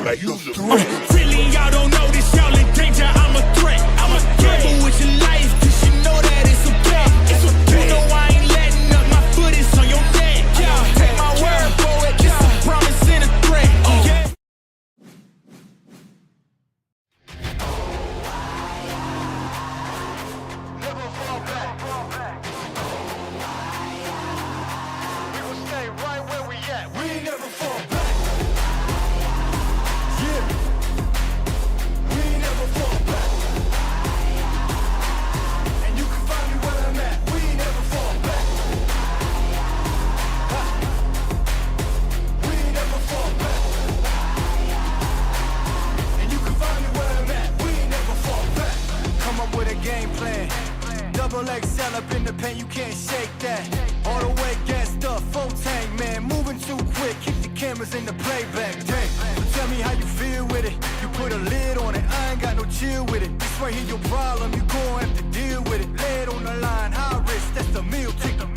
like a threat. Really, y'all don't know this, y'all in danger. I'm a threat. I'm a gamble with your life, cause you know that it's okay. It's okay. You know I ain't letting up, my foot is on your neck. Yeah, take my word for it, it's a promise and a threat. Yeah. Never fall back. We will stay right where we at. We ain't never fall back. Yeah. We ain't never fall back. And you can find me where I'm at. We ain't never fall back. Ha. We ain't never fall back. And you can find me where I'm at. We ain't never fall back. Come up with a game plan. Double XL up in the paint, you can't shake that. All the way gassed up, full tank, man. Moving too quick, keep the cameras in the playback. Dang, so tell me how you feel with it. You put a lid on it, I ain't got no chill with it. This right here your problem, you gon' have to deal with it. Lay it on the line, high risk, that's the meal ticket.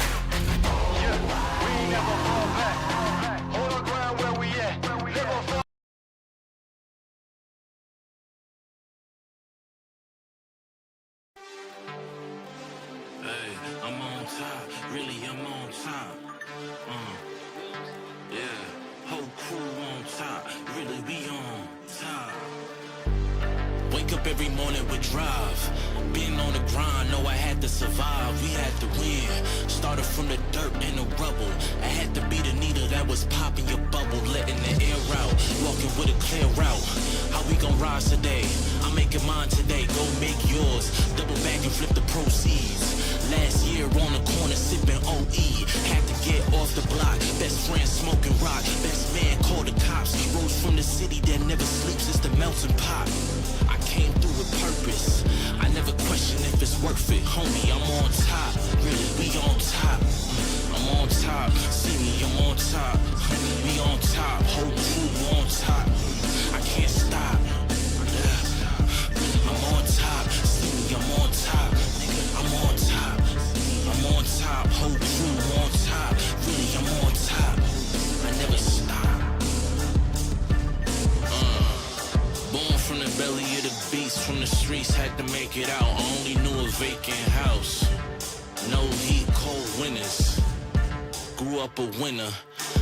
Yeah, we ain't never fall back. Hold our ground where we at. Never fall. Hey, I'm on top, really I'm on top. Yeah, whole crew on top, really we on top. Wake up every morning with drive. Been on the grind, know I had to survive. We had to win. Started from the dirt and the rubble. I had to be the needle that was popping your bubble, letting the air out. Walking with a clear route. How we gon' rise today? I'm making mine today. Go make yours. Double back and flip the proceeds. Last year on the corner sipping OE. Had to get off the block. Best friend smoking rock. Best man called the cops. Rose from the city that never sleeps. It's the melting pot. I came through with purpose. I never question if it's worth it. Homie, I'm on top. Really, we on top. I'm on top. See me, I'm on top. We on top. Whole crew on top. I can't stop. I'm on top. See me, I'm on top. Nigga, I'm on top. I'm on top. Whole crew on top. Really, I'm on top. I never stop. Born from the belly of the beast, from the streets, had to make it out. Only knew a vacant house. No heat, cold winters. Grew up a winner.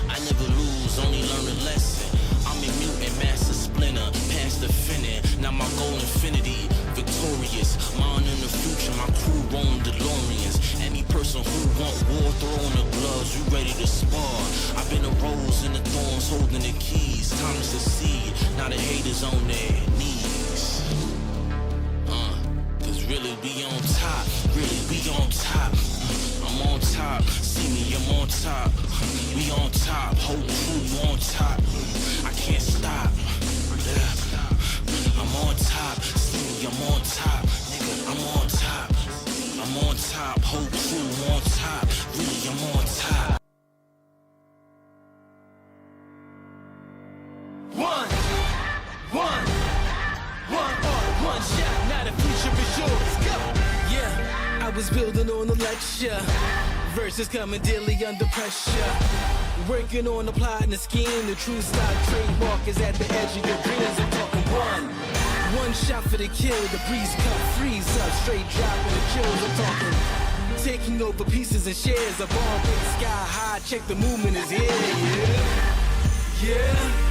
I never lose, only learn a lesson. I'm a mutant, master splinter, past the finning. Now my goal infinity, victorious. Mine in the future, my crew roam DeLoreans. Any person who want war, throw on the gloves, you ready to spar. I've been the rose and the thorns, holding the keys. Time to succeed, now the haters on their knees. Cause really we on top, really we on top. I'm on top, see me, I'm on top. We on top, whole crew on top. I can't stop. I'm on top, see me, I'm on top. Nigga, I'm on top. I'm on top, whole crew on top. Really, I'm on top. One shot, now the future is yours. Go! Yeah, I was building on the lecture. Verses coming daily under pressure. Working on the plot and the scheme. The true stock trademark is at the edge of your dreams. I'm talking one shot for the kill. The breeze cut, freeze up, straight dropping the chills. I'm talking taking over pieces and shares. A bomb big sky high. Check the movement is here. Yeah.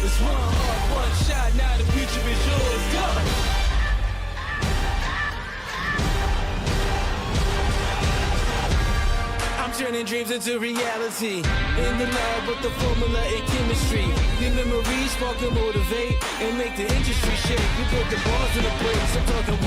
It's one heart, one shot. Now the future is yours. Go. I'm turning dreams into reality. In the lab with the formula and chemistry. Your memories spark and motivate and make the industry shake. You put the bars in the brakes. I'm talking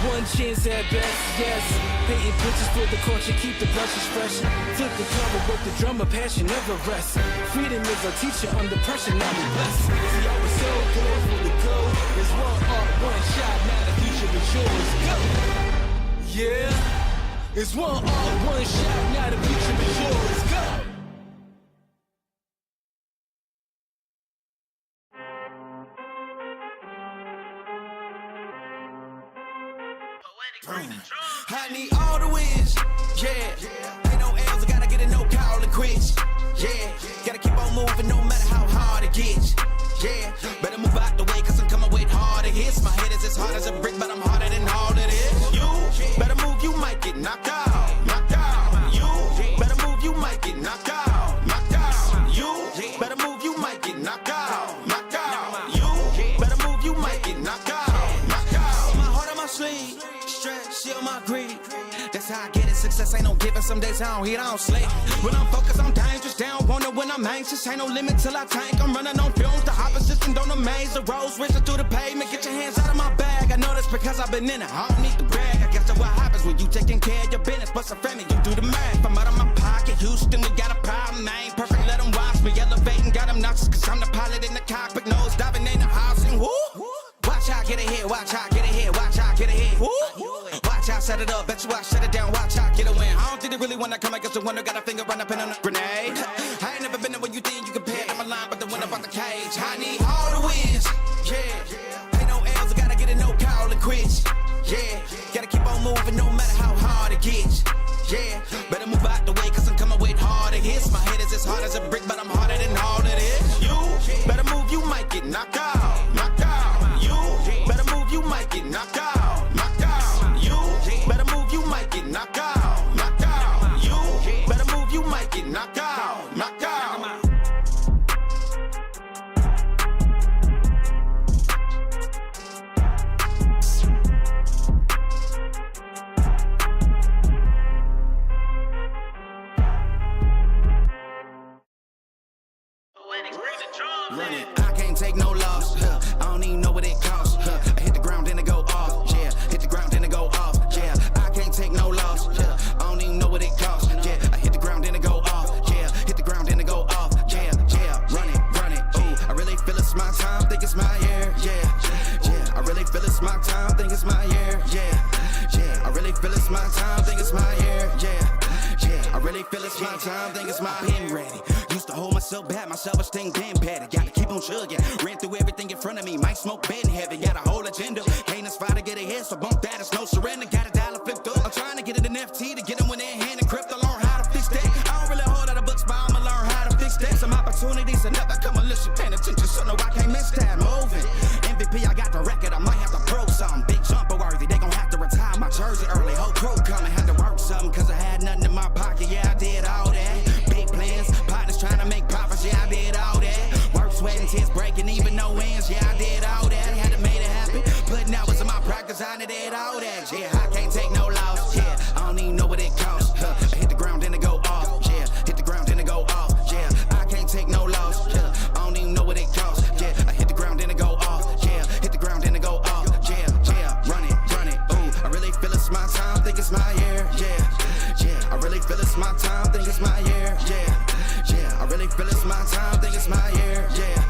one chance at best, yes. Painting pictures for the culture, keep the brushes fresh. Flip the cover with the drummer, passion never rests. Freedom is our teacher under pressure, now we blessed. See, I was so good for the go. There's one art, one shot, now the future is yours. Go! Yeah. It's one art, one shot, now the future is yours. Go! I need all the wins, yeah. Ain't no L's, I gotta get a no call and quits, yeah. Gotta keep on moving no matter how hard it gets, yeah. success ain't no giving. Some days I don't eat, I don't sleep. When I'm focused, I'm dangerous. They don't wonder when I'm anxious. Ain't no limit till I tank. I'm running on fumes. The opposition don't amaze. The roads racing through the pavement. Get your hands out of my bag. I know that's because I've been in it. I don't need to brag. I guess that's what happens when you taking care of your business. But some family, you do the math. I'm out of my pocket. Houston, we got a problem. I ain't perfect, let them watch me. Elevating, got them nauseous. Cause I'm the pilot in the cockpit. Nose diving in the housing. Woo! Watch out, get ahead. Watch out, get ahead. Watch out, get ahead. Woo! Watch out, set it up. Bet you I shut it down. Watch out, get a win. I don't think they really wanna come against the winner. Got a finger run up in on a grenade. I ain't never been there when you think you compare. I'm a line, but the winner about the cage. I need all the wins. Yeah. Ain't no L's, I gotta get a no call and quits. Yeah. Gotta keep on moving no matter how hard it gets. Yeah. Better move out the way, cause I'm coming with harder hits. My head is as hard as a brick, but I'm harder than all of this. You better move, you might get knocked out. Knocked out. You better move, you might get knocked out. Knocked out. You better move, you might get knocked out. Knocked out. You better move, you might get knocked out. Knocked out. Run it. I can't take no loss. I don't even know what it costs. I hit the ground, then it go off. Yeah, hit the ground, then it go off. Yeah, I can't take no loss. I don't even know what it costs. Yeah, I hit the ground, then it go off. Yeah, hit the ground, then it go off. Yeah, run it, run it. Ooh, I really feel it's my time. Think it's my year. Yeah, I really feel it's my time. Think it's my year. Yeah, I really feel it's my time. Think it's my year. Yeah, I really feel it's my time. Think it's my been ready. Used to hold myself back, my self-esteem damn bad. Gotta keep on chugging. Ran through everything in front of me. Might smoke bed heavy. Got a whole agenda. Can't aspire to get ahead, so bump that. It's no surrender. Got a dollar flipped up. I'm trying to get it in FT to get them when they're in hand and crypto. Learn how to fix that. I don't really hold out of books, but I'ma learn how to fix that. Some opportunities and never come unless you paying attention. So no, I can't miss that. Moving. MVP, I got the record. I might have to pro something. Big jumper worthy. They gon' have to retire my jersey early. Whole crew coming. Had to work something cause I had nothing in my pocket. Yeah, I did all that. Big plans. Partners trying to make profits. Yeah, I did all that. Work, sweat, and tears breaking even no ends. Yeah, I did all that. Had to make it happen. Putting hours in my practice. I did all that. Yeah, I can't take no loss. Yeah, I don't even know what it costs. I hit the ground, then it go off. Yeah, hit the ground, then it go off. Yeah, I can't take no loss. Yeah, I don't even know what it costs. Yeah, I hit the ground, then it go off. Yeah, hit the ground, then it go off. Yeah, run it, run it. Ooh, I really feel it's my time. Think it's my year. Yeah, I really feel it's my time. Think it's my year. Yeah, I really feel it's my time. Think it's my year. Yeah,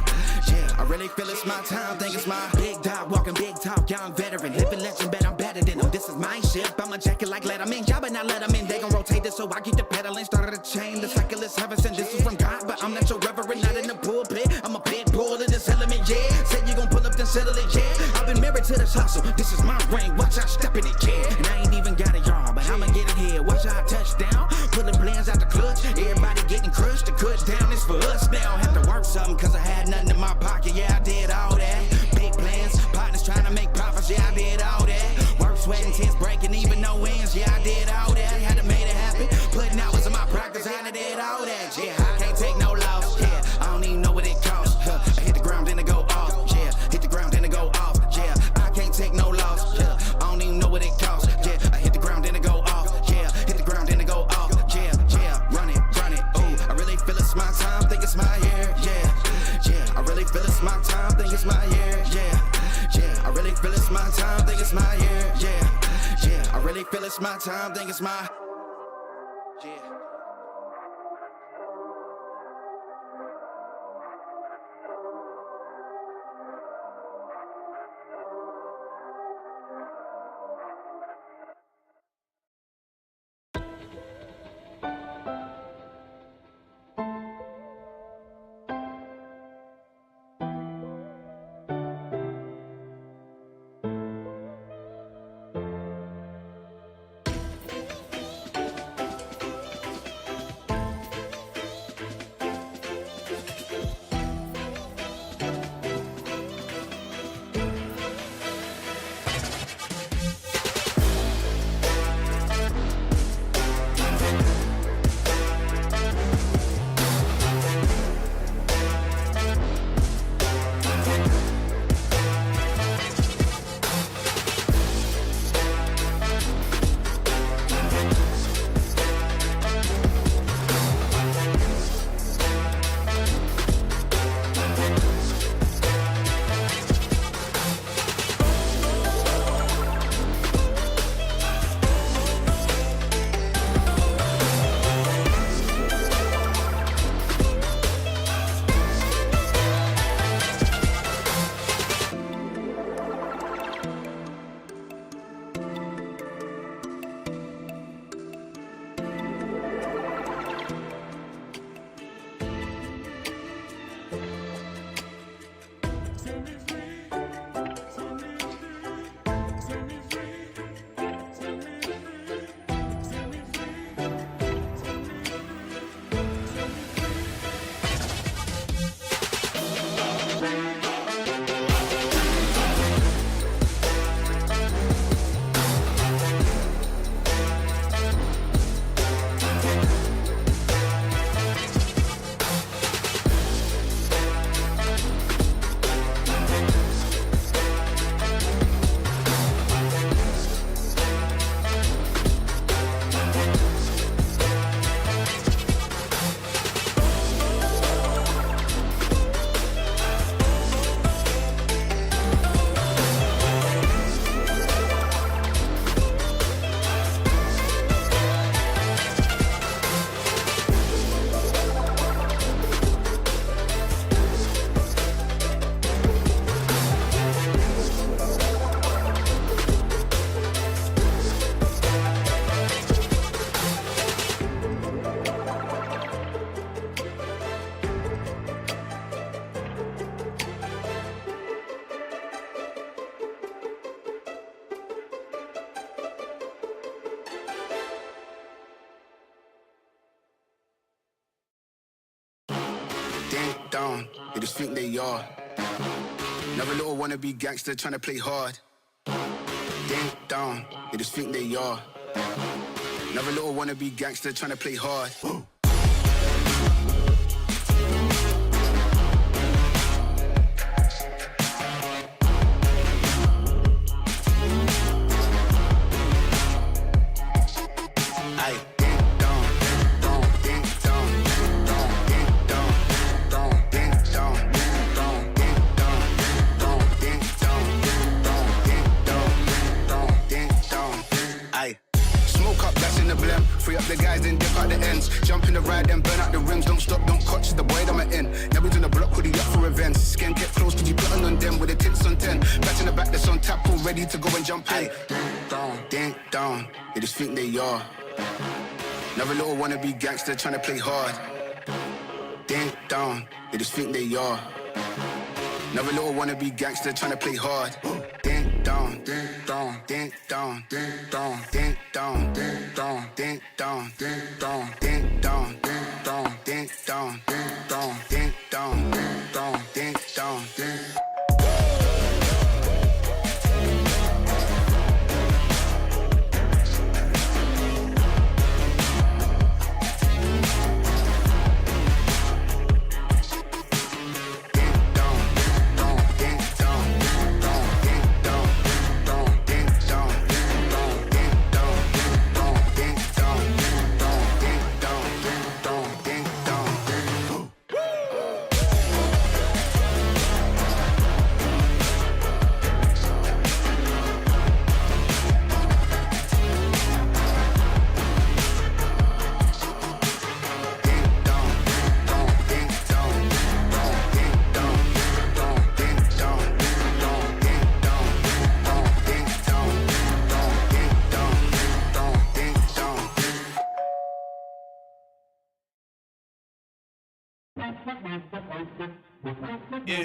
I really feel it's my time. Think it's my big dog walking big talk. Young veteran, living legend, bet I'm better than them. This is my ship. I'm a jacket like Letterman. Y'all better not let them in. They gon' rotate this, so I keep the pedaling. Started a chain. The cycle is heaven sent. This is from God, but I'm not your reverend. Not in the pulpit. I'm a pit bull in this element. Yeah, said you gon' pull up then settle it. Yeah, I've been married to this hustle. This is my ring. Watch out, step in it. Yeah, and I ain't even got a yard, but I'ma get it here. Watch out, touchdown. Pulling plans out the clutch. Everybody getting crushed. The cut down is for us now. Have to work something cause I had nothing in my pocket. Yeah, I did all that. Big plans. Partners trying to make profits. Yeah, I did all that. Work, sweat, and tears breaking even no ends. Yeah, I did all that. Had to make it happen. Putting hours in my practice. I did all that. Yeah, I can't take no loss. Yeah, I don't even know what it costs. I hit the ground, then it go off. Yeah, hit the ground, then it go off. Yeah, I can't take no loss. Yeah, I don't even know what it costs. Yeah, I hit the ground, then it go off. Yeah, hit the ground, then it go off. Yeah, run it, run it. Ooh, I really feel it's my time. Think it's my year. Yeah, I really feel it's my time. Think it's my year. Yeah, I really feel it's my time. Think it's my year. Yeah, I really feel it's my time. Think it's my. Yeah. down, they just think they are. Another little wannabe gangster trying to play hard. Ding down, they just think they are. Another little wannabe gangster trying to play hard. Free up the guys, then dip out the ends. Jump in the ride, then burn out the rims. Don't stop, don't catch the boy that I'm in. Never in the block, hoodie up for events. Skin get close, could you put on them with the tits on 10? Back in the back, that's on tap, all ready to go and jump in. Ding down, they just think they are. Another little wannabe gangster trying to play hard. Ding down, they just think they are. Another little wannabe gangster trying to play hard. Ding down, ding down, ding down, ding down, ding down, ding down, ding down, ding down, ding down, ding down, ding down, ding down, ding down, ding down, ding down, ding. Yeah,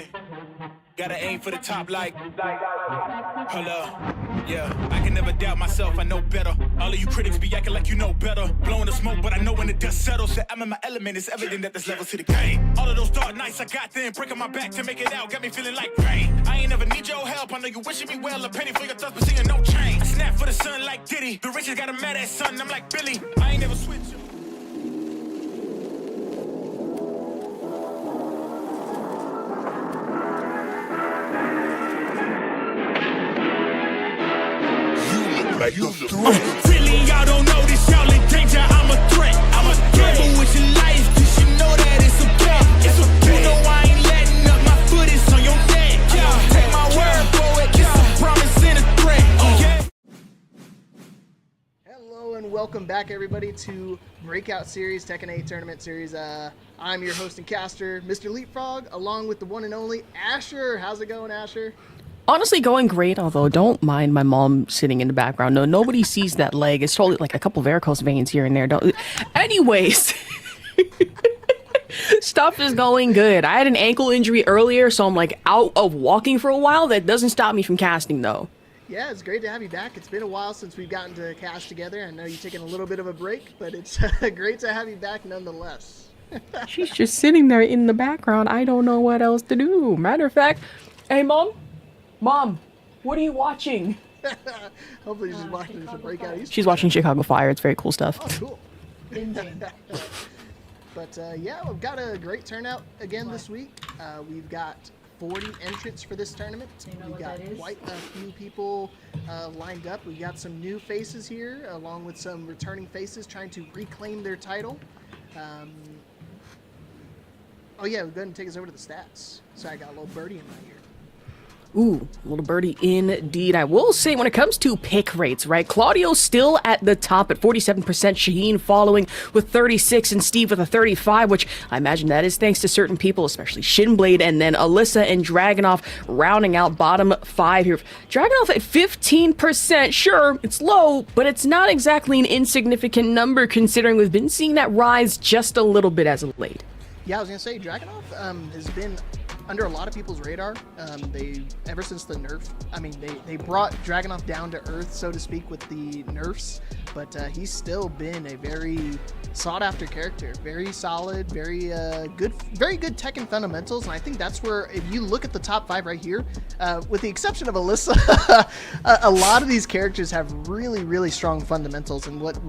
gotta aim for the top like, hold up. Yeah, I can never doubt myself, I know better. All of you critics be acting like you know better. Blowing the smoke, but I know when the dust settles that I'm in my element. It's evident that there's levels to the game. All of those dark nights I got then, breaking my back to make it out, got me feeling like rain. I ain't never need your help, I know you wishing me well. A penny for your thoughts, but seeing no change. I snap for the sun like Diddy. The riches got a mad ass son, I'm like Billy. I ain't never switch. Like you Really, y'all don't know this, y'all in danger. I'm a threat. I'm a gamble with your life, cause you know that it's okay. It's okay. You know I ain't letting up, my foot is on your neck. Yeah, take my word for it, it's a promise and a threat. Okay. Hello and welcome back, everybody, to Breakout Series, Tekken 8 Tournament Series. I'm your host and caster, Mr. Leapfrog, along with the one and only Asher. How's it going, Asher? Honestly, going great, although don't mind my mom sitting in the background. No, nobody sees that leg. It's totally like a couple varicose veins here and there. Anyways, stuff is going good. I had an ankle injury earlier, so I'm like out of walking for a while. That doesn't stop me from casting, though. Yeah, it's great to have you back. It's been a while since we've gotten to cast together. I know you've taken a little bit of a break, but it's great to have you back nonetheless. She's just sitting there in the background. I don't know what else to do. Matter of fact, hey, Mom, what are you watching? Hopefully she's watching some Breakout East. She's watching Chicago Fire. It's very cool stuff. Oh, cool. But yeah, we've got a great turnout again this week. We've got 40 entrants for this tournament. We've got quite a few people lined up. We've got some new faces here, along with some returning faces trying to reclaim their title. Oh yeah, go ahead and take us over to the stats. Sorry, I got a little birdie in my ear. Ooh, a little birdie indeed. I will say, when it comes to pick rates, right, Claudio's still at the top at 47%, Shaheen following with 36, and Steve with a 35, which I imagine that is thanks to certain people, especially Shinblade, and then Alyssa and Dragunov rounding out bottom 5 here. Dragunov at 15%, sure, it's low, but it's not exactly an insignificant number considering we've been seeing that rise just a little bit as of late. Yeah, I was going to say, Dragunov has been under a lot of people's radar. Ever since the nerf, I mean, they brought Dragunov down to earth, so to speak, with the nerfs. but he's still been a very sought-after character. Very solid, very good Tekken fundamentals, and I think that's where, if you look at the top 5 right here, with the exception of Alyssa, a lot of these characters have really, really strong fundamentals, and what a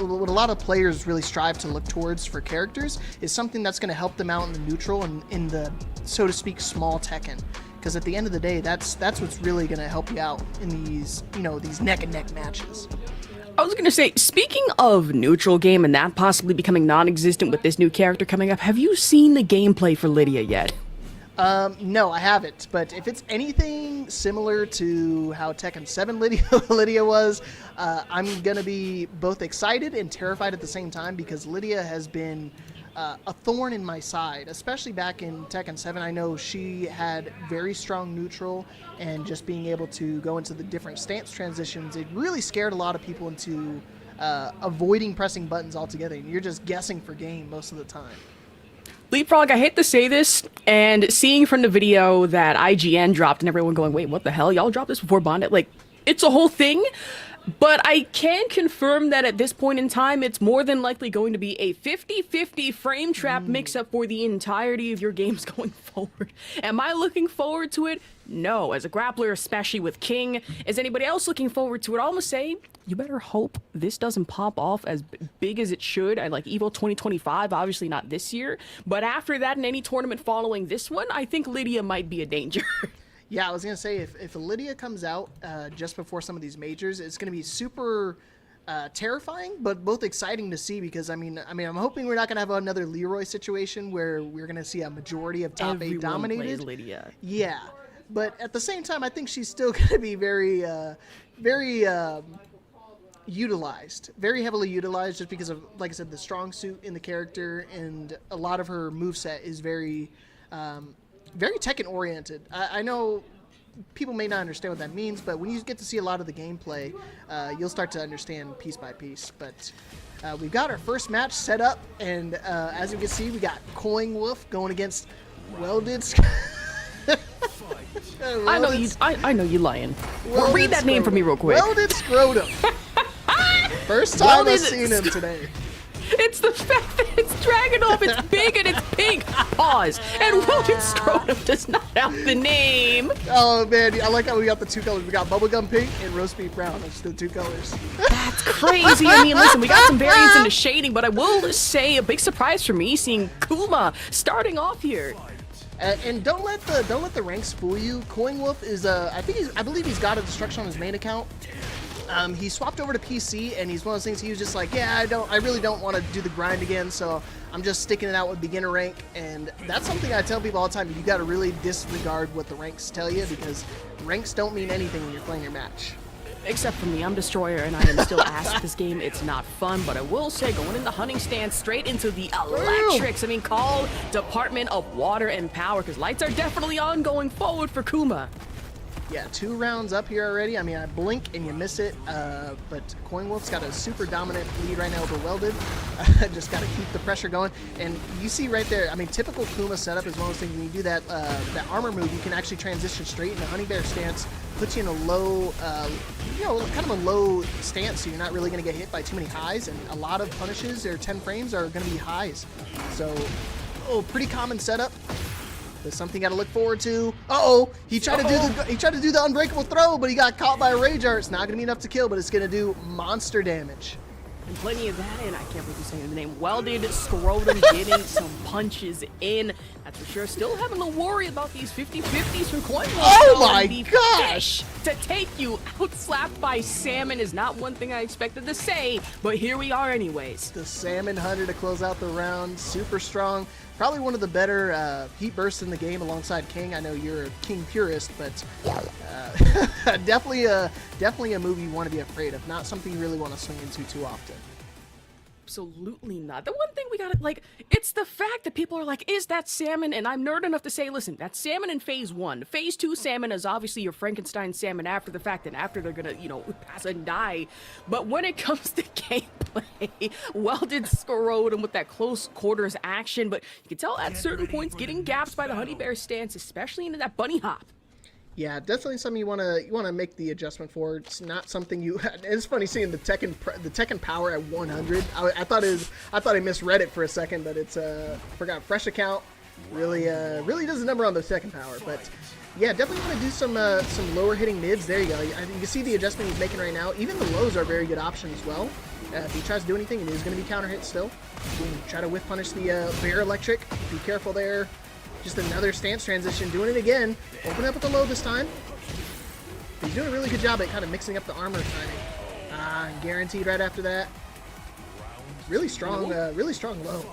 lot of players really strive to look towards for characters is something that's going to help them out in the neutral and in the, so to speak, small Tekken. Because at the end of the day, that's what's really going to help you out in these, these neck and neck matches. I was going to say, speaking of neutral game and that possibly becoming non-existent with this new character coming up, have you seen the gameplay for Lydia yet? No, I haven't. But if it's anything similar to how Tekken 7 Lydia was, I'm going to be both excited and terrified at the same time, because Lydia has been a thorn in my side, especially back in Tekken 7. I know she had very strong neutral, and just being able to go into the different stance transitions, it really scared a lot of people into avoiding pressing buttons altogether. And you're just guessing for game most of the time. Leapfrog, I hate to say this, and seeing from the video that IGN dropped and everyone going, wait, what the hell? Y'all dropped this before Bonnet? Like, it's a whole thing. But I can confirm that at this point in time, it's more than likely going to be a 50-50 frame trap mix-up for the entirety of your games going forward. Am I looking forward to it? No. As a grappler, especially with King. Is anybody else looking forward to it? I'll almost say, you better hope this doesn't pop off as big as it should. I like EVO 2025, obviously not this year. But after that, in any tournament following this one, I think Lydia might be a danger. Yeah, I was going to say, if Lydia comes out just before some of these majors, it's going to be super terrifying, but both exciting to see, because, I mean, I'm hoping we're not going to have another Leroy situation where we're going to see a majority of top 8 dominated. Plays Lydia. Yeah, but at the same time, I think she's still going to be very utilized, very heavily utilized, just because of, like I said, the strong suit in the character, and a lot of her moveset is very Tekken oriented. I know people may not understand what that means, but when you get to see a lot of the gameplay, you'll start to understand piece by piece. But we've got our first match set up, and as you can see, we got Coin Wolf going against Welded. I know you lying. Read that name for me real quick. Welded Scrotum. First time I've seen him today. It's the fact that it's Dragunov, it's big and it's pink. Pause. And Welded Scrotum does not have the name. Oh man, I like how we got the 2 colors. We got bubblegum pink and roast beef brown. That's the 2 colors. That's crazy. I mean, listen, we got some variants in the shading, but I will say a big surprise for me seeing Kuma starting off here. And don't let the ranks fool you. Coin Wolf is I believe he's got a destruction on his main account. He swapped over to PC, and he's one of those things, he was just like, yeah, I really don't want to do the grind again, so I'm just sticking it out with beginner rank. And that's something I tell people all the time. You got to really disregard what the ranks tell you, because ranks don't mean anything when you're playing your match. Except for me, I'm Destroyer, and I am still ass at this game. It's not fun, but I will say, going in the hunting stance straight into the electrics. I mean, call Department of Water and Power, because lights are definitely on going forward for Kuma. Yeah, 2 rounds up here already. I mean, I blink and you miss it, but Coin Wolf's got a super dominant lead right now over Welded. Just got to keep the pressure going. And you see right there, I mean, typical Kuma setup is one of those things, when you do that armor move, you can actually transition straight into Honey Bear stance, puts you in a low, kind of a low stance, so you're not really going to get hit by too many highs, and a lot of punishes or 10 frames are going to be highs. So, pretty common setup. There's something you gotta look forward to. He tried to do the unbreakable throw, but he got caught by a rage art. It's not gonna be enough to kill, but it's gonna do monster damage. And plenty of that, and I can't believe you're saying the name. Welded Scrotum getting some punches in. That's for sure. Still having to worry about these 50-50s from Coin Wolf. Oh my gosh! To take you out slapped by Salmon is not one thing I expected to say, but here we are anyways. The Salmon Hunter to close out the round. Super strong. Probably one of the better heat bursts in the game alongside King. I know you're a King purist, but definitely a move you want to be afraid of. Not something you really want to swing into too often. Absolutely not. The one thing we gotta, it's the fact that people are like, is that Salmon? And I'm nerd enough to say, listen, that's Salmon in Phase 1. Phase 2 Salmon is obviously your Frankenstein Salmon after the fact, and after they're gonna, pass and die. But when it comes to gameplay, Welded Scrotum with that close quarters action, but you can tell at certain points getting gapped by the Honey Bear stance, especially into that bunny hop. Yeah, definitely something you wanna make the adjustment for. It's not something you. It's funny seeing the Tekken power at 100. I thought I misread it for a second, but it's forgot fresh account. Really does a number on the Tekken power, but yeah, definitely want to do some lower hitting mids. There you go. You can see the adjustment he's making right now. Even the lows are a very good option as well. If he tries to do anything, it is going to be counter hit still. Try to whiff punish the bear electric. Be careful there. Just another stance transition, doing it again. Open up with the low this time. He's doing a really good job at kind of mixing up the armor timing. Guaranteed right after that. Really strong low.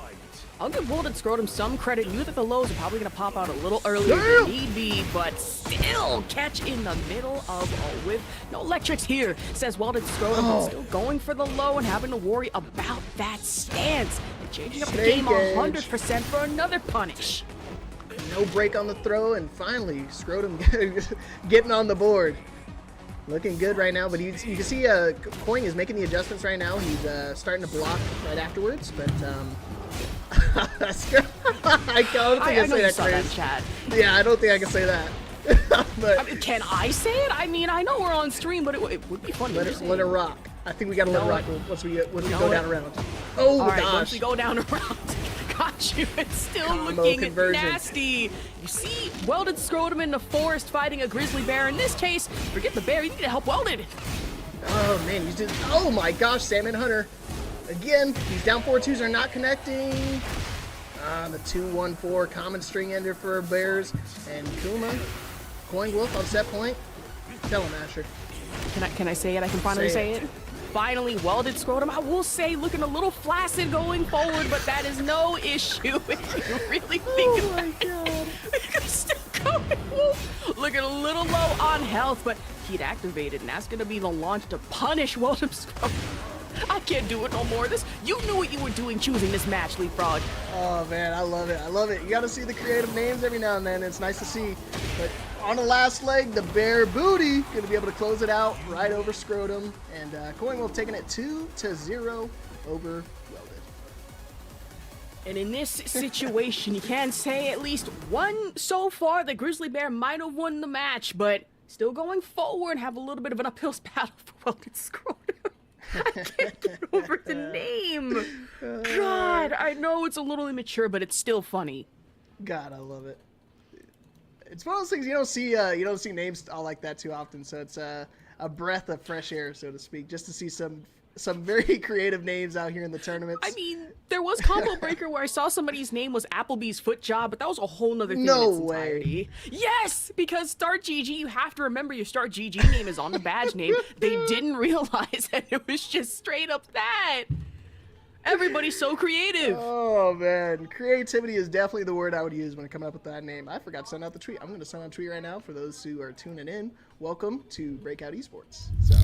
I'll give Wilden Scrotum some credit. Knew that the lows are probably going to pop out a little earlier than need be, but still catch in the middle of a whiff. No electrics here, says Wilden Scrotum. But still going for the low and having to worry about that stance. And changing up the game 100% for another punish. No break on the throw, and finally Scrotum getting on the board. Looking good right now, but you can see Coing is making the adjustments right now. He's starting to block right afterwards, but I don't think I say that, Chris. Chat. Yeah, I don't think I can say that. But I mean, can I say it? I mean, I know we're on stream, but it would be funny. Let it rock. I think we gotta let it rock once we go down around. Oh all right, gosh! Once we go down around, got you. It's still looking nasty. You see, Welded Scrotum in the forest fighting a grizzly bear. In this case, forget the bear. You need to help Welded. Oh man, he's just. Oh my gosh, Salmon Hunter. Again, these down 4-2s are not connecting. The 2-1-4 common string ender for Bears. And Kuma, Coin Wolf on set point. Tell him, Asher. Can I say it? I can finally say it. Finally, Welded Scrotum, I will say, looking a little flaccid going forward, but that is no issue if you really think about it. Oh my god. Because still going Wolf. Looking a little low on health, but he'd activated, and that's going to be the launch to punish Welded Scrotum. I can't do it no more. You knew what you were doing choosing this match, Leapfrog. Oh man, I love it. I love it. You got to see the creative names every now and then. It's nice to see. But on the last leg, the bear booty going to be able to close it out right over Scrotum. And Coin Wolf taking it 2-0 over Welded. And in this situation, you can say at least one so far. The Grizzly Bear might have won the match, but still going forward, have a little bit of an uphill battle for Welded Scrotum. I can't get over the name. God, I know it's a little immature, but it's still funny. God, I love it. It's one of those things you don't see names all like that too often. So it's a breath of fresh air, so to speak, just to see some very creative names out here in the tournaments. I mean, there was Combo Breaker where I saw somebody's name was Applebee's Foot Job, but that was a whole nother thing. No in its way. Entirety. Yes, because Start GG, you have to remember your Start GG name is on the badge name. They didn't realize that it was just straight up that. Everybody's so creative. Oh man, creativity is definitely the word I would use when coming up with that name. I forgot to send out the tweet. I'm going to send out a tweet right now for those who are tuning in. Welcome to Breakout Esports. So,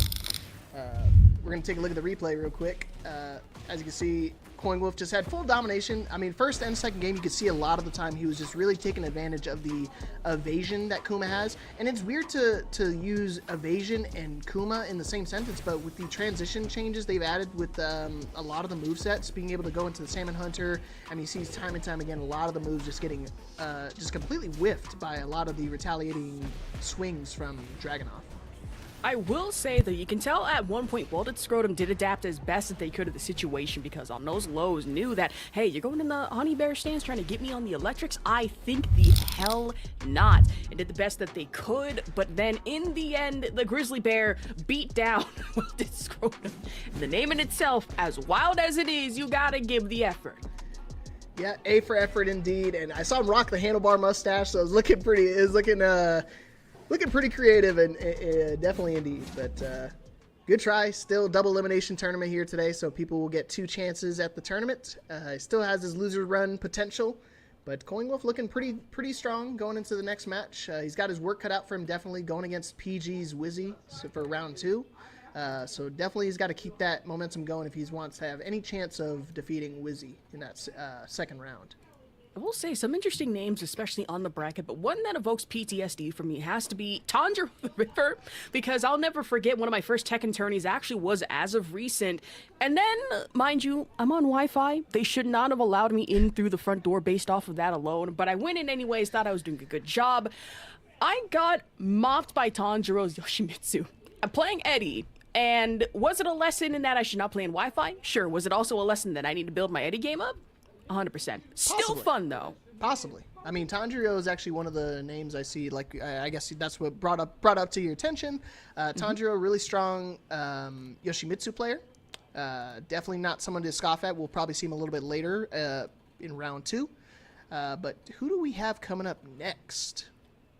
we're going to take a look at the replay real quick. As you can see, Coin Wolf just had full domination. I mean, first and second game, you could see a lot of the time he was just really taking advantage of the evasion that Kuma has. And it's weird to use evasion and Kuma in the same sentence, but with the transition changes they've added with a lot of the movesets, being able to go into the Salmon Hunter, I mean, he sees time and time again a lot of the moves just getting just completely whiffed by a lot of the retaliating swings from Dragunov. I will say that you can tell at one point Welded Scrotum did adapt as best as they could to the situation, because on those lows knew that, hey, you're going in the honey bear stance trying to get me on the electrics? I think the hell not. And did the best that they could, but then in the end, the grizzly bear beat down Welded Scrotum. The name in itself, as wild as it is, you gotta give the effort. Yeah, A for effort indeed. And I saw him rock the handlebar mustache, so it was looking pretty creative and definitely indeed, but good try. Still double elimination tournament here today, so people will get 2 chances at the tournament. He still has his loser run potential, but Coin Wolf looking pretty strong going into the next match. He's got his work cut out for him, definitely going against PG's Wizzy for round 2. So definitely he's got to keep that momentum going if he wants to have any chance of defeating Wizzy in that second round. I will say some interesting names, especially on the bracket, but one that evokes PTSD for me has to be Tundra the River, because I'll never forget one of my first Tekken tourneys actually was as of recent. And then, mind you, I'm on Wi-Fi. They should not have allowed me in through the front door based off of that alone, but I went in anyways, thought I was doing a good job. I got mopped by Tanjiro's Yoshimitsu. I'm playing Eddie, and was it a lesson in that I should not play in Wi-Fi? Sure. Was it also a lesson that I need to build my Eddie game up? 100%. Still Possibly. fun, though. Possibly. I mean, Tanjiro is actually one of the names I see. Like, I guess that's what brought up to your attention. Tanjiro, really strong Yoshimitsu player. Definitely not someone to scoff at. We'll probably see him a little bit later in round 2. But who do we have coming up next?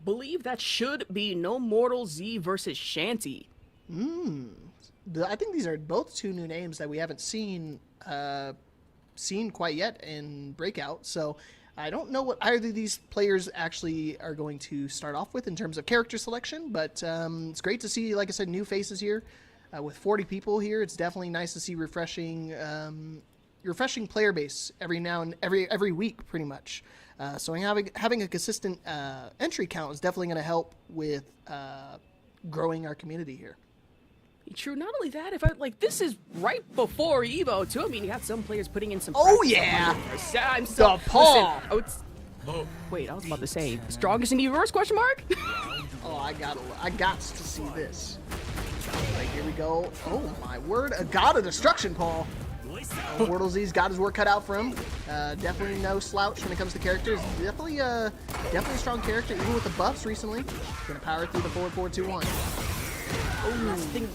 Believe that should be No Mortal Z versus Shanty. I think these are both 2 new names that we haven't seen quite yet in Breakout. So I don't know what either of these players actually are going to start off with in terms of character selection, but it's great to see, like I said, new faces here. With 40 people here, it's definitely nice to see refreshing player base every week, pretty much. So having a consistent entry count is definitely going to help with growing our community here. True. Not only that, this is right before Evo too. I mean, you got some players putting in some. Oh yeah, I'm so the Paul. Wait, I was about to say strongest in universe? Question mark. Oh, I got to see this. Right, here we go. Oh my word, a god of destruction, Paul. Mortal Z's got his work cut out for him. Definitely no slouch when it comes to characters. Definitely a strong character, even with the buffs recently. Gonna power through the forward 4-2-1. Oh,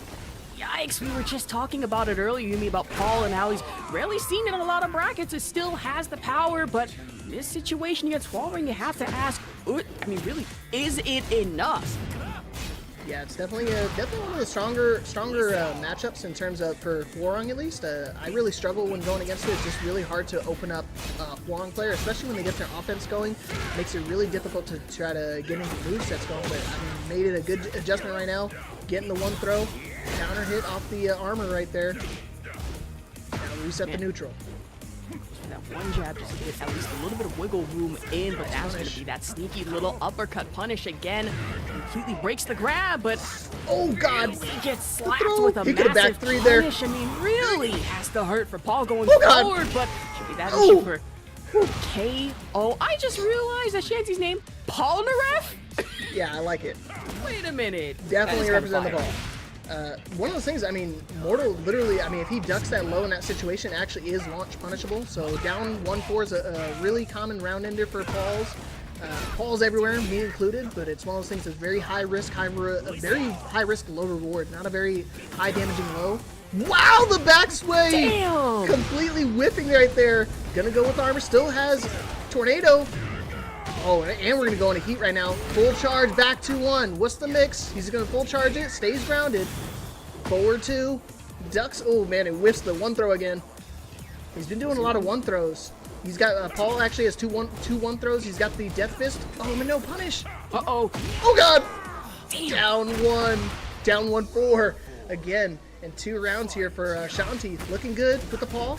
yikes, we were just talking about it earlier, you mean about Paul and how he's rarely seen in a lot of brackets. It still has the power, but in this situation against Walring, you have to ask, I mean, really, is it enough? Yeah, it's definitely one of the stronger matchups in terms of for Hwoarang at least. I really struggle when going against it. It's just really hard to open up Hwoarang player, especially when they get their offense going. Makes it really difficult to try to get any movesets going. But I mean, made it a good adjustment right now. Getting the one throw, counter hit off the armor right there. Now reset the neutral. That one jab just to get at least a little bit of wiggle room in, but that's going to be that sneaky little uppercut punish again. Completely breaks the grab, but oh god, he gets slapped with a massive back 3 there. punish. I mean, really has to hurt for Paul going God. forward, but should be that issue for KO. I just realized that Shanty's name, Paul Naref? Yeah, I like it. Wait a minute. Definitely represent the ball. One of those things, I mean, Mortal literally, I mean, if he ducks that low in that situation, actually is launch punishable. So down 1-4 is a really common round ender for Pauls. Pauls everywhere, me included, but it's one of those things that's very high risk, very high risk, low reward, not a very high damaging low. Wow, the back sway! Damn! Completely whiffing right there. Gonna go with armor, still has Tornado. Oh, and we're going to go into heat right now. Full charge, back 2-1. What's the mix? He's going to full charge it, stays grounded. Forward 2, ducks. Oh, man, it whiffs the one throw again. He's been doing a lot of one throws. He's got, Paul actually has two one throws. He's got the death fist. Oh, but no punish. Uh-oh. Oh, God. Damn. Down 1-4. Again, in 2 rounds here for Shanti. Looking good with the Paul.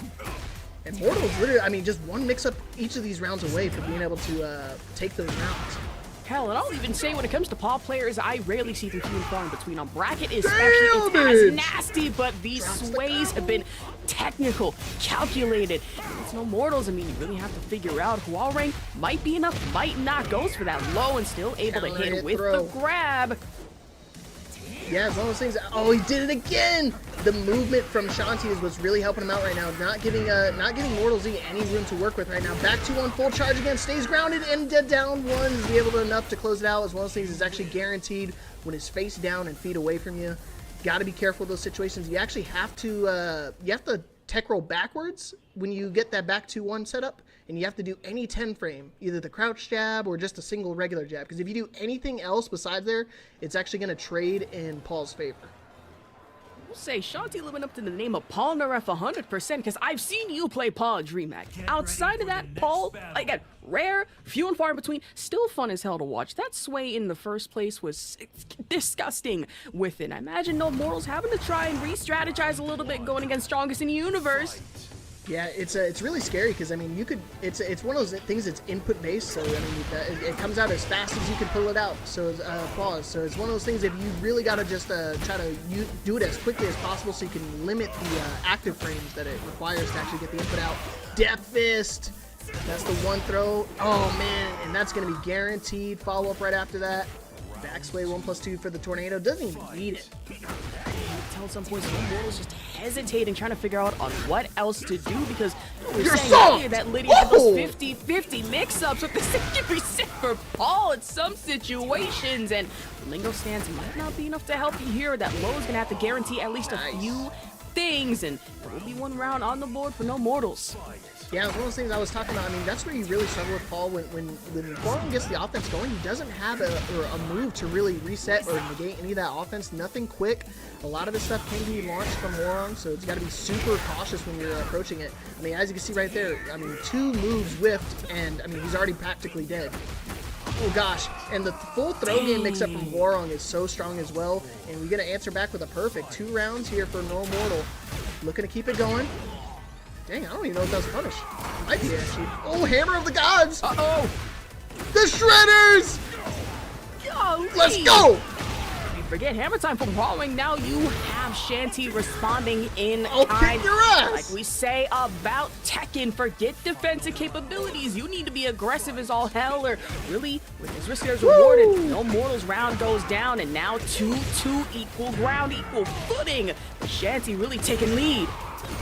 And Mortal's literally, I mean, just one mix-up each of these rounds away from being able to take those rounds. Hell, and I'll even say when it comes to Paw players, I rarely see them few and far in between. On bracket especially, it's as nasty, but these sways have been technical, calculated. It's no mortals. I mean, you really have to figure out Hwoarang might be enough, might not. Goes for that low and still able to hit with the grab. Yeah, it's one of those things. Oh, he did it again! The movement from Shanti is what's really helping him out right now. Not giving Mortal Z any room to work with right now. Back 2-1, full charge again, stays grounded, and down 1 is able to enough to close it out. It's one of those things that's actually guaranteed when it's face down and feet away from you. Got to be careful with those situations. You actually have to tech roll backwards when you get that back 2-1 setup, and you have to do any 10 frame, either the crouch jab or just a single regular jab, because if you do anything else besides there, it's actually going to trade in Paul's favor. We'll say Shanti living up to the name of Paul Naref 100%, because I've seen you play Paul in DreamHack. Outside of that, Paul, again, rare, few and far in between, still fun as hell to watch. That sway in the first place was disgusting with it. I imagine no mortals having to try and re-strategize a little bit going against strongest in the universe. Yeah, it's really scary because I mean it's one of those things that's input based, so I mean it comes out as fast as you can pull it out. So pause. So it's one of those things if you really gotta just try to do it as quickly as possible so you can limit the active frames that it requires to actually get the input out. Death fist. That's the one throw. Oh man, and that's gonna be guaranteed follow up right after that. backsway 1+2 for the tornado. Doesn't even need it. Tell some points, Immortal's just hesitating, trying to figure out on what else to do because we're You're saying soft! earlier that Lydia had those Whoa! 50-50 mix-ups, but the same can be said for Paul in some situations, and Lingo stands might not be enough to help you here. That low is gonna have to guarantee at least a few things, and there will be one round on the board for No Mortals. Yeah, one of those things I was talking about. I mean, that's where you really struggle with Paul when Quarren gets the offense going. He doesn't have a move to really reset or negate any of that offense. Nothing quick. A lot of his stuff can be launched from Warong, so it's got to be super cautious when you're approaching it. I mean, as you can see right there, I mean, 2 moves whiffed, and I mean, he's already practically dead. Oh gosh, and the full throw game mix-up from Warong is so strong as well, and we get an answer back with a perfect 2 rounds here for No Mortal. Looking to keep it going. Dang, I don't even know if that was punish. Might be actually. Oh, Hammer of the Gods! Uh-oh! The Shredders! Golly! Let's go! You forget Hammer Time from Warring. Now you have Shanty responding in I'll kind. kick your ass! Like we say about Tekken, forget defensive capabilities. You need to be aggressive as all hell, or really, with his risk is rewarded. No Mortals round goes down, and now 2-2 equal ground, equal footing. Shanty really taking lead.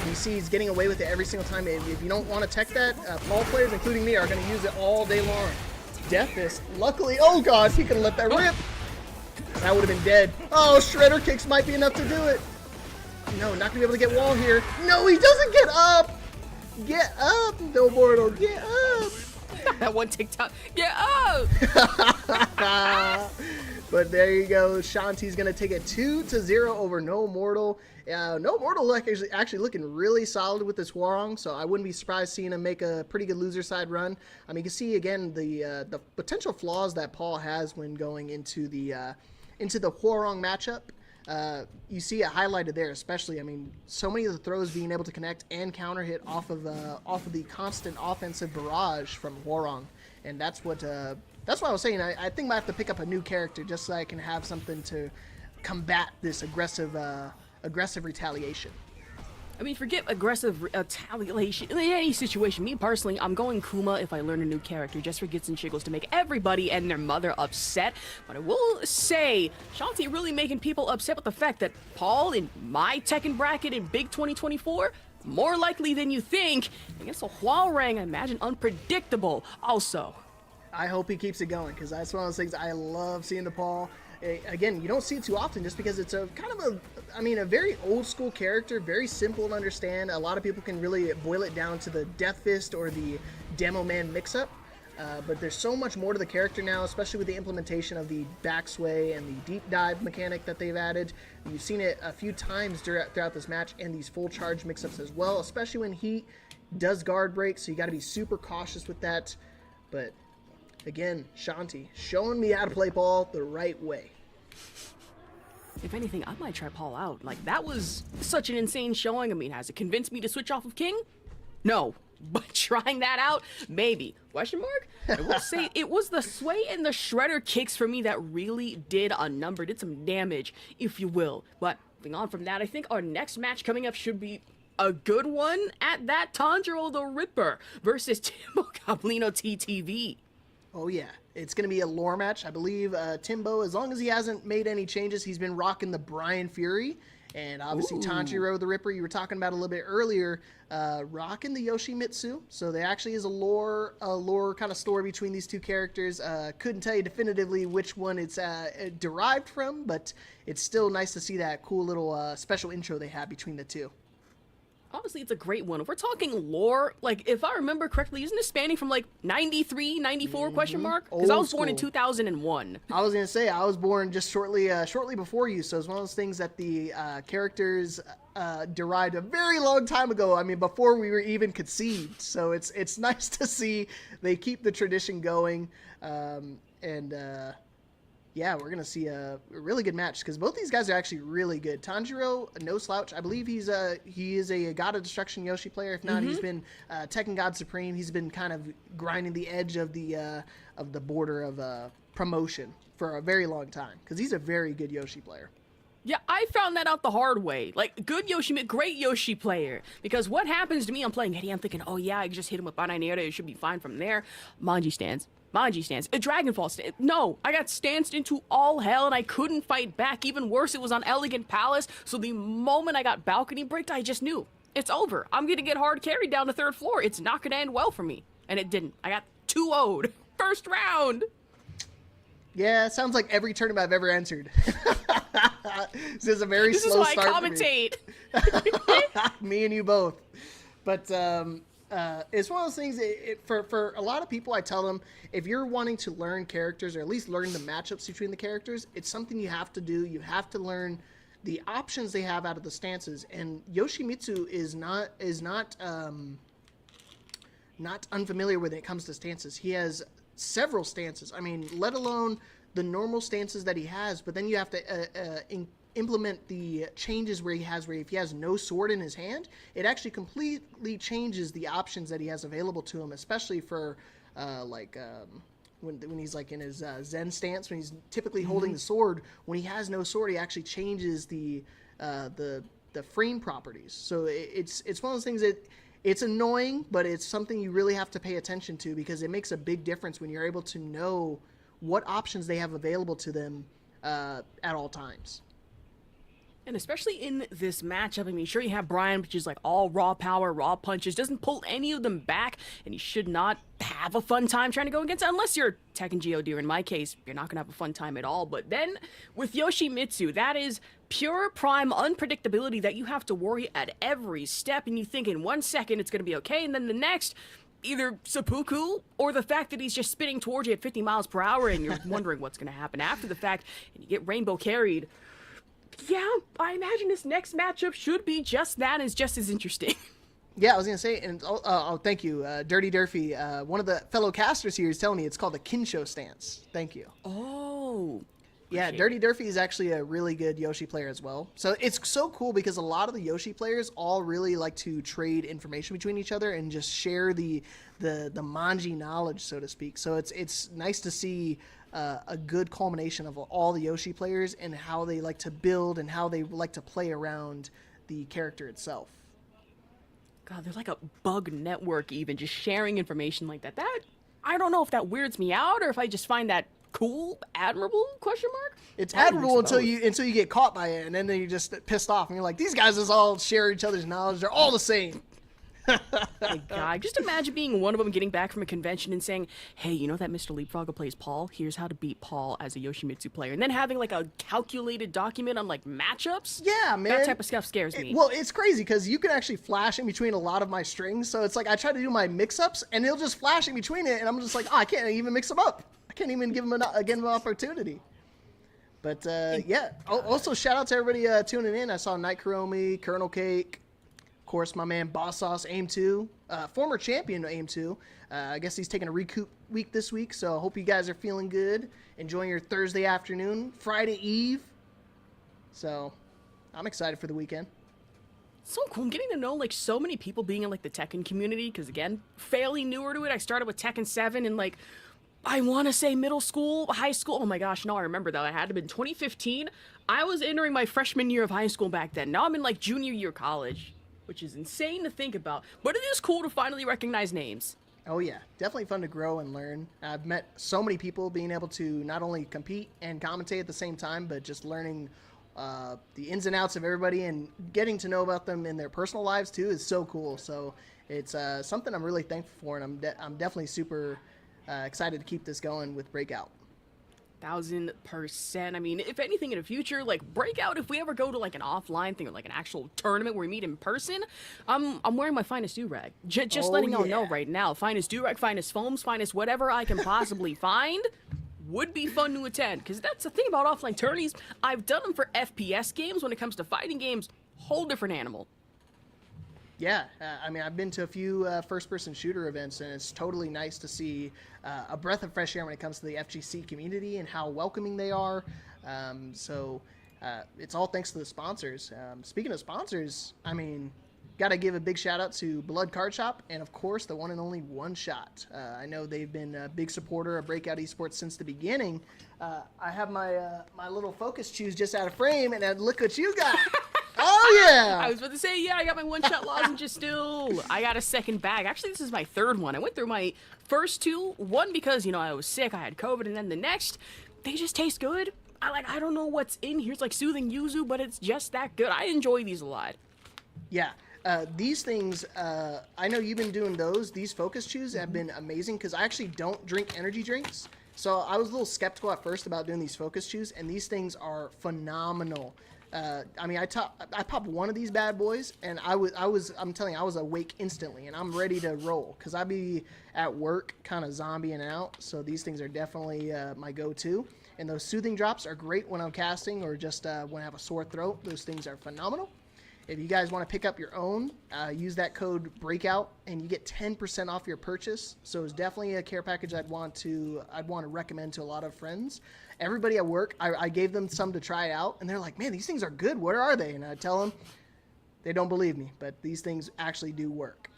You see he's getting away with it every single time. If you don't want to tech that, Paul players, including me, are going to use it all day long. Death Fist. Luckily, oh god, he could let that rip. That would have been dead. Oh, Shredder kicks might be enough to do it. No, not going to be able to get wall here. No, he doesn't get up. Get up, No Mortal. Get up. That one TikTok. Get up! But there you go. Shanti's going to take it 2-0 over No Mortal. No Mortal actually looking really solid with this Warong, so I wouldn't be surprised seeing him make a pretty good loser side run. I mean, you can see again the potential flaws that Paul has when going into the Warong matchup. You see it highlighted there, especially. I mean, so many of the throws being able to connect and counter hit off of the constant offensive barrage from Warong, and that's what I was saying. I think I might have to pick up a new character just so I can have something to combat this aggressive retaliation. I mean, forget aggressive retaliation. In any situation, me personally, I'm going Kuma if I learn a new character, just for gits and jiggles to make everybody and their mother upset. But I will say, Shanti really making people upset with the fact that Paul in my Tekken bracket in Big 2024, more likely than you think, against a Huarang, I imagine unpredictable also. I hope he keeps it going, because that's one of those things I love seeing the Paul. Again, you don't see it too often just because it's a very old school character, very simple to understand. A lot of people can really boil it down to the Death Fist or the Demo Man mix-up. But there's so much more to the character now, especially with the implementation of the backsway and the deep dive mechanic that they've added. You've seen it a few times throughout this match, and these full charge mix-ups as well, especially when Heat does guard break, so you got to be super cautious with that. But again, Shanti showing me how to play Paul the right way. If anything, I might try Paul out. Like, that was such an insane showing. I mean, has it convinced me to switch off of King? No. But trying that out, maybe. Question mark? I will say it was the sway and the shredder kicks for me that really did a number, did some damage, if you will. But moving on from that, I think our next match coming up should be a good one at that. Tanjiro the Ripper versus Timbo Goblino TTV. Oh yeah, it's going to be a lore match. I believe Timbo, as long as he hasn't made any changes, he's been rocking the Brian Fury. And obviously Tanjiro the Ripper, you were talking about a little bit earlier, rocking the Yoshimitsu. So there actually is a lore kind of story between these two characters. Couldn't tell you definitively which one it's derived from, but it's still nice to see that cool little special intro they have between the two. Honestly, it's a great one. If we're talking lore, like, if I remember correctly, isn't it spanning from, like, 93, 94, question mark? Because I was born in 2001. I was going to say, I was born just shortly before you, so it's one of those things that the characters derived a very long time ago. I mean, before we were even conceived. So it's nice to see they keep the tradition going, yeah, we're going to see a really good match because both these guys are actually really good. Tanjiro, no slouch. I believe he is a God of Destruction Yoshi player. If not, he's been Tekken God Supreme. He's been kind of grinding the edge of the border of promotion for a very long time because he's a very good Yoshi player. Yeah, I found that out the hard way. Like, good Yoshi, great Yoshi player. Because what happens to me, I'm playing Eddie, I'm thinking, oh yeah, I just hit him with Bananeira, it should be fine from there. Manji stands. Manji stance, a Dragonfall stance. No, I got stanced into all hell and I couldn't fight back. Even worse, it was on Elegant Palace. So the moment I got balcony bricked, I just knew it's over. I'm gonna get hard carried down to 3rd floor. It's not gonna end well for me. And it didn't. I got 2-0'd. First round. Yeah, it sounds like every tournament I've ever entered. This is a very slow start. This is why I commentate. Me and you both. But it's one of those things, for a lot of people, I tell them, if you're wanting to learn characters, or at least learn the matchups between the characters, it's something you have to do. You have to learn the options they have out of the stances. And Yoshimitsu is not unfamiliar when it comes to stances. He has several stances. I mean, let alone the normal stances that he has, but then you have to implement the changes where if he has no sword in his hand, it actually completely changes the options that he has available to him, especially for when he's like in his Zen stance, when he's typically holding the sword. When he has no sword, he actually changes the frame properties. So it's one of those things that it's annoying, but it's something you really have to pay attention to, because it makes a big difference when you're able to know what options they have available to them at all times. And especially in this matchup, I mean, sure, you have Brian, which is like all raw power, raw punches, doesn't pull any of them back, and you should not have a fun time trying to go against it, unless you're Tekken Geode, or in my case, you're not going to have a fun time at all. But then, with Yoshimitsu, that is pure prime unpredictability that you have to worry at every step, and you think in 1 second it's going to be okay, and then the next, either seppuku, or the fact that he's just spinning towards you at 50 miles per hour, and you're wondering what's going to happen after the fact, and you get rainbow carried. Yeah, I imagine this next matchup should be just that, and is just as interesting. Yeah, I was going to say, and thank you, Dirty Durfee. One of the fellow casters here is telling me it's called the Kinsho stance. Thank you. Oh. Yeah, Dirty Durfee is actually a really good Yoshi player as well. So it's so cool because a lot of the Yoshi players all really like to trade information between each other and just share the manji knowledge, so to speak. So it's nice to see a good culmination of all the Yoshi players and how they like to build and how they like to play around the character itself. God, they're like a bug network even, just sharing information like that. I don't know if that weirds me out or if I just find that cool, admirable, question mark? It's admirable until you get caught by it, and then you're just pissed off and you're like, these guys just all share each other's knowledge, they're all the same. My God, just imagine being one of them, getting back from a convention and saying, hey, you know that Mr. Leapfrog who plays Paul? Here's how to beat Paul as a Yoshimitsu player. And then having like a calculated document on like matchups? Yeah, man. That type of stuff scares me. Well, it's crazy because you can actually flash in between a lot of my strings. So it's like I try to do my mix-ups and he'll just flash in between it, and I'm just like, I can't even mix them up. I can't even give him an opportunity. But yeah, also shout out to everybody tuning in. I saw Night Kuromi, Colonel Cake, of course, my man Boss Sauce, Aim 2, former champion Aim 2. I guess he's taking a recoup week this week, so I hope you guys are feeling good, enjoying your Thursday afternoon, Friday Eve. So I'm excited for the weekend. So cool. I'm getting to know like so many people being in like the Tekken community, because again, fairly newer to it. I started with Tekken 7 and like, I want to say middle school, high school. Oh my gosh, no, I remember that. I had to have been 2015. I was entering my freshman year of high school back then. Now I'm in like junior year college, which is insane to think about. But it is cool to finally recognize names. Oh yeah, definitely fun to grow and learn. I've met so many people being able to not only compete and commentate at the same time, but just learning the ins and outs of everybody and getting to know about them in their personal lives too is so cool. So it's something I'm really thankful for, and I'm definitely super excited to keep this going with Breakout. 1000%. I mean, if anything in the future, like Breakout, if we ever go to like an offline thing or like an actual tournament where we meet in person, I'm wearing my finest do-rag. Just letting y'all know right now, finest do-rag, finest foams, finest whatever I can possibly find would be fun to attend. Because that's the thing about offline tourneys. I've done them for FPS games. When it comes to fighting games, whole different animal. Yeah, I mean, I've been to a few first-person shooter events, and it's totally nice to see a breath of fresh air when it comes to the FGC community and how welcoming they are. So it's all thanks to the sponsors. Speaking of sponsors, I mean, got to give a big shout-out to Blood Card Shop and, of course, the one and only One Shot. I know they've been a big supporter of Breakout Esports since the beginning. I have my little focus shoes just out of frame, and look what you got. Oh, yeah! I was about to say, yeah, I got my one-shot lozenges still. I got a second bag. Actually, this is my third one. I went through my first two. One because, you know, I was sick, I had COVID, and then the next, they just taste good. I don't know what's in here. It's like soothing yuzu, but it's just that good. I enjoy these a lot. Yeah. These things, I know you've been doing those. These focus chews have been amazing because I actually don't drink energy drinks. So I was a little skeptical at first about doing these focus chews, and these things are phenomenal. I mean, I popped one of these bad boys, and I'm telling you, I was awake instantly, and I'm ready to roll because I be at work kind of zombieing out. So these things are definitely my go-to. And those soothing drops are great when I'm casting or just when I have a sore throat. Those things are phenomenal. If you guys want to pick up your own, use that code Breakout, and you get 10% off your purchase. So it's definitely a care package I'd want to recommend to a lot of friends. Everybody at work, I gave them some to try out, and they're like, "Man, these things are good. Where are they?" And I tell them, they don't believe me, but these things actually do work.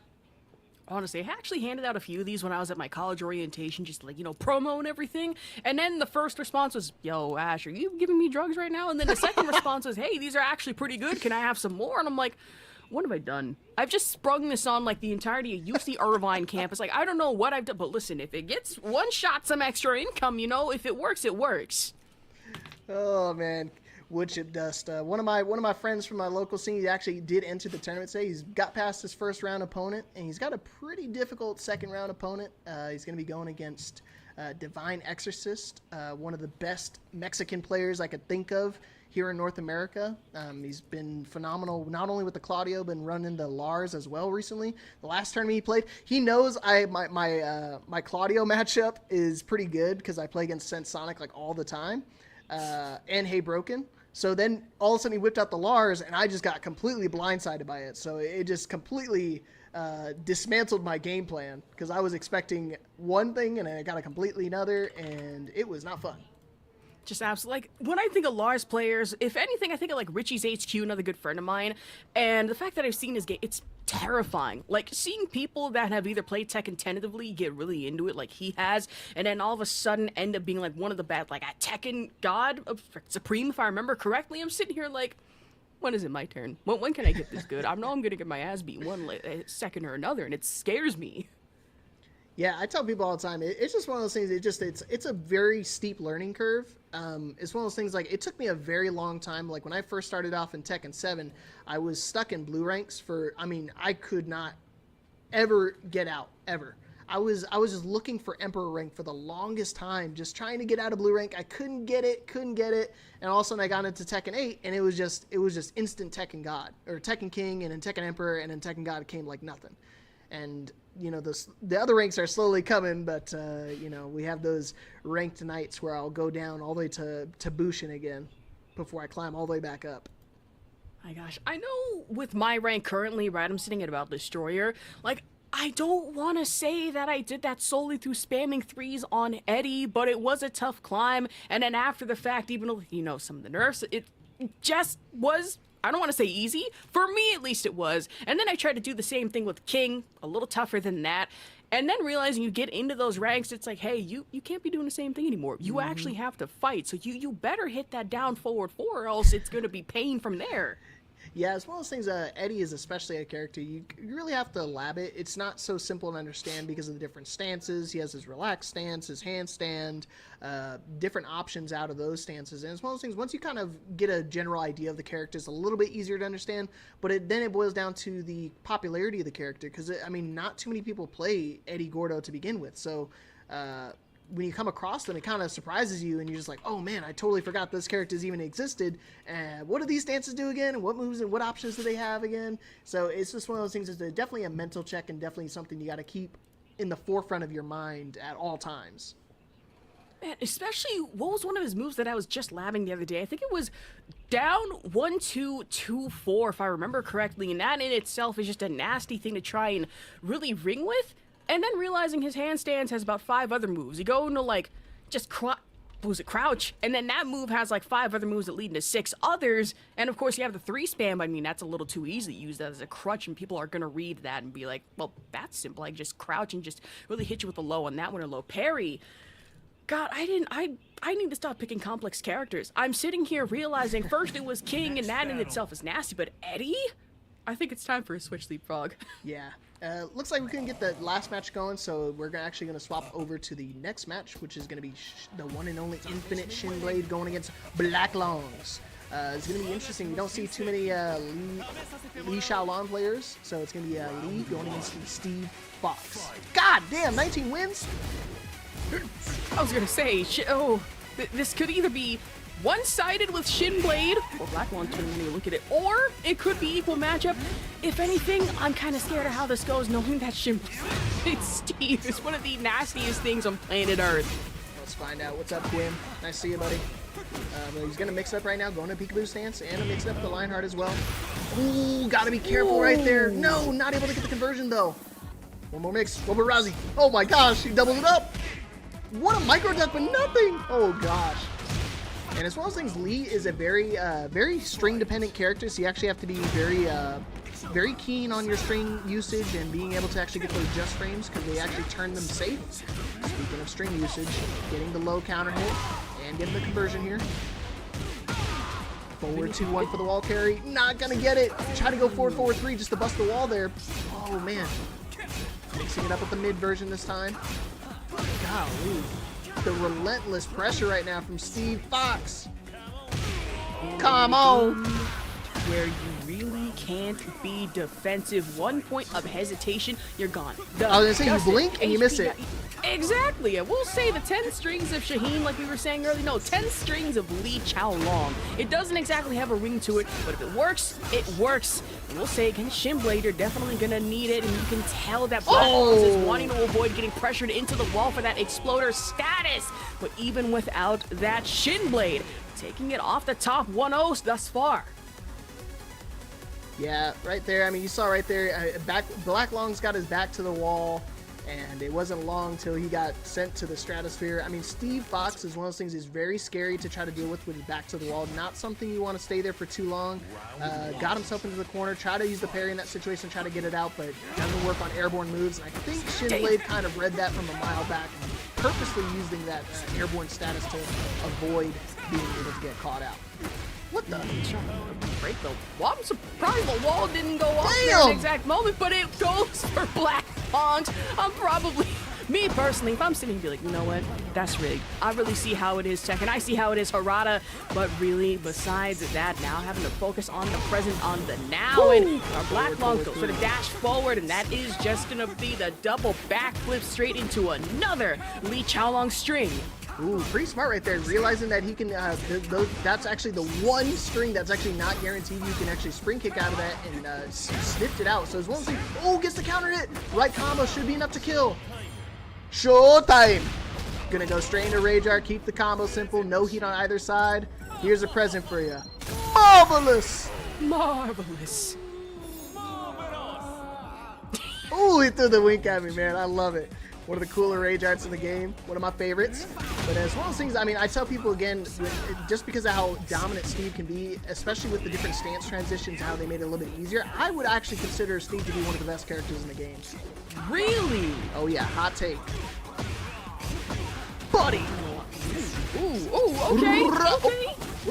Honestly, I actually handed out a few of these when I was at my college orientation, just like, you know, promo and everything. And then the first response was, "Yo, Ash, are you giving me drugs right now?" And then the second response was, "Hey, these are actually pretty good. Can I have some more?" And I'm like, what have I done? I've just sprung this on like the entirety of UC Irvine campus. Like, I don't know what I've done, but listen, if it gets one shot some extra income, you know, if it works, it works. Oh man, wood chip dust. One of my friends from my local scene, he actually did enter the tournament today. He's got past his first round opponent, and he's got a pretty difficult second round opponent. He's going to be going against Divine Exorcist, one of the best Mexican players I could think of here in North America. He's been phenomenal, not only with the Claudio, been running the Lars as well recently. The last tournament he played, he knows my Claudio matchup is pretty good because I play against Sense Sonic like all the time, and Hey Broken. So then all of a sudden he whipped out the Lars, and I just got completely blindsided by it. So it just completely dismantled my game plan because I was expecting one thing and I got a completely another, and it was not fun. Just absolutely. Like, when I think of Lars players, if anything, I think of like Richie's HQ, another good friend of mine. And the fact that I've seen his game, it's terrifying. Like, seeing people that have either played Tekken tentatively get really into it like he has, and then all of a sudden end up being like one of the bad, like a Tekken god, Supreme, if I remember correctly. I'm sitting here like, when is it my turn? When can I get this good? I know I'm going to get my ass beat one second or another, and it scares me. Yeah, I tell people all the time, it's just one of those things, it's a very steep learning curve. It's one of those things, like, it took me a very long time. Like, when I first started off in Tekken 7, I was stuck in blue ranks I could not ever get out, ever. I was just looking for Emperor rank for the longest time, just trying to get out of blue rank. I couldn't get it, and all of a sudden I got into Tekken 8, and it was just instant Tekken God, or Tekken King, and then Tekken Emperor, and then Tekken God came like nothing. And, you know, the other ranks are slowly coming, but, you know, we have those ranked nights where I'll go down all the way to Bushin again before I climb all the way back up. My gosh, I know with my rank currently, right, I'm sitting at about Destroyer. Like, I don't want to say that I did that solely through spamming threes on Eddie, but it was a tough climb. And then after the fact, even though, you know, some of the nerfs, it just was, I don't want to say easy. For me, at least it was. And then I tried to do the same thing with King, a little tougher than that. And then realizing you get into those ranks, it's like, hey, you can't be doing the same thing anymore. You actually have to fight. So you better hit that down forward 4, or else it's going to be pain from there. Yeah, it's one of those things. Eddie is especially a character. You really have to lab it. It's not so simple to understand because of the different stances. He has his relaxed stance, his handstand, different options out of those stances. And it's one of those things, once you kind of get a general idea of the character, it's a little bit easier to understand. But then it boils down to the popularity of the character. Because, I mean, not too many people play Eddie Gordo to begin with. So, when you come across them, it kind of surprises you, and you're just like, oh man, I totally forgot those characters even existed. And what do these stances do again? And what moves and what options do they have again? So it's just one of those things. It's definitely a mental check, and definitely something you got to keep in the forefront of your mind at all times. Man, especially, what was one of his moves that I was just labbing the other day? I think it was down 1-2-2-4, if I remember correctly, and that in itself is just a nasty thing to try and really ring with. And then realizing his handstands has about 5 other moves. You go into, like, just crouch, and then that move has, like, 5 other moves that lead into 6 others. And, of course, you have the 3 spam. I mean, that's a little too easy to use that as a crutch, and people are going to read that and be like, well, that's simple. I just crouch and just really hit you with a low on that one or low parry. God, I need to stop picking complex characters. I'm sitting here realizing first it was King, and that in itself is nasty, but Eddie? I think it's time for a switch leapfrog. Yeah. Looks like we couldn't get the last match going, so we're actually going to swap over to the next match, which is going to be the one and only Infinite Shinblade going against Black Longs. It's going to be interesting. We don't see too many Lee Xiaolong players, so it's going to be Lee going against Steve Fox. God damn, 19 wins? I was gonna say, this could either be one-sided with Shinblade, or Black Long when you look at it, or it could be equal matchup. If anything, I'm kind of scared of how this goes, knowing that Shinblade Steve is one of the nastiest things on planet Earth. Let's find out. What's up, Gwyn? Nice to see you, buddy. But he's gonna mix it up right now, going to peekaboo stance, and mix it up the Lionheart as well. Ooh, gotta be careful right there. No, not able to get the conversion though. One more mix, one more Rousey. Oh my gosh, he doubled it up. What a micro death, but nothing! Oh gosh. And as well as things, Lee is a very string dependent character, so you actually have to be very keen on your string usage and being able to actually get those just frames because they actually turn them safe. Speaking of string usage, getting the low counter hit and getting the conversion here. Forward 2-1 for the wall carry. Not gonna get it. Try to go forward 3 just to bust the wall there. Oh man. Mixing it up with the mid version this time. Golly. The relentless pressure right now from Steve Fox. Come on. Where you really can't be defensive. 1 point of hesitation, you're gone. I was gonna say, you blink and you miss it. Exactly. I will say the 10 strings of Shaheen, like we were saying earlier, no, 10 strings of Lee Xiaolong. It doesn't exactly have a ring to it, but if it works, it works. And we'll say against Shinblade, you're definitely gonna need it, and you can tell that Black Longs is wanting to avoid getting pressured into the wall for that exploder status. But even without that, Shinblade taking it off the top 1-0 thus far. Yeah, right there. I mean, you saw right there, Black Long's got his back to the wall, and it wasn't long till he got sent to the stratosphere. I mean, Steve Fox is one of those things that's very scary to try to deal with his back to the wall. Not something you want to stay there for too long. Got himself into the corner, try to use the parry in that situation, try to get it out, but doesn't work on airborne moves. And I think Shinblade kind of read that from a mile back, purposely using that airborne status to avoid being able to get caught out. What the? Break the wall. I'm surprised the wall didn't go off at the exact moment, but it goes for Black Longs. I'm probably, me personally, if I'm sitting here, be like, you know what? That's rigged. I really see how it is, Tekken. I see how it is, Harada. But really, besides that, now having to focus on the present, on the now, and our Black Long goes for the dash forward, and that is just gonna be the double backflip straight into another Lee Xiaolong string. Ooh, pretty smart right there, realizing that he can, that's actually the one string that's actually not guaranteed. You can actually spring kick out of that and sniffed it out. So as well as he, gets the counter hit. Right combo should be enough to kill. Showtime. Gonna go straight into Rage Art, keep the combo simple, no heat on either side. Here's a present for you. Marvelous. Marvelous. Ooh, he threw the wink at me, man. I love it. One of the cooler Rage Arts in the game. One of my favorites. But as well as things, I mean, I tell people again, just because of how dominant Steve can be, especially with the different stance transitions, how they made it a little bit easier, I would actually consider Steve to be one of the best characters in the game. Really? Oh yeah, hot take. Buddy! Ooh, okay.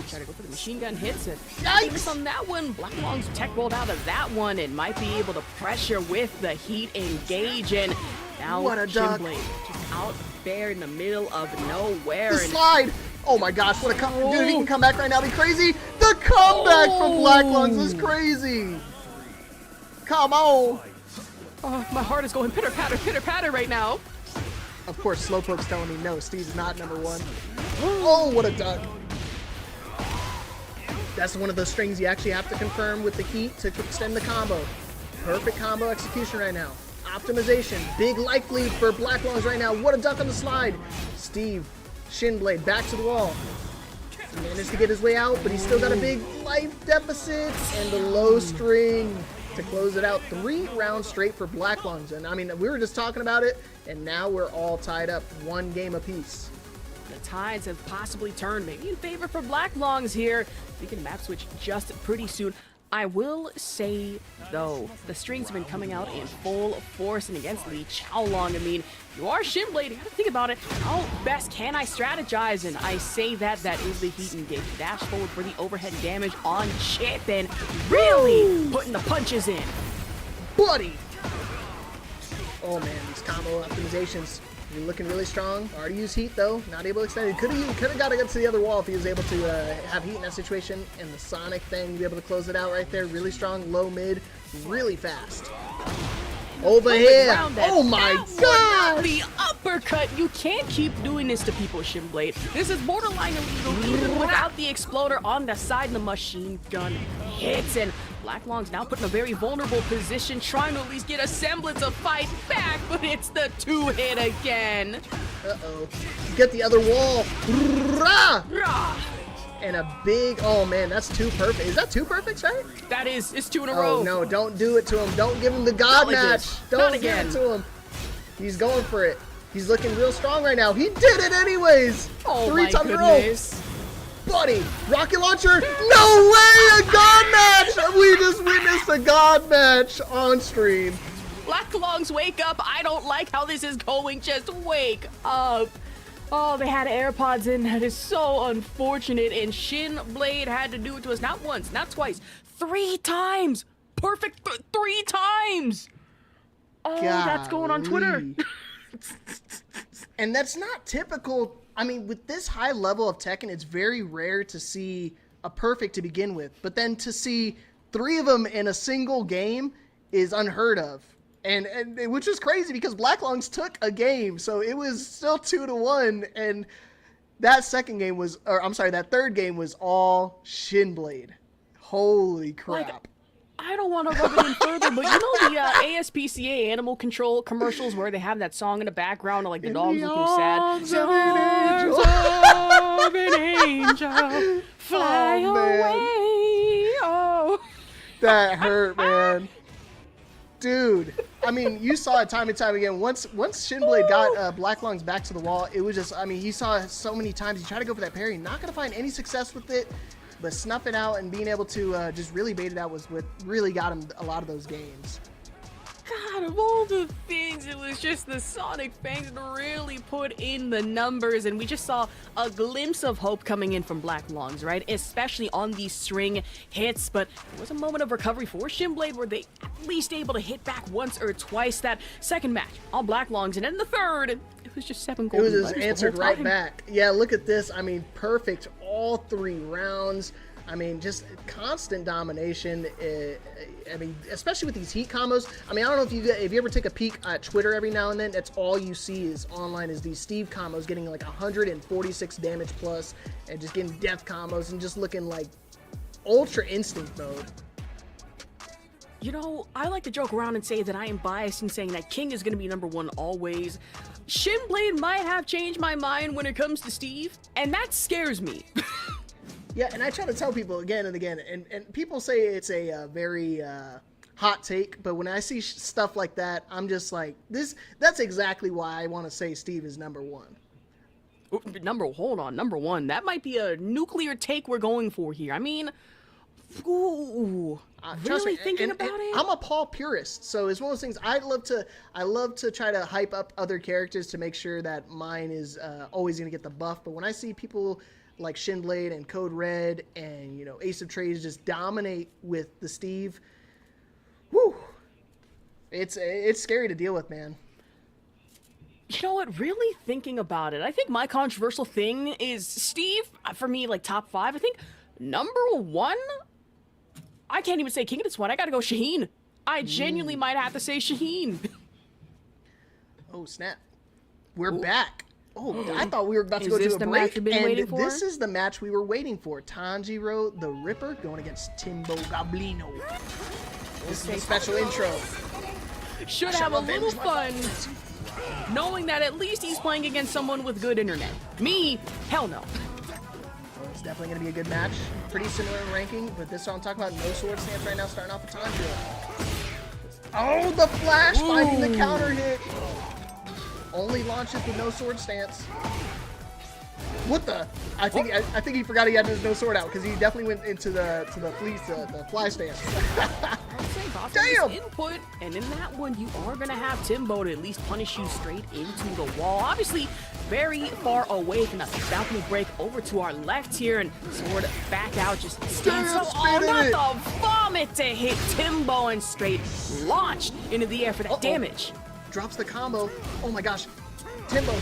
Try to go for the machine gun hits and yikes on that one. Black Long's tech rolled out of that one and might be able to pressure with the heat engage. And now what a duck. Shinblade just out there in the middle of nowhere. The slide! Oh my gosh, what a comeback. Dude, he can come back right now, be crazy. The comeback from Black Lungs is crazy. Come on. Oh, my heart is going pitter patter right now. Of course, Slowpoke's telling me no, Steve's not number one. Oh, what a duck. That's one of those strings you actually have to confirm with the heat to extend the combo. Perfect combo execution right now. Optimization. Big life lead for Black Lungs right now. What a duck on the slide. Steve, Shinblade, back to the wall. He managed to get his way out, but he's still got a big life deficit. And the low string to close it out. 3 rounds straight for Black Lungs. And I mean, we were just talking about it, and now we're all tied up. 1 game apiece. The tides have possibly turned maybe in favor for Black Longs here. We can map switch just pretty soon. I will say, though, the strings have been coming out in full force, and against Lee Chaolong, I mean, you are Shinblade, you gotta think about it. How best can I strategize? And I say that is the heat engage. Dash forward for the overhead damage on Chip, and really putting the punches in. Buddy! Oh man, these combo optimizations. You're looking really strong. Already used heat though. Not able to extend it. Could have got to get to the other wall if he was able to have heat in that situation. And the Sonic thing, be able to close it out right there. Really strong, low mid, really fast. Over here. Oh my god! The uppercut. You can't keep doing this to people, Shinblade. This is borderline illegal even without the exploder on the side, and the machine gun hits, and Blacklong's now put in a very vulnerable position, trying to at least get a semblance of fight back, but it's the 2-hit again. Uh-oh. Get the other wall. Rah! And a big, oh man, that's 2 perfect. Is that 2 perfects, right? That is, it's 2 in a row. Oh no, don't do it to him. Don't give him the god match. Don't give it to him. He's going for it. He's looking real strong right now. He did it anyways. Oh 3 my times in a goodness. row. Buddy, rocket launcher. No way, a god match. We just witnessed a god match on stream. Blacklongs, wake up. I don't like how this is going. Just wake up. Oh, they had AirPods in. That is so unfortunate. And Shinblade had to do it to us not once, not twice, 3 times. Perfect 3 times. Oh, that's going on Twitter. And that's not typical. I mean, with this high level of Tekken, it's very rare to see a perfect to begin with. But then to see 3 of them in a single game is unheard of. And which is crazy because Blacklongs took a game, so it was still 2-1, and that that 3rd game was all Shinblade. Holy crap. Like, I don't want to rub it in further, but you know the ASPCA animal control commercials where they have that song in the background of like the dogs looking sad? Arms of an angel. Of an angel, fly away. Oh. That hurt, man. Dude, I mean, you saw it time and time again. Once Shinblade got Blacklongs back to the wall, it was just, I mean, he saw it so many times. He tried to go for that parry, not going to find any success with it, but snuffing out and being able to just really bait it out was what really got him a lot of those games. God, of all the things, it was just the Sonic Fangs that really put in the numbers, and we just saw a glimpse of hope coming in from Blacklongs, right? Especially on these string hits, but it was a moment of recovery for Shinblade where they at least able to hit back once or twice. That second match on Blacklongs, and then the third, it was just 7 golden It was just letters answered the whole right time. back. Yeah, look at this. I mean, perfect all 3 rounds. I mean, just constant domination. I mean, especially with these heat combos. I mean, I don't know if you ever take a peek at Twitter every now and then. That's all you see is online is these Steve combos getting like 146 damage plus, and just getting death combos and just looking like ultra instinct mode. You know, I like to joke around and say that I am biased in saying that King is going to be #1 always. Shinblade might have changed my mind when it comes to Steve, and that scares me. Yeah, and I try to tell people again and again, and people say it's a very hot take, but when I see stuff like that, I'm just like, that's exactly why I want to say Steve is #1. Hold on, #1. That might be a nuclear take we're going for here. I mean, ooh, Trust really me, thinking and about it? I'm a Paul purist, so it's one of those things. I love to try to hype up other characters to make sure that mine is always gonna get the buff. But when I see people like Shinblade and Code Red and, you know, Ace of Trades just dominate with the Steve, whew, it's scary to deal with, man. You know what, really thinking about it, I think my controversial thing is Steve, for me, like top 5, I think #1, I can't even say King of this one, I gotta go Shaheen. I genuinely might have to say Shaheen. Oh, snap. We're back. Oh, I thought we were about to Is go this to a the break, match you've been and waiting for? this is the match we were waiting for. Tanjiro the Ripper going against Timbo Goblino. This is the special intro. Should have a little fun knowing that at least he's playing against someone with good internet. Me, hell no. Well, it's definitely going to be a good match. Pretty similar in ranking, but this one I'm talking about, no sword stance right now, starting off with Tanjiro. Oh, the flash finding the counter hit. Only launches with no sword stance. What the? I think he forgot he had his no sword out because he definitely went into the fleece, the fly stance. Damn! Input, and in that one, you are gonna have Timbo to at least punish you straight into the wall. Obviously, very far away from that balcony break over to our left here, and sword back out, just stands so not the vomit to hit Timbo and straight launched into the air for that damage. Drops the combo. Oh my gosh, Timbo.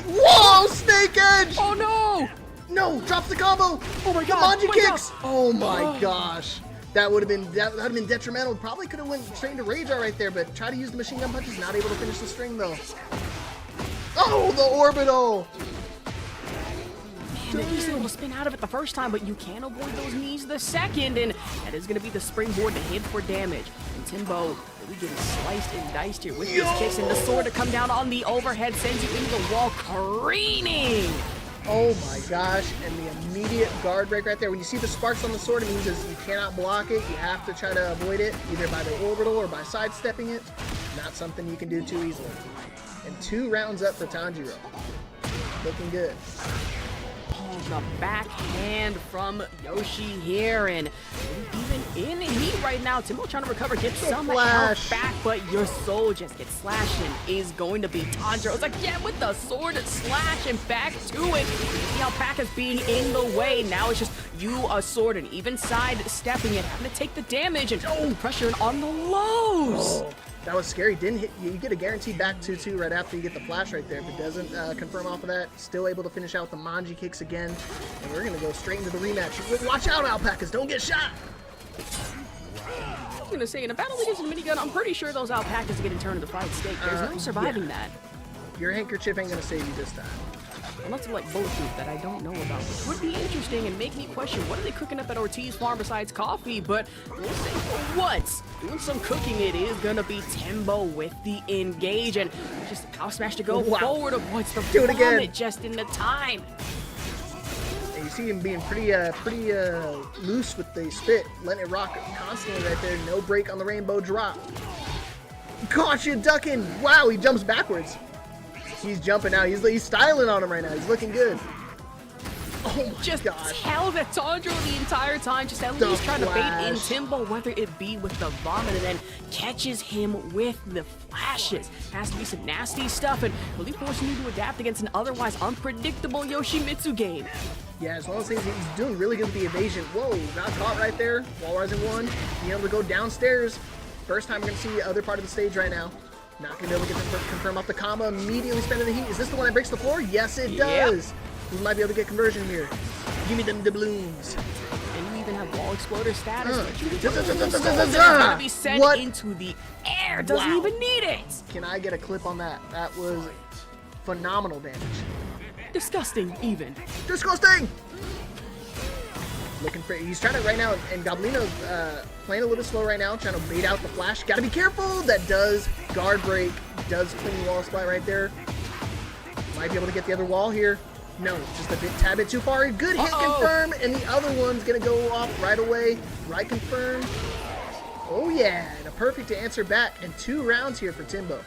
Whoa, snake edge! Oh no! No, drops the combo. Oh my god! Manji kicks. Oh my gosh. That would have been detrimental. Probably could have went straight into Rage Art right there, but try to use the machine gun punches. Not able to finish the string though. Oh, the orbital! Man, at least able to spin out of it the first time, but you can avoid those knees the second, and that is going to be the springboard to hit for damage. And Timbo really getting sliced and diced here with his kicks, and the sword to come down on the overhead sends you into the wall, careening! Oh my gosh, and the immediate guard break right there. When you see the sparks on the sword, it means you cannot block it. You have to try to avoid it, either by the orbital or by sidestepping it. Not something you can do too easily. And 2 rounds up for Tanjiro. Looking good. Oh, the backhand from Yoshi here, and even in heat right now, Timbo trying to recover, get some health back, but your soul just gets slashed and is going to be Tanjiro. It's like, yeah, with the sword slash and back to it. The alpaca's being in the way. Now it's just you, a sword, and even side stepping it, having to take the damage, and pressure on the lows. Oh. That was scary. Didn't hit you. You get a guaranteed back 2-2 right after you get the flash right there. If it doesn't confirm off of that, still able to finish out the Manji kicks again. And we're going to go straight into the rematch. Watch out, alpacas. Don't get shot. I was going to say, in a battle against a minigun, I'm pretty sure those alpacas are getting turned into fried steak. There's no surviving that. Your handkerchief ain't going to save you this time. Unless it's like bulletproof that I don't know about, which would be interesting and make me question what are they cooking up at Ortiz Farm besides coffee. But we'll say for once, doing some cooking, it is gonna be Timbo with the engage, and just out smash to go forward. Avoids the vomit just in the time. And you see him being pretty loose with the spit, letting it rock constantly right there. No break on the rainbow drop. Gotcha, ducking. Wow, he jumps backwards. He's jumping now. He's styling on him right now. He's looking good. Oh my just gosh. Tell that Tanjiro the entire time, just at least trying to bait in Timbo, whether it be with the vomit, and then catches him with the flashes. Has to be some nasty stuff, and really forcing you to adapt against an otherwise unpredictable Yoshimitsu game. Yeah, as well as things, he's doing really good with the evasion. Whoa, got caught right there. Wall rising 1. Being able to go downstairs. First time we're going to see the other part of the stage right now. Not going to be able to get the confirm off the combo. Immediately spending the heat. Is this the one that breaks the floor? Yes, it does. We might be able to get conversion here. Give me them doubloons. And you even have wall exploder status. Gonna be sent into the air. Doesn't even need it. Can I get a clip on that? That was phenomenal damage. Disgusting, even. Disgusting! Looking for, he's trying to right now, and Goblino's playing a little slow right now, trying to bait out the flash. Gotta be careful! That does guard break, does clean wall splat right there. Might be able to get the other wall here. No, just a tad bit too far. Good hit confirm, and the other one's gonna go off right away. Right confirm. Oh yeah, and a perfect to answer back, and 2 rounds here for Timbo.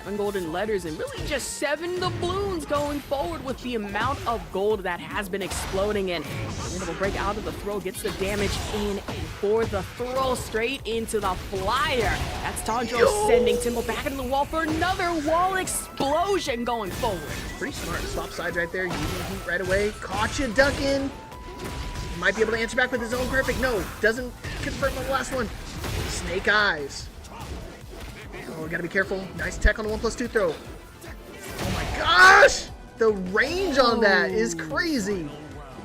7 golden letters and really just 7 doubloons going forward with the amount of gold that has been exploding, and will break out of the throw, gets the damage in, and for the throw straight into the flyer. That's Tanjiro sending Timbo back into the wall for another wall explosion going forward. Pretty smart. Swap sides right there, using heat right away. Caught you ducking. Might be able to answer back with his own perfect. No, doesn't confirm on the last one. Snake eyes. Oh, gotta be careful. Nice tech on the 1+2 throw. Oh my gosh! The range on that is crazy.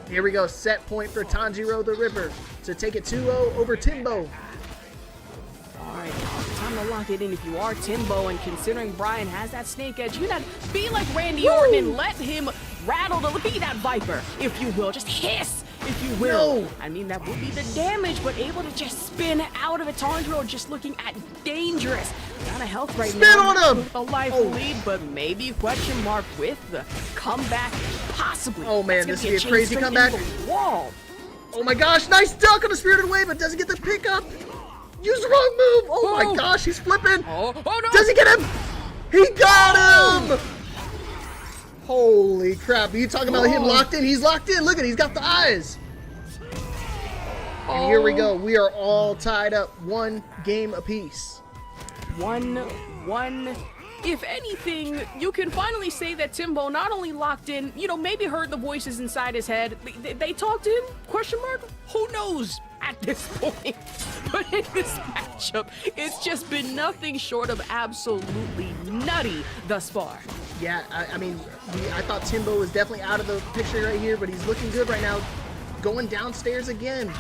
Here we go. Set point for Tanjiro the Ripper to take it 2-0 over Timbo. Alright, time to lock it in. If you are Timbo, and considering Brian has that snake edge, you gotta be like Randy Orton and let him rattle be that viper, if you will. Just hiss, if you will. I mean, that would be the damage, but able to just spin out of it. Tanjiro just looking at dangerous. Got a health right now. Spin on him! With a life lead, but maybe question mark with the comeback, possibly. Oh man, this would be a crazy comeback. Wall. Oh my gosh, nice duck on a spirited wave, but doesn't get the pickup. Use the wrong move. Oh my gosh, he's flipping. Oh no. Does he get him? He got him! Holy crap. Are you talking about him locked in? He's locked in. Look at it. He's got the eyes. And here we go. We are all tied up. 1 game apiece. 1-1. If anything, you can finally say that Timbo not only locked in, maybe heard the voices inside his head. They talked to him? Question mark? Who knows at this point? But in this matchup, it's just been nothing short of absolutely nutty thus far. Yeah, I mean, I thought Timbo was definitely out of the picture right here, but he's looking good right now. Going downstairs again.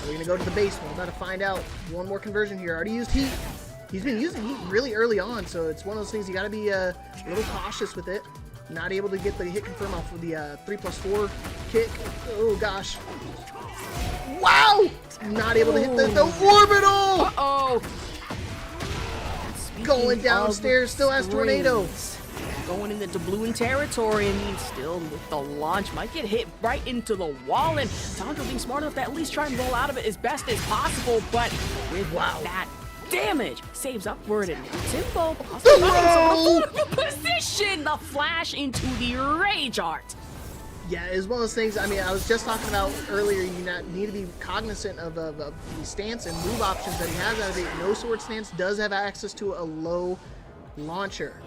We're going to go to the basement. We're about to find out. 1 more conversion here. Already used heat. He's been using heat really early on, so it's one of those things you got to be a little cautious with it. Not able to get the hit confirm off of the 3+4 kick. Oh, gosh. Wow! Not able to hit the orbital! Uh-oh! Going downstairs, still has Tornado. Going into doubloon territory, and he's still with the launch. Might get hit right into the wall, and Sandro being smart enough to at least try and roll out of it as best as possible, but with that damage, saves upward, and Timbo position the flash into the Rage Art. Yeah, it's one of those things. I mean, I was just talking about earlier. You need to be cognizant of the stance and move options that he has out of it. No sword stance does have access to a low launcher.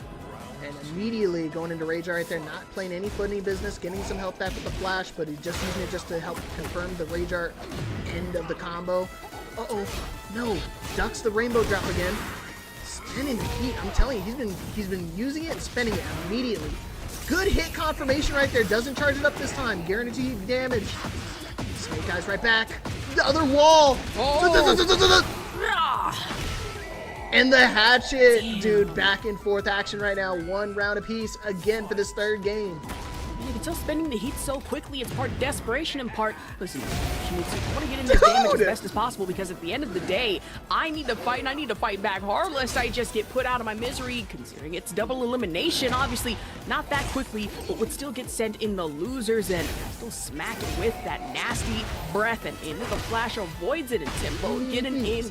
And immediately going into Rage Art right there, not playing any footing business, getting some help back with the flash, but he's just using it just to help confirm the Rage Art end of the combo. Uh-oh, no, ducks the rainbow drop again. Spinning the heat, I'm telling you, he's been using it and spending it immediately. Good hit confirmation right there, doesn't charge it up this time, guaranteed damage. Snake Eyes right back, the other wall. And the hatchet. Damn. Dude, back and forth action right now. 1 round apiece again for this 3rd game. You can tell spending the heat so quickly, it's part desperation and part, listen, I want to get in this damage as best as possible, because at the end of the day, I need to fight, and I need to fight back hard lest I just get put out of my misery, considering it's double elimination. Obviously, not that quickly, but would still get sent in the losers, and still smack it with that nasty breath, and into the flash avoids it, and Timbo getting in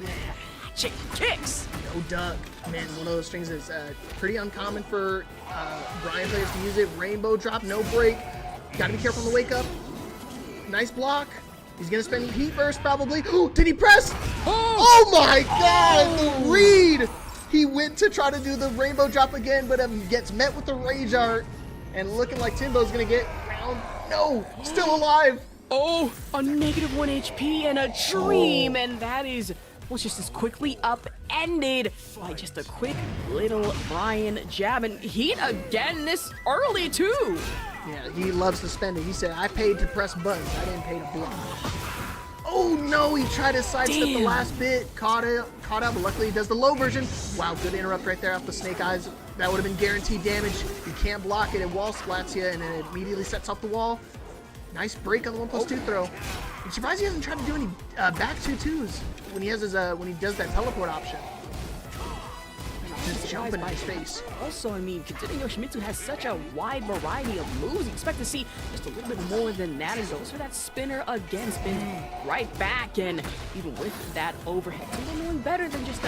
hatchet kicks. No duck. Man, one of those things is pretty uncommon for Brian players to use it. Rainbow drop, no break. Gotta be careful on the wake up. Nice block. He's gonna spend heat burst probably. Oh, did he press? Oh my god, the read! He went to try to do the rainbow drop again, but gets met with the Rage Art. And looking like Timbo's gonna get round. No, still alive. Oh, a -1 HP and a dream, and that was just as quickly upended by just a quick little Brian jab, and heat again this early too. Yeah, he loves to spend it. He said, I paid to press buttons, I didn't pay to block. Oh no, he tried to sidestep the last bit, caught out, but luckily he does the low version. Wow, good interrupt right there off the Snake Eyes. That would have been guaranteed damage. You can't block it, it wall splats you, and then it immediately sets off the wall. Nice break on the 1+2 throw. I'm surprised he hasn't tried to do any back 2-2s when he has his when he does that teleport option. Just jumping in his face. Also, I mean, considering Yoshimitsu has such a wide variety of moves, you expect to see just a little bit more than that, and goes for that spinner again, spins right back, and even with that overhead, he's doing better than just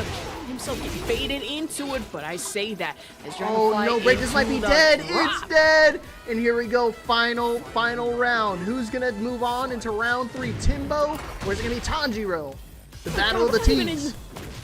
himself getting baited into it, but I say that as Dragonfly no, break, this might be dead. It's dead. And here we go, final round. Who's gonna move on into round 3? Timbo, or is it gonna be Tanjiro? The battle of the teams.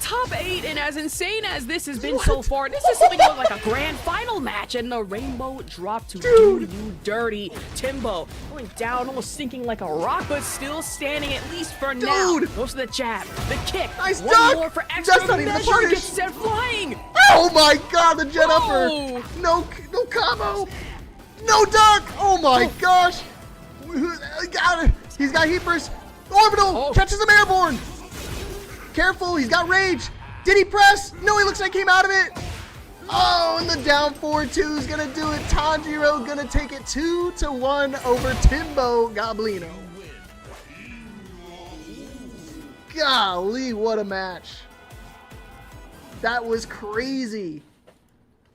Top 8, and as insane as this has been so far, this is something like a grand final match, and the rainbow drop to do you dirty. Timbo going down, almost sinking like a rock, but still standing at least for now. Goes to the jab, the kick, nice one duck. more for extra That's not even measure, the punish. gets sent flying. Oh my god, the jet upper. No combo. No duck. Oh my gosh. Got it. He's got heat burst. Orbital catches him airborne. Careful, he's got rage. Did he press? No, he looks like he came out of it. Oh, and the down 4-2 is gonna do it. Tanjiro gonna take it 2-1 over Timbo Goblino. Golly, what a match. That was crazy.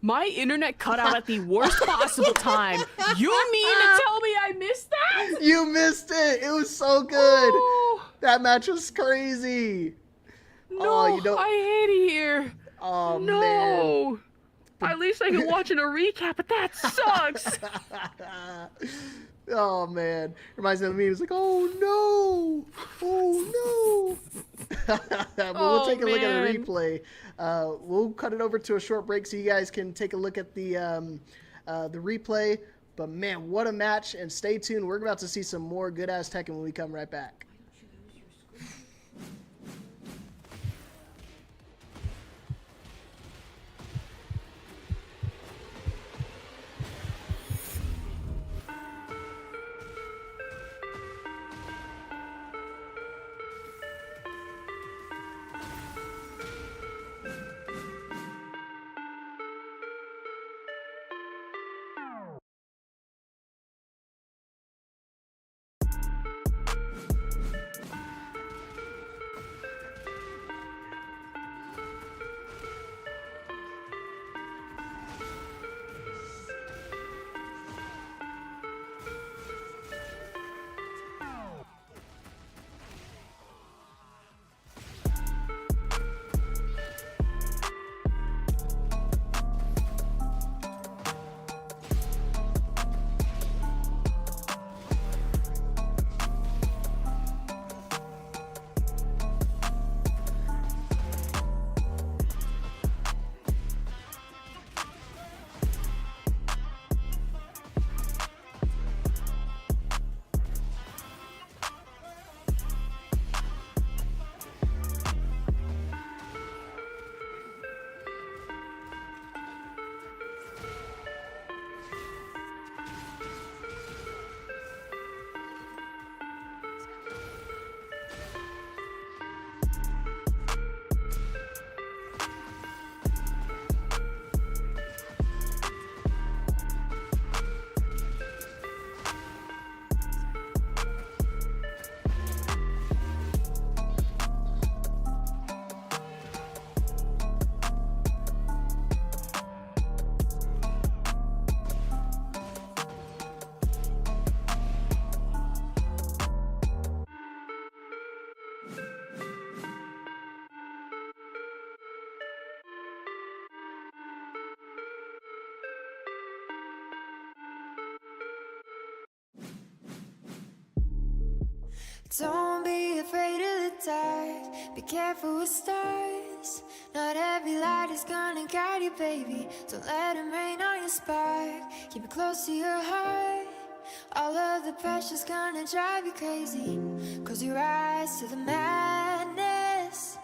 My internet cut out at the worst possible time. You mean to tell me I missed that? You missed it. It was so good. Oh. That match was crazy. No, I hate it here. Oh, no. man. At least I can watch in a recap, but that sucks. Oh man, reminds me of me. It's like, oh no. But we'll take a look at a replay. We'll cut it over to a short break so you guys can take a look at the replay. But man, what a match! And stay tuned. We're about to see some more good ass Tekken when we come right back. Don't be afraid of the dark. Be careful with stars. Not every light is gonna guide you, baby. Don't let them rain on your spark. Keep it close to your heart. All of the pressure's gonna drive you crazy. Close your eyes to the madness.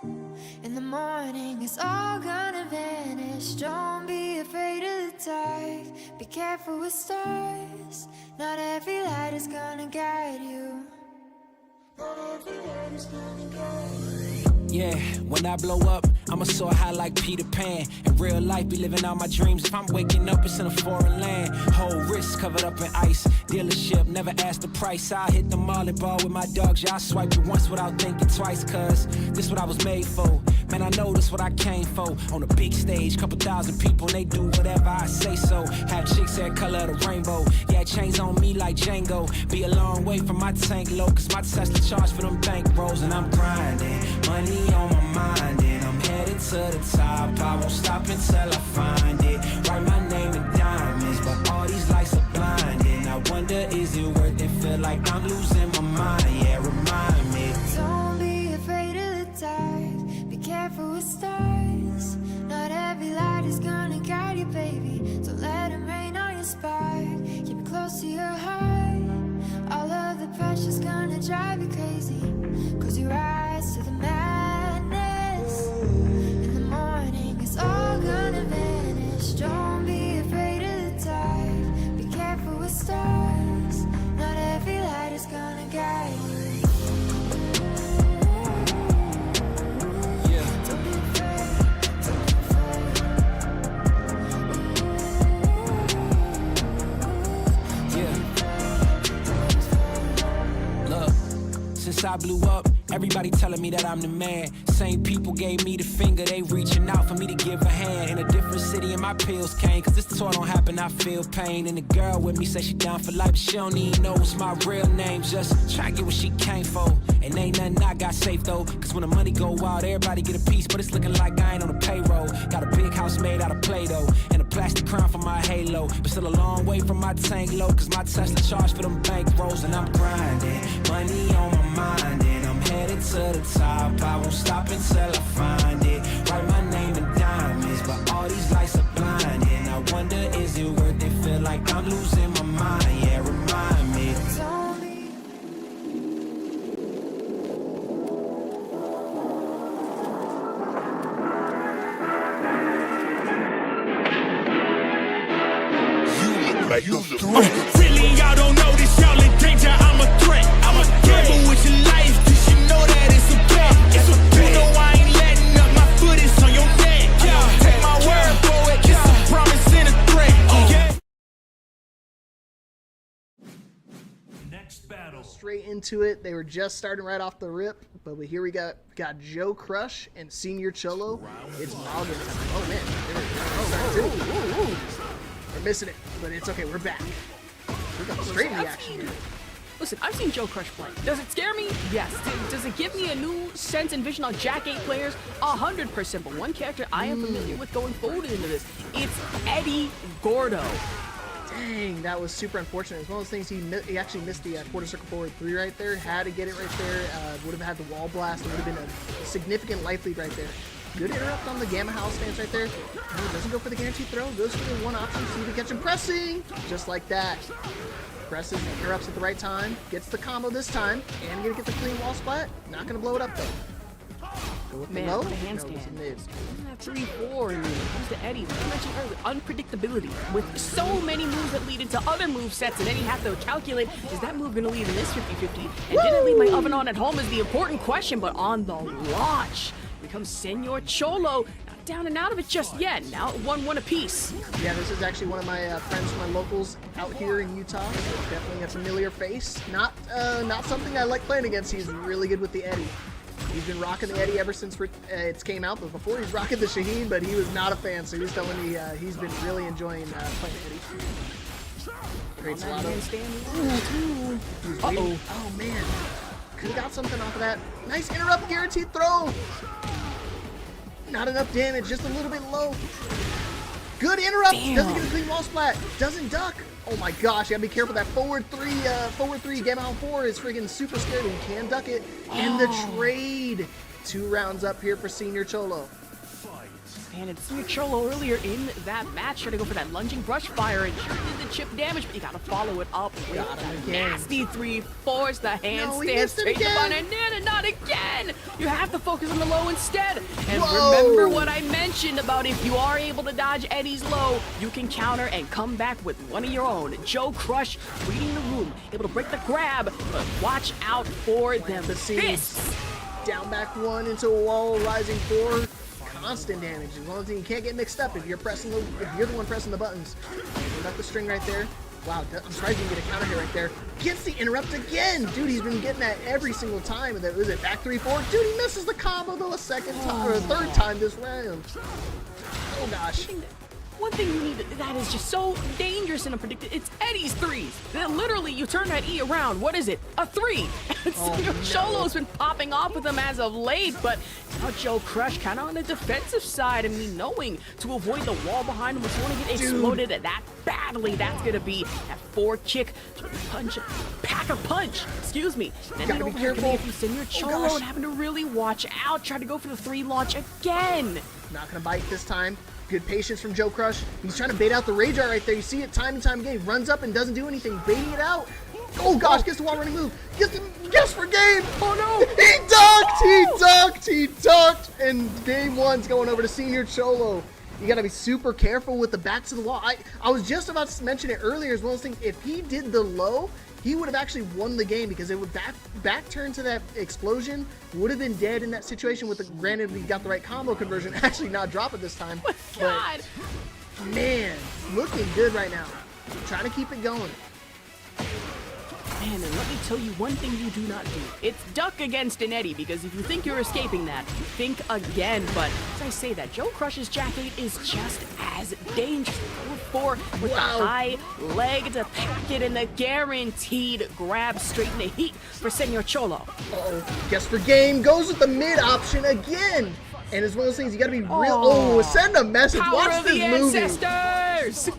In the morning, it's all gonna vanish. Don't be afraid of the dark. Be careful with stars. Not every light is gonna guide you. Yeah, when I blow up, I'ma soar high like Peter Pan. In real life, be living out my dreams. If I'm waking up, it's in a foreign land. Whole wrist covered up in ice. Dealership, never ask the price. I hit the molly ball with my dogs. Yeah, I swipe it once without thinking twice. Cause this what I was made for. Man, I know this what I came for. On a big stage, couple thousand people, and they do whatever I say so. Have chicks that color of the rainbow. Yeah, chains on me like Django. Be a long way from my tank low. Cause my Tesla charge for them bank rolls. And I'm grinding, money on my mind. And I'm headed to the top. I won't stop until I find it. Write my name in diamonds, but all these lights are blinding. I wonder, is it worth it? Feel like I'm losing my mind. Yeah, remind me. Don't be afraid of the dark. Be careful with stars. Not every light is gonna guide you, baby. Don't let them rain on your spark. Keep it close to your heart. All of the pressure's gonna drive you crazy. Close your eyes to the madness. In the morning, it's all gonna vanish. Don't be afraid of the dark. Be careful with stars. Not every light is gonna guide you. since I blew up. Everybody telling me that I'm the man. Same people gave me the finger, they reaching out for me to give a hand. In a different city and my pills came, cause this tour don't happen, I feel pain. And the girl with me say she down for life, but she don't even know what's my real name. Just try to get what she came for. And ain't nothing I got safe though, cause when the money go wild, everybody get a piece. But it's looking like I ain't on the payroll. Got a big house made out of Play-Doh, and a plastic crown for my halo. But still a long way from my tank low, cause my Tesla charge for them bank rolls. And I'm grinding, money on my mind, and I'm headed to the top. I won't stop until I find it. Write my name in diamonds, but all these lights are blinding. I wonder, is it worth it? Feel like I'm losing my mind. Yeah, remind me. Tell me. Like the threat. Really, y'all don't know this, y'all in danger, I'm a threat. I'm a gamble with your life, cause you know that it's a bet. It's a bet. You know I ain't letting up, my foot is on your neck. Yeah, take my word for it, it's a promise and a threat. Yeah. Next battle. Straight into it. They were just starting right off the rip, but here we got Joe Crush and Senior Cholo. It's Malgin time. Oh man, we're missing it, but it's okay. We're back. We're going straight in the action here. Listen, I've seen Joe Crush play. Does it scare me? Yes. Does it give me a new sense and vision on Jack 8 players? 100%. But one character I am familiar with going forward into this, it's Eddie Gordo. Dang, that was super unfortunate. It's one of those things he actually missed the quarter circle forward 3 right there. Had to get it right there. Would have had the wall blast. It would have been a significant life lead right there. Good interrupt on the Gamma House stance right there. No, doesn't go for the guaranteed throw. Goes for the one option. See to catch him pressing. Just like that. Presses, interrupts at the right time. Gets the combo this time. And gonna get the clean wall splat. Not gonna blow it up though. Go with the low. The No, it's a handstand. mid. That 3-4 and when it comes to Eddie, like I mentioned earlier, unpredictability. With so many moves that lead into other move sets, and then you have to calculate, is that move going to lead in this 50-50? And did it leave my oven on at home is the important question, but on the launch, becomes Senor Cholo. Not down and out of it just yet. Now 1-1 apiece. Yeah, this is actually one of my friends from my locals out here in Utah. So definitely a familiar face. Not something I like playing against. He's really good with the Eddie. He's been rocking the Eddie ever since it's came out, but before he's rocking the Shaheen, but he was not a fan, so he was telling me he's been really enjoying playing Eddie. Great slot. Uh-oh. Oh, man. Could have got something off of that. Nice interrupt, guaranteed throw. Not enough damage, just a little bit low. Good interrupt. Damn. Doesn't get a clean wall splat. Doesn't duck. Oh my gosh, you gotta be careful. That forward three, Gamma on 4 is freaking super scary. You can duck it. And the trade. 2 rounds up here for Senior Cholo. And it's Senior Cholo earlier in that match trying to go for that lunging brush fire and sure did the chip damage, but you gotta follow it up with a nasty 3-4s, the handstand straight up on it, and not again! You have to focus on the low instead. And remember what I mentioned about if you are able to dodge Eddie's low, you can counter and come back with one of your own. Joe Crush reading the room, able to break the grab, but watch out for them fists. Down back 1 into a wall, rising 4. Constant damage. As long as you can't get mixed up if you're the one pressing the buttons. Got the string right there. Wow, I'm surprised you can get a counter hit right there. Gets the interrupt again. Dude, he's been getting that every single time. Was it back 3-4? Dude, he misses the combo though a second time or a third time this round. Oh gosh. One thing you need that is just so dangerous and unpredictable, it's Eddie's 3s. Then literally, you turn that E around, what is it? A 3! Cholo's been popping off with them as of late, but now Joe Crush kind of on the defensive side. I mean, knowing to avoid the wall behind him, which you want to get exploded at that badly, that's going to be that 4 kick, punch, pack a punch, excuse me. And then over here, if you send your Cholo and having to really watch out, try to go for the 3 launch again. Not going to bite this time. Good patience from Joe Crush. He's trying to bait out the Rage Art right there. You see it time and time again. He runs up and doesn't do anything. Baiting it out. Oh gosh, gets the wall running move. Gets for game. Oh no. He ducked. And game 1's going over to Senior Cholo. You gotta be super careful with the back to the wall. I was just about to mention it earlier as well as things. If he did the low, he would have actually won the game because it would back turn to that explosion, would have been dead in that situation with the, granted he got the right combo conversion, actually not drop it this time. God. But man, looking good right now. Trying to keep it going. Man, and let me tell you one thing you do not do. It's duck against an Eddie, because if you think you're escaping that, think again. But as I say that, Joe Crush's Jack 8 is just as dangerous. 4 with the high leg to pack it and the guaranteed grab straight in the heat for Senor Cholo. Uh-oh. Guess for game goes with the mid option again. And it's one of those things you gotta be real. Send a message. Power Watch of this the movie. ancestors!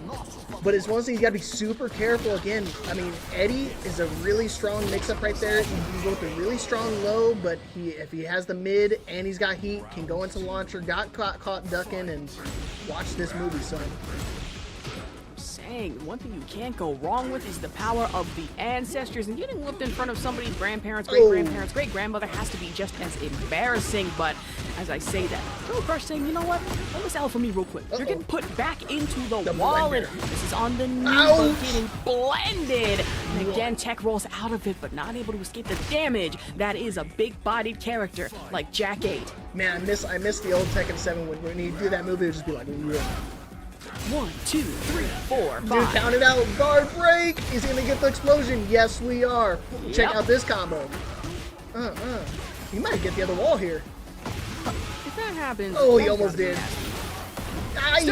But it's one of those things you gotta be super careful. Again, I mean, Eddie is a really strong mix-up right there. He can go with a really strong low, but if he has the mid and he's got heat, can go into launcher, got caught ducking, and watch this movie, son. Saying one thing you can't go wrong with is the power of the ancestors, and getting whooped in front of somebody's grandparents, great-grandparents, great-grandmother has to be just as embarrassing. But as I say that, Joe Crush saying, you know what? Hold this out for me real quick. You're getting put back into the wall, and this is on the knee, but getting blended. And again, Tech rolls out of it, but not able to escape the damage. That is a big-bodied character like Jack 8. Man, I miss the old Tekken 7 when he did that movie. It would just be like, whoa. 1, 2, 3, 4, 5. Dude, count it out. Guard break. Is he gonna get the explosion? Yes, we are. Check out this combo. He might get the other wall here. If that happens, oh, he almost did. Ay.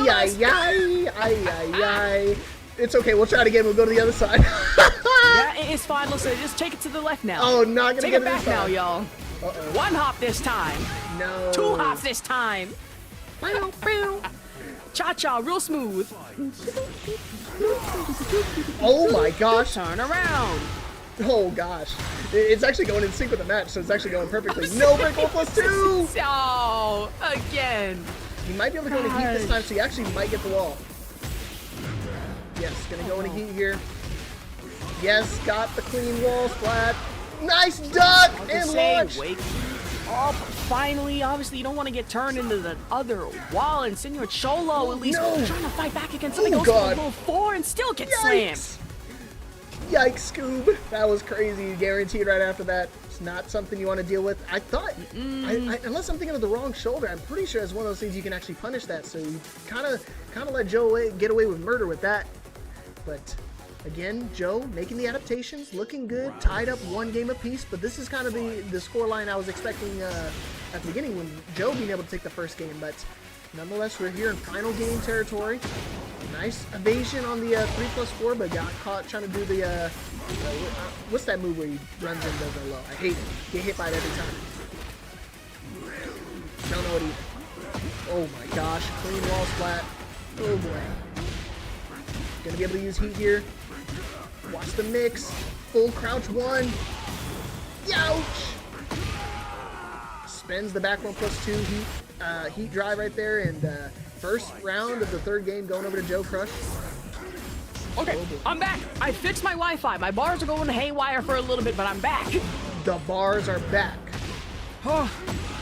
It's okay. We'll try it again. We'll go to the other side. Yeah, it's fine. Listen, just take it to the left now. Oh, not gonna take get it back now, y'all. 1 hop this time. No. 2 hops this time. Cha-cha, real smooth. Oh my gosh. Turn around. Oh gosh. It's actually going in sync with the match, so it's actually going perfectly. No Breakout +2. Oh, again. He might be able to go into heat this time, so he actually might get the wall. Yes, gonna go into heat here. Yes, got the clean wall splat. Nice duck and launch. Wake up. Finally, obviously, you don't want to get turned into the other wall, and Senor Cholo at least trying to fight back against something goes for a low 4 and still gets slammed. Yikes, Scoob. That was crazy. Guaranteed right after that. It's not something you want to deal with. I thought, unless I'm thinking of the wrong shoulder, I'm pretty sure it's one of those things you can actually punish that. So you kind of let Joe get away with murder with that. But again, Joe making the adaptations, looking good, tied up 1 game apiece. But this is kind of the score line I was expecting at the beginning when Joe being able to take the first game. But nonetheless, we're here in final game territory. Nice evasion on the 3+4, but got caught trying to do the what's that move where he runs in does a low? I hate it. Get hit by it every time. Don't know what he. Oh my gosh! Clean wall splat. Oh boy. Gonna be able to use heat here. Watch the mix. Full crouch 1. Youch! Spends the back 1+2 heat drive right there, and first round of the 3rd game going over to Joe Crush. Okay, I'm back. I fixed my Wi-Fi. My bars are going haywire for a little bit, but I'm back. The bars are back. Oh,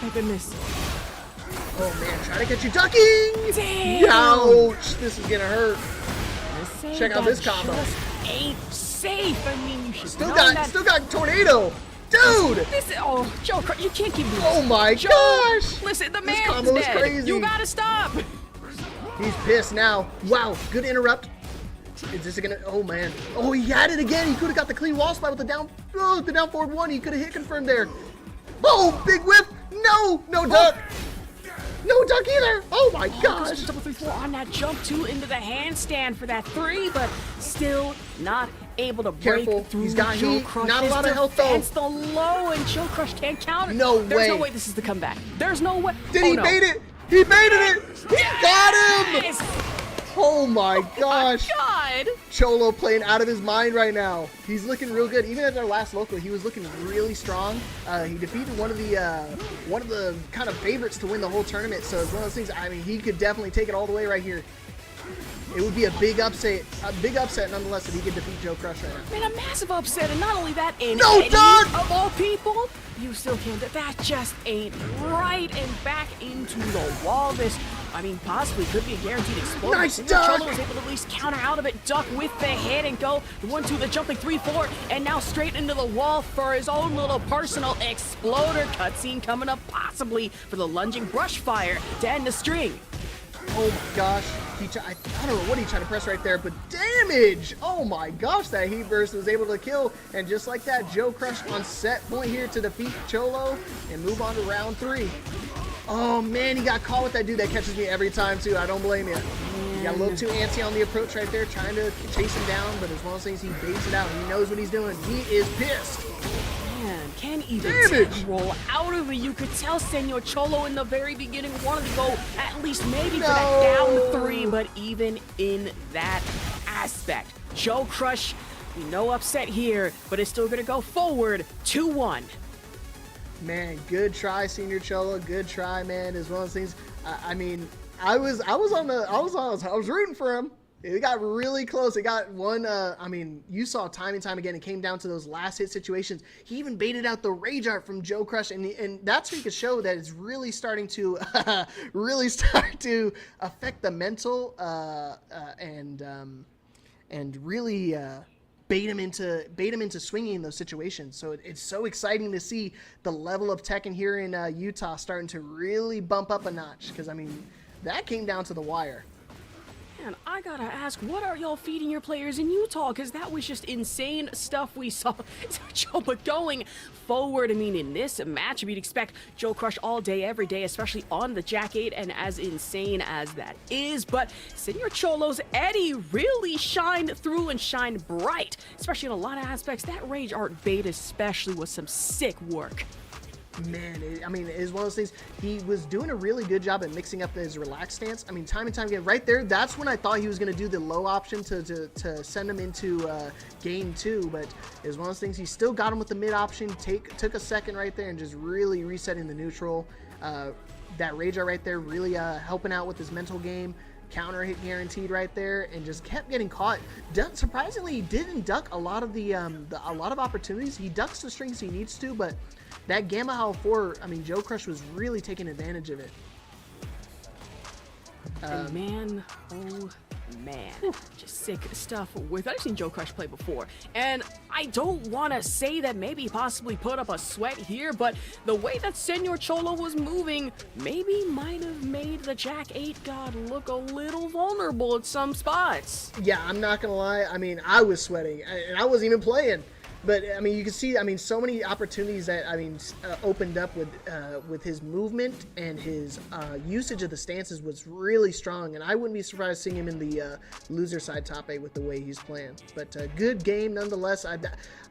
my goodness. Oh man, try to get you ducking! Damn! Ouch! This is gonna hurt. Check out this combo. Just ain't safe. I mean, you should still got tornado. Dude! Joe, you can't keep doing this. Oh my gosh! Listen, the this man's combo is dead. crazy. You gotta stop. He's pissed now. Wow, good interrupt. Is this gonna? Oh man! Oh, he had it again. He could have got the clean wall spot with the down forward 1. He could have hit confirmed there. Oh, big whip! No duck. No duck either. Oh my gosh! Double 3-4 on that jump 2 into the handstand for that 3, but still not able to break through. He's got Joe heat. Crush's Not a lot of health though. It's the low, and Joe Crush can't counter. No There's way. no way this is the comeback. There's no way. Did he bait it? He baited it. He got him. Yes! Oh my gosh! Oh my God! Cholo playing out of his mind right now. He's looking real good. Even at our last local, he was looking really strong. He defeated one of the kind of favorites to win the whole tournament. So it's one of those things. I mean, he could definitely take it all the way right here. It would be a big upset nonetheless if he could defeat Joe Crush right now. Man, a massive upset, and not only that, in No, Eddie, duck! of all people, you still can't. That just ain't right. And back into the wall. This, I mean, possibly could be a guaranteed explosion. Nice duck! Cholo was able to at least counter out of it, duck with the hit, and go the 1-2, the jumping 3-4, and now straight into the wall for his own little personal exploder cutscene coming up, possibly for the lunging brush fire to end the string. Oh my gosh. I don't know what he tried to press right there, but damage! Oh my gosh, that heat burst was able to kill. And just like that, Joe Crush on set point here to defeat Cholo and move on to round 3. Oh man, he got caught with that dude that catches me every time too. I don't blame you. He got a little too antsy on the approach right there, trying to chase him down, but it's one of those things, he baits it out. He knows what he's doing. He is pissed. Man, can't even Tekken roll out of it. You could tell Senor Cholo in the very beginning wanted to go at least maybe for that down 3, but even in that aspect, Joe Crush, no upset here, but is still gonna go forward 2-1. Man, good try, Senior Cholo. Good try, man. Is one of those things. I mean, I was rooting for him. It got really close. It got one. I mean, you saw time and time again. It came down to those last hit situations. He even baited out the Rage Art from Joe Crush, and that's where you could show that it's really starting to affect the mental and really. Bait him into swinging in those situations. So it's so exciting to see the level of Tekken here in Utah starting to really bump up a notch, because I mean that came down to the wire. Man, I gotta ask, what are y'all feeding your players in Utah? Because that was just insane stuff we saw. But going forward, I mean, in this match, you'd expect Joe Crush all day, every day, especially on the Jack 8, and as insane as that is. But Senor Cholo's Eddie really shined through and shined bright, especially in a lot of aspects. That Rage Art bait especially was some sick work. Man, I mean, it's one of those things. He was doing a really good job at mixing up his relaxed stance. I mean, time and time again, right there, that's when I thought he was going to do the low option to send him into game 2. But it's one of those things. He still got him with the mid option. Took a second right there and just really resetting the neutral. That Rage Art right there really helping out with his mental game. Counter hit guaranteed right there, and just kept getting caught. Surprisingly, he didn't duck a lot of a lot of opportunities. He ducks the strings he needs to, but that Gamma Howl 4, I mean, Joe Crush was really taking advantage of it. And man, oh man, just sick stuff with. I've seen Joe Crush play before, and I don't want to say that maybe possibly put up a sweat here, but the way that Senor Cholo was moving maybe might have made the Jack 8 god look a little vulnerable at some spots. Yeah, I'm not gonna lie. I mean, I was sweating, and I wasn't even playing. But I mean, you can see. I mean, so many opportunities that opened up with his movement, and his usage of the stances was really strong. And I wouldn't be surprised seeing him in the loser side top 8 with the way he's playing. But good game nonetheless.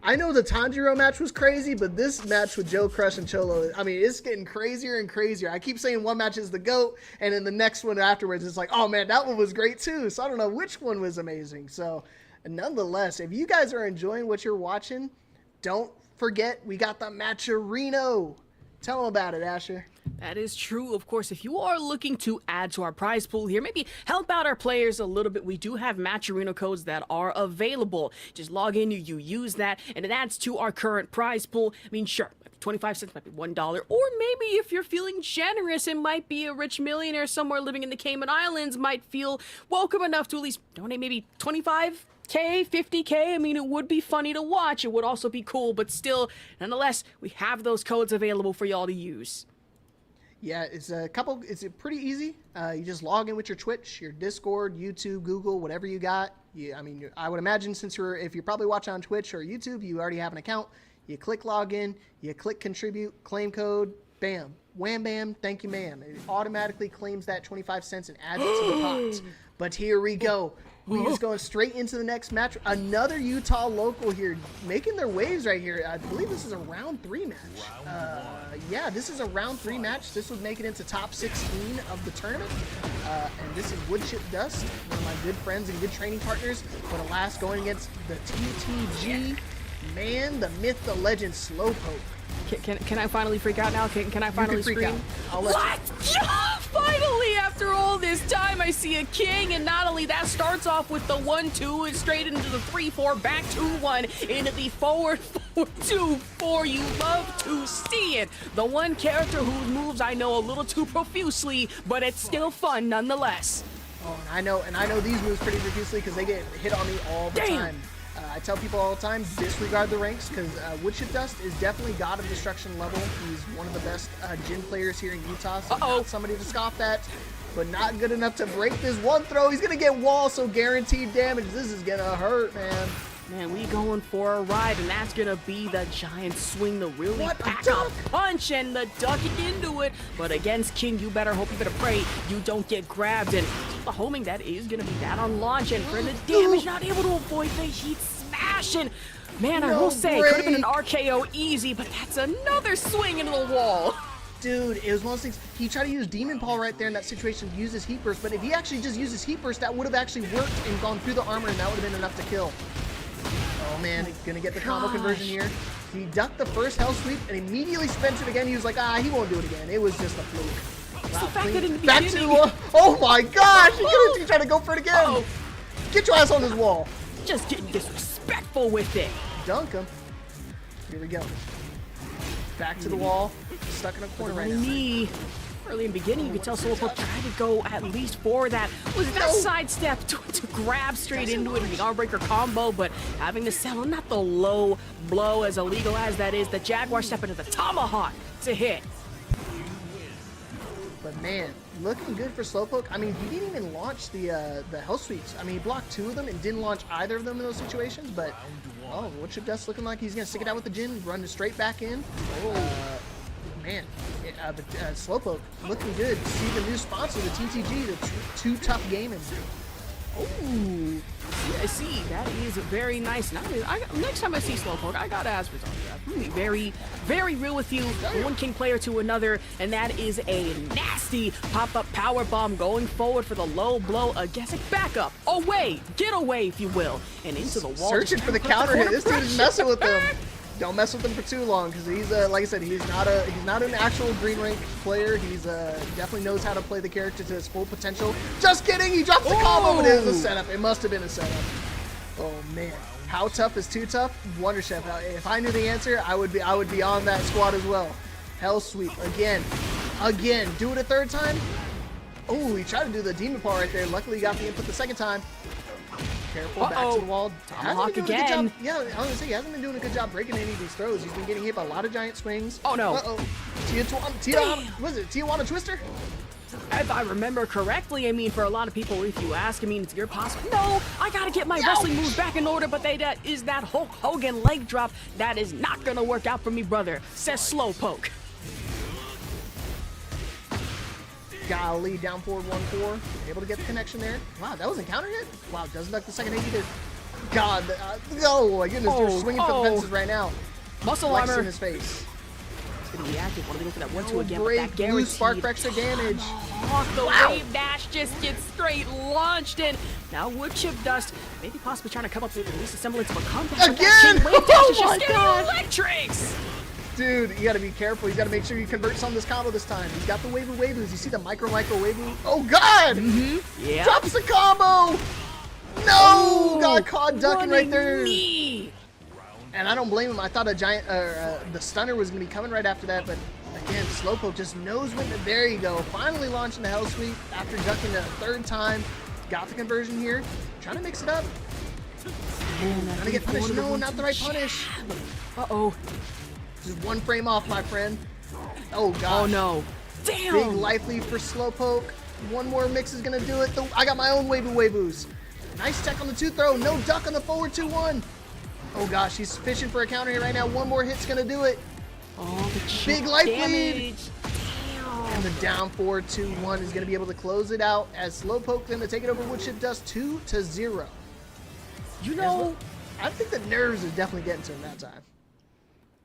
I know the Tanjiro match was crazy, but this match with Joe Crush and Cholo, I mean, it's getting crazier and crazier. I keep saying one match is the GOAT, and then the next one afterwards, it's like, oh man, that one was great too. So I don't know which one was amazing. So. Nonetheless, if you guys are enjoying what you're watching, don't forget we got the Matcherino. Tell them about it, Asher. That is true. Of course, if you are looking to add to our prize pool here, maybe help out our players a little bit, we do have Matcherino codes that are available. Just log in, you use that, and it adds to our current prize pool. I mean, sure, 25 cents might be $1, or maybe if you're feeling generous, it might be a rich millionaire somewhere living in the Cayman Islands might feel welcome enough to at least donate maybe 25 $50K, $50K, I mean, it would be funny to watch. It would also be cool, but still, nonetheless, we have those codes available for y'all to use. Yeah, it's pretty easy. You just log in with your Twitch, your Discord, YouTube, Google, whatever you got. I mean, I would imagine if you're probably watching on Twitch or YouTube, you already have an account. You click login, you click contribute, claim code, bam, wham bam, thank you ma'am. It automatically claims that 25 cents and adds it to the pot. But here we go. We just going straight into the next match. Another Utah local here making their waves right here. I believe this is a round 3 match. Yeah, this is a round 3 match. This would make it into top 16 of the tournament. And this is Woodchip Dust, one of my good friends and good training partners. But alas, going against the TTG man, the myth, the legend, Slowpoke. Can I finally freak out now? Can I finally scream? What? Finally, after all this time, I see a king, and not only that, starts off with the 1-2 and straight into the 3-4, back 2-1, into the forward 4-2-4. You love to see it. The one character whose moves I know a little too profusely, but it's still fun nonetheless. Oh, and I know these moves pretty profusely because they get hit on me all the time. I tell people all the time, disregard the ranks, because Woodchip Dust is definitely God of Destruction level. He's one of the best Jin players here in Utah, so not somebody to scoff at. but not good enough to break this one throw. He's gonna get wall, so guaranteed damage. This is gonna hurt, man. Man, we going for a ride, and that's gonna be the giant swing, the really pack a punch, and the ducking into it. But against King, you better hope, you better pray you don't get grabbed. And the homing, that is gonna be that on launch, and for the damage, not able to avoid the heat smash. And man, I will say, could have been an RKO easy, but that's another swing into the wall. Dude, it was one of those things. He tried to use Demon Paw right there in that situation to use his Heat Burst, but if he actually just uses Heat Burst, that would have actually worked and gone through the armor, and that would have been enough to kill. Oh man, he's gonna get the combo conversion here. He ducked the first hell sweep and immediately spent it again. He was like, he won't do it again. It was just a fluke. Wow, the fact that in the back to the wall. Oh my gosh, he's trying to go for it again. Get your ass on this wall. Just getting disrespectful with it. Dunk him. Here we go. Back to the wall. Stuck in a corner right now. Early in the beginning, you could tell Slowpoke tried to go at least for that. Was that sidestep to grab straight into it in the armbreaker combo, but having to settle, not the low blow as illegal as that is, the Jaguar step into the tomahawk to hit. But man, looking good for Slowpoke. I mean, he didn't even launch the hell sweeps. I mean, he blocked 2 of them and didn't launch either of them in those situations, but Wood Chip Dust looking like he's gonna stick it out with the Jin, run straight back in. Man, Slowpoke looking good. See the new sponsor, the TTG, the Too Tough Gaming. Ooh, yeah, see, that is very nice. Now, next time I see Slowpoke, I gotta ask for something. I'm gonna be very, very real with you. One King player to another, and that is a nasty pop-up power bomb going forward for the low blow against it. Back up, away, get away, if you will, and into the wall. Searching for the counter hit. This dude is messing with them. Don't mess with him for too long, because he's like I said, he's not an actual green rank player. He's definitely knows how to play the character to his full potential. Just kidding, he drops the combo, but it was a setup. It must have been a setup. Oh man, how tough is too tough? Wonder Chef. If I knew the answer, I would be on that squad as well. Hell sweep again. Do it a third time. Oh, he tried to do the Demon Paw right there. Luckily, he got the input the second time. Careful, back to the wall. Tomahawk again. Yeah, I was gonna say, he hasn't been doing a good job breaking any of these throws. He's been getting hit by a lot of giant swings. Oh no. Tijuana Twister? If I remember correctly, I mean, for a lot of people, if you ask, I mean, it's your possible. No, I gotta get my wrestling moves back in order, but that is that Hulk Hogan leg drop. That is not gonna work out for me, brother, says Slowpoke. Golly, down forward 1-4. Able to get the connection there. Wow, that wasn't counter hit? Wow, doesn't duck the second hit either. God, oh my goodness, they're swinging for the fences right now. Muscle Flex armor in his face. It's gonna be active. Want to go for that 1-2 again, but Great that blue guaranteed spark for extra damage. The wave dash just gets straight launched in. Now Wood Chip Dust, maybe possibly trying to come up with at least a semblance of a comeback. Again! Wave dash is Oh my just God! electrics! Dude, you gotta be careful. You gotta make sure you convert some of this combo this time. He's got the Wavu Wavus. You see the micro Wavu? Oh God! Yeah. Drops the combo! No! Got caught ducking right there. Knee. And I don't blame him. I thought the stunner was gonna be coming right after that, but again, Slowpoke just knows when to. There you go. Finally launching the Hell Sweep after ducking it a third time. Got the conversion here. Trying to mix it up. Trying to get punished. No, not the right punish. Uh-oh. Just one frame off, my friend. Oh, God. Oh, no. Damn. Big life lead for Slowpoke. One more mix is going to do it. I got my own Wavus. Nice tech on the 2 throw. No duck on the forward 2-1. Oh, gosh. He's fishing for a counter here right now. One more hit's going to do it. Oh, the big life damage. lead. And the down forward 2-1 is going to be able to close it out as Slowpoke going to take it over Wood Chip Dust 2-0. You know, I think the nerves is definitely getting to him that time.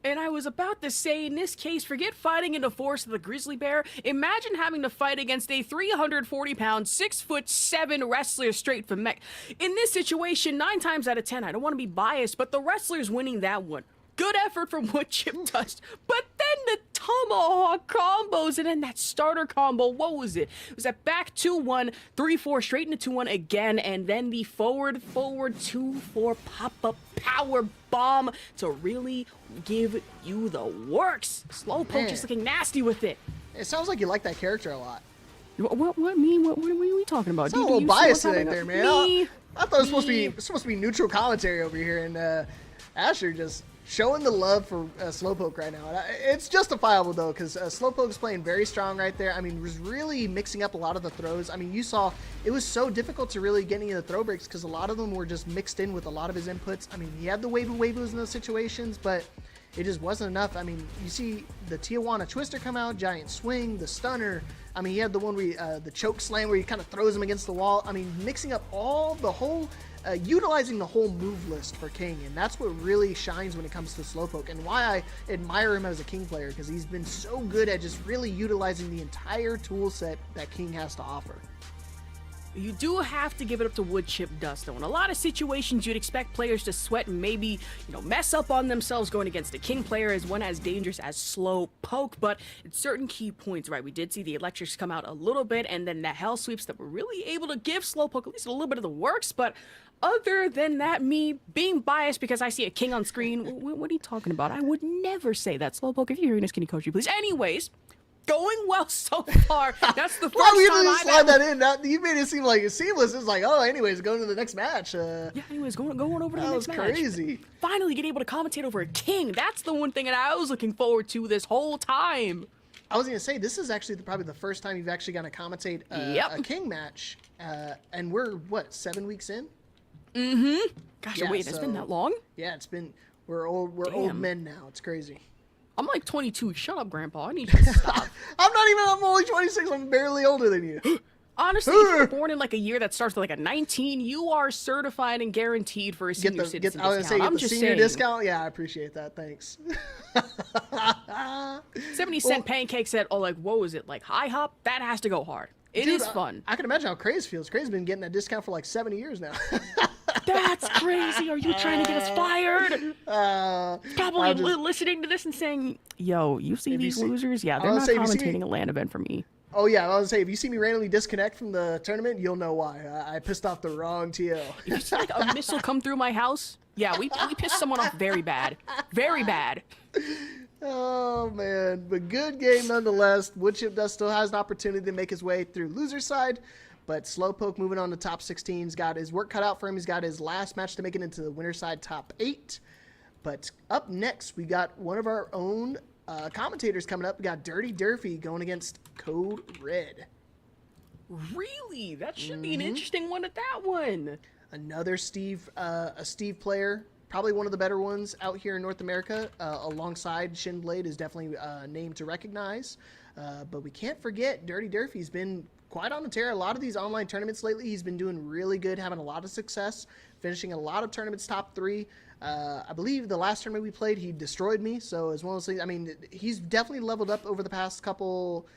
And I was about to say, in this case, forget fighting in the force of the grizzly bear. Imagine having to fight against a 340-pound, 6'7" wrestler straight from mech. In this situation, 9 times out of 10, I don't want to be biased, but the wrestler's winning that one. Good effort from Wood Chip Dust. But then the tomahawk combos, and then that starter combo, what was it? It was that back 2-1, 3-4, straight into 2-1 again, and then the forward 2-4 pop-up power bomb to really give you the works. Slowpoke just looking nasty with it. It sounds like you like that character a lot. What are we talking about? It's a little biased right there, man. I thought it was supposed to be neutral commentary over here, and Asher just Showing the love for Slowpoke right now. It's justifiable, though, because Slowpoke's playing very strong right there. I mean, was really mixing up a lot of the throws. I mean, you saw it was so difficult to really get any of the throw breaks because a lot of them were just mixed in with a lot of his inputs. I mean, he had the wavy-waboos in those situations, but it just wasn't enough. I mean, you see the Tijuana Twister come out, Giant Swing, the Stunner. I mean, he had the one where the Choke Slam where he kind of throws him against the wall. I mean, mixing up utilizing the whole move list for King, and that's what really shines when it comes to Slowpoke, and why I admire him as a King player, because he's been so good at just really utilizing the entire tool set that King has to offer. You do have to give it up to Wood Chip Dust, though. In a lot of situations, you'd expect players to sweat and maybe, mess up on themselves going against a King player as one as dangerous as Slowpoke, but at certain key points, right, we did see the electrics come out a little bit, and then the Hell Sweeps that were really able to give Slowpoke at least a little bit of the works, but other than that, me being biased because I see a King on screen, what are you talking about? I would never say that. Slowpoke, if you're hearing this, can you coach me, please? Anyways, going well so far. That's the first Why we time just slide that in? Now, you made it seem like it's seamless. It's like, oh, anyways, going to the next match. Yeah, anyways, going over to the next match. That was crazy. Finally get able to commentate over a King. That's the one thing that I was looking forward to this whole time. I was going to say, this is actually probably the first time you've actually gotten to commentate a King match. And we're, 7 weeks in? Mm-hmm. Gosh, Yeah, wait, it's been that long? Yeah, it's been, we're old men now. It's crazy. I'm like 22. Shut up, Grandpa. I need you to stop. I'm only 26. I'm barely older than you. Honestly, if you're born in like a year that starts with like a 19, you are certified and guaranteed for a senior citizen discount. I'm just senior saying. discount? Yeah, I appreciate that. Thanks. 70-cent pancakes at, what was it, like high hop? That has to go hard. It is fun. I can imagine how Craze feels. Craze's been getting that discount for like 70 years now. That's crazy. Are you trying to get us fired? Probably listening to this and saying, yo, you see these losers? Yeah, they're not commentating a LAN event for me. Oh, yeah, I was going to say, if you see me randomly disconnect from the tournament, you'll know why. I pissed off the wrong TO. If you see like a missile come through my house, yeah, we pissed someone off very bad. Very bad. Oh, man. But good game nonetheless. Woodchip Dust still has an opportunity to make his way through loser side. But Slowpoke moving on to top 16. He's got his work cut out for him. He's got his last match to make it into the winner side top 8. But up next, we got one of our own commentators coming up. We got Dirty Durfee going against Code Red. Really? That should be an interesting one at that one. Another Steve player. Probably one of the better ones out here in North America. Alongside Shinblade is definitely a name to recognize. But we can't forget Dirty Durfee's been quite on the tear. A lot of these online tournaments lately, he's been doing really good, having a lot of success, finishing a lot of tournaments top 3. I believe the last tournament we played, he destroyed me. So as well as, I mean, he's definitely leveled up over the past couple,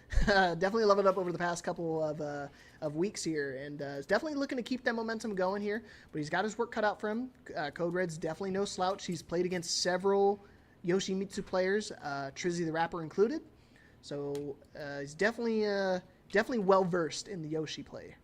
of weeks here, and is definitely looking to keep that momentum going here. But he's got his work cut out for him. Code Red's definitely no slouch. He's played against several Yoshimitsu players, Trizzy the Rapper included. So he's definitely well versed in the Yoshi play.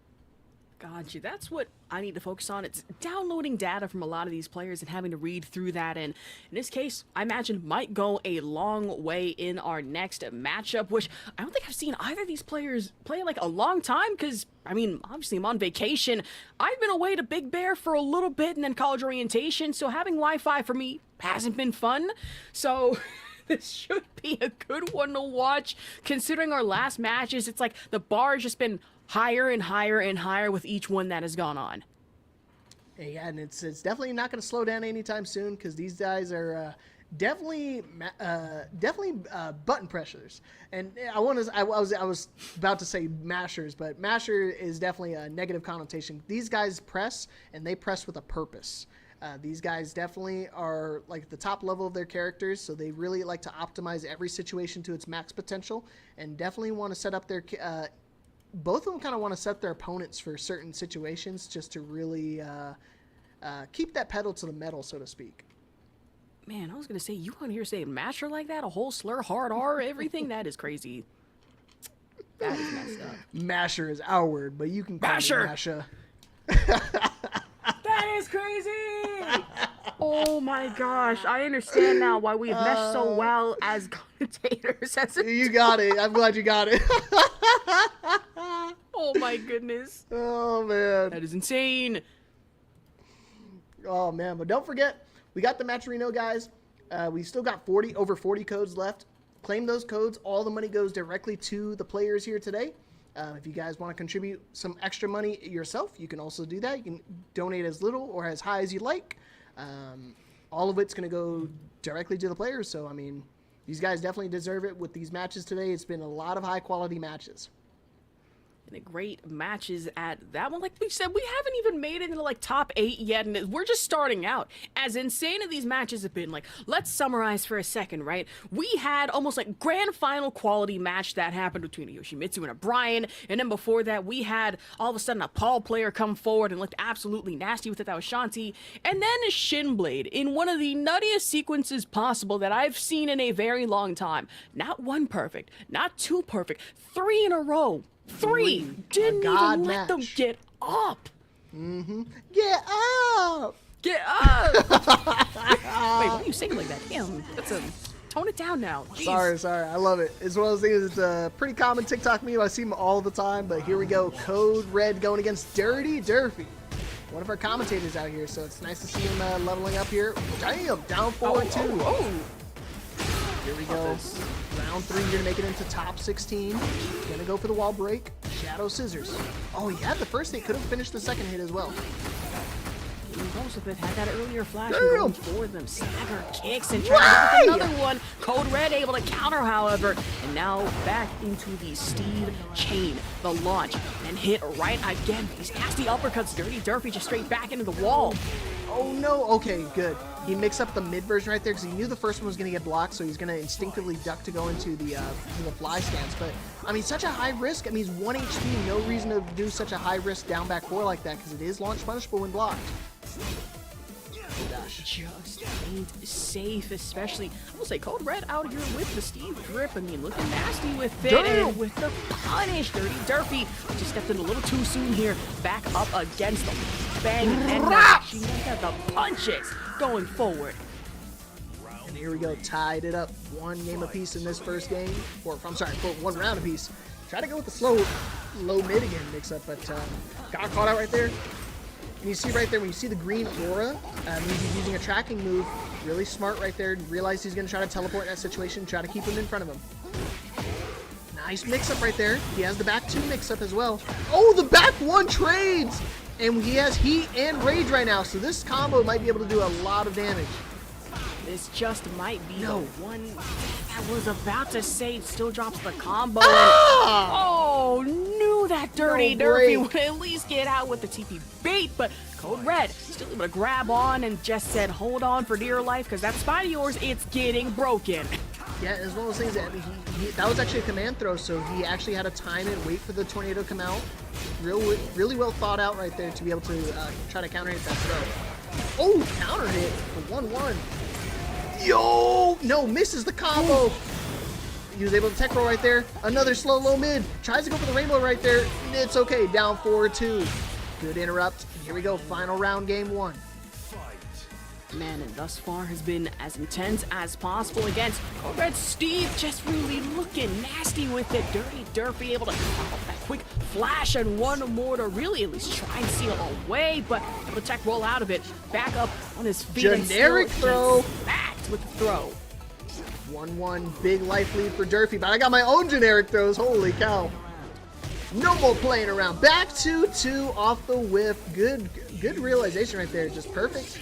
Gotcha. That's what I need to focus on. It's downloading data from a lot of these players and having to read through that. And in this case, I imagine might go a long way in our next matchup, which I don't think I've seen either of these players play in like a long time. Because, I mean, obviously I'm on vacation. I've been away to Big Bear for a little bit and then college orientation. So having Wi-Fi for me hasn't been fun. So this should be a good one to watch. Considering our last matches, it's like the bar has just been higher and higher and higher with each one that has gone on. Yeah, and it's definitely not going to slow down anytime soon because these guys are definitely button pressers. And I was about to say mashers, but masher is definitely a negative connotation. These guys press, and they press with a purpose. These guys definitely are like the top level of their characters, so they really like to optimize every situation to its max potential, and definitely want to set up their both of them kind of want to set their opponents for certain situations just to really keep that pedal to the metal, so to speak. Man, I was going to say, you want to hear say masher like that? A whole slur, hard R, everything? That is crazy. That is messed up. Masher is our word, but you can call it masher. That is crazy! Oh my gosh, I understand now why we've meshed so well as commentators. You got it. I'm glad you got it. Oh my goodness. Oh man. That is insane. Oh man, but don't forget, we got the Matcherino guys. We still got over 40 codes left. Claim those codes. All the money goes directly to the players here today. If you guys want to contribute some extra money yourself, you can also do that. You can donate as little or as high as you like. All of it's going to go directly to the players. So, I mean, these guys definitely deserve it with these matches today. It's been a lot of high-quality matches. And great matches at that one. Like we said, we haven't even made it into like top 8 yet, and we're just starting out. As insane as these matches have been, like, let's summarize for a second, right? We had almost like grand final quality match that happened between a Yoshimitsu and a Brian, and then before that we had all of a sudden a Paul player come forward and looked absolutely nasty with it. That was Shanti, and then a Shinblade in one of the nuttiest sequences possible that I've seen in a very long time. Not one perfect, not two perfect, 3 in a row. 3 didn't even let them get up. Get up! Get up! Wait, why are you saying like that? Damn, that's a tone it down now. Jeez. Sorry. I love it. It's one of those things. It's a pretty common TikTok meme. I see them all the time. But here we go. Code Red going against Dirty Durfee. One of our commentators out here. So it's nice to see him leveling up here. Damn, down 4-2. Oh. Here we go. Round 3, you're going to make it into top 16. Going to go for the wall break. Shadow Scissors. Oh, he had the first hit. Could have finished the second hit as well. Had that earlier flash and going for them. Stagger kicks and trying to get another one. Code Red able to counter, however. And now back into the Steve chain. The launch. And hit right again. These nasty uppercuts. Dirty Durfee just straight back into the wall. Oh, no. Okay, good. He mixed up the mid version right there because he knew the first one was going to get blocked, so he's going to instinctively duck to go into the fly stance. But, I mean, such a high risk. I mean, he's 1 HP. No reason to do such a high risk down back 4 like that because it is launch punishable when blocked. Just ain't safe, especially, I will say, Code Red out here with the Steve drip. I mean, looking nasty with it. Damn. And with the punish. Dirty Durfee just stepped in a little too soon here. Back up against them. Bang. And she got the punches going forward. And here we go. Tied it up. 1 game apiece in this first game. Or, I'm sorry, 1 round apiece. Try to go with the slow, low mid again mix up, but got caught out right there. And you see right there, when you see the green aura, means he's using a tracking move. Really smart right there. Realize he's going to try to teleport in that situation, try to keep him in front of him. Nice mix-up right there. He has the back 2 mix-up as well. Oh, the back 1 trades! And he has Heat and Rage right now, so this combo might be able to do a lot of damage. This just might be the one that was about to say still drops the combo. Oh, knew that Dirty Durfee would at least get out with the TP bait, but Code Red still able to grab on and just said, hold on for dear life, because that spine of yours, it's getting broken. Yeah, it's one of those things that that was actually a command throw, so he actually had to time it, wait for the tornado to come out. Really well thought out right there to be able to try to counter hit that throw. Oh, counter hit for 1-1. Yo! No, misses the combo. He was able to tech roll right there. Another slow low mid. Tries to go for the rainbow right there. It's okay. Down 4-2. Good interrupt. And here we go. Final round, game 1. Man, and thus far has been as intense as possible against Code Red. Steve just really looking nasty with it. Dirty Durfee able to pop that quick flash and 1 more to really at least try and seal away, but able to tech roll out of it. Back up on his feet. Generic throw. Backed with the throw. 1-1. Big life lead for Durfee, but I got my own generic throws. Holy cow. No more playing around. Back 2-2 off the whiff. Good realization right there. Just perfect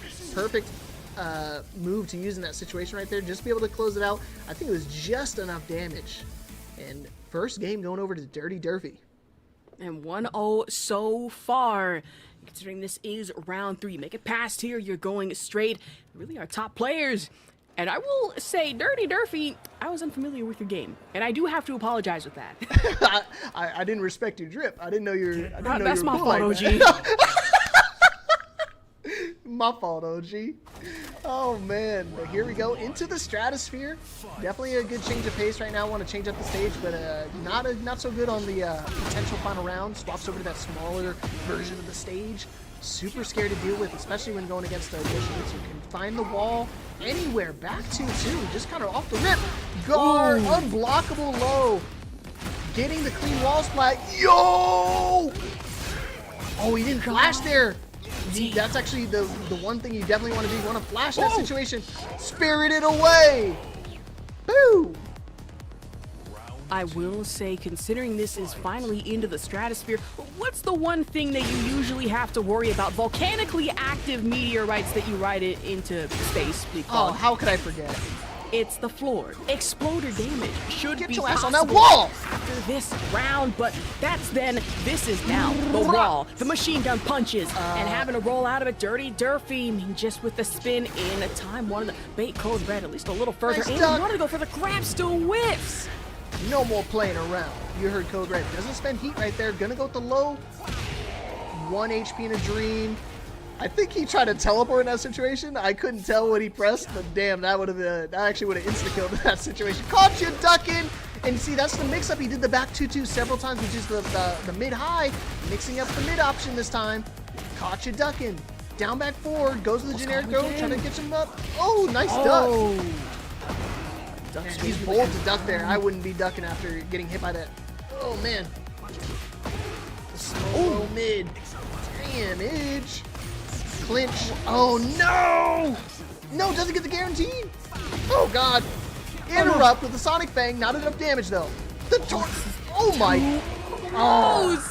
move to use in that situation right there. Just to be able to close it out. I think it was just enough damage. And first game going over to Dirty Durfee. And 1-0 so far. Considering this is round 3. Make it past here. You're going straight. Really our top players. And I will say, Dirty Durfee, I was unfamiliar with your game, and I do have to apologize with that. I didn't respect your drip. I didn't know you're. That's my fault, OG. My fault, OG. Oh man, but here we go into the stratosphere. Definitely a good change of pace right now. Want to change up the stage, but not so good on the potential final round. Swaps over to that smaller version of the stage. Super scared to deal with, especially when going against the Yoshimitsu. Can find the wall anywhere. Back 2-2, just kind of off the rip. Guard, unblockable low. Getting the clean wall splat. Yo! Oh, he didn't flash there. that's actually the one thing you definitely want to do. You want to flash that situation. Spirit it away. Boo! I will say, considering this is finally into the stratosphere, what's the one thing that you usually have to worry about? Volcanically active meteorites that you ride it into space. Oh, how could I forget? It's the floor. Exploder damage should Get be your ass on possible that wall! after this round, but that's then. This is now the wall. The machine gun punches and having to roll out of it. Dirty Durfee, I mean, just with the spin in a time, wanted to bait Code Red at least a little further, Nice and duck. wanted to go for the grab, still whiffs. No more playing around. You heard Code Red. Doesn't spend heat right there. Gonna go with the low. 1 HP in a dream. I think he tried to teleport in that situation. I couldn't tell what he pressed, but damn, that actually would have insta-killed in that situation. Caught you ducking! And see, that's the mix-up. He did the back 2-2 several times, which is the mid-high. Mixing up the mid option this time. Caught you ducking. Down back forward. Goes to the generic throw. Trying to catch him up. Oh, nice duck. Man, he's bold to duck there. I wouldn't be ducking after getting hit by that. Oh, man. The slow mid. Damage. Clinch. Oh, no! No, doesn't get the guaranteed. Oh, God. Interrupt with the Sonic Fang. Not enough damage, though. The oh, my. Oh.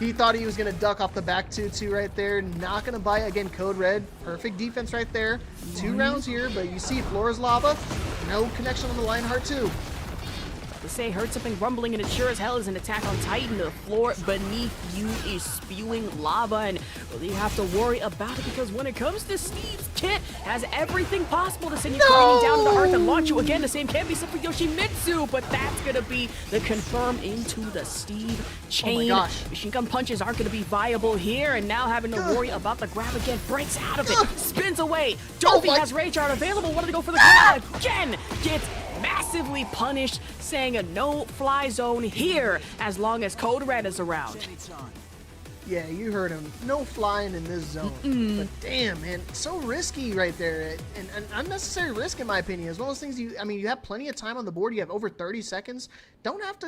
He thought he was going to duck off the back 2-2 right there. Not going to buy again. Code Red. Perfect defense right there. 2 rounds here, but you see floor is lava. No connection on the Lionheart too. To say heard something rumbling, and it sure as hell is an attack on Titan. The floor beneath you is spewing lava, and really you have to worry about it, because when it comes to Steve's kit, has everything possible to send you climbing down to the earth and launch you again. The same can be said for Yoshimitsu, but that's gonna be the confirm into the Steve chain. Oh my gosh. Machine gun punches aren't gonna be viable here, and now having to worry about the grab again. Breaks out of it, spins away. Durfee has Rage Art available, wanted to go for the grab again. Gets massively punished, saying a no-fly zone here as long as Code Red is around. Yeah, you heard him. No flying in this zone. But damn, man, so risky right there, and an unnecessary risk in my opinion. As well as things you have plenty of time on the board. You have over 30 seconds. You don't have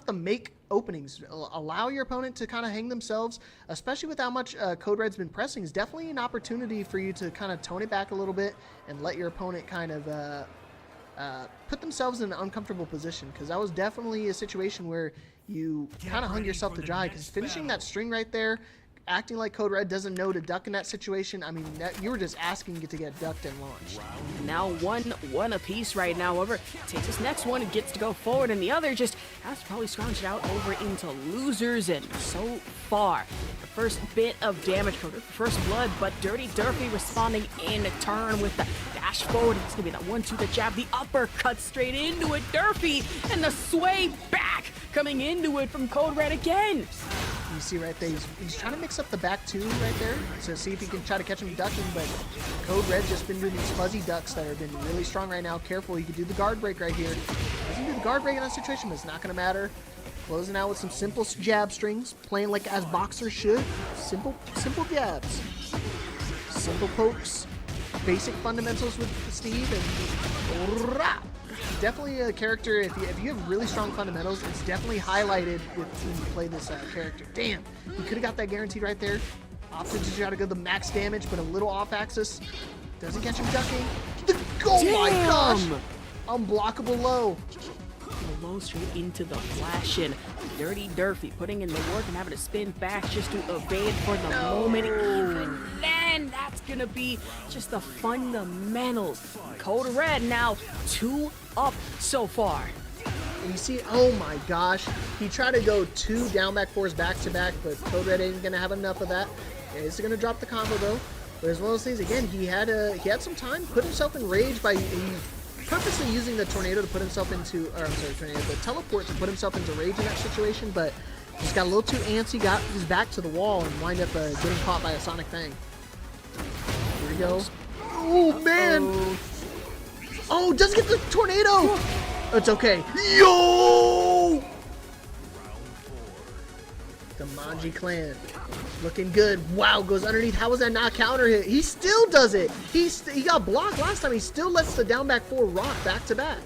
to make openings. Allow your opponent to kind of hang themselves, especially with how much Code Red's been pressing. Is definitely an opportunity for you to kind of tone it back a little bit and let your opponent kind of put themselves in an uncomfortable position, because that was definitely a situation where you kind of hung yourself to dry, because finishing that string right there, acting like Code Red doesn't know to duck in that situation, I mean, you were just asking to get ducked and launched. Now one apiece right now. However, takes this next one and gets to go forward, and the other just has to probably scrounge it out over into losers. And so far, the first bit of damage for first blood, but Dirty Durfee responding in a turn with the dash forward. It's gonna be that 1-2, the jab, the uppercut straight into it. Durfee and the sway back coming into it from Code Red again. You see right there, he's trying to mix up the back 2 right there to see if he can try to catch him ducking, but Code Red just been doing these fuzzy ducks that have been really strong right now. Careful, he could do the guard break right here. Doesn't do the guard break in that situation, but it's not going to matter. Closing out with some simple jab strings, playing like as boxers should. Simple jabs. Simple pokes. Basic fundamentals with Steve, and definitely a character, if you have really strong fundamentals, it's definitely highlighted with when you play this character. Damn, he could have got that guaranteed right there. Opted to try to go the max damage, but a little off axis. Doesn't catch him ducking. Oh my gosh! Unblockable low. Low straight into the flash, and Dirty Durfee putting in the work and having to spin back just to evade for the moment. Even then, that's gonna be just the fundamentals. Code Red now 2 up so far. And you see, oh my gosh, he tried to go 2 down back 4s back to back, but Code Red ain't gonna have enough of that. Yeah, he's gonna drop the combo though. But as well as things, again, he had some time, put himself in rage by purposely using the tornado to put himself into, or I'm sorry, tornado, the teleport to put himself into rage in that situation, but just got a little too antsy, got his back to the wall, and wind up getting caught by a Sonic Fang. Here we go. Oh, man! Oh, doesn't get the tornado! It's okay. Yo! The Manji clan. Looking good. Wow, goes underneath. How was that not counter hit? He still does it. He got blocked last time. He still lets the down back 4 rock back to back.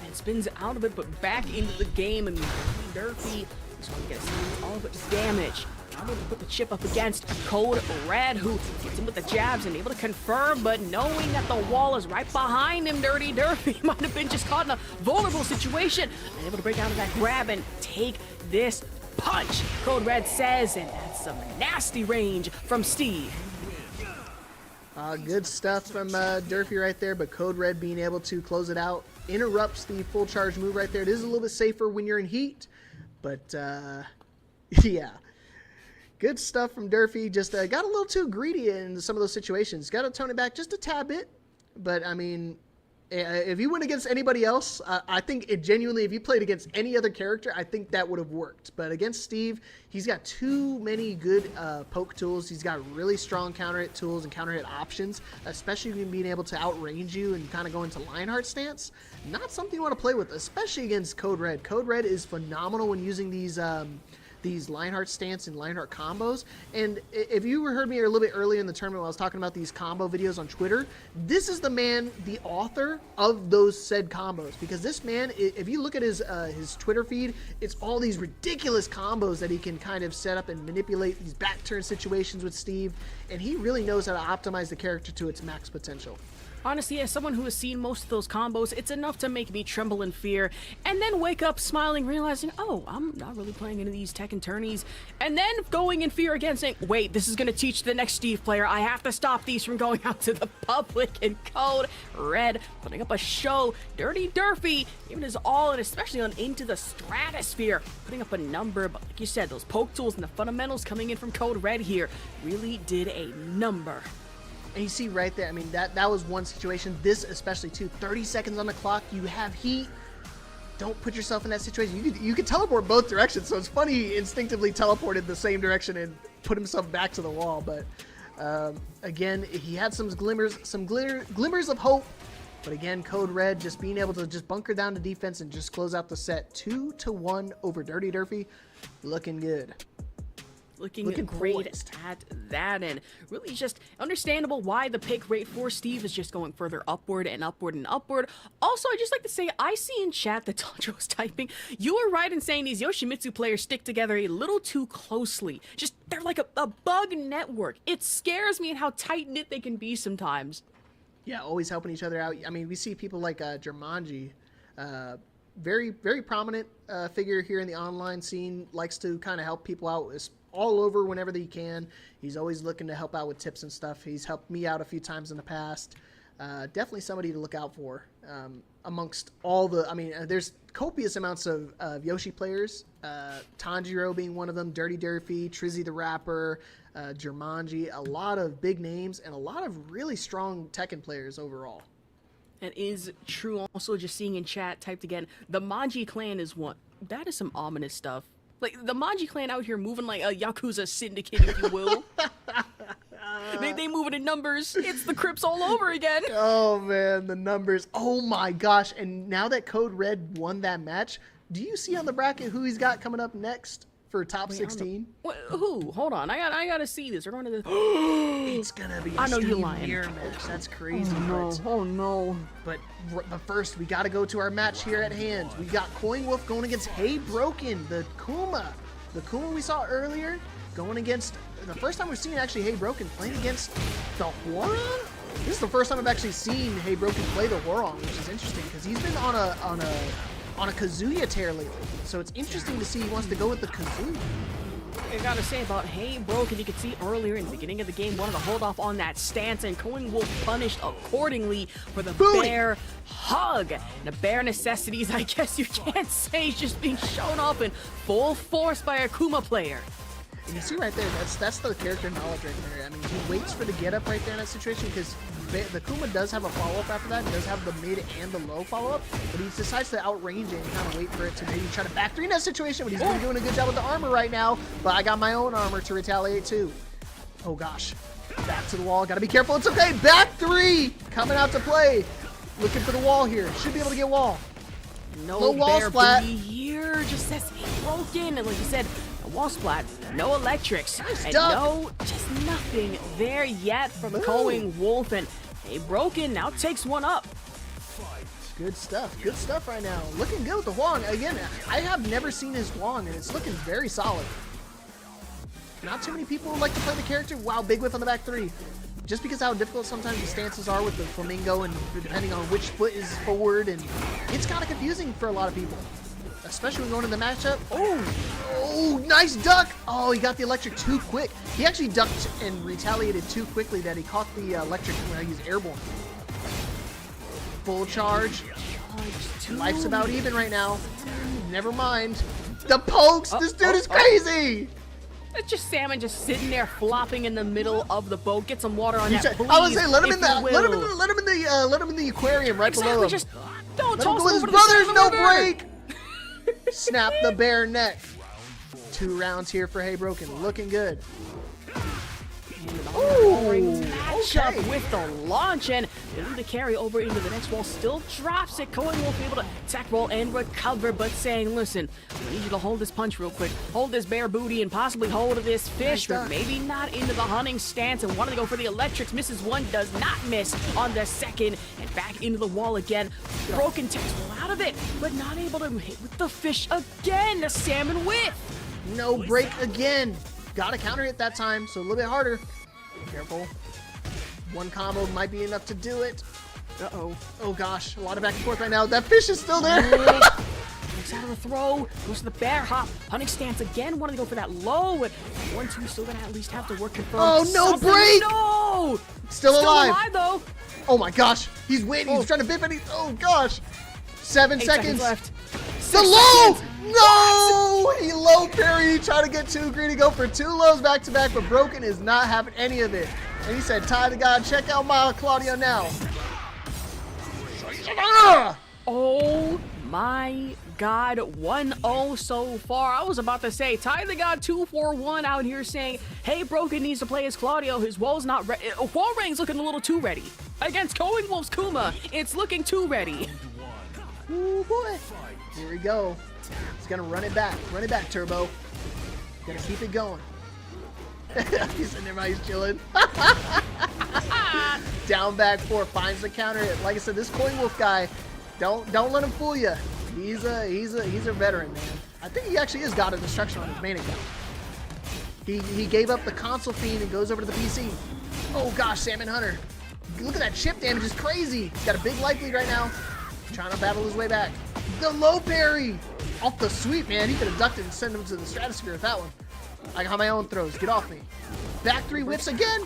And spins out of it, but back into the game. And Durfee is going to get all of its damage. Now able to put the chip up against Code Red, who gets him with the jabs and able to confirm, but knowing that the wall is right behind him, Dirty Durfee might have been just caught in a vulnerable situation. And able to break out of that grab and take this punch, Code Red says, and that's some nasty range from Steve. Good stuff from Durfee right there, but Code Red being able to close it out interrupts the full charge move right there. It is a little bit safer when you're in heat, but yeah. Good stuff from Durfee. Just got a little too greedy in some of those situations. Got to tone it back just a tad bit, but I mean, if you went against anybody else, I think it genuinely, if you played against any other character, I think that would have worked. But against Steve, he's got too many good poke tools. He's got really strong counter hit tools and counter hit options, especially when being able to outrange you and kind of go into Lionheart stance. Not something you want to play with, especially against Code Red. Code Red is phenomenal when using these Lionheart stance and Lionheart combos. And if you heard me a little bit earlier in the tournament when I was talking about these combo videos on Twitter, this is the man, the author of those said combos. Because this man, if you look at his Twitter feed, it's all these ridiculous combos that he can kind of set up and manipulate these back turn situations with Steve. And he really knows how to optimize the character to its max potential. Honestly, as someone who has seen most of those combos, it's enough to make me tremble in fear, and then wake up smiling, realizing, oh, I'm not really playing any of these Tekken tourneys, and then going in fear again, saying, wait, this is going to teach the next Steve player, I have to stop these from going out to the public, and Code Red putting up a show. Dirty Durfee giving his all, and especially on Into the Stratosphere, putting up a number, but like you said, those poke tools and the fundamentals coming in from Code Red here really did a number. And you see right there, I mean, that was one situation. This especially too, 30 seconds on the clock, you have heat. Don't put yourself in that situation. You could teleport both directions, so it's funny he instinctively teleported the same direction and put himself back to the wall. But again, he had some glimmers of hope. But again, Code Red just being able to just bunker down the defense and just close out the set 2-1 over Dirty Durfee. Looking good. Looking great poised at that, and really just understandable why the pick rate for Steve is just going further upward and upward and upward. Also, I'd just like to say, I see in chat that Tundra was typing, you were right in saying these Yoshimitsu players stick together a little too closely. Just, they're like a bug network. It scares me at how tight-knit they can be sometimes. Yeah, always helping each other out. I mean, we see people like Jumanji, very, very prominent figure here in the online scene, likes to kind of help people out all over whenever he can. He's always looking to help out with tips and stuff. He's helped me out a few times in the past. Definitely somebody to look out for amongst all the, I mean, there's copious amounts of Yoshi players, Tanjiro being one of them, Dirty Durfee, Trizzy the Rapper, Jumanji, a lot of big names and a lot of really strong Tekken players overall. That is true. Also, just seeing in chat, typed again, the Manji clan is one. That is some ominous stuff. Like, the Manji clan out here moving like a Yakuza syndicate, if you will. they moving in numbers. It's the Crips all over again. Oh, man, the numbers. Oh, my gosh. And now that Code Red won that match, do you see on the bracket who he's got coming up next for top 16? Who? Hold on. I gotta see this. We're going to the... It's going to be a I know you're Steve lying. Mirror match. That's crazy. Oh, no. But first, we got to go to our match here at hand. We got Coin Wolf going against Hey Broken, the Kuma. The Kuma we saw earlier going against, the first time we've seen actually Hey Broken playing against the Huron? This is the first time I've actually seen Hey Broken play the Huron, which is interesting because he's been on a Kazuya tear lately. So it's interesting to see he wants to go with the Kazuya. I gotta say about Hey Broken, you could see earlier in the beginning of the game, wanted to hold off on that stance, and Coin Wolf punished accordingly for the bear hug. The bare necessities, I guess you can't say, is just being shown off in full force by a Kuma player. And you see right there, that's the character knowledge right there. I mean, he waits for the get up right there in that situation because the Kuma does have a follow-up after that. He does have the mid and the low follow-up, but he decides to outrange it and kind of wait for it to maybe try to back three in that situation, but he's really doing a good job with the armor right now, but I got my own armor to retaliate too. Oh gosh. Back to the wall. Gotta be careful. It's okay. Back three coming out to play. Looking for the wall here. Should be able to get wall. No wall bear splat booty here. Just says broken. And like you said, a wall splat. No electrics. Nice and duck. no, just nothing there yet from Coin Wolf. And Hey Broken now takes one up. Good stuff. Good stuff right now. Looking good with the Huang. Again, I have never seen his Huang, and it's looking very solid. not too many people like to play the character. Wow, big whip on the back three. Just because how difficult sometimes the stances are with the flamingo and depending on which foot is forward, and it's kind of confusing for a lot of people. Especially when going into the matchup. Oh, nice duck. Oh, he got the electric too quick. He actually ducked and retaliated too quickly that he caught the electric when he's airborne. Full charge. Life's about even right now. Never mind. The pokes. This dude is crazy. It's just Salmon just sitting there flopping in the middle of the boat. Get some water on that, please. I was saying, let him in if the you will. let him in the aquarium right below him. Just don't Let him toss go with him his over to the brother. side No of the river. break. Snap the bear neck. 2 rounds here for Hey Broken. Looking good. Matchup okay. with the launch, and they need to carry over into the next wall. Still drops it. Cohen won't be able to attack roll and recover, but saying, listen, I need you to hold this punch real quick. Hold this bear booty and possibly hold this fish, but maybe not into the hunting stance. And wanted to go for the electrics. Misses one, does not miss on the second, and back into the wall again. Broken takes one out of it, but not able to hit with the fish again. The salmon whip. No break again. Got to counter hit that time, so a little bit harder. Careful. One combo might be enough to do it. Uh-oh. Oh, gosh. A lot of back and forth right now. That fish is still there. Looks out of the throw. Goes to the bear hop. Hunting stance again. Wanted to go for that low. And 1-2 still going to at least have to work confirm. Oh, no break. No. Still alive. Though. Oh, my gosh. He's waiting. He's trying to bip it. Oh, gosh. 7 8 seconds. left. The low! No! He low parry. He tried to get too greedy, go for 2 lows back to back, but Broken is not having any of it. And he said, Ty the God, check out my Claudio now. Oh my God, 1-0 so far. I was about to say, Ty the God 2-4-1 out here saying, hey, Broken needs to play as Claudio. His wall's not ready. Wall Rang's looking a little too ready. Against Cohen Wolf's Kuma, it's looking too ready. Ooh, boy. Here we go. He's going to run it back. Run it back, Turbo. Gonna keep it going. He's sitting there while he's chilling. Down back 4, finds the counter hit. Like I said, this Coin Wolf guy, don't let him fool you. He's a veteran, man. I think he actually is God of Destruction on his main account. He gave up the console fiend and goes over to the PC. Oh gosh, Salmon Hunter. Look at that chip damage, is crazy. He's got a big life lead right now. Trying to battle his way back. The low parry! Off the sweep, man. He could have ducked it and sent him to the stratosphere with that one. I got my own throws. Get off me. Back 3 whips again.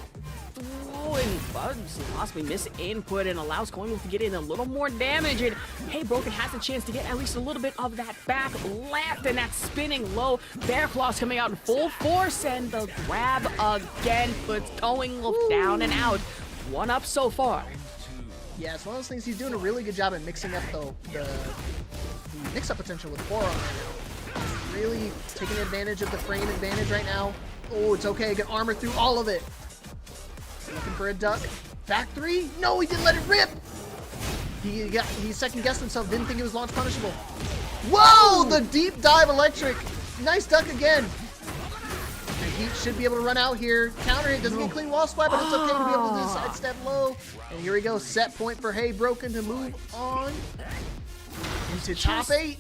Throwing bugs, possibly miss input, and allows Coin Wolf to get in a little more damage. And hey, Broken has a chance to get at least a little bit of that back left, and that spinning low. Bear Claws coming out in full force, and the grab again puts Coin Wolf down and out. 1 up so far. Yeah, it's one of those things. He's doing a really good job at mixing up the mix-up potential with forearm. Really taking advantage of the frame advantage right now. Oh, it's okay. Get armor through all of it. Looking for a duck. Back 3. No, he didn't let it rip. He second-guessed himself. Didn't think it was launch punishable. Whoa! The deep dive electric. Nice duck again. The Heat should be able to run out here. Counter hit. Doesn't get clean wall swipe, but it's okay to be able to do sidestep low. And here we go. Set point for Hey Broken to move on into top 8.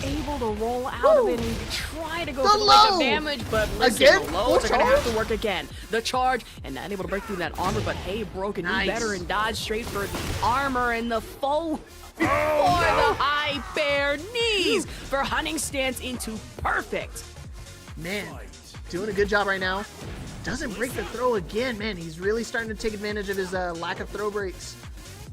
Able to roll out of it and try to go for the low damage, but listen, again. The lows are going to have to work again. The charge, and not able to break through that armor, but Hey Broken, nice. Do better and dodge straight for the armor and the foe. The high bear knees for hunting stance into perfect. Man, doing a good job right now. Doesn't break the throw again, man. He's really starting to take advantage of his lack of throw breaks.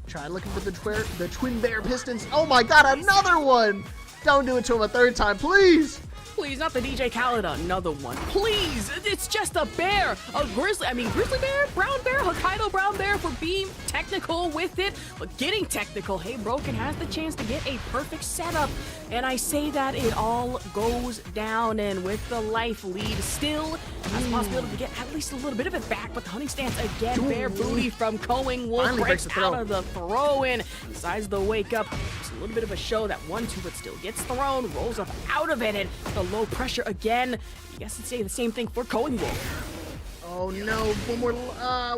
Try looking for the twin bear pistons. Oh my God, another one! Don't do it to him a 3rd time, please! Please, not the DJ Khaled, another one. Please, it's just a bear. A grizzly bear, brown bear, Hokkaido brown bear for being technical with it. But getting technical, Hey Broken has the chance to get a perfect setup. And I say that it all goes down, and with the life lead still has the possibility to get at least a little bit of it back. But the hunting stance again, bear booty from Cohen Wolf Finally breaks breaks the throw. out of the throw in. Decides to wake up. Just a little bit of a show, that 1-2, but still gets thrown, rolls up out of it, and the low pressure again. You guys would say the same thing for Cohen Wolf. Oh no,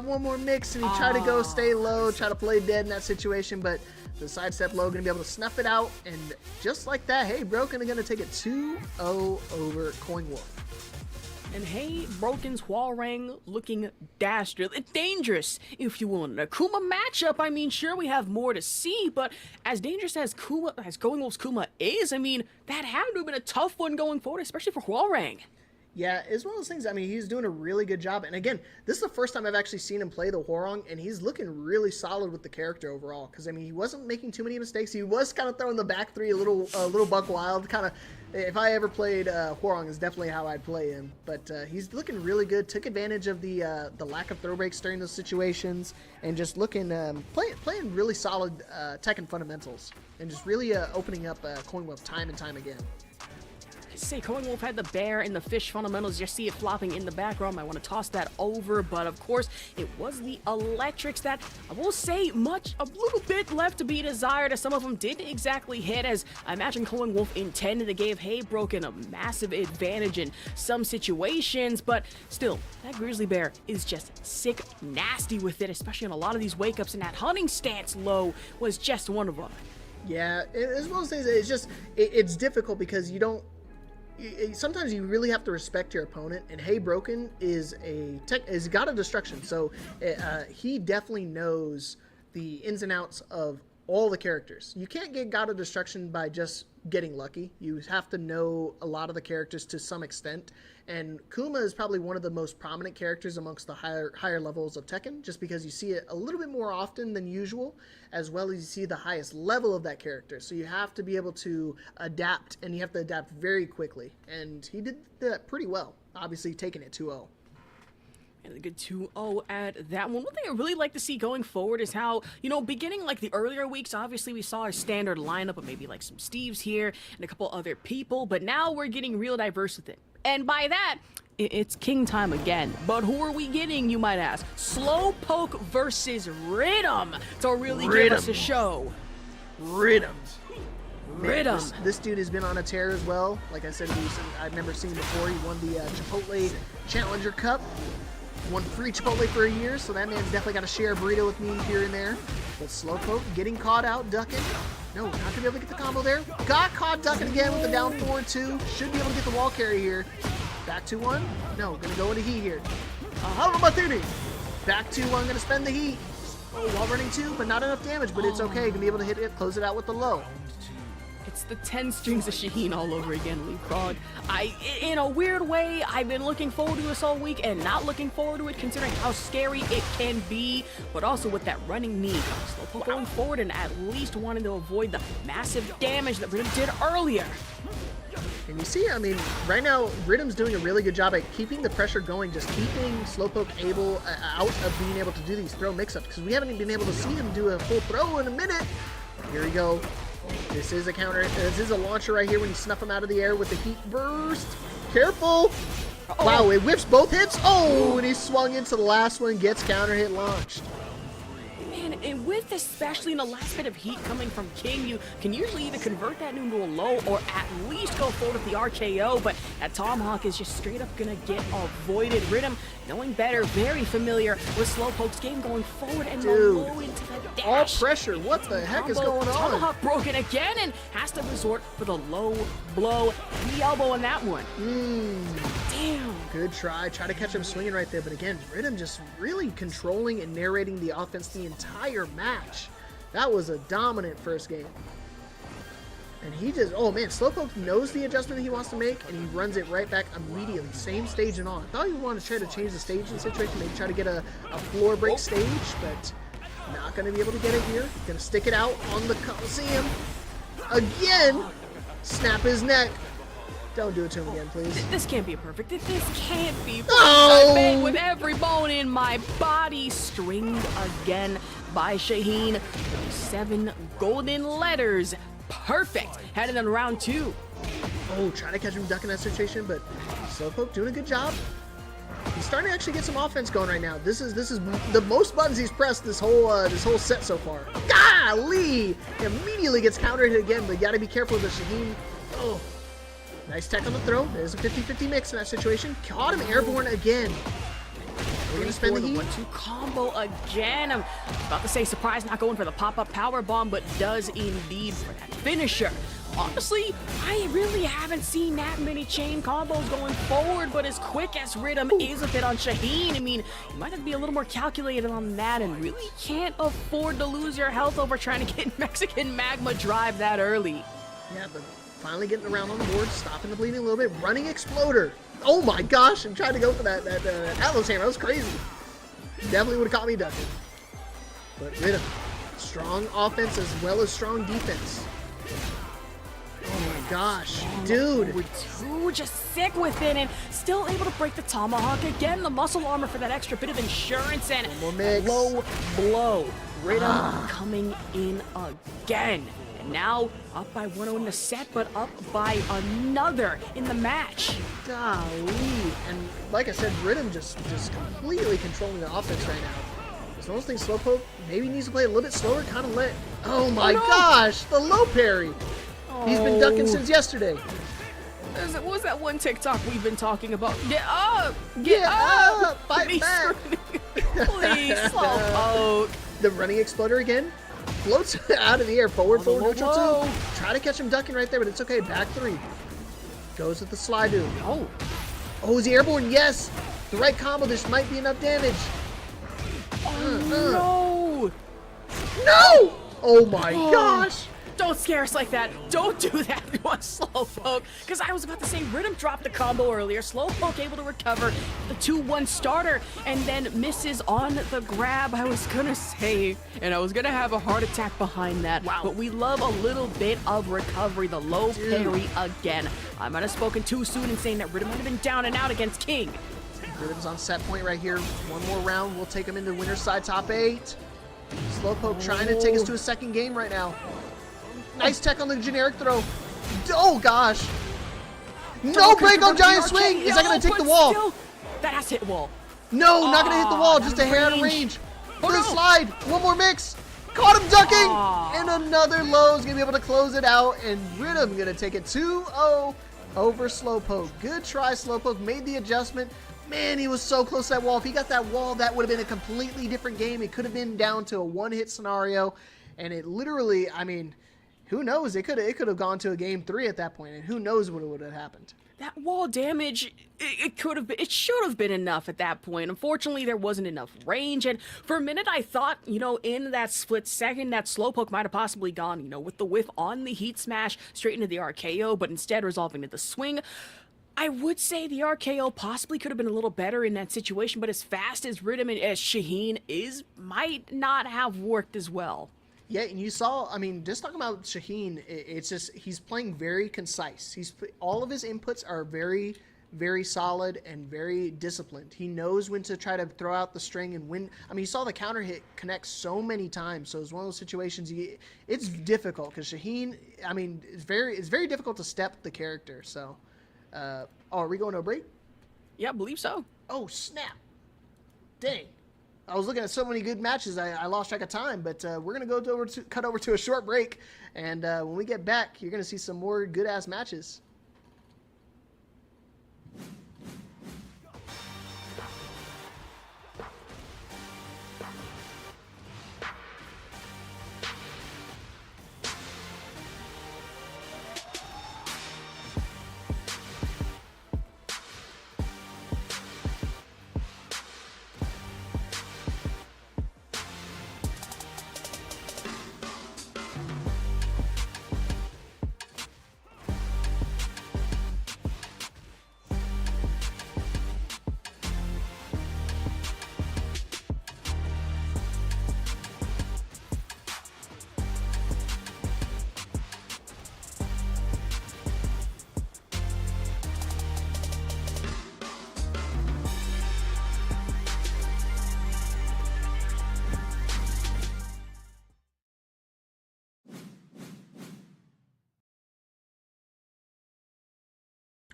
one more mix, and he tried to go stay low, try to play dead in that situation, but the sidestep low gonna be able to snuff it out, and just like that, Hey Broken are gonna take it 2-0 over Coin Wolf. And hey, Broken's Huarang looking dastardly, dangerous, if you will. In a Kuma matchup, I mean, sure, we have more to see, but as dangerous as Going Wolf's Kuma is, I mean, that had to have been a tough one going forward, especially for Huarang. Yeah, it's one of those things. I mean, he's doing a really good job. And again, this is the first time I've actually seen him play the Huarang, and he's looking really solid with the character overall. Because, I mean, he wasn't making too many mistakes. He was kind of throwing the back three a little buck wild. Kind of, if I ever played Huarang, is definitely how I'd play him. But he's looking really good. Took advantage of the lack of throw breaks during those situations, and just looking playing really solid Tekken fundamentals, and just really opening up Going Wolf time and time again. Say Going Wolf had the bear and the fish fundamentals. You see it flopping in the background. I want to toss that over, but of course it was the electrics that I will say a little bit left to be desired, as some of them didn't exactly hit, as I imagine Going Wolf intended to give Hey Broken a massive advantage in some situations, but still that grizzly bear is just sick nasty with it, especially on a lot of these wake ups, and that hunting stance low was just one of them. Yeah, as well as it's just it's difficult because you don't. Sometimes you really have to respect your opponent, and Hey Broken is got a destruction, so he definitely knows the ins and outs of all the characters. You can't get God of Destruction by just getting lucky. You have to know a lot of the characters to some extent, and Kuma is probably one of the most prominent characters amongst the higher levels of Tekken, just because you see it a little bit more often than usual, as well as you see the highest level of that character. So you have to be able to adapt, and you have to adapt very quickly, and he did that pretty well, obviously taking it 2-0. And a good 2-0 at that one. One thing I really like to see going forward is how, beginning like the earlier weeks, obviously we saw our standard lineup of maybe like some Steves here and a couple other people, but now we're getting real diverse with it. And by that, it's king time again. But who are we getting, you might ask? Slowpoke versus Rhythm to really give us a show. Rhythm. Rhythm. This dude has been on a tear as well. Like I said, I've never seen him before. He won the Chipotle Challenger Cup. Won free Chipotle for a year, so that man's definitely got to share a burrito with me here and there. But Slowpoke getting caught out, ducking. No, not going to be able to get the combo there. Got caught ducking again with the down 4-2. Should be able to get the wall carry here. Back 2-1. No, going to go into heat here. How about 30? Back 2-1, going to spend the heat. Oh, while running 2, but not enough damage, but it's okay. Going to be able to hit it, close it out with the low. It's the 10 strings of Shaheen all over again, Leapfrog. In a weird way, I've been looking forward to this all week and not looking forward to it considering how scary it can be, but also with that running knee. Slowpoke going forward and at least wanting to avoid the massive damage that Rhythm did earlier. And you see, I mean, right now, Rhythm's doing a really good job at keeping the pressure going, just keeping Slowpoke out of being able to do these throw mix-ups, because we haven't even been able to see him do a full throw in a minute. Here we go. This is a counter. This is a launcher right here when you snuff him out of the air with the heat burst. Careful. Wow, it whips both hits. Oh, and he swung into the last one, gets counter hit launched. Man, and with especially in the last bit of heat coming from King, you can usually either convert that into a low or at least go forward with the RKO, but that Tomahawk is just straight up gonna get avoided. Rhythm, knowing better, very familiar with Slowpoke's game going forward, and the low into the dash. All pressure, what the heck is going on? Tomahawk broken again and has to resort for the low blow, the elbow on that one. Damn. Good try to catch him swinging right there, but again, Rhythm just really controlling and narrating the offense the entire match. That was a dominant first game. And he just, oh man, Slowpoke knows the adjustment he wants to make, and he runs it right back immediately. Same stage and all. I thought he wanted to try to change the staging situation, maybe try to get a floor break stage, but not going to be able to get it here. Going to stick it out on the Coliseum. Again, snap his neck. Don't do it to him again, please. This can't be perfect. This can't be perfect. Oh! I bang with every bone in my body. Stringed again by Shaheen. 7 golden letters. Perfect. Headed on round 2. Oh, trying to catch him ducking that situation, but Slowpoke doing a good job. He's starting to actually get some offense going right now. This is the most buttons he's pressed this whole set so far. Golly! Immediately gets countered again, but you got to be careful with the Shaheen. Oh. Nice tech on the throw. There's a 50-50 mix in that situation. Caught him airborne again. We're going to spend the heat. 1-2 combo again. I'm about to say surprise, not going for the pop-up power bomb, but does indeed for that finisher. honestly, I really haven't seen that many chain combos going forward, but as quick as Rhythm is with it on Shaheen, I mean, you might have to be a little more calculated on that and really can't afford to lose your health over trying to get Mexican Magma Drive that early. Yeah, but finally getting around on the board, stopping the bleeding a little bit, running Exploder. Oh my gosh, I'm trying to go for that Atlas Hammer. That was crazy. Definitely would have caught me ducking. But Rhythm, strong offense as well as strong defense. Oh my gosh, dude. Two just sick with it and still able to break the tomahawk again. The muscle armor for that extra bit of insurance and more mix. Low blow. Rhythm coming in again. And now up by 1-0 in the set, but up by another in the match. Golly. And like I said, Rhythm just completely controlling the offense right now. It's one of those things Slowpoke maybe needs to play a little bit slower, kind of let... Oh my gosh, the low parry. He's been ducking since yesterday. What was that one TikTok we've been talking about? Get up! Get up! Fight back! Please, Slowpoke. The running Exploder again. Floats out of the air. Forward, neutral low. 2. Try to catch him ducking right there, but it's okay. Back 3. Goes with the slide dude. Oh. Oh, is he airborne? Yes! The right combo. This might be enough damage. No! No! Oh my gosh! Don't scare us like that. Don't do that to us, Slowpoke. Because I was about to say, Rhythm dropped the combo earlier. Slowpoke able to recover the 2-1 starter and then misses on the grab. I was going to say, and I was going to have a heart attack behind that. Wow. But we love a little bit of recovery. The low parry again. I might have spoken too soon in saying that Rhythm might have been down and out against King. Rhythm's on set point right here. One more round. We'll take him into winner's side top 8. Slowpoke trying to take us to a second game right now. Nice tech on the generic throw. Oh gosh. No break on giant swing. Is that going to take the wall? Still, that has hit wall. No, not going to hit the wall. Just a hair out of range. For the slide. One more mix. Caught him ducking. And another low is going to be able to close it out. And Rhythm going to take it 2-0 over Slowpoke. Good try, Slowpoke. Made the adjustment. Man, he was so close to that wall. If he got that wall, that would have been a completely different game. It could have been down to a one-hit scenario. And it literally, I mean... Who knows? It could have gone to a game 3 at that point, and who knows what would have happened. That wall damage, it should have been enough at that point. Unfortunately, there wasn't enough range, and for a minute I thought, in that split second, that Slowpoke might have possibly gone, with the whiff on the Heat Smash straight into the RKO, but instead resolving to the swing. I would say the RKO possibly could have been a little better in that situation, but as fast as Rhythm and as Shaheen is, might not have worked as well. Yeah, and you saw, I mean, just talking about Shaheen, it's just, he's playing very concise. All of his inputs are very, very solid and very disciplined. He knows when to try to throw out the string and when, I mean, you saw the counter hit connect so many times. So it's one of those situations, it's difficult because Shaheen, I mean, it's very difficult to step the character. So, are we going to a break? Yeah, I believe so. Oh, snap. Dang. I was looking at so many good matches, I lost track of time, but we're going to cut over to a short break, and when we get back, you're going to see some more good-ass matches.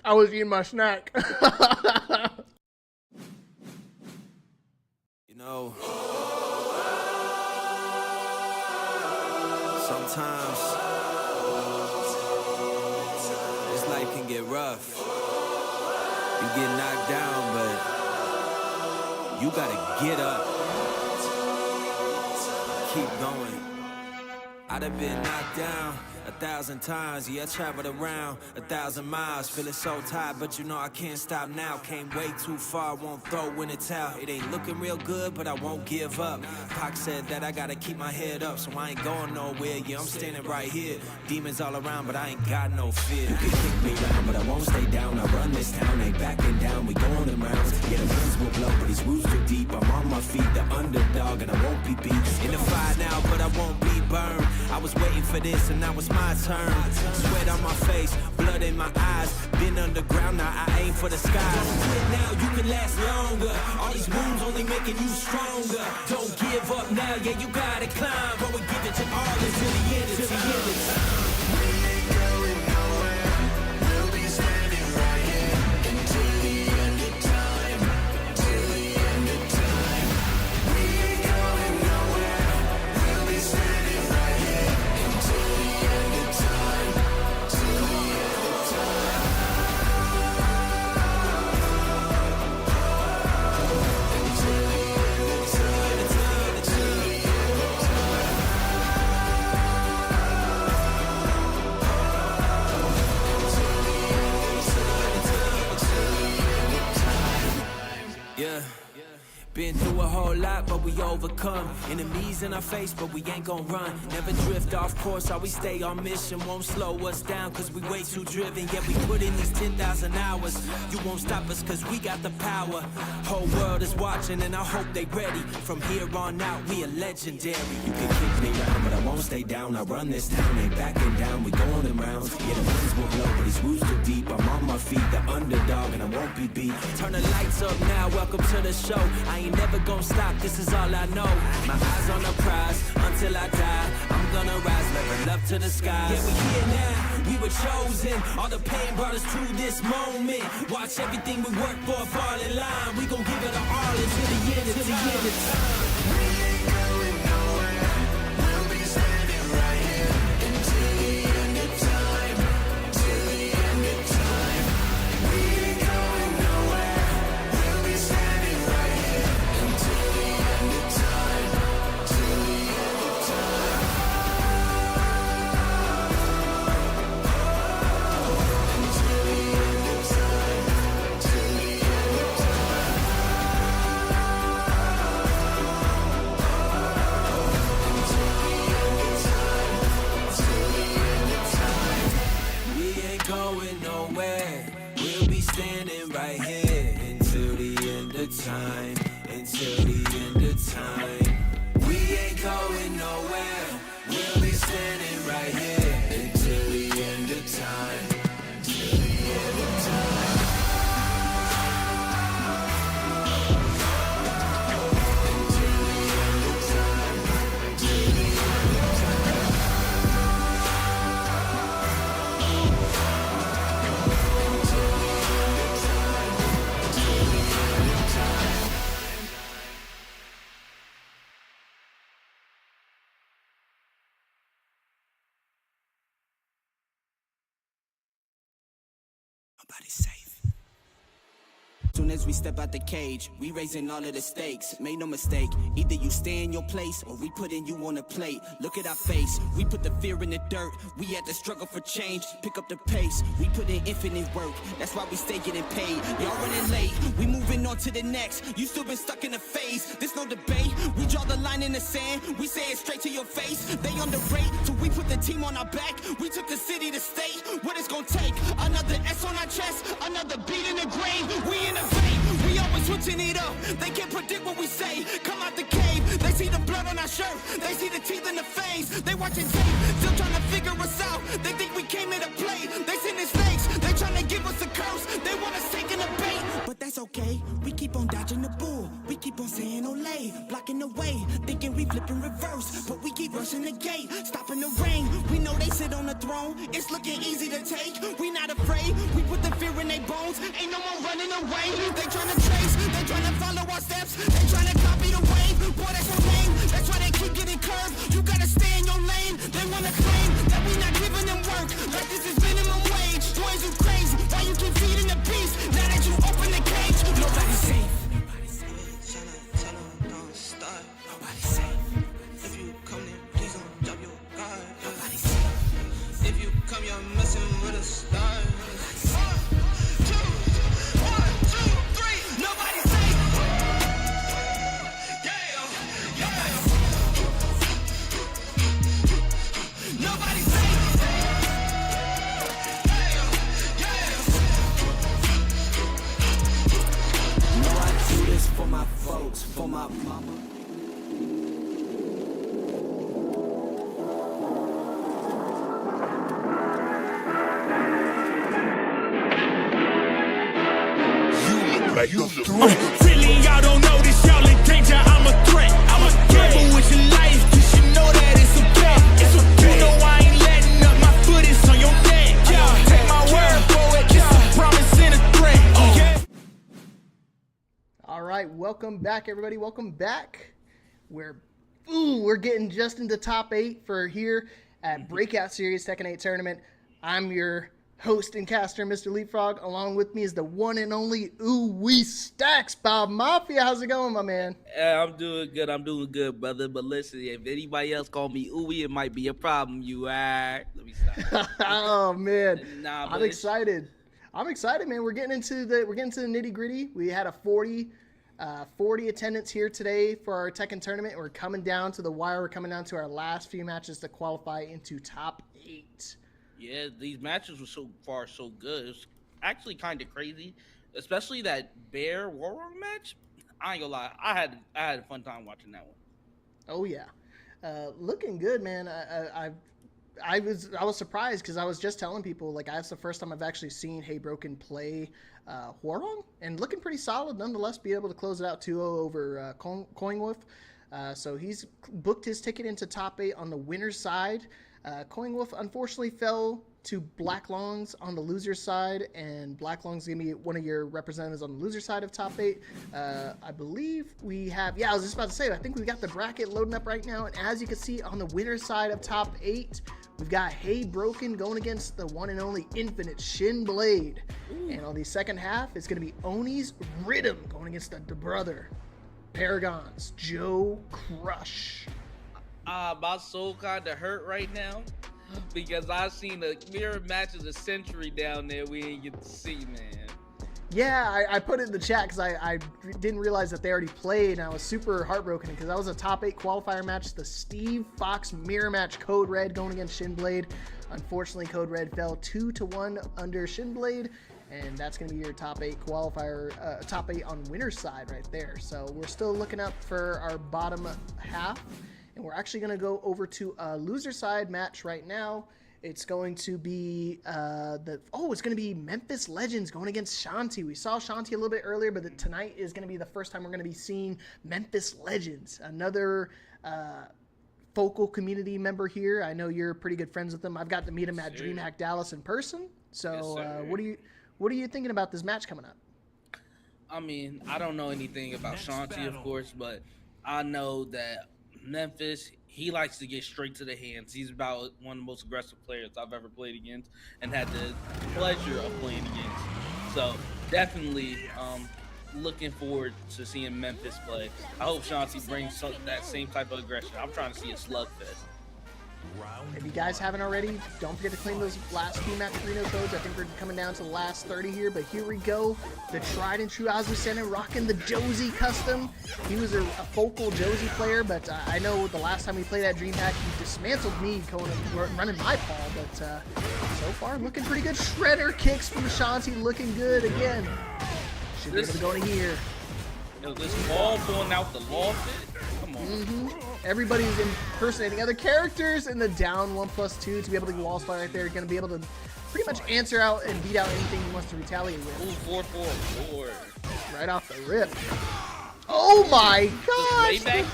I was eating my snack. Sometimes this life can get rough. You get knocked down, but you gotta get up. Keep going. I'd have been knocked down 1,000 times. Yeah, I traveled around 1,000 miles. Feeling so tired, but you know I can't stop now. Came way too far, won't throw in the towel. It ain't looking real good, but I won't give up. Pac said that I gotta keep my head up, so I ain't going nowhere. Yeah, I'm standing right here. Demons all around, but I ain't got no fear. You can kick me down, but I won't stay down. I run this town, ain't backing down. We going them rounds. Yeah, the winds will blow, but these roots too deep. I'm on my feet, the underdog, and I won't be beat. In the fire now, but I won't be burned. I was waiting for this, and now it's my turn. Sweat on my face, blood in my eyes. Been underground, now I aim for the skies. Don't quit now, you can last longer. All these wounds only making you stronger. Don't give up now, yeah, you gotta climb. But we give it to all until the end of time. We ain't going nowhere. We'll be standing right here until the end of time. Till the end of time. We ain't going nowhere. We'll be standing right here until the end of time. Till the end of time. Until the end of time. Until the end of time. Yeah. Been through a whole lot, but we overcome. Enemies in our face, but we ain't gon' run. Never drift off course, always stay on mission. Won't slow us down, cause we way too driven. Yeah, we put in these 10,000 hours. You won't stop us, cause we got the power. Whole world is watching, and I hope they ready. From here on out, we are legendary. You can kick me down, but I won't stay down. I run this town, ain't backing down. We going them rounds. Yeah, the winds will blow, but these roots too deep. I'm on my feet, the underdog, and I won't be beat. Turn the lights up now, welcome to the show. I ain't never gonna stop, this is all I know. My eyes on the prize, until I die. I'm gonna rise, level up to the skies. Yeah, we here now, we were chosen. All the pain brought us to this moment. Watch everything we work for fall in line. We gon' give it our all until the end of time. We ain't going nowhere. We'll be standing right here until the end of time. Till the end of time. We ain't going nowhere. We'll be standing right here until the end of time. Till the end of time. Until the end of time. Till the end of time. We ain't going nowhere. We'll be standing right here until the end of time. Until the end of time. We ain't going nowhere. We'll be standing right here until the end of time. Till the end of time. Until the end of time. Till the end of time. Nobody's safe. Soon as we step out the cage, we raising all of the stakes. Make no mistake, either you stay in your place or we putting you on a plate. Look at our face, we put the fear in the dirt. We had to struggle for change, pick up the pace. We put in infinite work, that's why we stay getting paid. Y'all running late, we moving on to the next. You still been stuck in a phase, there's no debate. We draw the line in the sand, we say it straight to your face. They underrate, so we put the team on our back. We took the city to state, what it's gonna take. Another S on our chest, another beat in the grave. We innovate, we always switching it up. They can't predict what we say. Come out the cave, they see the blood on our shirt. They see the teeth in the fangs. They watching tape, still trying to figure us out. They think we came here to play. They sending snakes, they trying to give us a curse. They want us taking a bait, but that's okay. We keep on dodging the bull. We keep on saying Olay, blocking the way, thinking we flipping reverse, but we keep rushing the gate, stopping the rain. We know they sit on the throne. It's looking easy to take. We not afraid. We put the fear in their bones. Ain't no more running away. They trying to trace. They trying to follow our steps. They trying to copy the wave. Boy, that's your name. That's why they keep getting curved. You gotta stay in your lane. They wanna claim that we not giving them work. Like this is minimum wage. Boys, you crazy. Why you keep feeding the beast? Now that you open the cage, nobody's safe. like the threat. Really, y'all don't know this, y'all in danger, I'm a threat. I'm a gamble with your life, cause you know that it's okay. It's okay. You know I ain't letting up, my foot is on your neck. Yeah, take my word for it, it's a promise and a threat. Okay. All right, welcome back, everybody. Welcome back. We're getting just into top 8 for here at Breakout Series Tekken 8 Tournament. I'm your host and caster, Mr. Leapfrog. Along with me is the one and only Ooh-Wee Stacks, Bob Mafia. How's it going, my man? Yeah, I'm doing good, brother. But listen, if anybody else call me Ooey, it might be a problem. Let me stop. Oh man, Nah, I'm excited. I'm excited, man. We're getting into the nitty gritty. We had a 40 attendance here today for our Tekken tournament. We're coming down to the wire. We're coming down to our last few matches to qualify into top 8. Yeah, these matches were so far so good. It's actually kind of crazy, especially that Bear Warrock match. I ain't gonna lie, I had a fun time watching that one. Oh yeah, looking good, man. I was surprised because I was just telling people like that's the first time I've actually seen Hey Broken play Hwoarang, and looking pretty solid nonetheless. Be able to close it out 2-0 over Coinwolf. So he's booked his ticket into top 8 on the winner's side. Coinwolf unfortunately fell to Black Longs on the loser's side, and Black Longs going to be one of your representatives on the loser side of top 8. I believe we have, I was just about to say, I think we got the bracket loading up right now, and as you can see on the winner's side of top 8, we've got Hey Broken going against the one and only Infinite Shin Blade. And on the second half, it's going to be Oni's Rhythm going against the brother Paragon's Joe Crush. My soul kind of hurt right now because I've seen the mirror matches a century down there we didn't get to see, man. Yeah, I put it in the chat because I didn't realize that they already played, and I was super heartbroken because that was a top 8 qualifier match. The Steve Fox mirror match, Code Red going against Shin Blade. Unfortunately, Code Red fell 2-1 under Shin Blade, and that's going to be your top 8 qualifier, top 8 on winner's side right there. So we're still looking up for our bottom half. And we're actually going to go over to a loser side match right now. It's going to be it's going to be Memphis Legends going against Shanti. We saw Shanti a little bit earlier, but tonight is going to be the first time we're going to be seeing Memphis Legends, another focal community member here. I know you're pretty good friends with them. I've got to meet him at DreamHack Dallas in person. So what are you thinking about this match coming up? I mean, I don't know anything about Shanti, of course, but I know that Memphis, he likes to get straight to the hands. He's about one of the most aggressive players I've ever played against and had the pleasure of playing against. So definitely looking forward to seeing Memphis play. I hope Shanti brings that same type of aggression. I'm trying to see a slugfest. If you guys haven't already, don't forget to claim those last few match Reno codes. I think we're coming down to the last 30 here, but here we go. The tried and true Azucena rocking the Josie custom. He was a focal Josie player, but I know the last time we played at DreamHack, he dismantled me running my paw, but so far looking pretty good. Shredder kicks from Shanti looking good again. Should be able to go in here. This ball pulling out the law fit. Come on. Everybody's impersonating other characters in the down 1+2 to be able to wall spot right there. Going to be able to pretty much answer out and beat out anything he wants to retaliate with. Ooh, 4-4-4. Right off the rip. Oh my gosh!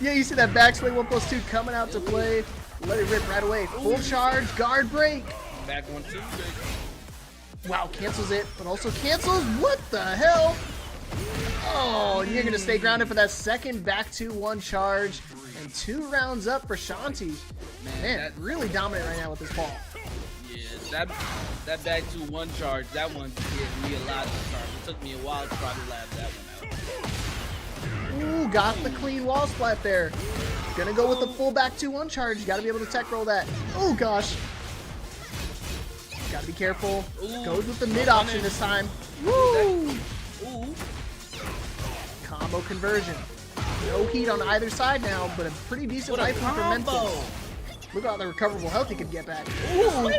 Yeah, you see that backswing 1+2 coming out to play. Let it rip right away. Full charge, guard break. Back 1-2, baby. Wow, cancels it, but also cancels. What the hell? Oh, you're going to stay grounded for that second back 2-1 charge. And 2 rounds up for Shanti. Man, really dominant right now with this ball. Yeah, that back 2-1 charge, that one hit me a lot this time. It took me a while to try to lab that one out. Ooh, got the clean wall splat there. Gonna go with the full back 2-1 charge. You gotta be able to tech roll that. Oh gosh. Gotta be careful. Ooh, goes with the mid option this time. Woo! Ooh. Combo conversion. No heat on either side now, but a pretty decent life lead for Memphis. Look at all the recoverable health he could get back. Ooh.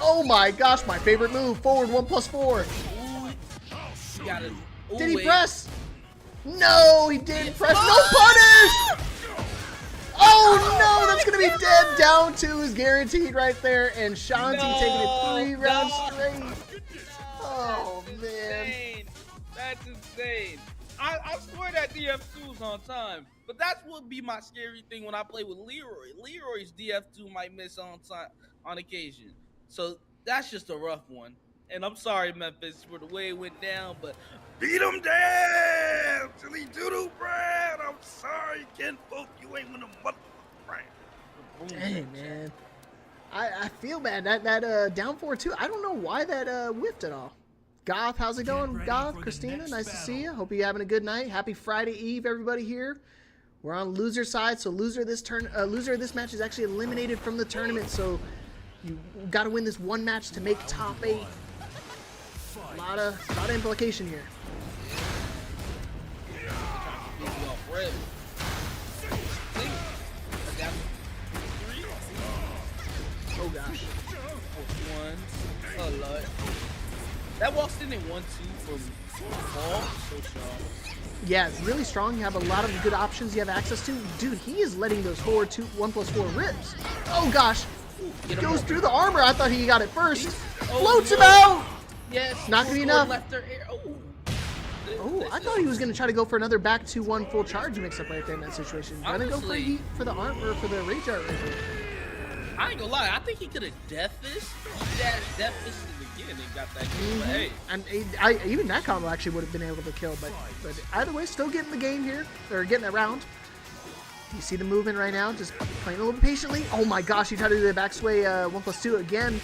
Oh my gosh, my favorite move. Forward 1+4. Did he press? No, he didn't press. No punish! Oh no, that's gonna be dead. Down 2 is guaranteed right there, and Shanti taking it 3 rounds straight. Oh man. Insane. That's insane. I swear that DF2 is on time, but that's what be my scary thing when I play with Leroy. Leroy's DF2 might miss on time on occasion, so that's just a rough one. And I'm sorry, Memphis, for the way it went down, but beat him down till he doodle Brad. I'm sorry, Kinfolk, you ain't winning motherfucking brand. Dang, man. I feel bad. That down 4-2. I don't know why that whiffed at all. Goth, how's it going? Goth, Christina, nice to see you. Hope you're having a good night. Happy Friday Eve, everybody here. We're on loser side, so loser of this match is actually eliminated from the tournament. So you got to win this one match to make top 8. A lot of implication here. Oh gosh. Oh Lord. That walks in 1-2 from Paul. So strong. Yeah, it's really strong. You have a lot of good options you have access to. Dude, he is letting those 1+4 rips. Oh gosh. Goes through the armor. I thought he got it first. Floats him out. Yes. Not gonna be enough. Oh, I thought he was gonna try to go for another back 2-1 full charge mix up right there in that situation. Gonna go for the arm or for the rage art right there. I ain't gonna lie, I think he could have death fist. Death fisted again and got that kill. But hey, And even that combo actually would have been able to kill, but either way, still getting the game here, or getting a round. You see the movement right now, just playing a little patiently. Oh my gosh, he tried to do the back sway 1+2 again.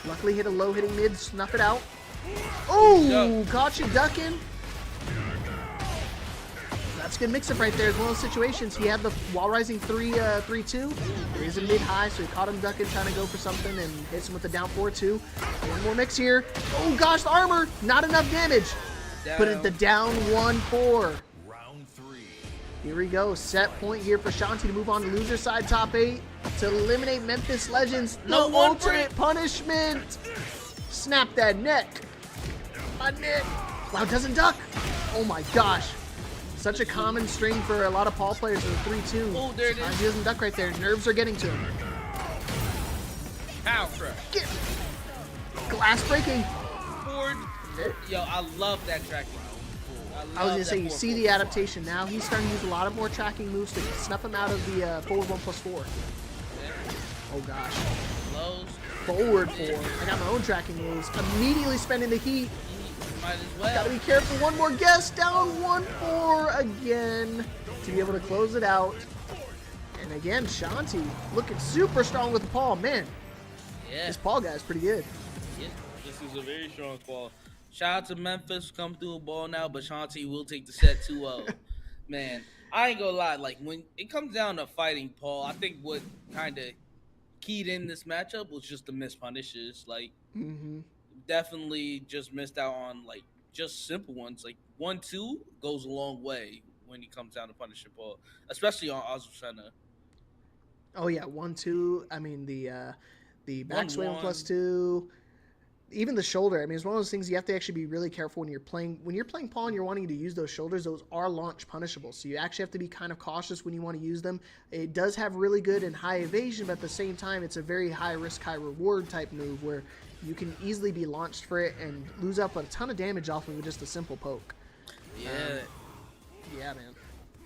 Luckily hit a low hitting mid, snuff it out. Oh, caught you ducking. That's a good mix-up right there. It's one of those situations. He had the wall rising 3-2. He's in mid-high, so he caught him ducking, trying to go for something, and hits him with the down 4-2. One more mix here. Oh gosh, the armor, not enough damage. But at the down 1-4. Round 3. Here we go. Set point here for Shanti to move on to loser side top 8 to eliminate Memphis Legends. No ultimate punishment. Snap that neck. My neck. Wow, doesn't duck. Oh my gosh. Such a common string for a lot of Paul players with a 3-2. Oh, there it is. He doesn't duck right there. Nerves are getting to him. Power crush. Get. Glass breaking. Forward. Yo, I love that tracking. I was going to say, you see the adaptation now. He's starting to use a lot of more tracking moves to snuff him out of the forward 1+4. Oh gosh. Lows. Forward 4. I got my own tracking moves. Immediately spending the heat. Might as well. Gotta be careful. One more guess. Down 1-4 again to be able to close it out. And again, Shanti looking super strong with the Paul. Man, this Paul guy is pretty good. Yeah, this is a very strong ball. Shout out to Memphis, come through a ball now, but Shanti will take the set 2-0. Man, I ain't gonna lie. Like, when it comes down to fighting Paul, I think what kind of keyed in this matchup was just the missed punishes. Like, definitely just missed out on, like, just simple ones. Like, 1-2 goes a long way when he comes down to punishing Paul, especially on Azucena. Oh yeah, 1-2. I mean the back sway 1+2. Even the shoulder. I mean, it's one of those things you have to actually be really careful when you're playing. When you're playing Paul and you're wanting to use those shoulders, those are launch punishable. So you actually have to be kind of cautious when you want to use them. It does have really good and high evasion, but at the same time, it's a very high risk, high reward type move where you can easily be launched for it and lose up a ton of damage off of just a simple poke. Yeah. Yeah, man.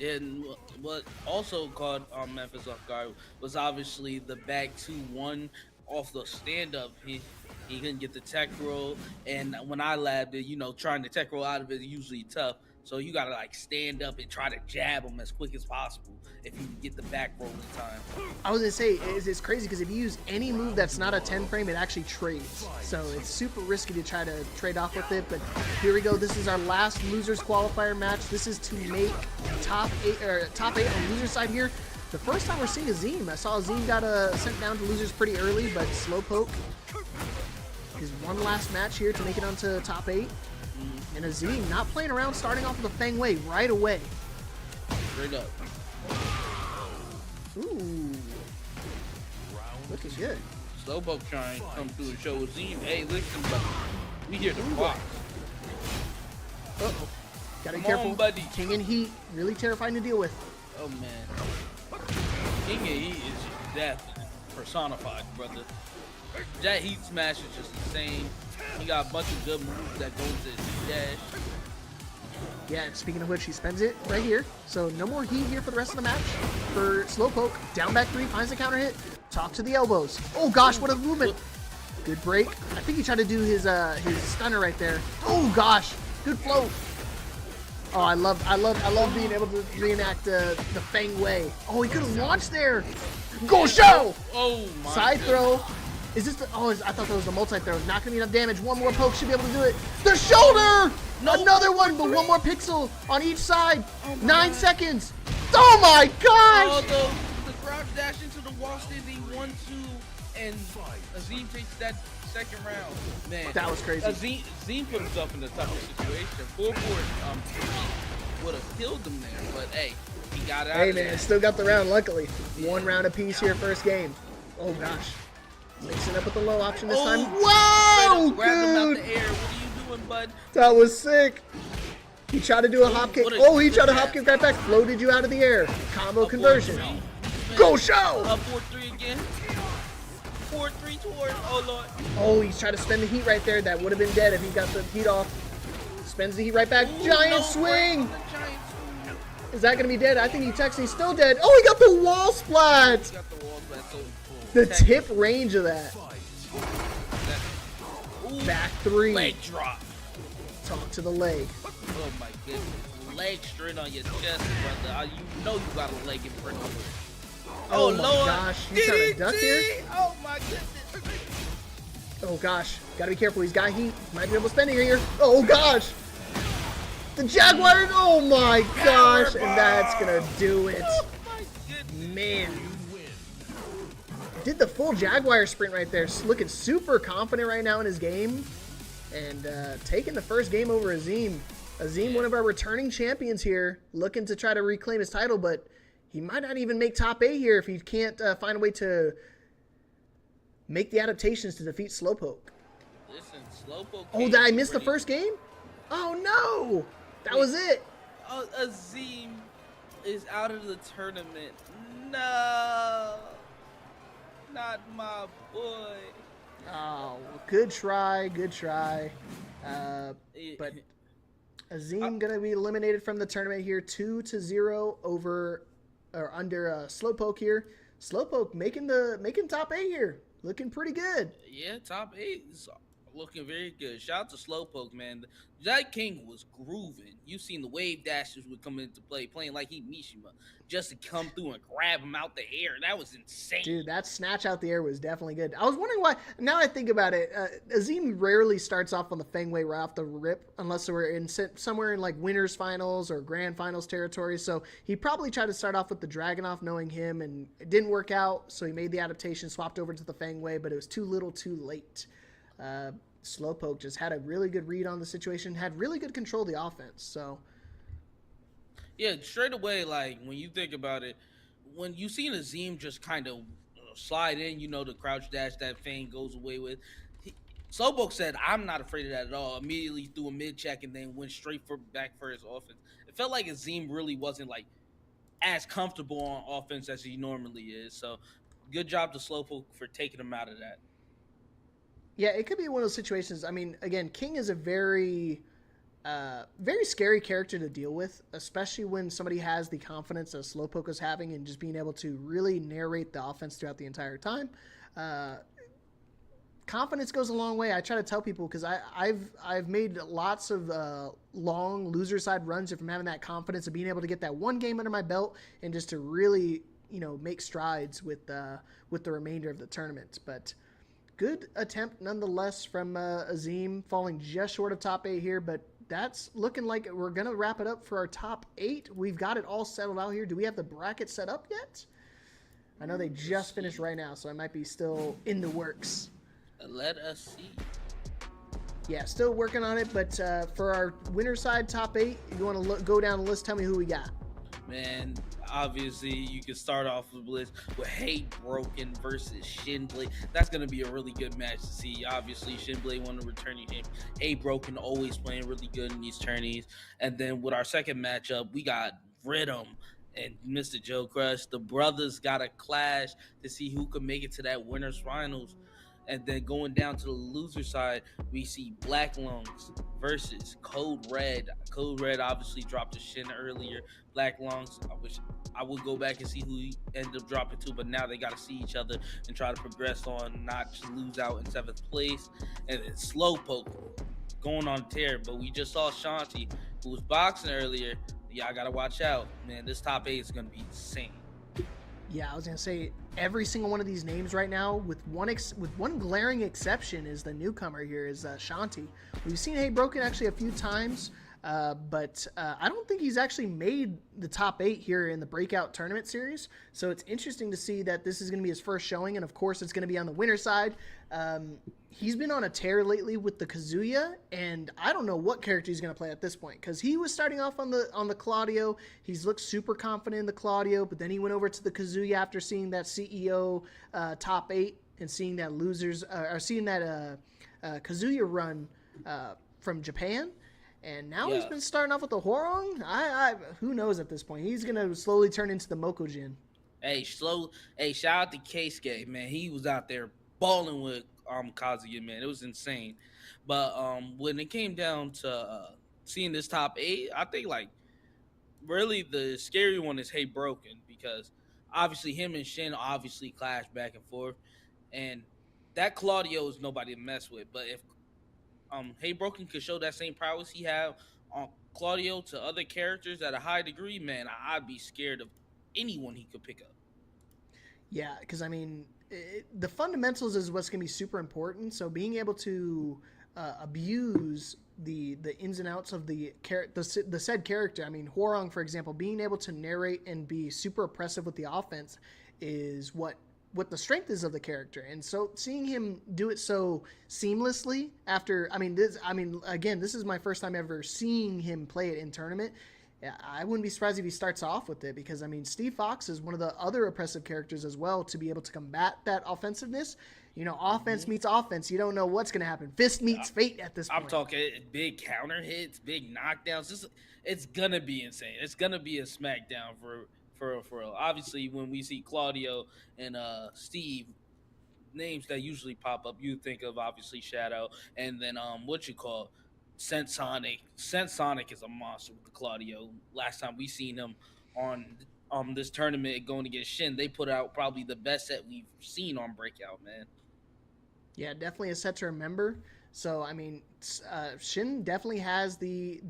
And what also caught Memphis off guard was obviously the back 2-1 off the stand-up. He couldn't get the tech roll, and when I labbed it, you know, trying to tech roll out of it is usually tough. So you gotta like stand up and try to jab him as quick as possible if you can get the back roll in time. I was gonna say it's crazy because if you use any move that's not a 10 frame, it actually trades. So it's super risky to try to trade off with it. But here we go. This is our last losers qualifier match. This is to make top 8 on loser side here. The first time we're seeing Azim. I saw Azim got sent down to losers pretty early, but slow poke. His one last match here to make it onto top 8. And Azim not playing around, starting off with a Feng Wei right away. Straight up. Ooh. Looking good. Slowpoke trying to come through and show Azim, hey, listen, buddy. We here to box. Uh-oh. Gotta be careful. On, buddy. King and Heat, really terrifying to deal with. Oh, man. King of Heat is death personified, brother. That Heat smash is just insane. He got a bunch of good moves that go into his Heat dash. Yeah, and speaking of which, he spends it right here. So no more heat here for the rest of the match. For Slowpoke, down back 3, finds the counter hit. Talk to the elbows. Oh gosh, what a movement. Good break. I think he tried to do his stunner right there. Oh gosh, good flow. Oh, I love being able to reenact the Feng Wei. Oh, he could have launched there. Go show! Oh my Side goodness. throw. Is this the, oh, I thought that was the multi-throw. Not gonna be enough damage. One more poke should be able to do it. The shoulder! No, Another one, but one more pixel on each side. 9 seconds. Oh my gosh! Oh, the crouch dash into the wall stand, he 1-2, and Azim takes that second round. Man, That was crazy. Azim put himself in a tougher situation. Full forward would have killed him there, but hey, he got out Hey of man, there. still got the round, luckily. 1 round apiece here, first game. Oh gosh. Mixing up with the low option this time. Wow, Grab him out dude! the air. What are you doing, bud? That was sick. He tried to do a hop kick. What a Oh, he good tried a jab. hop kick right back. Floated you out of the air. Combo Up conversion. 4-3. Go show! Up 4-3 again. 4-3 toward. Oh lord. Oh, he's trying to spend the heat right there. That would have been dead if he got the heat off. Spends the heat right back. Ooh, Giant no, swing. the giant swing. Is that going to be dead? I think he's actually still dead. Oh, he got the wall splat. Got the wall back so The Tekken. tip range of that. Ooh, Back 3. leg drop. Talk to the leg. Oh my goodness. Leg straight on your chest, brother. You know you got a leg in front of you. Oh my Lord. gosh. You trying to duck here? Oh my goodness. Oh gosh. Gotta be careful. He's got heat. Might be able to spend it here. Oh gosh. The Jaguar. Oh my gosh. And that's gonna do it. Oh my goodness. Man. Did the full Jaguar sprint right there. Looking super confident right now in his game. And taking the first game over Azim. Azim, one of our returning champions here, looking to try to reclaim his title, but he might not even make top 8 here if he can't find a way to make the adaptations to defeat Slowpoke. Listen, Slowpoke. Oh, did I miss the first game? Oh no! That was it. Oh, Azim is out of the tournament. No, not my boy. Oh, good try, good try. But Azim gonna be eliminated from the tournament here, 2-0 over or under Slowpoke here. Slowpoke making top 8 here, looking pretty good. Yeah, top 8 is looking very good. Shout out to Slowpoke, man. That King was grooving. You seen the wave dashes would come into play, playing like he Mishima, just to come through and grab him out the air. That was insane. Dude, that snatch out the air was definitely good. I was wondering why. Now I think about it, Azim rarely starts off on the Feng Wei right off the rip, unless we're in somewhere in like winners finals or grand finals territory. So he probably tried to start off with the Dragunov, knowing him, and it didn't work out. So he made the adaptation, swapped over to the Feng Wei, but it was too little, too late. Slowpoke just had a really good read on the situation, had really good control of the offense. So yeah, straight away, like when you think about it, when you see Azim just kind of slide in, you know, the crouch dash that Fang goes away with. Slowpoke said, "I'm not afraid of that at all." Immediately threw a mid check and then went straight back for his offense. It felt like Azim really wasn't like as comfortable on offense as he normally is. So good job to Slowpoke for taking him out of that. yeah, it could be one of those situations. I mean, again, King is a very scary character to deal with, especially when somebody has the confidence that Slowpoke is having and just being able to really narrate the offense throughout the entire time. Confidence goes a long way. I try to tell people because I've made lots of long loser side runs from having that confidence of being able to get that one game under my belt and just to really, you know, make strides with the remainder of the tournament. But good attempt nonetheless from Azim, falling just short of top 8 here, but that's looking like we're going to wrap it up for our top 8. We've got it all settled out here. Do we have the bracket set up yet? I know they just finished right now, so I might be still in the works. Let us see. Yeah, still working on it, but for our winner side top 8, if you want to go down the list, tell me who we got. Man, obviously you can start off with list with Hey Broken versus Shinblade. That's going to be a really good match to see. Obviously, Shinblade won the returning game. Hey Broken always playing really good in these tourneys. And then with our second matchup, we got Rhythm and Mr. Joe Crush. The brothers got a clash to see who could make it to that winners finals. And then going down to the loser side, we see Black Lungs versus Code Red. Code Red obviously dropped a Shin earlier. Black Lungs, I wish I would go back and see who he ended up dropping to, but now they got to see each other and try to progress on, not just lose out in 7th place. And then Slowpoke going on a tear, but we just saw Shanti, who was boxing earlier. Y'all got to watch out, man. This top 8 is going to be insane. Yeah, I was gonna say every single one of these names right now, with one glaring exception, is the newcomer here is Shanti. We've seen Hey Broken actually a few times, but I don't think he's actually made the top 8 here in the Breakout tournament series. So it's interesting to see that this is gonna be his first showing, and of course it's gonna be on the winner side. He's been on a tear lately with the Kazuya, and I don't know what character he's going to play at this point, because he was starting off on the Claudio. He's looked super confident in the Claudio, but then he went over to the Kazuya after seeing that CEO top 8 and seeing that Kazuya run from Japan. And now he's been starting off with the Horong. Who knows at this point? He's going to slowly turn into the Mokojin. Hey, shout out to Keisuke, man. He was out there balling with Kazuya, man. It was insane. But when it came down to seeing this top 8, I think like really the scary one is Hey Broken, because obviously him and Shin obviously clash back and forth, and that Claudio is nobody to mess with. But if Hey Broken could show that same prowess he had on Claudio to other characters at a high degree, man, I'd be scared of anyone he could pick up. Yeah, because I mean, the fundamentals is what's going to be super important. So being able to abuse the ins and outs of the said character. I mean, Horong, for example, being able to narrate and be super oppressive with the offense is what the strength is of the character. And so seeing him do it so seamlessly after, again, this is my first time ever seeing him play it in tournament. I wouldn't be surprised if he starts off with it, because I mean, Steve Fox is one of the other oppressive characters as well, to be able to combat that offensiveness. You know, offense meets offense. You don't know what's going to happen. Fist meets fate at this point. I'm talking big counter hits, big knockdowns. It's going to be insane. It's going to be a smackdown for real. Obviously, when we see Claudio and Steve, names that usually pop up, you think of obviously Shadow, and then Sense Sonic. Sense Sonic is a monster with the Claudio. Last time we seen him on this tournament going against Shin, they put out probably the best set we've seen on Breakout, man. Yeah, definitely a set to remember. So I mean, Shin definitely has the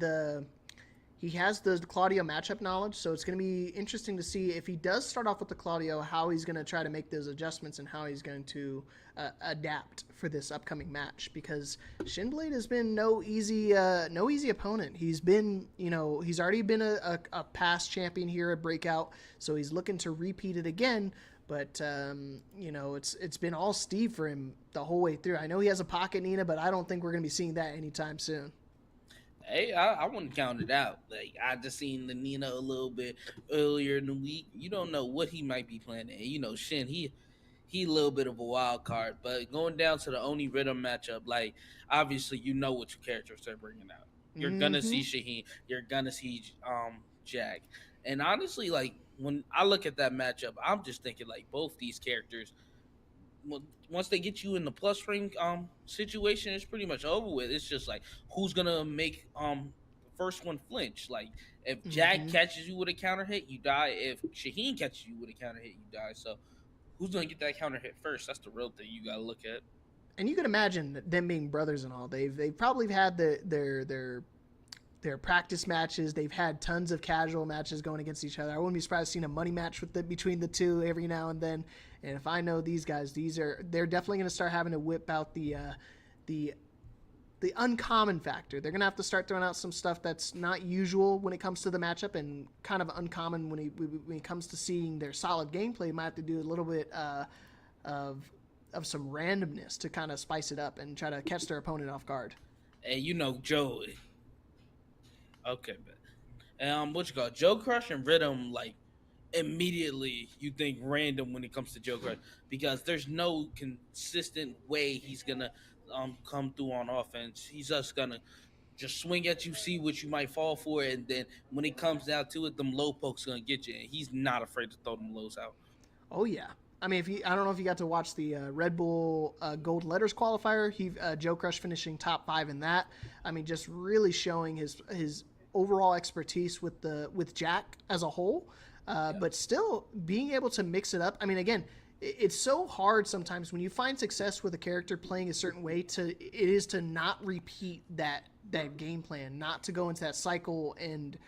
Claudio matchup knowledge, so it's going to be interesting to see if he does start off with the Claudio, how he's going to try to make those adjustments and how he's going to adapt for this upcoming match, because Shinblade has been no easy opponent. He's been, he's already been a past champion here at Breakout, so he's looking to repeat it again. But, it's been all Steve for him the whole way through. I know he has a pocket Nina, but I don't think we're going to be seeing that anytime soon. Hey, I wouldn't count it out. Like, I just seen the Nina a little bit earlier in the week. You don't know what he might be planning. Shin, he a little bit of a wild card. But going down to the Oni Rhythm matchup, like, obviously you know what your characters they're bringing out. You're gonna see Shaheen. You're gonna see Jack. And honestly, like, when I look at that matchup, I'm just thinking like both these characters, once they get you in the plus frame situation, it's pretty much over with. It's just like who's gonna make the first one flinch. Like if Jack catches you with a counter hit, you die. If Shaheen catches you with a counter hit, you die. So who's gonna get that counter hit first? That's the real thing you gotta look at. And you can imagine them being brothers and all. They've probably had their practice matches. They've had tons of casual matches going against each other. I wouldn't be surprised seeing a money match between the two every now and then. And if I know these guys, they're definitely going to start having to whip out the uncommon factor. They're going to have to start throwing out some stuff that's not usual when it comes to the matchup, and kind of uncommon when it comes to seeing their solid gameplay. Might have to do a little bit of some randomness to kind of spice it up and try to catch their opponent off guard. Hey, Joe. Okay, man. Joe Crush and Rhythm, like, immediately you think random when it comes to Joe Crush, because there's no consistent way he's gonna come through on offense. He's just gonna just swing at you, see what you might fall for, and then when it comes down to it, them low pokes gonna get you, and he's not afraid to throw them lows out. Oh yeah. I mean, I don't know if you got to watch the Red Bull Gold Letters qualifier. Joe Crush finishing top 5 in that. I mean, just really showing his overall expertise with Jack as a whole, but still being able to mix it up. I mean, again, it's so hard sometimes when you find success with a character playing a certain way to not repeat that game plan, not to go into that cycle and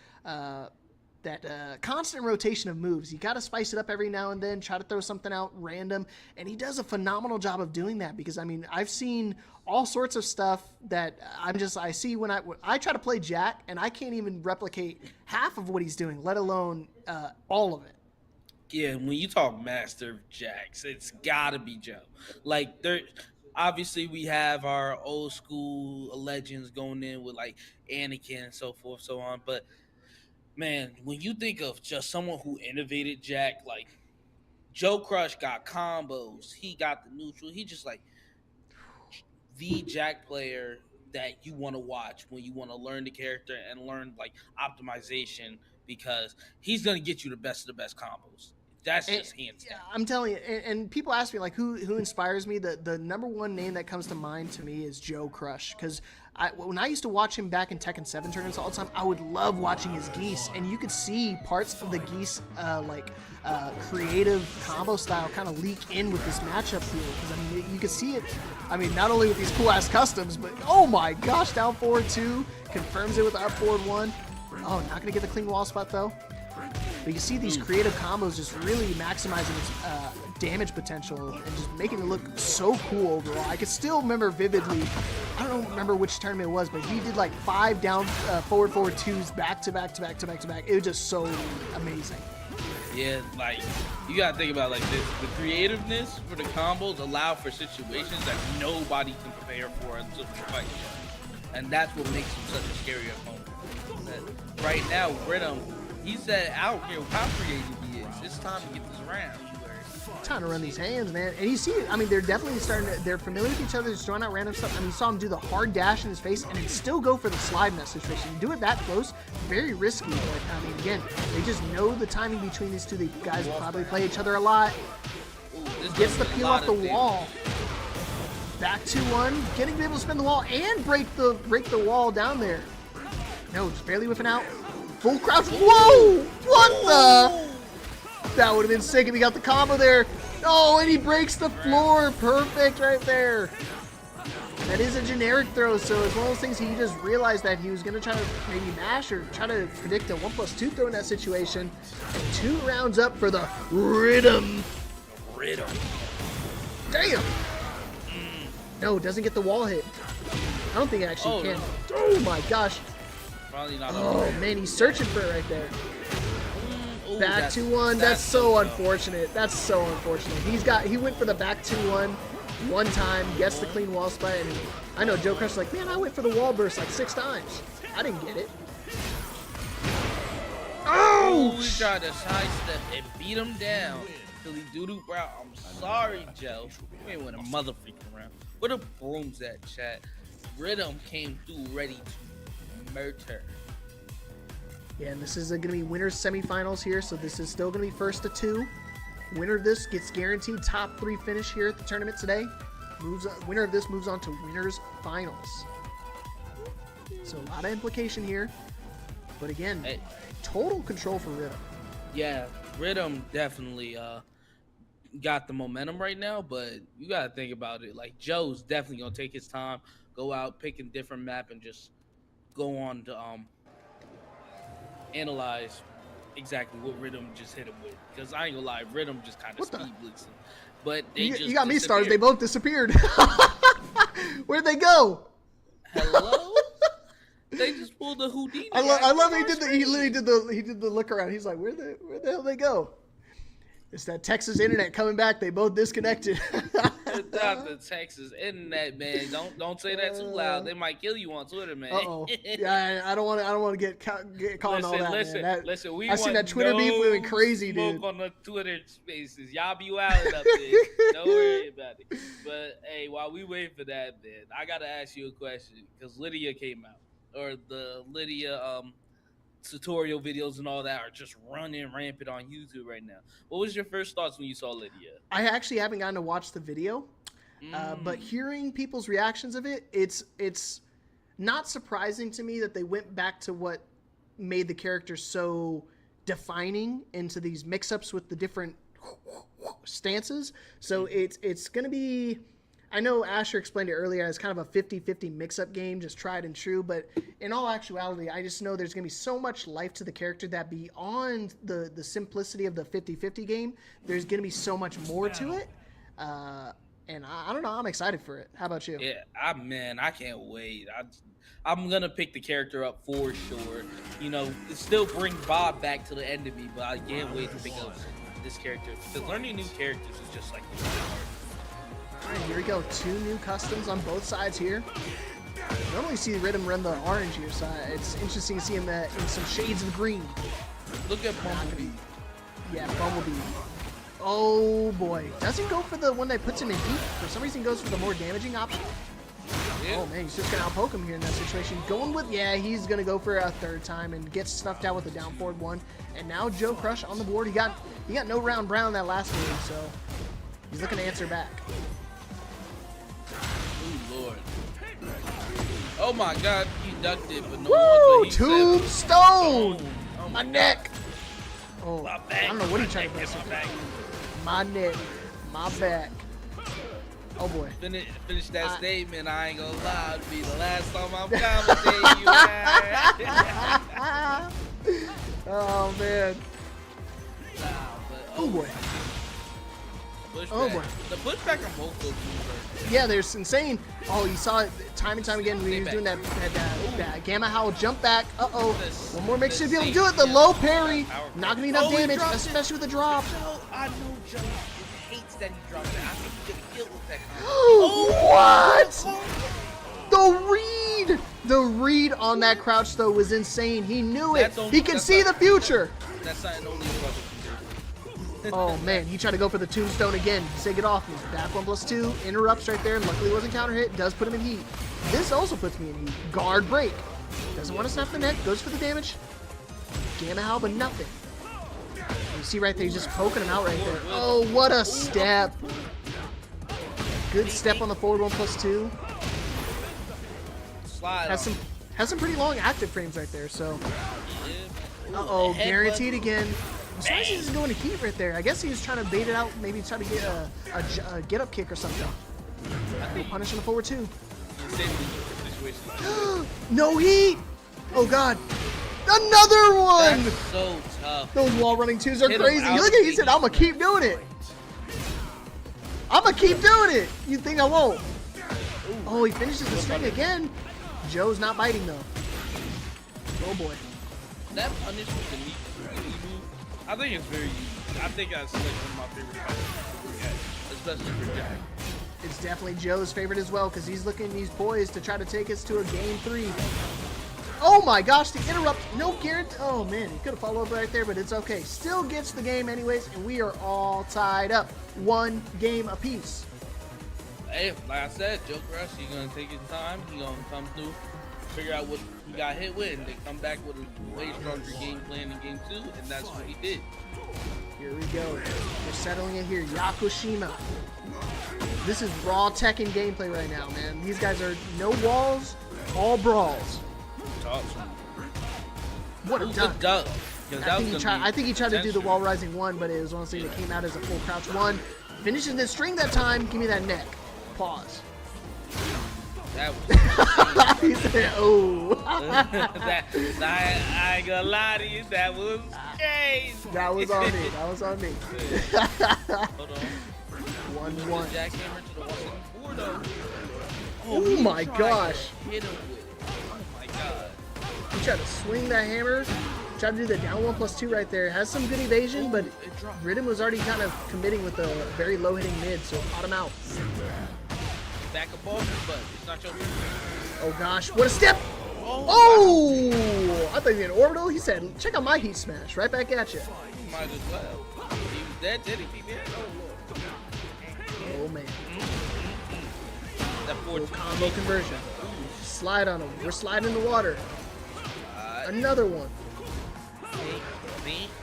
that constant rotation of moves. You got to spice it up every now and then, try to throw something out random, and he does a phenomenal job of doing that, because I mean, I've seen all sorts of stuff that I see when I try to play Jack, and I can't even replicate half of what he's doing, let alone all of it. Yeah, when you talk Master Jacks, it's gotta be Joe. Like, there, obviously we have our old school legends going in with like Anakin and so forth, so on. But man, when you think of just someone who innovated Jack, like Joe Crush got combos, he got the neutral, he just like the Jack player that you want to watch when you want to learn the character and learn like optimization, because he's gonna get you the best of the best combos. That's just hands down. I'm telling you, and people ask me like who inspires me. The number one name that comes to mind to me is Joe Crush, because when I used to watch him back in Tekken 7 tournaments all the time, I would love watching his geese, and you could see parts of the geese creative combo style kind of leak in with this matchup here, because I mean you could see it. I mean, not only with these cool ass customs, but oh my gosh, down forward 2 confirms it with up forward 1. Oh, not gonna get the clean wall spot though. But you see these creative combos just really maximizing its damage potential and just making it look so cool overall. I can still remember vividly, I don't remember which tournament it was, but he did like 5 down forward 2s back to back. It was just so amazing. Yeah, like you gotta think about like this. The creativeness for the combos allow for situations that nobody can prepare for until the fight. And that's what makes him such a scary opponent. That right now, Rhythm, he said, I don't care how creative he is. It's time to get this round. Time to run these hands, man. And you see it. I mean, they're definitely they're familiar with each other, just throwing out random stuff. I mean, you saw him do the hard dash in his face and then still go for the slide in that situation. You do it that close, very risky. But I mean, again, they just know the timing between these two. The guys probably play each other a lot. Gets the peel off the wall. Back 2-1, getting to be able to spin the wall and break the wall down there. No, just barely whipping out. Full crouch. Whoa! What the? That would have been sick if he got the combo there. Oh, and he breaks the floor. Perfect right there. That is a generic throw, so it's one of those things he just realized that he was going to try to maybe mash or try to predict a 1+2 throw in that situation. And 2 rounds up for the Rhythm. Damn. No, doesn't get the wall hit. I don't think it actually can. No. Oh my gosh. Probably not. Oh man, he's searching for it right there. Back 2-1. That's so unfortunate. That's so unfortunate. He went for the back 2-1 one time, gets the clean wall spot, and I know Joe Crush's like, man, I went for the wall burst like 6 times. I didn't get it. Oh! He tried to sidestep and beat him down till he doo-doo brow. I'm sorry, Joe. You ain't win a motherfucking round. Where the brooms at, chat? Rhythm came through ready to murder. Yeah, and this is going to be winners semifinals here, so this is still going to be first to 2. Winner of this gets guaranteed top 3 finish here at the tournament today. Winner of this moves on to winners finals. So a lot of implication here, but again, total control for Rhythm. Yeah, Rhythm definitely got the momentum right now, but you got to think about it. Like, Joe's definitely going to take his time, go out, pick a different map, and just go on to analyze exactly what Rhythm just hit him with. Because I ain't gonna lie, Rhythm just kind of speed blitzing. But they you got me stars. They both disappeared. Where'd they go? Hello? They just pulled the Houdini. I love he literally did the look around. He's like, where the hell they go? It's that Texas internet coming back. They both disconnected. Not the Texas internet, man. Don't say that too loud. They might kill you on Twitter, man. Uh-oh. Yeah, I don't want to get caught on all that. Listen. I seen that Twitter beef moving crazy, dude. On the Twitter spaces, y'all be wilding up there. Don't worry about it. But hey, while we wait for that, man, I gotta ask you a question because Lydia came out. or the Lydia tutorial videos and all that are just running rampant on YouTube right now. What was your first thoughts when you saw Lydia? I actually haven't gotten to watch the video, but hearing people's reactions of it, it's not surprising to me that they went back to what made the character so defining into these mix-ups with the different stances. So it's going to be, I know Asher explained it earlier as kind of a 50-50 mix-up game, just tried and true, but in all actuality, I just know there's going to be so much life to the character that beyond the simplicity of the 50-50 game, there's going to be so much more to it. And I don't know, I'm excited for it. How about you? Yeah, I can't wait. I'm going to pick the character up for sure. You know, still bring Bob back to the end of me, but I can't wait to pick up this character. Because learning new characters is just like the All right, here we go. 2 new customs on both sides here. I normally see Rhythm run the orange here, so it's interesting to see him in some shades of green. Look at Bumblebee. Yeah, Bumblebee. Oh boy. Doesn't go for the one that puts him in heat. For some reason, goes for the more damaging option. Yeah. Oh man, he's just gonna outpoke him here in that situation. Going with, yeah, he's gonna go for a third time and gets stuffed out with the down forward one. And now Joe Crush on the board. He got no round brown that last game, so he's looking to answer back. Oh Lord. Oh my God, he ducked it, but no Woo! one. Tombstone! Oh my neck. Oh, my back. I don't know what he tried to press. My neck, my back. Oh boy. Finish that statement. I ain't gonna lie. It'll be the last time I'm commentating you. Oh man. Oh boy. Oh boy. The pushback on both those moves. Yeah, there's insane. Oh, you saw it time and time again when he was doing that Gamma Howl jump back. Uh-oh. One more mix should be able to do it. The low parry. Not gonna be enough damage, especially with the drop. I know Joe hates that he dropped that. I think he's gonna kill with that. What? The read on that crouch though was insane. He knew it. He can see the future. That's something only Oh man, he tried to go for the tombstone again. Say get off me. Back 1+2, interrupts right there. Luckily it wasn't counter hit. Does put him in heat. This also puts me in heat. Guard break. Doesn't want to snap the neck. Goes for the damage. Gamma Howl, but nothing. You see right there, he's just poking him out right there. Oh, what a step. Good step on the forward 1+2. Has some pretty long active frames right there, so. Uh-oh, guaranteed again. I'm surprised he doesn't go into heat right there. I guess he was trying to bait it out, maybe try to get a get-up kick or something. We'll punish on the forward two. No heat! Oh god. Another one! That's so tough. Those wall running twos are crazy. Look at, he said, I'm gonna keep doing it. I'm gonna keep doing it. You think I won't? Oh, he finishes the string again. Joe's not biting though. Oh boy. That punish with the knee move, I think it's very easy. I think that's like one of my favorite fights, especially for Jack. It's definitely Joe's favorite as well because he's poised to try to take us to a game 3. Oh my gosh, the interrupt, no guarantee. Oh man, he could have followed up right there, but it's okay. Still gets the game anyways, and we are all tied up. 1 game apiece. Hey, like I said, Joe Crush, he's gonna take his time. He's gonna come through, figure out what he got hit with, and then come back with a way stronger game plan in game 2, and that's what he did. Here we go. We're settling it here. Yakushima. This is raw Tekken gameplay right now, man. These guys are no walls, all brawls. What a dunk. I think he tried to do the wall rising 1, but it was one thing that came out as a full crouch 1. Finishes the string that time. Give me that neck. Pause. That was he said, oh. I ain't gonna lie to you, that was crazy. That was on me. That was on me. Hold on. 1-1. Jackhammer to the 174 though. Oh my gosh. Hit him with. Oh my god. He tried to swing that hammer. Tried to do the down 1+2 right there. Has some good evasion, but Riddim was already kind of committing with a very low hitting mid, so caught him out. Back up off his butt. It's not your Oh gosh, what a step! Oh! I thought he had an orbital. He said, check out my heat smash. Right back at you. Might as well. He was dead, did he? Oh, Lord. Oh man. That 14 combo conversion. Slide on him. We're sliding in the water. Another one.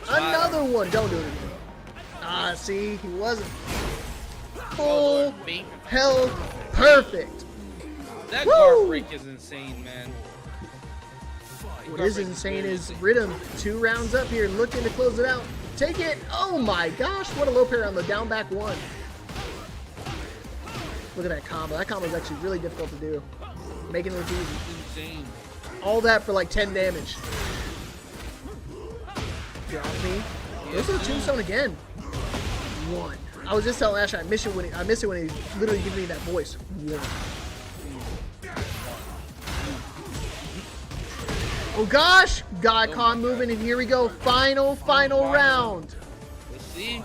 Another one. Don't do it again. Ah, see, he wasn't. Full health. Perfect. That Woo! guard break is insane, man. What is insane is Rhythm 2 rounds up here, looking to close it out. Take it. Oh my gosh, what a low pair on the down back one. Look at that combo. That combo is actually really difficult to do. Making it look easy. Insane. All that for like 10 damage. Drop me. There's a tombstone again. One. I was just telling Ash I miss it when he literally gives me that voice. One. Oh gosh! Got con moving, and here we go. Final round. Let's see.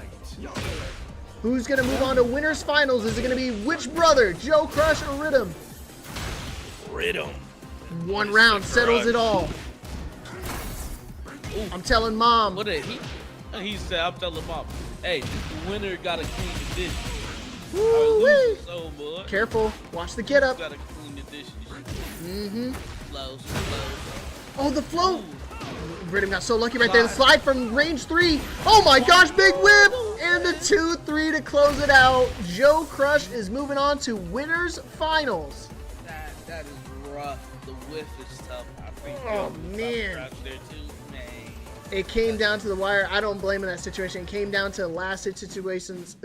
Who's gonna move on to winners finals? Is it gonna be which brother, Joe Crush or Rhythm? Rhythm. One round settles it all. Ooh. I'm telling mom. What did he said? I'm telling mom. Hey, the winner gotta clean the dishes. Woo-wee. So, boy. Careful. Watch the get up. Gotta clean the dishes. Mm-hmm. Flows. Oh, the float. Rhythm got so lucky right there. The slide from range 3. Oh my gosh, big whip. And the 2-3 to close it out. Joe Crush is moving on to winners finals. That is rough. The whiff is tough. I think Oh, man. There too, man. It came down to the wire. I don't blame in that situation. It came down to last hit situations.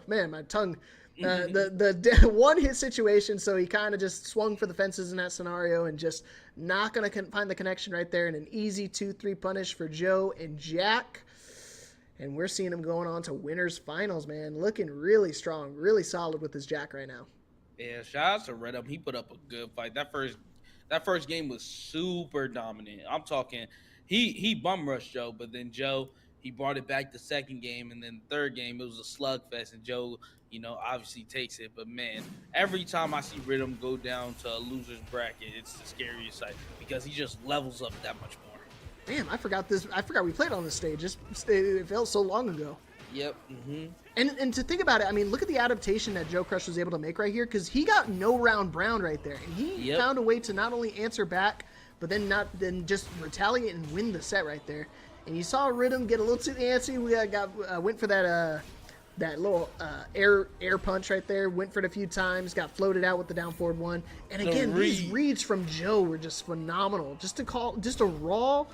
Man, my tongue. The one hit situation, so he kind of just swung for the fences in that scenario and just not going to find the connection right there, and an easy 2-3 punish for Joe and Jack. And we're seeing him going on to winners finals, man. Looking really strong, really solid with his Jack right now. Yeah, shout out to Rhythm. He put up a good fight. That first game was super dominant. I'm talking he bum rushed Joe, but then Joe, he brought it back the second game, and then third game it was a slugfest, and Joe, obviously takes it. But man, every time I see Rhythm go down to a loser's bracket, it's the scariest sight because he just levels up that much more. Damn, I forgot we played on this stage. It felt so long ago. Yep. Mm-hmm. And to think about it, I mean, look at the adaptation that Joe Crush was able to make right here, because he got no round brown right there, and he found a way to not only answer back, but then just retaliate and win the set right there. And you saw Rhythm get a little too antsy. We went for that little air punch right there. Went for it a few times. Got floated out with the down forward one. And again, these reads from Joe were just phenomenal. Just a raw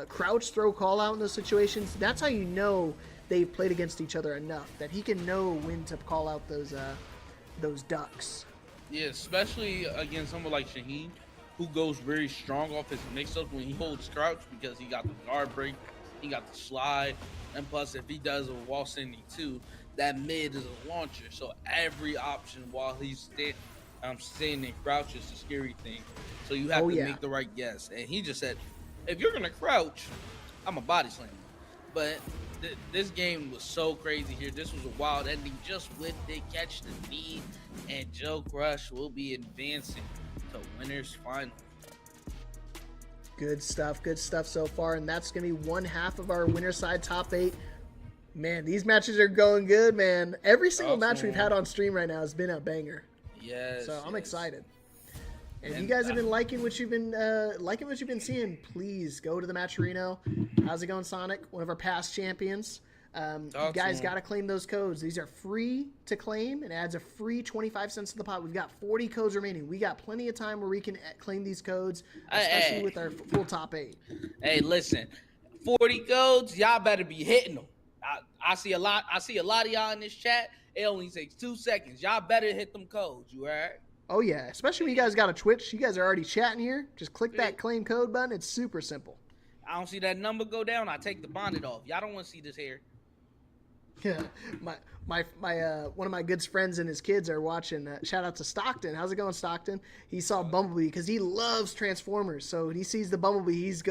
crouch throw call out in those situations. That's how you know they've played against each other enough that he can know when to call out those ducks. Yeah, especially against someone like Shaheen, who goes very strong off his mix-ups when he holds crouch, because he got the guard break, he got the slide, and plus if he does a wall sending too, that mid is a launcher. So every option while he's standing crouch is a scary thing. So you have to make the right guess. And he just said, if you're gonna crouch, I'm a body slam. But this game was so crazy here. This was a wild ending. Just with it, catch the knee, and Joe Crush will be advancing to winners final. Good stuff so far, and that's gonna be one half of our winner side top 8. Man, these matches are going good, man. Every single match we've had on stream right now has been a banger. Yes. So I'm excited. And if you guys have been liking what you've been seeing, please go to the Matcherino. How's it going, Sonic? One of our past champions. You guys got to claim those codes. These are free to claim and adds a free 25 cents to the pot. We've got 40 codes remaining. We got plenty of time where we can claim these codes, especially with our full top 8. Hey, listen, 40 codes, y'all better be hitting them. I see a lot of y'all in this chat. It only takes 2 seconds. Y'all better hit them codes. You heard? Oh yeah, especially when you guys got a Twitch. You guys are already chatting here. Just click that claim code button. It's super simple. I don't see that number go down. I take the bonnet off. Y'all don't want to see this hair. Yeah, my one of my good friends and his kids are watching. Shout out to Stockton. How's it going, Stockton? He saw Bumblebee because he loves Transformers. So when he sees the Bumblebee, he's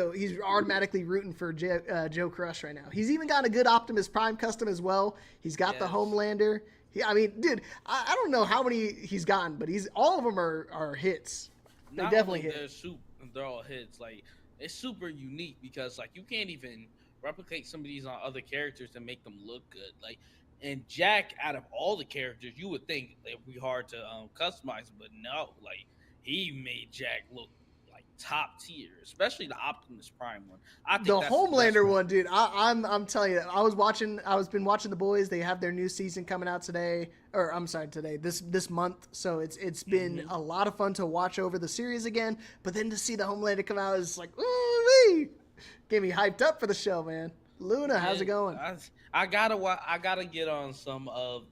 automatically rooting for Joe Crush right now. He's even got a good Optimus Prime custom as well. He's got the Homelander. I mean, dude, I don't know how many he's gotten, but all of them are hits. They definitely hit. They're all hits. Like, it's super unique because, like, you can't even replicate some of these on other characters to make them look good. Like, And Jack, out of all the characters, you would think it'd be hard to customize, but no, like he made Jack look like top tier, especially the Optimus Prime one. I think The that's the best Homelander one, dude. I'm telling you, I was been watching The Boys. They have their new season coming out today, or I'm sorry, today, this month. So it's been a lot of fun to watch over the series again. But then to see the Homelander come out is like, ooh, get me hyped up for the show, man. Luna, how's it going? I gotta get on some of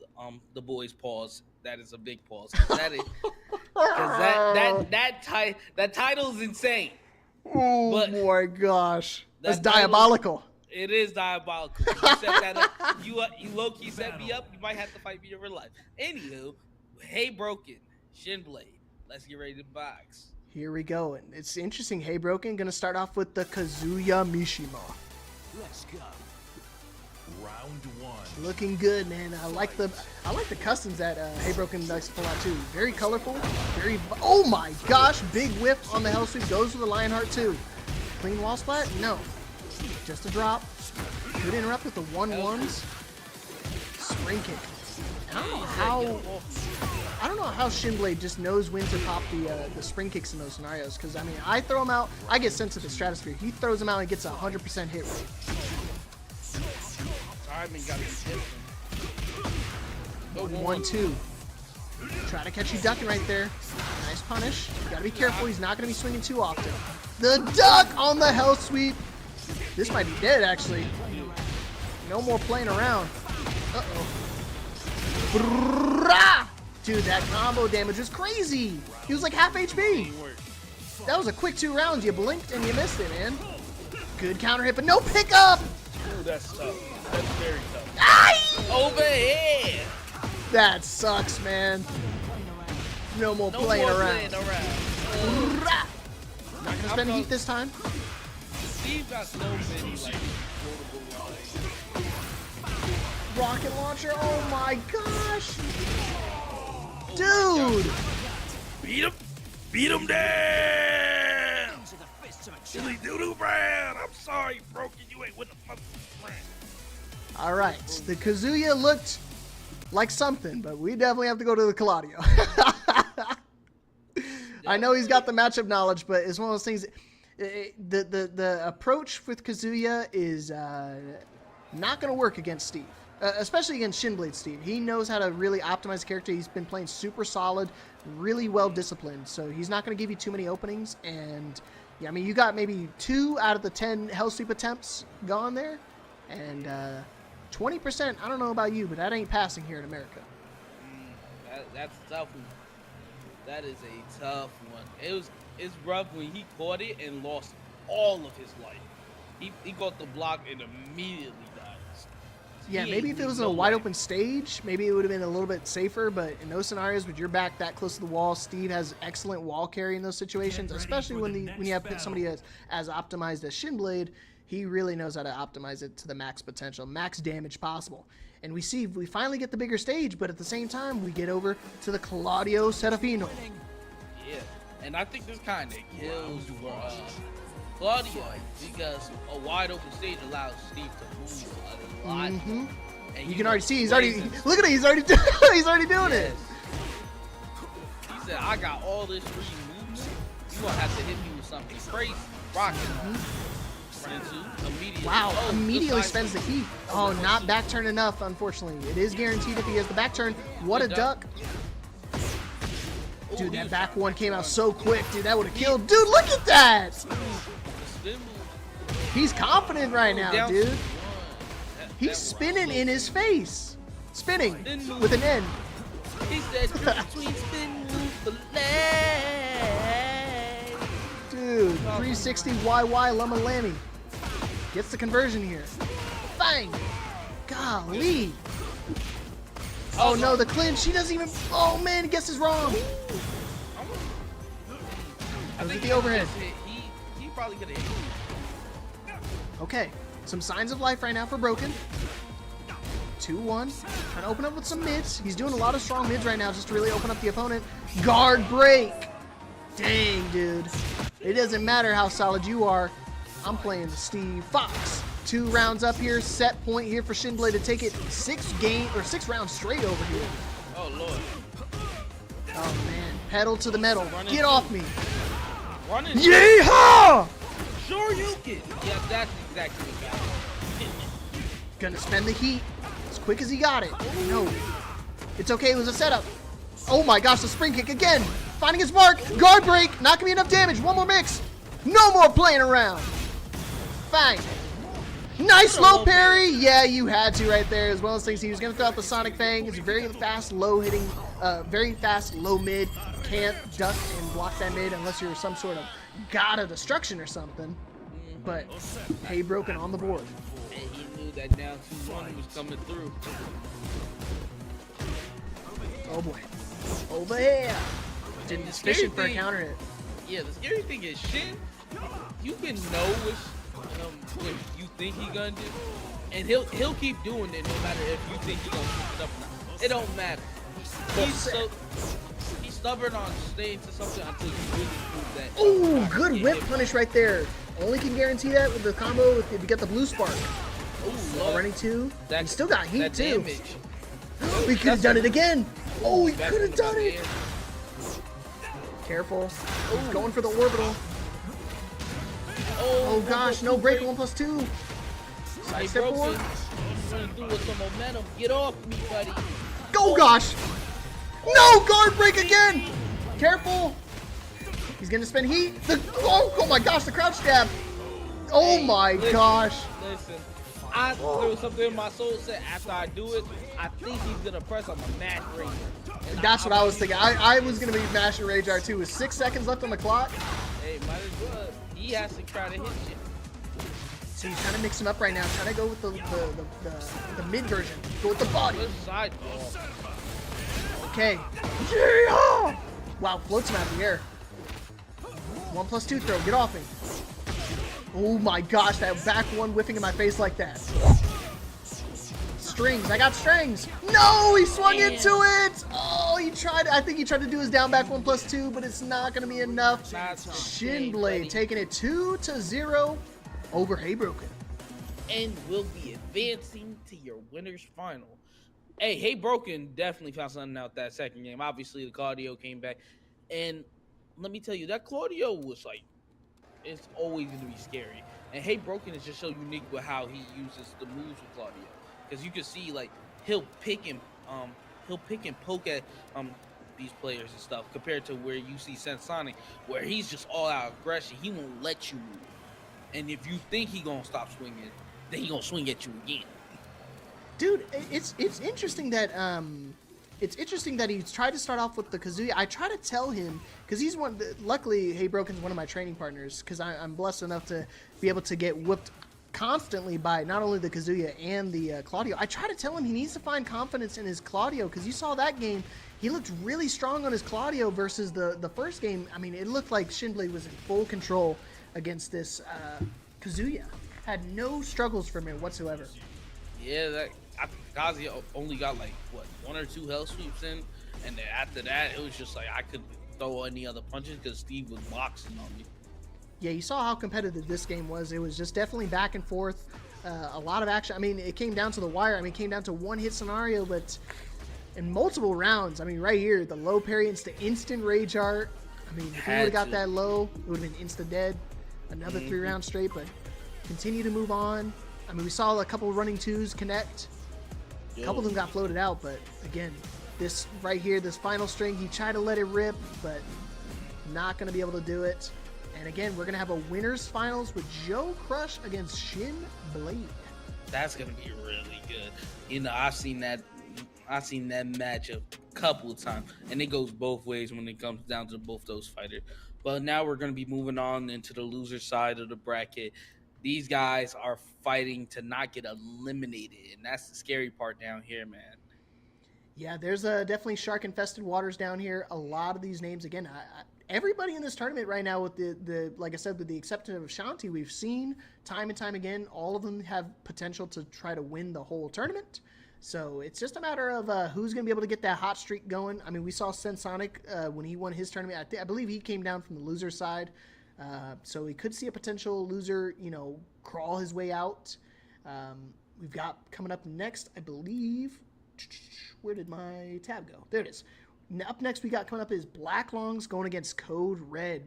the Boys' pause. That is a big pause. That is because that title's insane. Oh But my gosh, that's that title- diabolical. It is diabolical. You set that up. You low-key set me up. You might have to fight me in real life. Anywho, hey, Broken, Shinblade. Let's get ready to box. Here we go, and it's interesting. Hey, Broken, gonna start off with the Kazuya Mishima. Let's go. Round one. Looking good, man. I like the customs that Hey Broken likes to pull out too. Very colorful, very. Oh my gosh! Big whiff on the Hell Sweep. Goes for the Lionheart too. Clean wall splat? No. Just a drop. Good interrupt with the 1-1s. Spring kick. I don't know how Shinblade just knows when to pop the spring kicks in those scenarios. Because I mean, I throw them out, I get sent to the stratosphere. He throws them out and gets a 100% hit rate. Got Oh, 1-2. Try to catch you ducking right there. Nice punish. You gotta be careful. He's not gonna be swinging too often. The duck on the Hell Sweep. This might be dead, actually. No more playing around. Uh-oh. Dude, that combo damage was crazy. He was like half HP. That was a quick 2 rounds. You blinked and you missed it, man. Good counter hit, but no pickup. Ooh, that's tough. That's very tough. Aye! Overhead. That sucks, man. No more playing around. Not gonna spend heat this time. Steve got so many like Rocket launcher. Oh my gosh, dude! Beat him down! Silly doodoo brand! I'm sorry, Broken, you ain't with the motherfucking brand. All right, the Kazuya looked like something, but we definitely have to go to the Claudio. I know he's got the matchup knowledge, but it's one of those things. The approach with Kazuya is not going to work against Steve, especially against Shinblade Steve. He knows how to really optimize the character. He's been playing super solid, really well disciplined, so he's not going to give you too many openings. And yeah, I mean, you got maybe 2 out of the 10 Hell Sweep attempts gone there, and 20%. I don't know about you, but that ain't passing here in America. That's a tough one. That is a tough one. It's rough when he caught it and lost all of his life. He caught the block and immediately died. Yeah, maybe if it was in a wide open stage, maybe it would have been a little bit safer, but in those scenarios with your back that close to the wall, Steve has excellent wall carry in those situations, especially when you have somebody as optimized as Shinblade. He really knows how to optimize it to the max potential, max damage possible. And we finally get the bigger stage, but at the same time, we get over to the Claudio Serafino. Yeah, and I think this kind of kills for Claudio, because a wide open stage allows Steve to move a lot. Mm-hmm. And you can already see look at it, he's already doing it. He said, I got all this free movement. You gonna have to hit me with something crazy. Rocket. Wow, immediately spends the key. Oh, not back turn enough, unfortunately. It is guaranteed if he has the back turn. What a duck. Dude, that back one came out so quick, dude. That would have killed. Dude, look at that. He's confident right now, dude. He's spinning in his face. Spinning with an N. He said, between spin move the leg. Dude, 360 YY Lama Lammy. Gets the conversion here. Bang! Golly! Oh no, the clinch. She doesn't even. Oh man, guesses wrong. I think the overhead. He probably could have hit. Okay, some signs of life right now for Broken. 2-1. Trying to open up with some mids. He's doing a lot of strong mids right now just to really open up the opponent. Guard break. Dang, dude. It doesn't matter how solid you are. I'm playing the Steve Fox. 2 rounds up here. Set point here for Shinblade to take it 6 rounds straight over here. Oh, Lord. Oh, man. Pedal to the metal. Get off me. Running. Yeehaw! Sure you can. Yeah, that's exactly what got it. Gonna spend the heat as quick as he got it. No. It's okay. It was a setup. Oh, my gosh. The spring kick again. Finding his mark. Guard break. Not gonna be enough damage. One more mix. No more playing around. Fang. Nice low parry. Yeah, you had to right there. As well as things, he was going to throw out the Sonic Fang. It's very fast, low hitting, very fast, low mid. Can't duck and block that mid unless you're some sort of god of destruction or something. But Hey Broken on the board. And he knew that down 2-1 was coming through. Oh boy. Over here. Didn't fishing for a counter hit. Yeah, the scary thing is Shin, you can know what you think he gonna do, and he'll keep doing it no matter if you think he gonna keep it up or not. It don't matter. He's stubborn on staying to something until you really prove that. Oh, good whip punish right there. Only can guarantee that with the combo if you get the blue spark. Oh, running 2. He still got heat too. We could have done it again. Oh, he could have done it. Careful. He's going for the orbital. Oh gosh, no break 1+2. Side step 4. Running through with some momentum. Get off me, buddy. Go gosh. No, guard break again. Careful. He's gonna spend heat. Oh my gosh, the crouch stab. Oh my gosh. Listen, there was something in my soul said after I do it, I think he's gonna press on the match rate. That's what I was thinking. I was gonna be mashing Rage R2 with 6 seconds left on the clock. Hey, might as well. He has to try to hit you. So he's trying to mix him up right now. Trying to go with the mid version. Go with the body. Side ball. Okay. Yeah! Wow, floats him out of the air. 1+2 throw. Get off me. Oh my gosh, that back one whiffing in my face like that. Strings. I got strings. No, he swung into it. Oh, he tried. I think he tried to do his down back 1+2, but it's not going to be enough. Shinblade taking it 2-0 over Hey Broken. And will be advancing to your winner's final. Hey, Hey Broken definitely found something out that second game. Obviously, the Claudio came back. And let me tell you, that Claudio was like, it's always going to be scary. And Hey Broken is just so unique with how he uses the moves with Claudio. Because you can see, like, he'll pick and poke at these players and stuff, compared to where you see Sonic, where he's just all out aggression. He won't let you move. And if you think he gonna stop swinging, then he gonna swing at you again. Dude, it's interesting that he's tried to start off with the Kazuya. I try to tell him, because he's one. Luckily, Hey Broken's one of my training partners, because I'm blessed enough to be able to get whipped constantly by not only the Kazuya and the Claudio. I try to tell him he needs to find confidence in his Claudio, because you saw that game, he looked really strong on his Claudio versus the first game. I mean, it looked like Shinblade was in full control against this Kazuya. Had no struggles from him whatsoever. Yeah, Kazuya only got like, what, 1 or 2 hell sweeps in, and then after that, it was just like I couldn't throw any other punches because Steve was boxing on me. Yeah, you saw how competitive this game was. It was just definitely back and forth, a lot of action. I mean, it came down to the wire. I mean, it came down to one hit scenario, but in multiple rounds. I mean, right here, the low parry into instant rage art. I mean, if he would have got that low, it would have been insta dead. Another 3 rounds straight, but continue to move on. I mean, we saw a couple running 2s connect. A couple of them got floated out, but again, this right here, this final string, he tried to let it rip, but not going to be able to do it. And again, we're going to have a winner's finals with Joe Crush against Shin Blade. That's going to be really good. You know, I've seen that match a couple of times, and it goes both ways when it comes down to both those fighters. But now we're going to be moving on into the loser side of the bracket. These guys are fighting to not get eliminated, and that's the scary part down here, man. Yeah, there's definitely shark-infested waters down here. A lot of these names, again, everybody in this tournament right now, with the like I said, with the exception of Shanti, we've seen time and time again, all of them have potential to try to win the whole tournament. So it's just a matter of who's going to be able to get that hot streak going. I mean, we saw Sonic when he won his tournament. I believe he came down from the loser side. So we could see a potential loser, crawl his way out. We've got coming up next, I believe. Where did my tab go? There it is. Up next, we got coming up is Black Longs going against Code Red.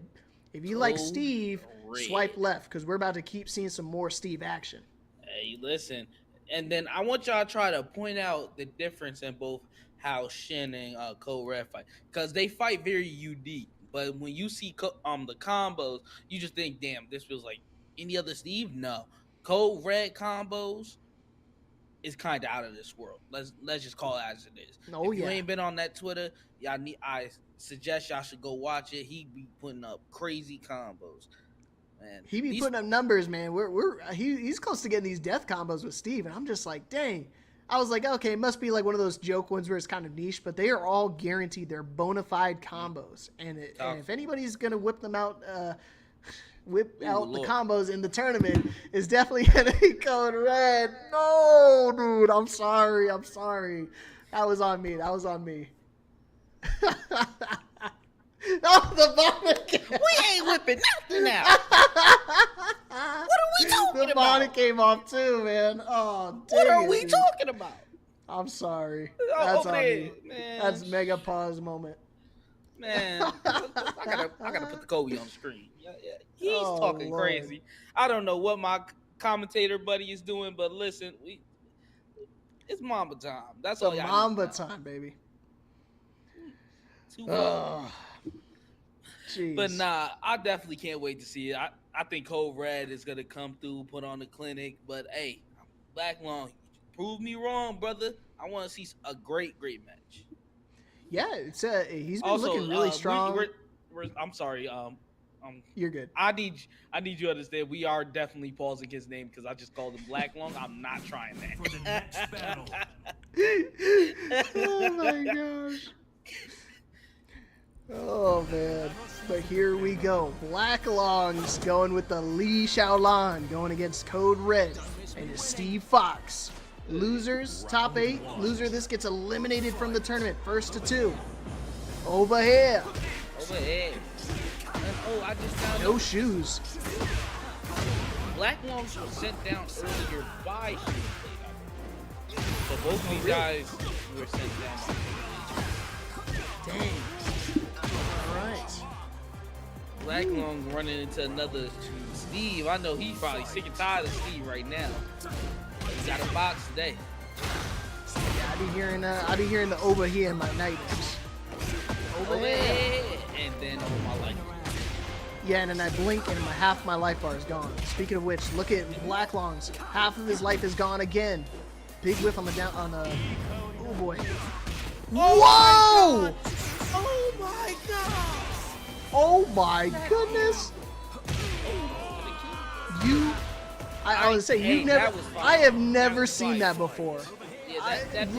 If you like Steve, swipe left because we're about to keep seeing some more Steve action. Hey, listen. And then I want y'all to try to point out the difference in both how Shin and Code Red fight. Because they fight very unique. But when you see the combos, you just think, damn, this feels like any other Steve? No. Code Red combos is kind of out of this world. Let's just call it as it is. If you ain't been on that Twitter, I suggest y'all should go watch it. He be putting up crazy combos. Man, he be putting up numbers, man. He's close to getting these death combos with Steve, and I'm just like, dang. I was like, okay, it must be like one of those joke ones where it's kind of niche, but they are all guaranteed. They're bona fide combos, and if anybody's gonna whip them out, the combos in the tournament, is definitely gonna be Code Red. No, dude, I'm sorry. That was on me. Oh, the bonnet. We ain't whipping nothing out. What are we talking about? The bonnet came off too, man. Oh, dang. What are we talking about? I'm sorry. That's on me. Man. That's mega pause moment. Man, I gotta put the Kobe on the screen. Yeah. He's talking Lord. crazy. I don't know what my commentator buddy is doing, but listen, it's Mamba time. That's all y'all need. Mamba time, baby. Jeez. But nah, I definitely can't wait to see it. I think Code Red is gonna come through, put on the clinic. But hey, Black Long, prove me wrong, brother. I want to see a great match. Yeah, he's been looking really strong. I'm sorry. You're good. I need you to understand. We are definitely pausing his name because I just called him Black Long. I'm not trying that. For the next battle. Oh my gosh. Oh man. But here we go. Black Longs going with the Li Xiaolan going against Code Red and it's Steve Fox. Losers, top 8. Loser, this gets eliminated from the tournament. First to 2. Over here. And, I just found no shoes. Black Longs was sent down earlier by Shoes. So both of these guys were sent down. Dang. Alright. Black Long running into another Steve. I know he's probably sick and tired of Steve right now. He got a box today. Yeah, I be hearing the over here in my nightmares. Over here. And then over my life. Yeah, and then I blink and half my life bar is gone. Speaking of which, look at Black Longs. Half of his life is gone again. Big whiff on the oh boy. Whoa! Oh my god! Oh my goodness! I was saying you've never. I have never seen that before. Yeah, that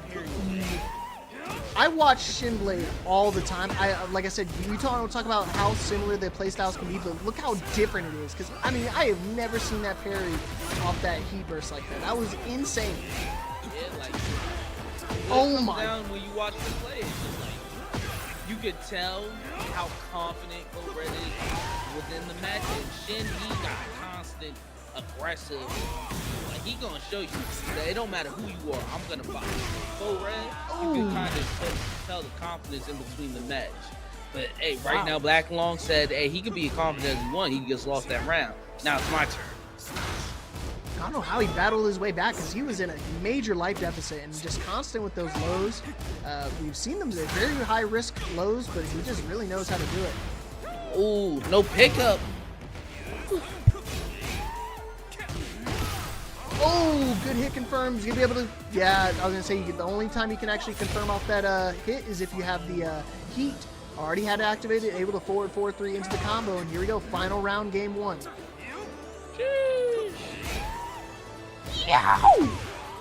period. I watch Shinblade all the time. Like I said, we talk about how similar their playstyles can be, but look how different it is. Because I mean, I have never seen that parry off that heat burst like that. That was insane. Yeah, like. Oh my! Down when you watch the play, it's just like you could tell how confident Code Red is within the match. And Shin, he got constant aggressive. Like he gonna show you that it don't matter who you are, I'm gonna fight. Code Red, you can kind of tell the confidence in between the match. But hey, right now Black Long said, hey, he could be as confident as he won. He just lost that round. Now it's my turn. I don't know how he battled his way back because he was in a major life deficit and just constant with those lows. We've seen them at very high risk lows, but he just really knows how to do it. Ooh, no pickup. Oh, good hit confirms. You'll be able to. Yeah, I was gonna say the only time you can actually confirm off that hit is if you have the heat. Already had it activated, able to forward 4-3 into the combo, and here we go. Final round, game 1. Yow!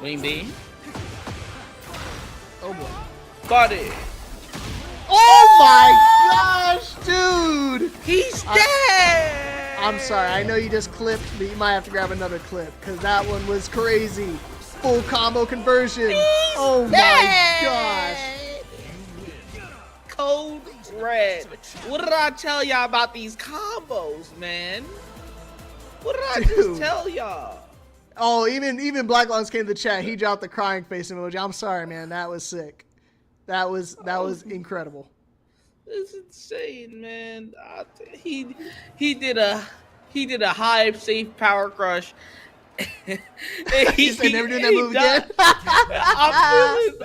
Wing B. Oh boy. Got it. Oh my gosh, dude! He's dead! I'm sorry, I know you just clipped, but you might have to grab another clip, because that one was crazy. Full combo conversion. Oh my gosh. Code Red. What did I tell y'all about these combos, man? What did I just tell y'all? Oh, even Black Lungs came to the chat. He dropped the crying face emoji. I'm sorry, man. That was sick. That was incredible. It's insane, man. He did a high safe power crush. You said never doing that move again.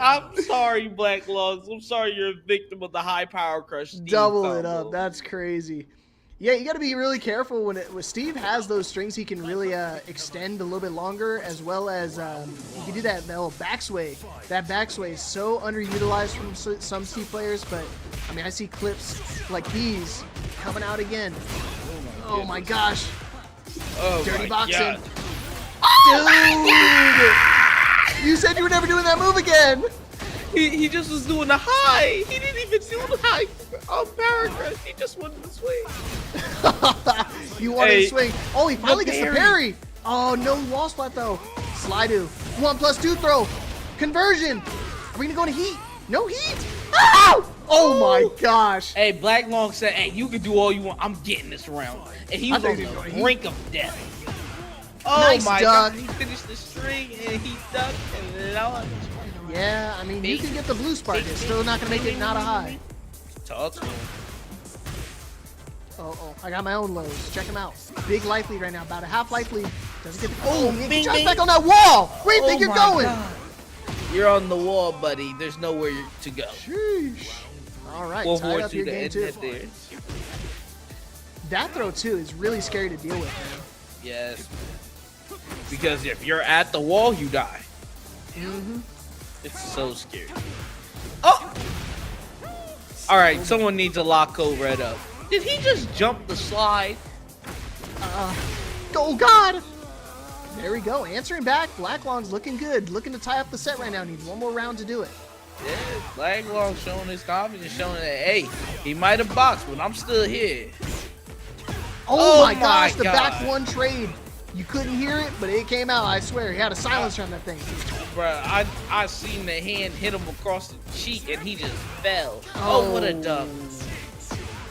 I'm sorry, Black Lungs. I'm sorry you're a victim of the high power crush. Steve Double combo. it up. That's crazy. Yeah, you got to be really careful when Steve has those strings. He can really extend a little bit longer, as well as you can do that little backsway. That backsway is so underutilized from some Steve players, but I mean, I see clips like these coming out again. Oh my gosh! Oh Dirty my boxing, God. dude! You said you were never doing that move again. He just was doing the high. He didn't even do the high power crush. He just wanted to swing. You wanted to swing. Oh, he finally gets the parry. Oh, no wall splat though. Slide-do. 1+2 throw. Conversion. Are we gonna go to heat? No heat. Ow! Oh my gosh. Hey, Black Long said, "Hey, you can do all you want. I'm getting this round." And he was on the brink of death. Oh Nice my duck. God! He finished the string and he ducked and launched. Yeah, I mean, you can get the blue spark. It's still not going to make it not a high. Talk to him. Oh, I got my own lows. Check him out. Big life lead right now. About a half life lead. Doesn't get the... Oh, man, bing, he drops bing. back on that wall. Where do you think you're my going? God. You're on the wall, buddy. There's nowhere to go. Sheesh. All right, We'll tied up to your the game end two. there. That throw, too, is really scary to deal with, man. Yes. Because if you're at the wall, you die. Mm-hmm. It's so scary. Oh! Alright, someone needs to lock Code Red up. Did he just jump the slide? Oh, God. There we go. Answering back. Black Long's looking good. Looking to tie up the set right now. Needs one more round to do it. Yeah, Black Long showing his confidence, showing that, hey, he might have boxed, but I'm still here. Oh, my gosh. The God. back one trade. You couldn't hear it, but it came out. I swear. He had a silencer on that thing. Bruh, I seen the hand hit him across the cheek and he just fell. Oh, what a duck.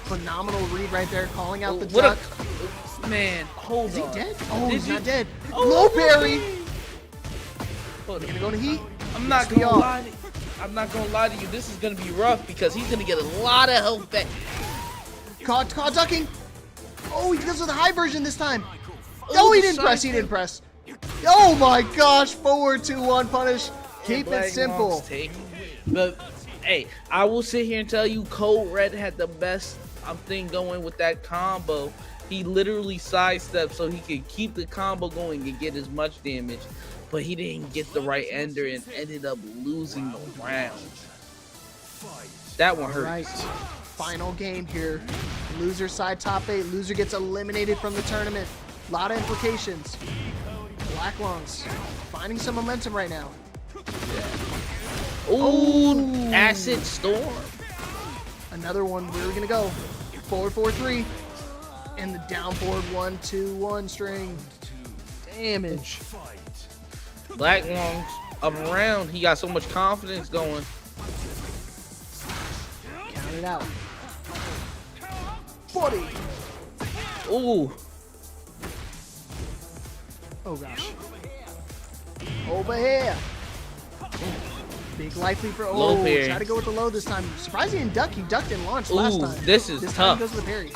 Phenomenal read right there, calling out the What duck. Man, hold Is he on. dead? Oh, Did he's you- not dead. Oh, Low parry. Hold on. Gonna go to heat. I'm not Yes, we gonna are. lie to you. I'm not gonna lie to you. This is gonna be rough because he's gonna get a lot of health back. Caught ducking. Oh, he goes with the high version this time. Oh, he the didn't press. side He didn't press. Oh my gosh! Forward 2-1 punish. Keep Black it simple. Long's take. But hey, I will sit here and tell you, Code Red had the best thing going with that combo. He literally sidestepped so he could keep the combo going and get as much damage, but he didn't get the right ender and ended up losing the round. That one hurts. Right. Final game here. Loser side top 8. Loser gets eliminated from the tournament. A lot of implications. Black Lungs finding some momentum right now. Ooh, Acid Storm. Another one. Where are we gonna go? Forward 4-3. And the down forward 1-2-1 string. Damage. Black Lungs up around. He got so much confidence going. Count it out. 40. Ooh. Oh gosh. Over here. Big life lead for Low parry. try to go with the low this time. Surprised he didn't duck. He ducked and launched last Ooh, time. this is This tough. time he goes with the parry.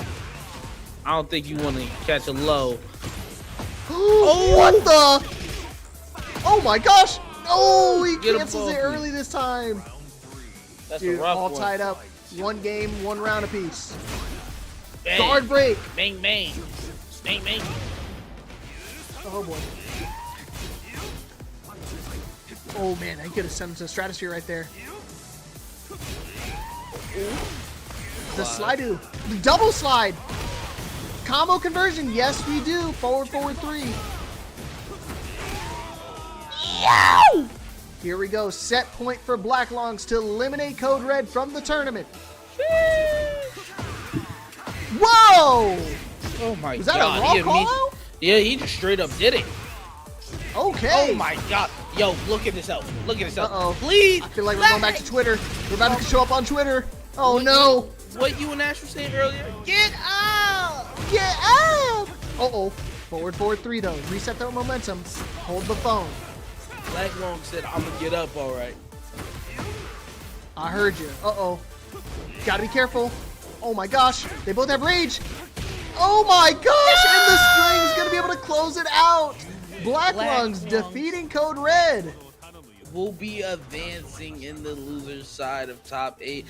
I don't think you want to catch a low. Oh, what the? Oh my gosh! Oh, he Get him cancels it both. early this time. That's Dude, a rough all one. tied up. One game, one round apiece. Bang. Guard break. Bang, bang. Bang, bang. Oh boy. Oh man, I could have sent him to stratosphere right there. The slide-do. The double slide. Combo conversion. Yes, we do. Forward 3. Yow! Here we go. Set point for Black Longs to eliminate Code Red from the tournament. Whoa! Oh my Was that god. a raw He call imme- out? Yeah, he just straight up did it. Okay. Oh my god. Yo, look at this out. Look at this out. Uh-oh. Please. I feel like we're going back to Twitter. We're about to show up on Twitter. Oh no. What you and Ash were saying earlier? Get out! Get out! Uh-oh. Forward 3 though. Reset that momentum. Hold the phone. Black Long said, I'm gonna get up, all right. I heard you. Uh-oh. Gotta be careful. Oh my gosh. They both have rage. Oh my gosh. And the string's gonna be able to close it out. Black Lungs defeating Code Red. Will be advancing in the loser's side of top 8.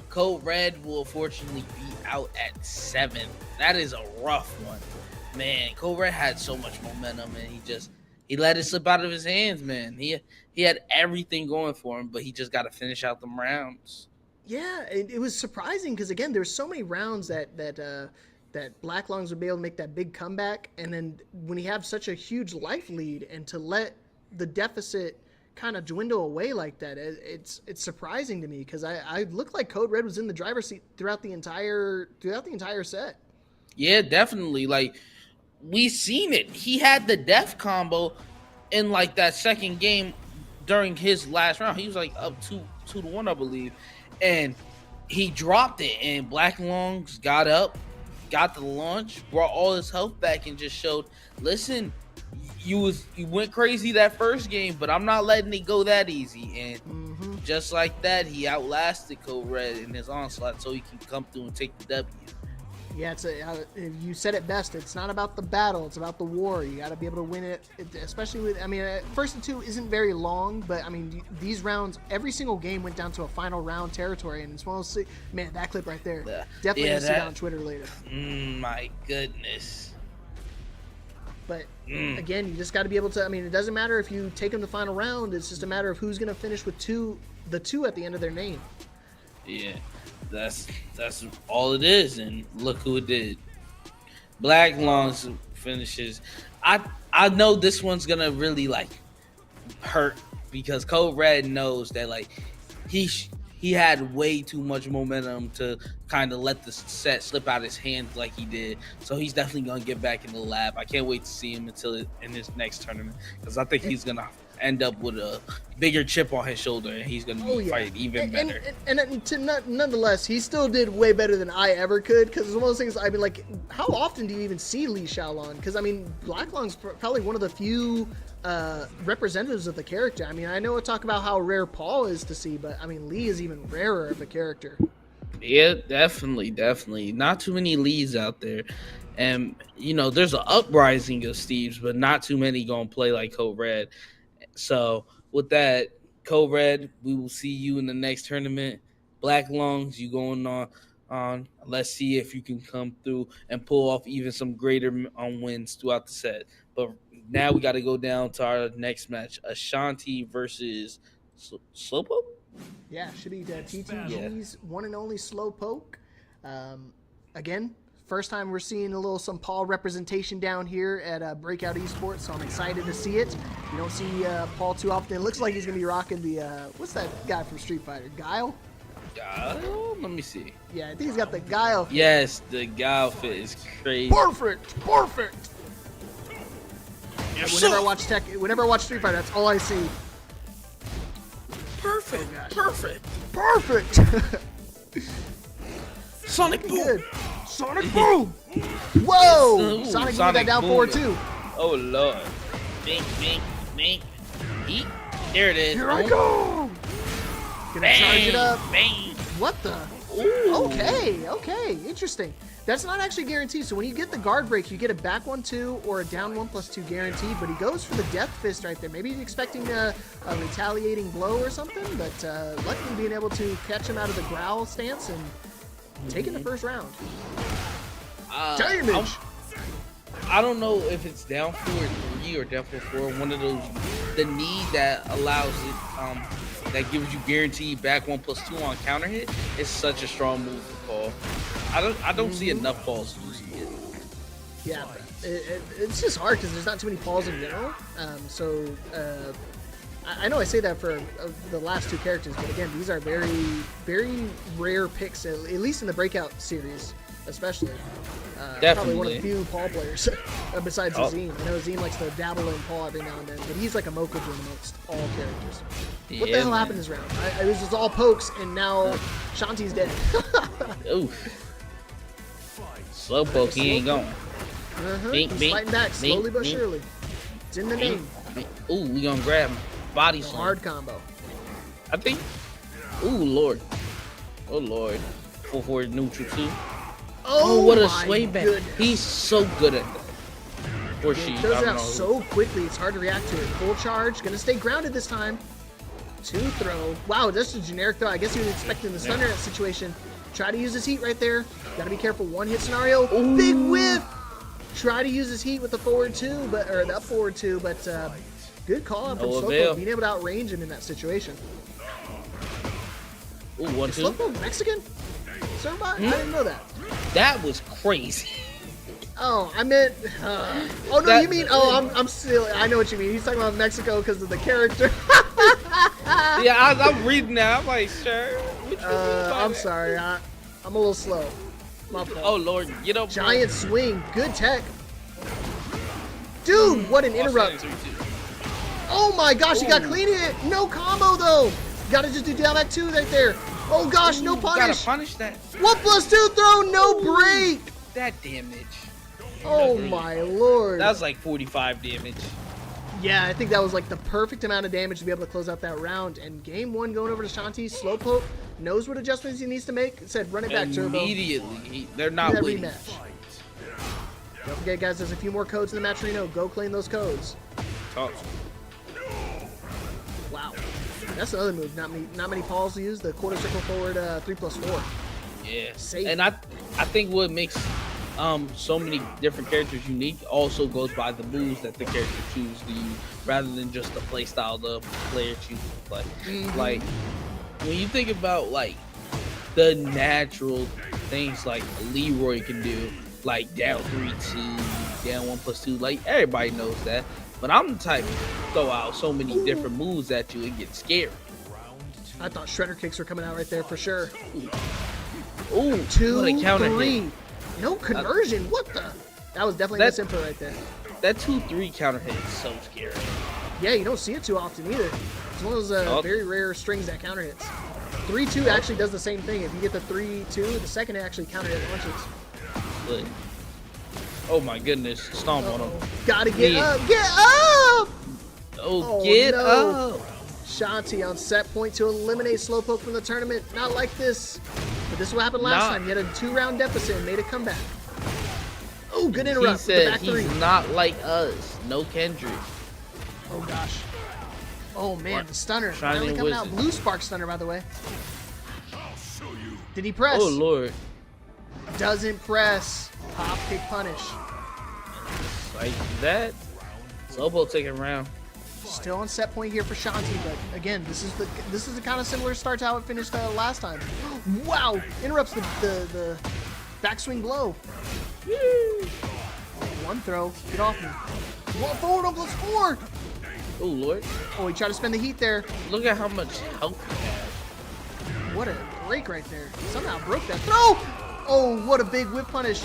Code Red will unfortunately be out at 7. That is a rough one. Man, Code Red had so much momentum and he let it slip out of his hands, man. He had everything going for him, but he just got to finish out them rounds. Yeah, it was surprising because again, there's so many rounds that Black Lungs would be able to make that big comeback, and then when you have such a huge life lead and to let the deficit kind of dwindle away like that, it's surprising to me because I looked like Code Red was in the driver's seat throughout the entire set. Yeah, definitely. Like, we seen it. He had the death combo in like that second game during his last round. He was like up 2-1, I believe, and he dropped it. And Black Lungs got up, got the launch, brought all his health back, and just showed, listen, you went crazy that first game, but I'm not letting it go that easy. And just like that, he outlasted Code Red in his onslaught, so he can come through and take the W. Yeah, you said it best. It's not about the battle; it's about the war. You got to be able to win it, especially with. I mean, first and 2 isn't very long, but I mean, these rounds, every single game went down to a final round territory, and it's one of those. Man, that clip right there, definitely gonna see that on Twitter later. My goodness. But again, you just got to be able to. I mean, it doesn't matter if you take them to the final round. It's just a matter of who's gonna finish with the two at the end of their name. Yeah. That's all it is, and look who it did. Black Lungs finishes. I know this one's gonna really like hurt because Code Red knows that like he had way too much momentum to kind of let the set slip out of his hands like he did. So he's definitely gonna get back in the lab. I can't wait to see him in his next tournament because I think he's gonna end up with a bigger chip on his shoulder, and he's gonna be fighting even better. Nonetheless, he still did way better than I ever could, because it's one of those things. I mean, like, how often do you even see Li Xiaolon? Because I mean, Black Lung's probably one of the few representatives of the character. I mean, I know we talk about how rare Paul is to see, but I mean, Lee is even rarer of a character. Yeah, definitely. Not too many Lees out there. And, you know, there's an uprising of Steves, but not too many gonna play like Code Red. So with that, Code Red, we will see you in the next tournament. Black Lungs, you going on. Let's see if you can come through and pull off even some greater wins throughout the set. But now we got to go down to our next match: Ashanti versus Slowpoke. Yeah, should be TTG's one and only Slowpoke. Again, first time we're seeing some Paul representation down here at Breakout Esports, so I'm excited to see it. You don't see Paul too often. It looks like he's going to be rocking the, what's that guy from Street Fighter? Guile? Guile? Let me see. Yeah, I think he's got the Guile. Yes, the Guile fit is crazy. Perfect! Whenever I watch whenever I watch Street Fighter, that's all I see. Perfect! Sonic Boom! Good. Sonic Boom! Whoa! Ooh, Sonic Boom that down forward too. Oh lord! Bink. Eat. There it is. Here I go! Gonna charge it up. Bang. What the? Ooh. Okay. Interesting. That's not actually guaranteed. So when you get the guard break, you get a back 1-2 or a down 1+2 guaranteed. But he goes for the death fist right there. Maybe he's expecting a retaliating blow or something. But luckily being able to catch him out of the growl stance and taking the first round. Damage. I don't know if it's down 4-3 or down 4-4. One of those, the knee that allows it, that gives you guaranteed back 1+2 on counter hit is such a strong move for Paul. I don't see enough Pauls using it. Yeah, it's just hard because there's not too many Pauls in general. I know I say that for the last two characters, but again, these are very, very rare picks, at least in the Breakout series, especially. Probably one of the few Paul players besides Azim. I know Azim likes to dabble in Paul every now and then, but he's like a Mokogen amongst all characters. What the hell happened this round? It was just all pokes, and now Shanti's dead. Ooh. Slowpoke, he ain't going. Bink, He's bink, fighting back slowly bink, but bink. surely. It's in the name. Ooh, we gonna grab him. Body slam. Hard combo. I think. Ooh, Lord. Oh, Lord. 4-4 neutral too. Oh, what a my sway back. goodness. He's so good at that. Or she. It goes I don't out know. so quickly, it's hard to react to it. Full charge, gonna stay grounded this time. 2 throw. Wow, that's a generic throw. I guess he was expecting the stunner in that situation. Try to use his heat right there. Gotta be careful. 1-hit scenario. Ooh. Big whiff. Try to use his heat with the forward 2, or the up forward 2, but good call out from No Slowpoke, avail. being able to outrange him in that situation. Ooh, Is 1-2. Slowpoke Mexican? Certified? I didn't know that. That was crazy. Oh, I meant. Oh no, That- you mean? Oh, I'm silly. I know what you mean. He's talking about Mexico because of the character. Yeah, I'm reading that. I'm like, sure. What you mean by I'm that? sorry. I'm a little slow. My fault. Oh, Lord. Get up. bro. Giant swing. Good tech. Dude, what an interrupt. 3-2. Oh my gosh, he got clean hit. No combo though. Gotta just do down back 2 right there. Oh gosh, no Ooh, punish. Gotta punish that. 1+2 throw, no break. That damage. Oh my lord. That was like 45 damage. Yeah, I think that was like the perfect amount of damage to be able to close out that round. And game 1 going over to Shanti. Slowpoke knows what adjustments he needs to make. Said run it back, Turbo. Immediately. They're Do not that waiting. rematch. Don't forget, guys, there's a few more codes in the match Reno. Go claim those codes. Oh. Wow. That's another move. Not many Pauls to use. The quarter circle forward 3+4. Yeah. Safe. And I think what makes so many different characters unique also goes by the moves that the character chooses to use rather than just the play style the player chooses to play. Like when you think about like the natural things like Leroy can do, like down 3-2, down 1+2, like everybody knows that. But I'm the type to throw out so many different moves at you and get scary. I thought Shredder kicks were coming out right there for sure. Ooh, 2, what a counter 3. hit. No conversion. What the? That was definitely That- misinput right there. That 2-3 counter hit is so scary. Yeah, you don't see it too often either. It's one of those Oh. very rare strings that counter hits. 3-2 actually does the same thing. If you get the 3-2, the second actually counter hit launches. Look. Oh my goodness, stomp on him. Gotta get Yeah. up. Get up! Oh, get no. up. Shanti on set point to eliminate Slowpoke from the tournament. Not like this. But this is what happened last Not- time. He had a 2-round deficit and made a comeback. Oh, good He interrupt. With the said back he's 3. not like us. No Kendrick. Oh gosh. Oh man, the stunner. Shining Finally coming out. Wizard. Blue spark stunner, by the way. Did he press? Oh Lord. Doesn't press. Pop kick punish. Like that. Slowpoke taking round. Still on set point here for Shanti, but again, this is the kind of similar start to how it finished last time. Wow! Interrupts the backswing blow. One throw. Get off me. One forward on +4. Oh Lord. Oh, he tried to spend the heat there. Look at how much health he has. What a break right there. Somehow broke that throw. Oh, what a big whip punish.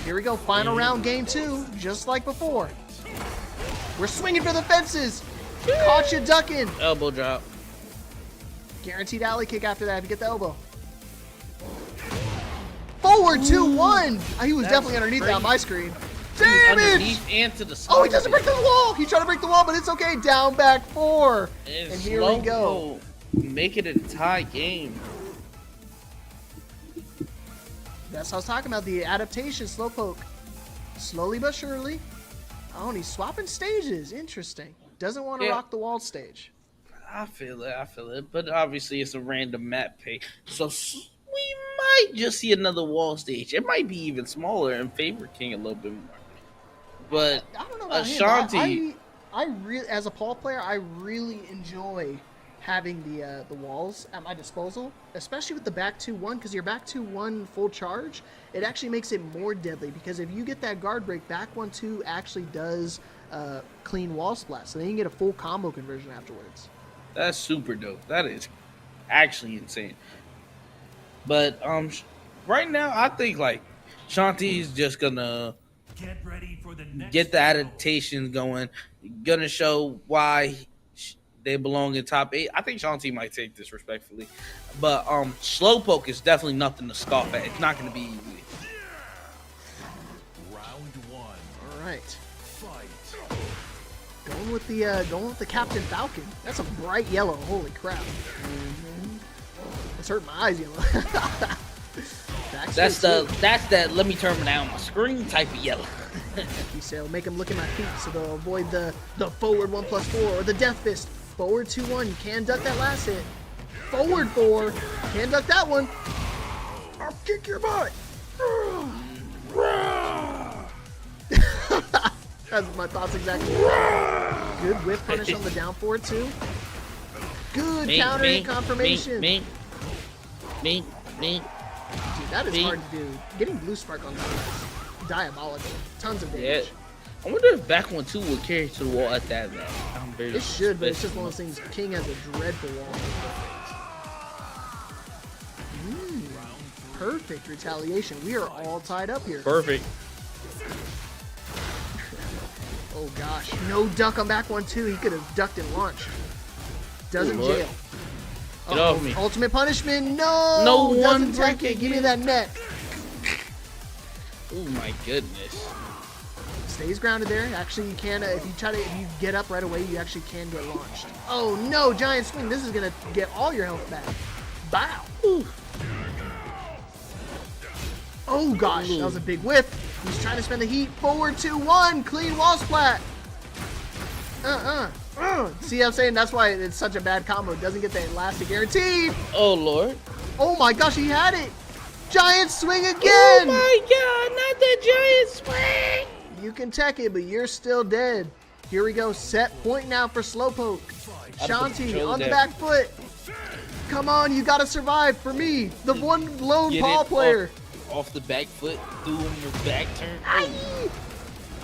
Here we go. Final round, game 2, just like before. We're swinging for the fences. Caught you ducking. Elbow drop. Guaranteed alley kick after that if you get the elbow. Forward 2-1. He was definitely underneath that on my screen. Damage! Underneath and to the side. Oh, he doesn't break the wall. He tried to break the wall, but it's okay. Down back 4. And here we go. Make it a tie game. That's what I was talking about. The adaptation, Slowpoke. Slowly but surely. Oh, and he's swapping stages. Interesting. Doesn't want to Yeah. rock the wall stage. I feel it. But obviously it's a random map pick. So we might just see another wall stage. It might be even smaller and favor King a little bit more. But I don't know about him. Ashanti. I really, as a Paul player, I really enjoy having the walls at my disposal, especially with the back 2-1, because your back 2-1 full charge, it actually makes it more deadly, because if you get that guard break, back 1-2 actually does clean wall splash, so then you can get a full combo conversion afterwards. That's super dope. That is actually insane. But right now I think like Shanti's just gonna Get ready for the next get the adaptations going, gonna show why they belong in top 8. I think Shanti might take this respectfully, but Slowpoke is definitely nothing to scoff at. It's not gonna be easy. round 1. right. Going with the Captain Falcon. That's a bright yellow. Holy crap. It's hurting my eyes yellow. That's that. Let me turn down my screen type of yellow. So make them look at my feet so they'll avoid the forward 1+4 or the death fist. Forward 2-1. You can duck that last hit. Forward 4. Can duck that one. I'll kick your butt. That's my thoughts exactly. Good whip punish on the down forward too. Good counter hit confirmation. Me. Dude, that is hard to do. Getting blue spark on that is diabolical. Tons of damage. Yeah. I wonder if back 1-2 will carry to the wall at that match. It should, but it's just one of those things. King has a dreadful wall. Perfect retaliation. We are all tied up here. Perfect. Oh gosh, no duck on back 1-2. He could have ducked and launched. Doesn't jail. Get off me. Ultimate punishment. No. No doesn't one take it. Give me that neck. Oh my goodness. Stays grounded there. Actually, you can if you get up right away, you actually can get launched. Oh no, giant swing. This is gonna get all your health back. Bow. Ooh. Oh gosh, that was a big whiff. He's trying to spend the heat. Forward 2-1. Clean wall splat. See what I'm saying? That's why it's such a bad combo. It doesn't get the elastic guaranteed. Oh lord. Oh my gosh, he had it. Giant swing again. Oh my god, not the giant swing. You can tech it, but you're still dead. Here we go. Set point now for Slowpoke. Shanti on the back foot. Come on, you gotta survive for me. The one lone ball player. Off the back foot, doing your back turn.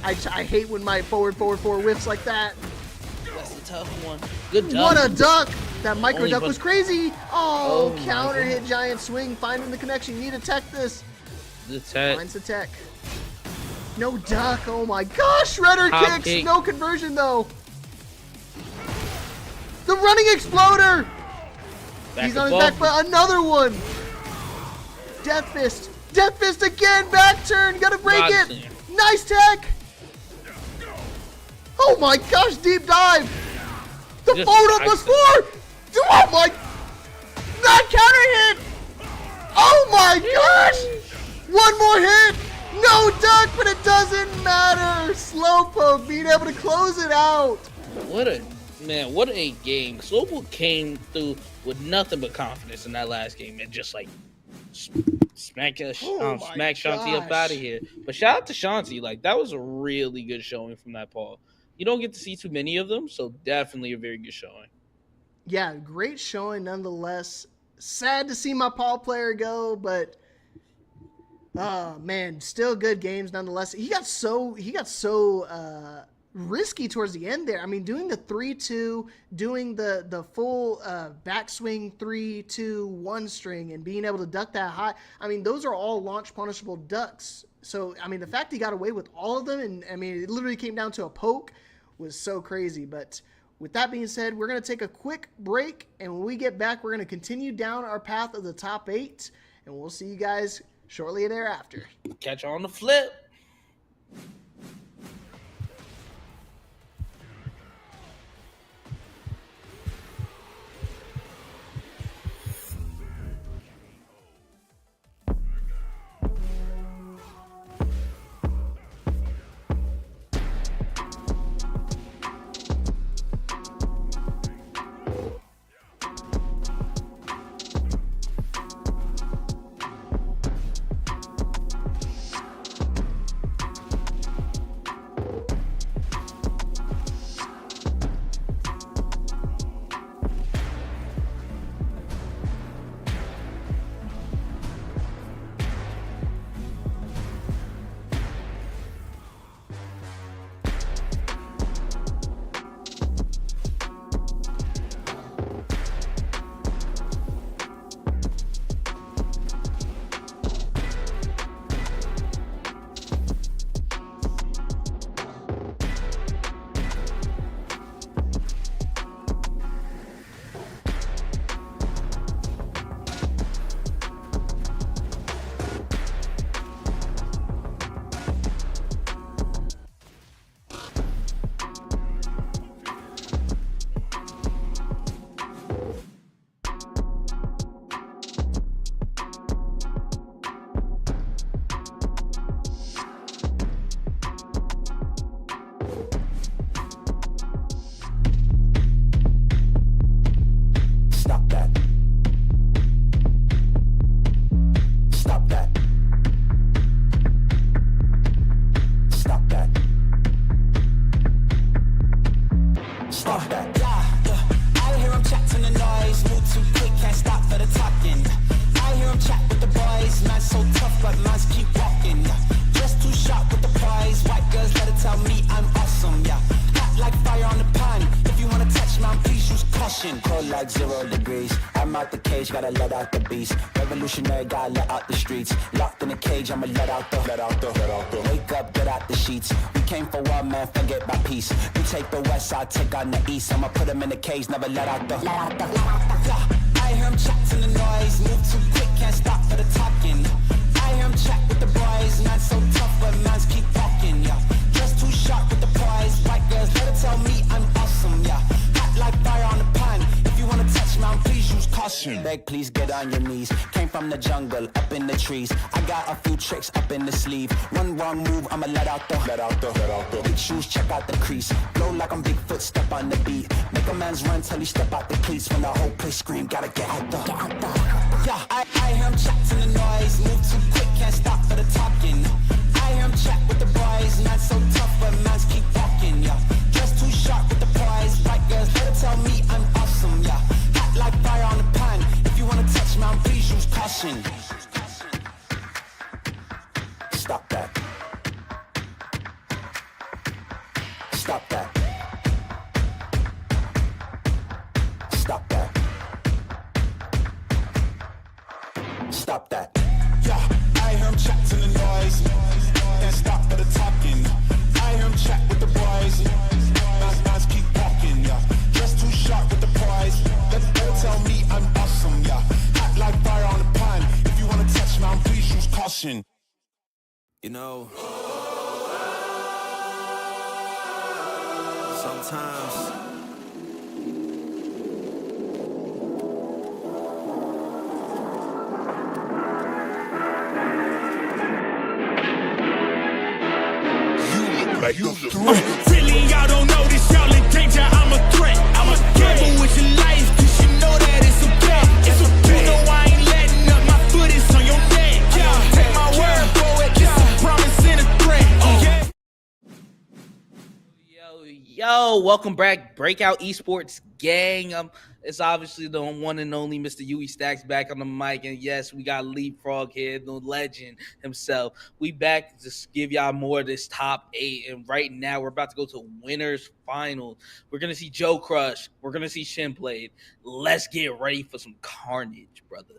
I hate when my forward 4 whiffs like that. That's a tough one. Good job. What a duck! That micro duck was crazy. Oh counter hit giant swing, finding the connection. You need to tech this. The tech. Finds the tech. No duck. Oh my gosh, Shredder kicks. Kick. No conversion though. The running exploder. He's on his back foot. Another one. Death fist. Death fist again. Back turn. Gotta break it. Nice tech. Oh my gosh, deep dive. The forward +4. Oh my. That counter hit. Oh my gosh. One more hit. No duck, but it doesn't matter. Slowpoke being able to close it out. What a game. Slowpoke came through with nothing but confidence in that last game and just like smack Shanti up out of here. But shout out to Shanti. Like, that was a really good showing from that Paul. You don't get to see too many of them, so definitely a very good showing. Yeah, great showing nonetheless. Sad to see my Paul player go, but oh man, still good games nonetheless. He got so risky towards the end there. I mean, doing the 3-2, doing the full backswing 3-2-1 string and being able to duck that high. I mean, those are all launch punishable ducks. So, I mean, the fact he got away with all of them, and I mean, it literally came down to a poke, was so crazy. But with that being said, we're going to take a quick break, and when we get back, we're going to continue down our path of the top 8, and we'll see you guys shortly thereafter. Catch you on the flip. cage, gotta let out the beast. Revolutionary, gotta let out the streets. Locked in a cage, I'ma let out the. Wake up, get out the sheets. We came for war, man, forget about peace. You take the west, I'll take on the east. I'ma put him in the cage, never let out the. Yeah, I hear him chat in the noise. Move too quick, can't stop for the talking. I hear him chat with the boys. Man so tough, but mans keep walking, yeah. Just too sharp with the prize. White girls, let her tell me I'm awesome, yeah. Hot like fire on the pan. If you wanna touch me, please use caution. Beg, please get on your knees. Came from the jungle, up in the trees. I got a few tricks up in the sleeve. One wrong move, I'ma let out the. Big shoes, check out the crease. Blow like I'm Bigfoot, step on the beat. Make a man's run till he step out the cleats. When the whole place scream, gotta get out the. Yeah, I hear him chat in the noise. Move too quick, can't stop for the talking. I hear him chat with the boys. Man so tough, but mans keep walking, yeah. Just too sharp with the prize. White girls, let her tell me I'm awesome, yeah. Hot like fire on the pan. If you wanna touch me, please use caution. Stop that. Stop that. Stop that. Stop that. Yeah, I hear him chat in the noise. Can't stop for the talking. I hear him chat with the boys. Mans keep walking, yeah. Just too sharp with the prize. Let her tell me I'm awesome, yeah. Hot like fire on the pan. If you wanna touch me, please use caution. You know, sometimes Like you really, y'all don't know this, y'all in danger, I'm a threat. I'm a gamble with your life, cause you know that it's okay. It's okay. You know I ain't letting up, my foot is on your neck. Yeah, take my word for it, it's a promise and a threat. Okay. Yo, welcome back, Breakout Esports gang. It's obviously the one and only Mr. Yui Stacks back on the mic, and yes, we got Leapfrog here, the legend himself. We back to give y'all more of this top 8, and right now we're about to go to winners final. We're gonna see Joe Crush, we're gonna see Shinblade. Let's get ready for some carnage, brother.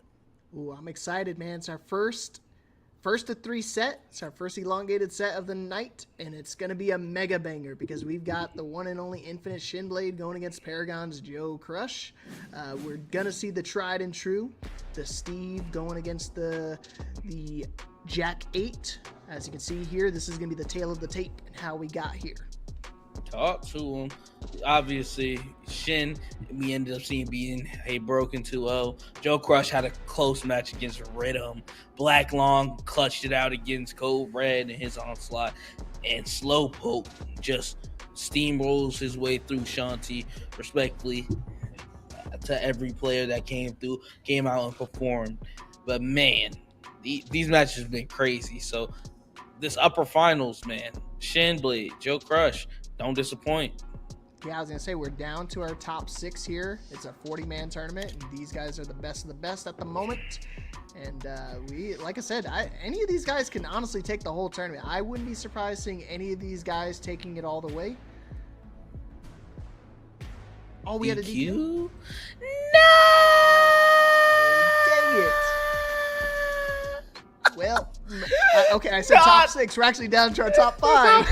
Ooh, I'm excited, man. It's our first of 3 set. It's our first elongated set of the night, and it's going to be a mega banger because we've got the one and only Infinite Shinblade going against Paragon's Joe Crush. We're going to see the tried and true, the Steve going against the Jack 8. As you can see here, this is going to be the tail of the tape and how we got here. Talk to him. Obviously, Shin, we ended up seeing being a broken 2-0. Joe Crush had a close match against Rhythm. Black Long clutched it out against Code Red in his onslaught. And Slowpoke just steamrolls his way through Shanti. Respectfully to every player that came out and performed. But man, these matches have been crazy. So this upper finals, man, Shinblade, Joe Crush, don't disappoint. Yeah, I was going to say, we're down to our top 6 here. It's a 40-man tournament, and these guys are the best of the best at the moment. And we, like I said, any of these guys can honestly take the whole tournament. I wouldn't be surprised seeing any of these guys taking it all the way. Oh, we had a DQ? No! Dang it. Well, okay, I said top 6. We're actually down to our top 5.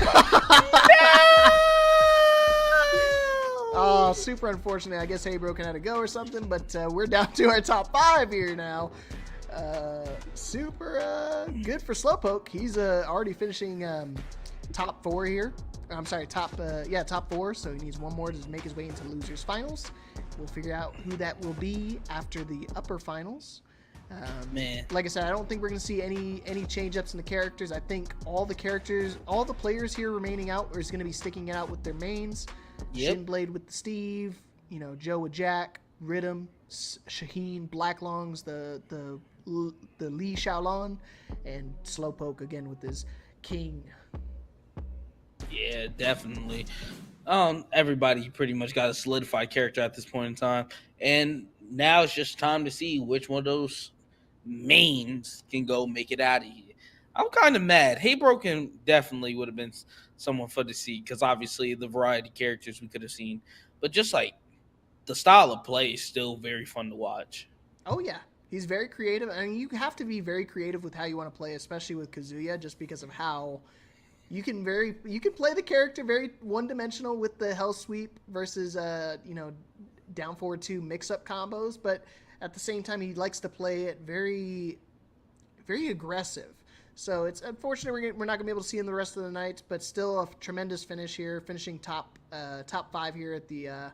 Oh, super unfortunate. I guess Haybroken had to go or something, but we're down to our top 5 here now. Super good for Slowpoke. He's already finishing top 4 here. I'm sorry, top 4. So he needs one more to make his way into losers finals. We'll figure out who that will be after the upper finals. Man, like I said, I don't think we're going to see any change ups in the characters. I think all the players here remaining out is going to be sticking it out with their mains. Yep. Shinblade with the Steve, Joe with Jack, Rhythm, Shaheen, Blacklongs, the Lee Shaolin, and Slowpoke again with his King. Yeah, definitely. Everybody pretty much got a solidified character at this point in time, and now it's just time to see which one of those mains can go make it out of here. I'm kind of mad. Haybroken definitely would have been someone for the see, because obviously the variety of characters we could have seen, but just like the style of play is still very fun to watch. Oh yeah, he's very creative. I mean, you have to be very creative with how you want to play, especially with Kazuya, just because of how you can play the character very one dimensional with the hell sweep versus down forward 2 mix up combos, but at the same time he likes to play it very very aggressive. So it's unfortunate we're not going to be able to see him the rest of the night, but still a tremendous finish here, finishing top 5 here at the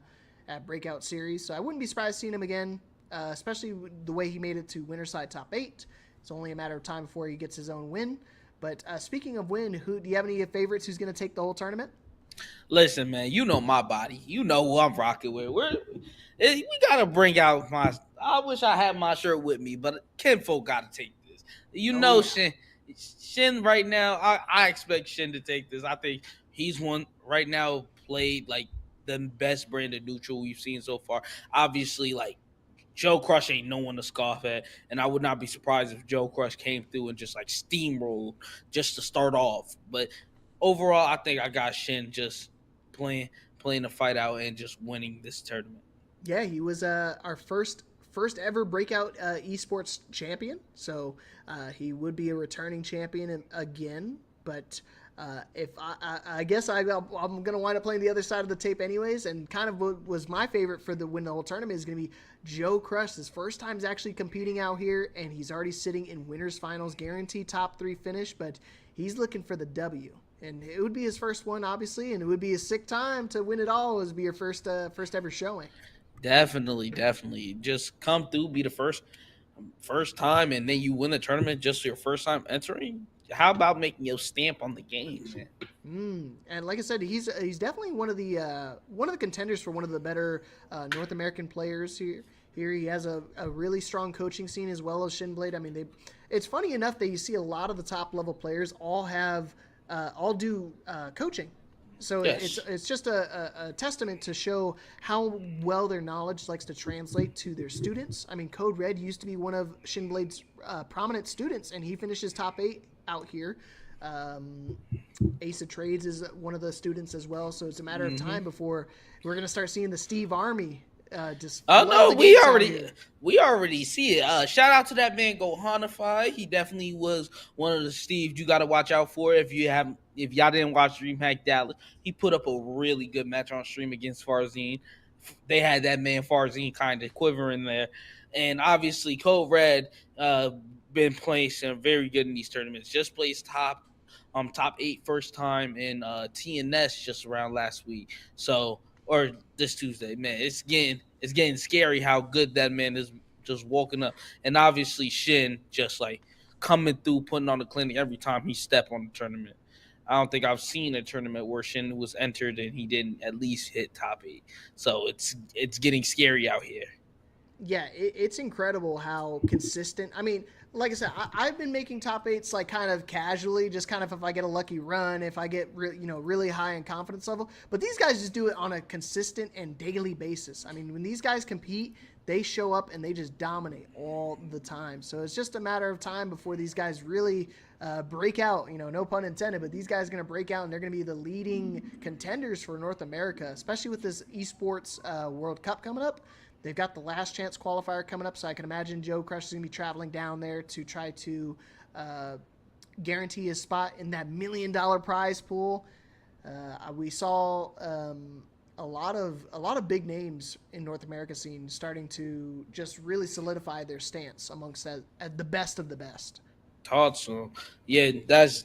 at Breakout Series. So I wouldn't be surprised seeing him again, especially the way he made it to winner side top 8. It's only a matter of time before he gets his own win. But speaking of win, do you have any favorites who's going to take the whole tournament? Listen, man, you know my body. You know who I'm rocking with. We gotta bring out my. I wish I had my shirt with me, but Kinfolk gotta take this. Shin right now. I expect Shin to take this. I think he's one right now. Played like the best branded neutral we've seen so far. Obviously, like Joe Crush ain't no one to scoff at, and I would not be surprised if Joe Crush came through and just like steamrolled just to start off. But overall, I think I got Shin just playing the fight out and just winning this tournament. Yeah, he was our first ever Breakout esports champion, so he would be a returning champion again. But if I guess I'm gonna wind up playing the other side of the tape anyways, and kind of what was my favorite for the win the whole tournament is gonna be Joe Crush. His first time's actually competing out here, and he's already sitting in winners finals, guaranteed top 3 finish, but he's looking for the W. And it would be his first one, obviously, and it would be a sick time to win it all. It would be your first ever showing. Definitely. Just come through, be the first time, and then you win the tournament just your first time entering. How about making your stamp on the game, man? And like I said, he's definitely one of the contenders for one of the better North American players here. Here he has a really strong coaching scene as well as Shinblade. I mean, it's funny enough that you see a lot of the top level players all do coaching. So yes. It's just a testament to show how well their knowledge likes to translate to their students. I mean, Code Red used to be one of Shinblade's prominent students, and he finishes top 8 out here. Ace of Trades is one of the students as well. So it's a matter of time before we're going to start seeing the Steve Army. We already see it. Shout out to that man Gohanify. He definitely was one of the Steve you got to watch out for. If y'all didn't watch DreamHack Dallas, he put up a really good match on stream against Farzine. They had that man Farzine kind of quivering there, and obviously Code Red been playing some very good in these tournaments. Just placed top 8 first time in TNS just around last week. Or this Tuesday, man. It's getting scary how good that man is just walking up. And obviously Shin just like coming through, putting on the clinic every time he step on the tournament. I don't think I've seen a tournament where Shin was entered and he didn't at least hit top 8. So it's getting scary out here. Yeah, it's incredible how consistent. I mean, like I said, I've been making top 8s like kind of casually, just kind of if I get a lucky run, if I get really high in confidence level. But these guys just do it on a consistent and daily basis. I mean, when these guys compete, they show up and they just dominate all the time. So it's just a matter of time before these guys really break out. No pun intended, but these guys are going to break out and they're going to be the leading contenders for North America, especially with this esports World Cup coming up. They've got the last chance qualifier coming up, so I can imagine Joe Crush is going to be traveling down there to try to guarantee his spot in that $1 million prize pool. We saw a lot of big names in North America scene starting to just really solidify their stance amongst the best of the best. Thought so. Yeah, that's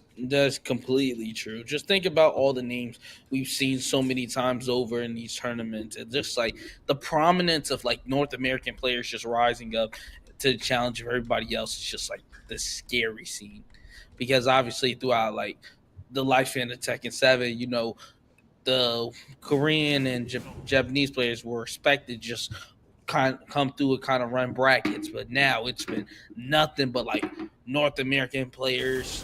completely true. Just think about all the names we've seen so many times over in these tournaments, and just like the prominence of like North American players just rising up to the challenge of everybody else. It's just like the scary scene, because obviously throughout like the lifespan of Tekken 7, the Korean and Japanese players were expected just come through and kind of run brackets, but now it's been nothing but like North American players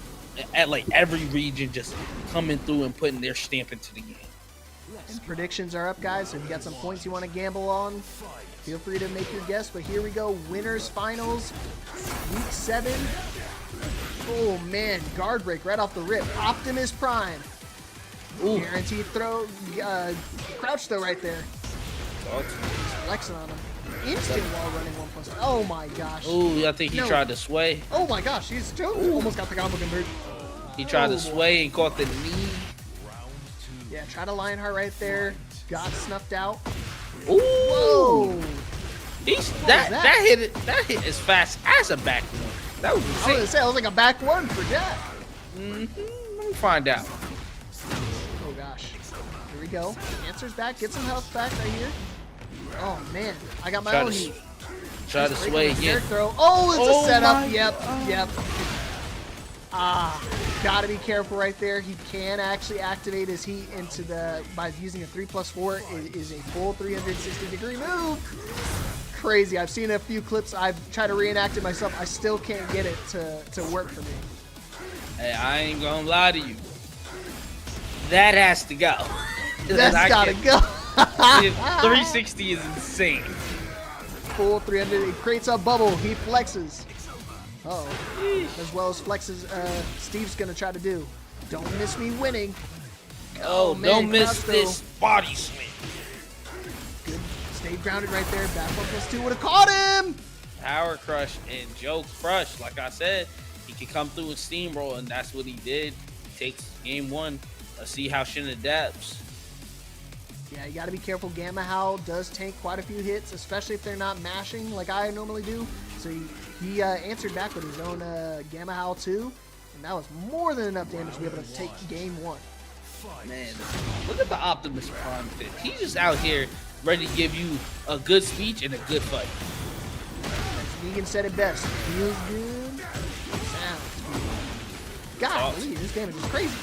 at like every region just coming through and putting their stamp into the game. And predictions are up, guys, so if you got some points you want to gamble on, feel free to make your guess. But here we go, winners finals, week 7. Oh man, guard break right off the rip. Optimus Prime. Ooh. Guaranteed throw, crouch throw right there. He's flexing on him. Instant wall running 1+. Oh my gosh. Ooh, I think he tried to sway. Oh my gosh, he's almost got the combo conversion. He tried to sway and caught the knee. Yeah, try to Lionheart right there. Got snuffed out. Ooh. Whoa. That hit as fast as a back one. That was I was insane. gonna say, I was like a back one for Jack. Let me find out. Oh gosh. Here we go. Answers back. Get some health back right here. Oh man, I got my own heat. Try to sway again. Throw. Oh, it's a setup. Yep. Gotta be careful right there. He can actually activate his heat into by using a 3+4. It is a full 360-degree move. Crazy. I've seen a few clips. I've tried to reenact it myself. I still can't get it to work for me. Hey, I ain't gonna lie to you. That has to go. That's gotta go. 360 is insane. Full 300. He creates a bubble. He flexes. Uh-oh. As well as flexes, Steve's gonna try to do. Don't miss me winning. Oh, man, don't miss Costco. this body swing. Good. Stayed grounded right there. Back 1+2 would have caught him. Power Crush and Joe Crush, like I said, he can come through and steamroll, and that's what he did. He takes game one. Let's see how Shin adapts. Yeah, you got to be careful. Gamma Howl does tank quite a few hits, especially if they're not mashing like I normally do. So he answered back with his own Gamma Howl 2, and that was more than enough damage to be able to take game one. Man, look at the Optimus Prime fit. He's just out here ready to give you a good speech and a good fight. As Negan said it best, feels good, sounds good. Golly, this damage is crazy.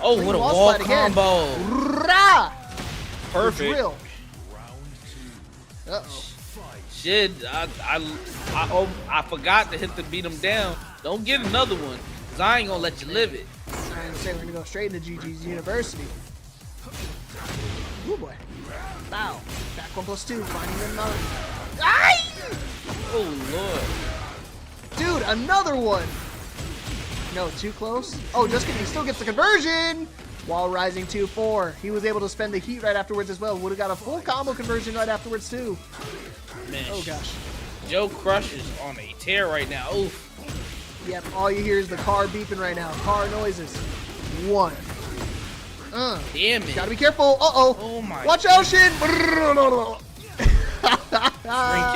Oh, what a wall combo. Rah! Perfect. Uh-oh. Shit, I forgot to hit the beat him down. Don't get another one, because I ain't going to let you live it. I'm going to say we're going to go straight into GG's University. Ooh, boy. Bow. Back 1+2. Finding another. Ay! Oh, Lord. Dude, another one. No, too close. Oh, just kidding. He still gets the conversion. While rising 2-4. He was able to spend the heat right afterwards as well. Would have got a full combo conversion right afterwards, too. Man, oh, gosh. Joe Crush is on a tear right now. Oof. Yep, all you hear is the car beeping right now. Car noises. One. Damn it. Gotta be careful. Uh-oh. Oh, my. Watch out, Shin. Drink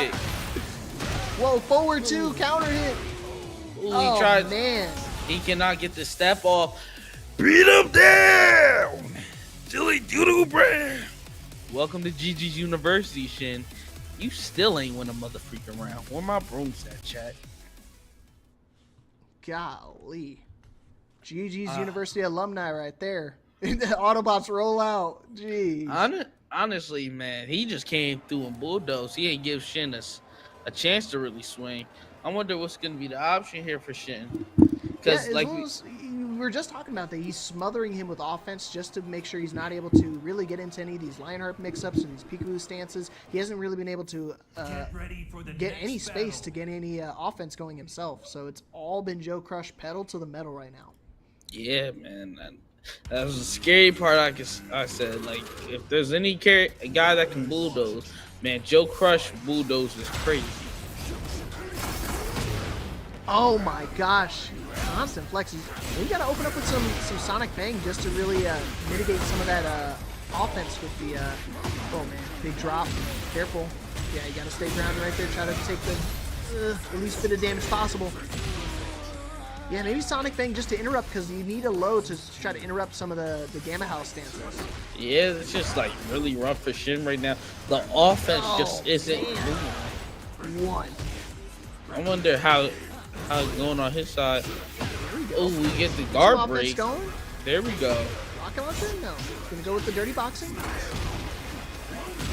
it. Whoa, forward 2. Counter hit. Ooh, oh, he tried. Man. He cannot get the step off. Beat him down! Silly doodoo brand! Welcome to GG's University, Shin. You still ain't win a motherfreaking round. Where my brooms at, chat? Golly. GG's University alumni right there. The Autobots roll out. Jeez. Honestly, man, he just came through and bulldozed. He ain't give Shin a chance to really swing. I wonder what's going to be the option here for Shin. Because, like we were just talking about that, he's smothering him with offense just to make sure he's not able to really get into any of these Lionheart mix-ups and these peekaboo stances. He hasn't really been able to get any space to get any offense going himself. So it's all been Joe Crush pedal to the metal right now. Yeah, man. That was the scary part. I said, like, if there's any a guy that can bulldoze, man, Joe Crush bulldoze is crazy. Oh my gosh. Constant flexes. We got to open up with some Sonic Bang just to really mitigate some of that offense with the, oh man, big drop. Careful. Yeah, you got to stay grounded right there. Try to take the least bit of damage possible. Yeah, maybe Sonic Bang just to interrupt because you need a low to try to interrupt some of the Gamma House stances. Yeah, it's just like really rough for Shin right now. The offense just isn't moving. One. I wonder how it's going on his side. Oh, we get the guard break. Going? There we go. Rocket launcher? No. Gonna go with the dirty boxing.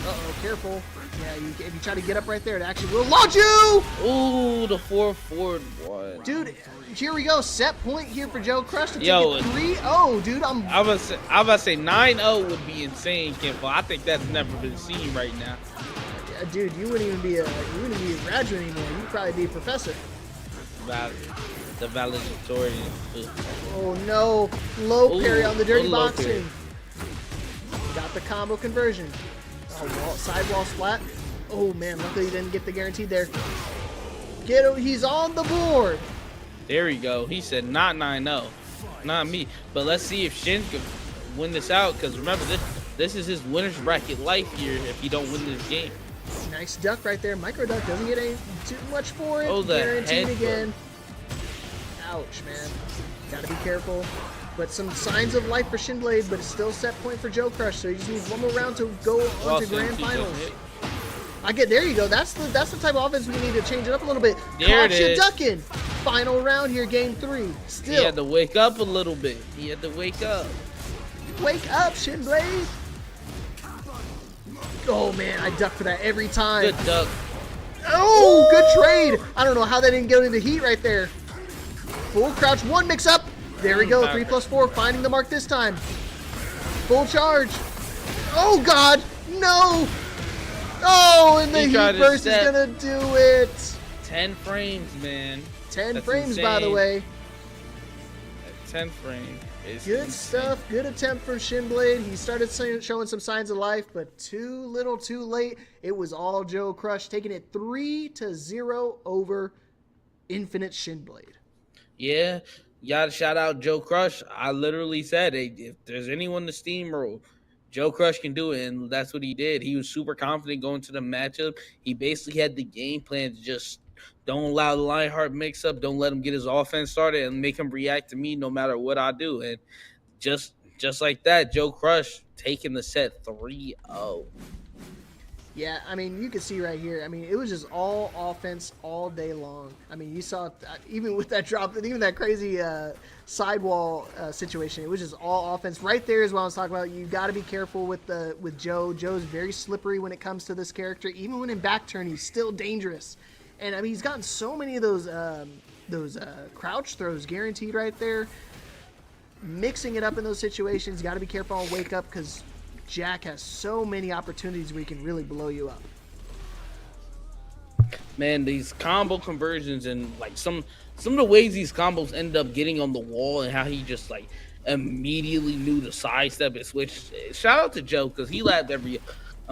Uh-oh, careful. Yeah, if you try to get up right there, it actually will launch you! Ooh, the 4-4 one. Dude, here we go. Set point here for Joe Crush to take Yo, it 3-0, dude. I was about to say 9-0 would be insane, Kimbo. I think that's never been seen right now. Yeah, dude, you wouldn't even be a graduate anymore. You'd probably be a professor. The valedictorian. Oh no, low parry on the dirty boxing. Parry. Got the combo conversion. Oh, side wall splat. Oh man, luckily he didn't get the guaranteed there. Get him, he's on the board. There we go. He said not 9-0. Not me. But let's see if Shin can win this out, because remember, this is his winner's bracket life here if he don't win this game. Nice duck right there. Micro duck doesn't get any too much for it. Oh, the guaranteed head again. Ouch, man. Gotta be careful. But some signs of life for Shinblade, but it's still set point for Joe Crush, so he just needs one more round to go on to grand finals. There you go. That's the type of offense we need to change it up a little bit. There it is. Ducking. Final round here, game 3. Still. He had to wake up a little bit. He had to wake up. Wake up, Shinblade. Oh man, I duck for that every time. Good duck. Oh, good trade. I don't know how that didn't go into heat right there. Full crouch, 1 mix up. There we go, 3+4, finding the mark this time. Full charge. Oh God, no. Oh, and the heat burst is gonna do it. 10 frames, man. 10 That's frames, insane. by the way. 10 frames. Good stuff. Good attempt from Shinblade. He started showing some signs of life, but too little, too late. It was all Joe Crush, taking it 3-0 over Infinite Shinblade. Yeah, you gotta shout out Joe Crush. I literally said, hey, if there's anyone to steamroll, Joe Crush can do it, and that's what he did. He was super confident going to the matchup. He basically had the game plan to just don't allow the Lionheart mix-up, don't let him get his offense started, and make him react to me no matter what I do. And just like that, Joe Crush taking the set 3-0. Yeah, I mean, you can see right here. I mean, it was just all offense all day long. I mean, you saw even with that drop, even that crazy sidewall situation, it was just all offense. Right there is what I was talking about. You got to be careful with Joe. Joe's very slippery when it comes to this character. Even when in back turn, he's still dangerous. And I mean, he's gotten so many of those crouch throws guaranteed right there. Mixing it up in those situations, got to be careful on wake up because Jack has so many opportunities where he can really blow you up. Man, these combo conversions and like some of the ways these combos end up getting on the wall and how he just like immediately knew to sidestep and switch. Shout out to Joe because he labbed every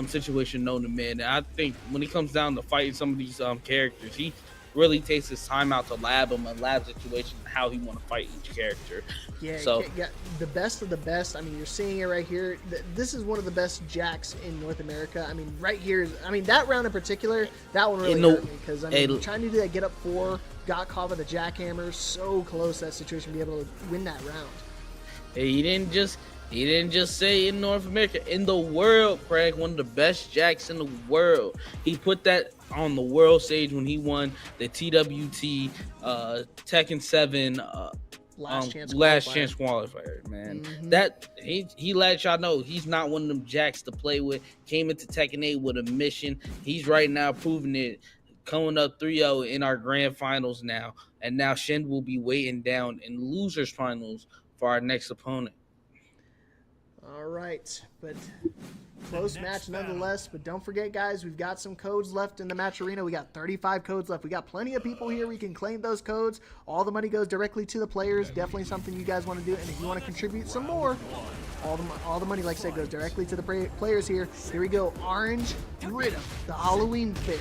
situation known to man. And I think when it comes down to fighting some of these characters, he really takes his time out to lab them and lab situations and how he want to fight each character. Yeah, so the best of the best. I mean, you're seeing it right here. This is one of the best Jacks in North America. I mean, right here. I mean, that round in particular, that one really hurt me because I mean, trying to do that get up 4, got caught with a jackhammer, so close to that situation to be able to win that round. He didn't just say in North America, in the world, Craig, one of the best Jacks in the world. He put that on the world stage when he won the TWT Tekken 7 last chance qualifier, man. Mm-hmm. That he let y'all know he's not one of them Jacks to play with. Came into Tekken 8 with a mission. He's right now proving it, coming up 3-0 in our grand finals now. And now Shin will be waiting down in losers finals for our next opponent. All right, but close match nonetheless. But don't forget, guys, we've got some codes left in the match arena. We got 35 codes left. We got plenty of people here. We can claim those codes. All the money goes directly to the players. Definitely something you guys want to do. And if you want to contribute some more, all the money, like I said, goes directly to the players here. Here we go. Orange Rhythm, the Halloween fit.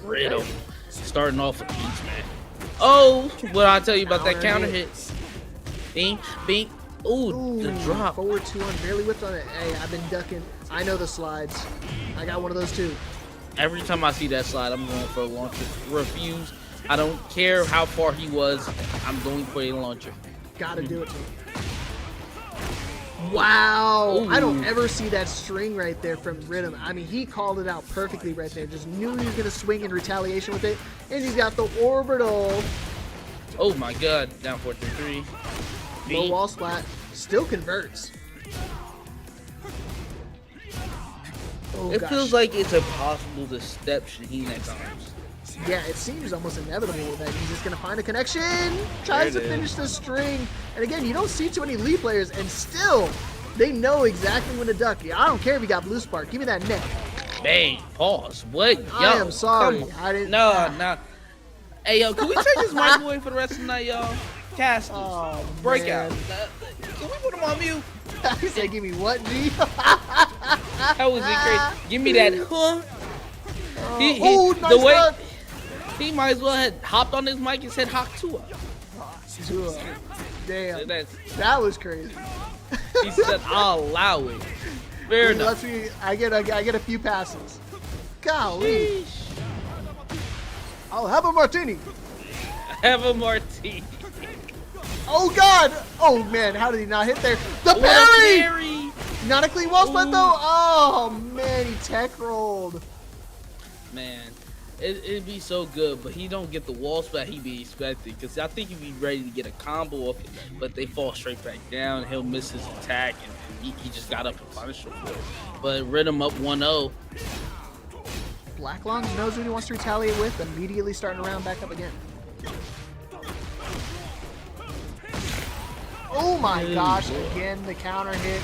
Rhythm. Starting off with these, man. Oh, what I tell you about that counter hit. Bing, bing. Ooh, the drop. Forward 2-1, barely whipped on it. Hey, I've been ducking. I know the slides. I got one of those too. Every time I see that slide, I'm going for a launcher. Refuse. I don't care how far he was. I'm going for a launcher. Gotta do it to me. Wow. Ooh. I don't ever see that string right there from Rhythm. I mean, he called it out perfectly right there. Just knew he was going to swing in retaliation with it. And he's got the orbital. Oh my god. Down 4-3-3. Low wall splat. Still converts. Oh, it feels like it's impossible to step Shaheen at times. Yeah, it seems almost inevitable that he's just going to find a connection. Tries to finish the string. And again, you don't see too many Lee players, and still, they know exactly when to duck. I don't care if you got blue spark. Give me that neck. Bang. Pause. What? Yo, I am sorry. I didn't. No. Hey, yo, can we take this microwave for the rest of the night, y'all? Castles. Oh, Breakout. Can we put him on mute? He said, give me what, G? That was crazy. Give me that, huh? Nice The way duck. he might as well have hopped on his mic and said Haktua. Damn, That's, that was crazy. he said, "I'll allow it." Fair enough. I get a few passes. Golly. Sheesh. I'll have a martini. Have a martini. Oh God! Oh man, how did he not hit there? The What a parry! parry! Not a clean wall split though. Oh man, he tech rolled. Man, it'd be so good, but he don't get the wall splat he be expecting. Because I think he'd be ready to get a combo off it, but they fall straight back down. He'll miss his attack, and he just got up and punished him for it. But Rhythm up 1-0. Black Lungs knows what he wants to retaliate with, immediately starting to round back up again. Oh my gosh, again the counter hit.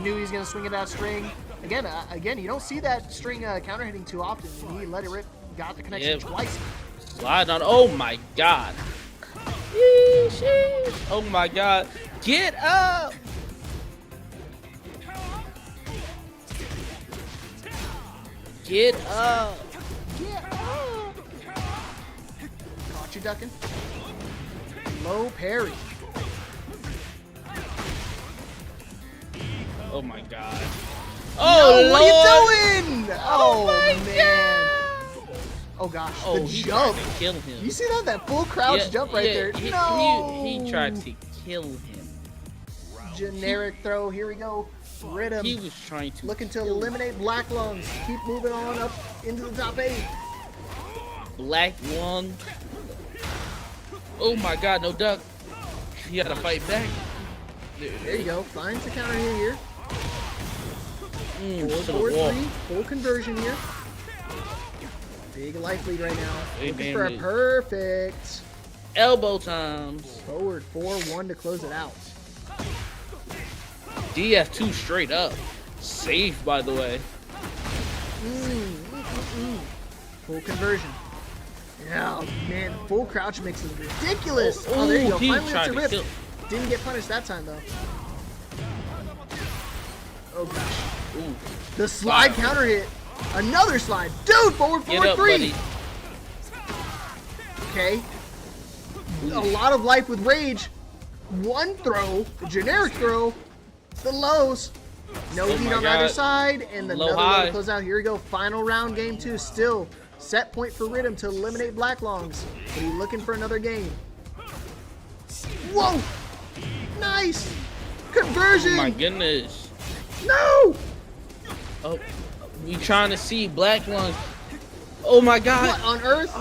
Knew he was going to swing at that string. Again, you don't see that string counter hitting too often. He let it rip, got the connection twice. Slide on. Oh my God. Yeesh. Oh my God. Get up. Get up. Caught you ducking. Low parry. Oh my God. Oh, what Lord. are you doing? Oh, man. Oh gosh, Oh, the he jump. tried to kill him. You see that? That full crouch jump right there. No. He tried to kill him. Generic throw. Here we go. Rhythm. He was trying to looking to eliminate Black Lungs. Keep moving on up into the top 8. Black Lung. Oh my God, no duck. He had to fight back. There you go. Finds the counter here. To the 4-4-3. wall. Full conversion here. Big life lead right now. Big Looking game for a lead. perfect. Elbow times. Forward 4-1 to close it out. DF2 straight up. Safe, by the way. Full conversion. Yeah, man, full crouch mix is ridiculous. Oh, there you go. He Finally tried up to to rip. kill. Didn't get punished that time though. Oh gosh. Ooh. The slide counter hit. Another slide. Dude, forward Get up, 4-3. buddy. Okay. A lot of life with rage. One throw, the generic throw, the lows. No Oh heat my on either God. side, and Low another low high. to close out. Here we go. Final round, game 2. Still set point for Rhythm to eliminate Black Lungs, but he's looking for another game. Whoa! Nice conversion. Oh my goodness. No! Oh, we trying to see Black Lungs. Oh my God. What on earth?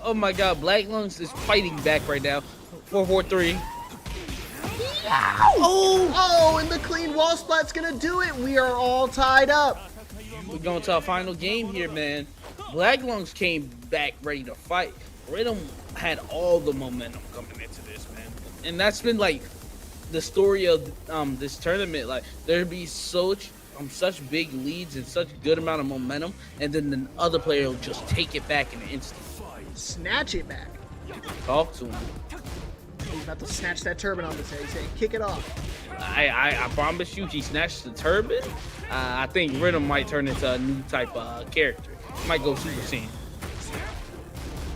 Oh my God. Black Lungs is fighting back right now. 4-4-3. Oh, and the clean wall splat's gonna do it. We are all tied up. We're going to our final game here, man. Black Lungs came back ready to fight. Rhythm had all the momentum coming into this, man. And that's been like the story of this tournament. Like there'd be such big leads and such good amount of momentum, and then the other player will just take it back in an instant. Snatch it back. Talk to him. He's about to snatch that turban off his head. He said, kick it off. I promise you, he snatched the turban. I think Rhythm might turn into a new type of character. He might go Super Saiyan.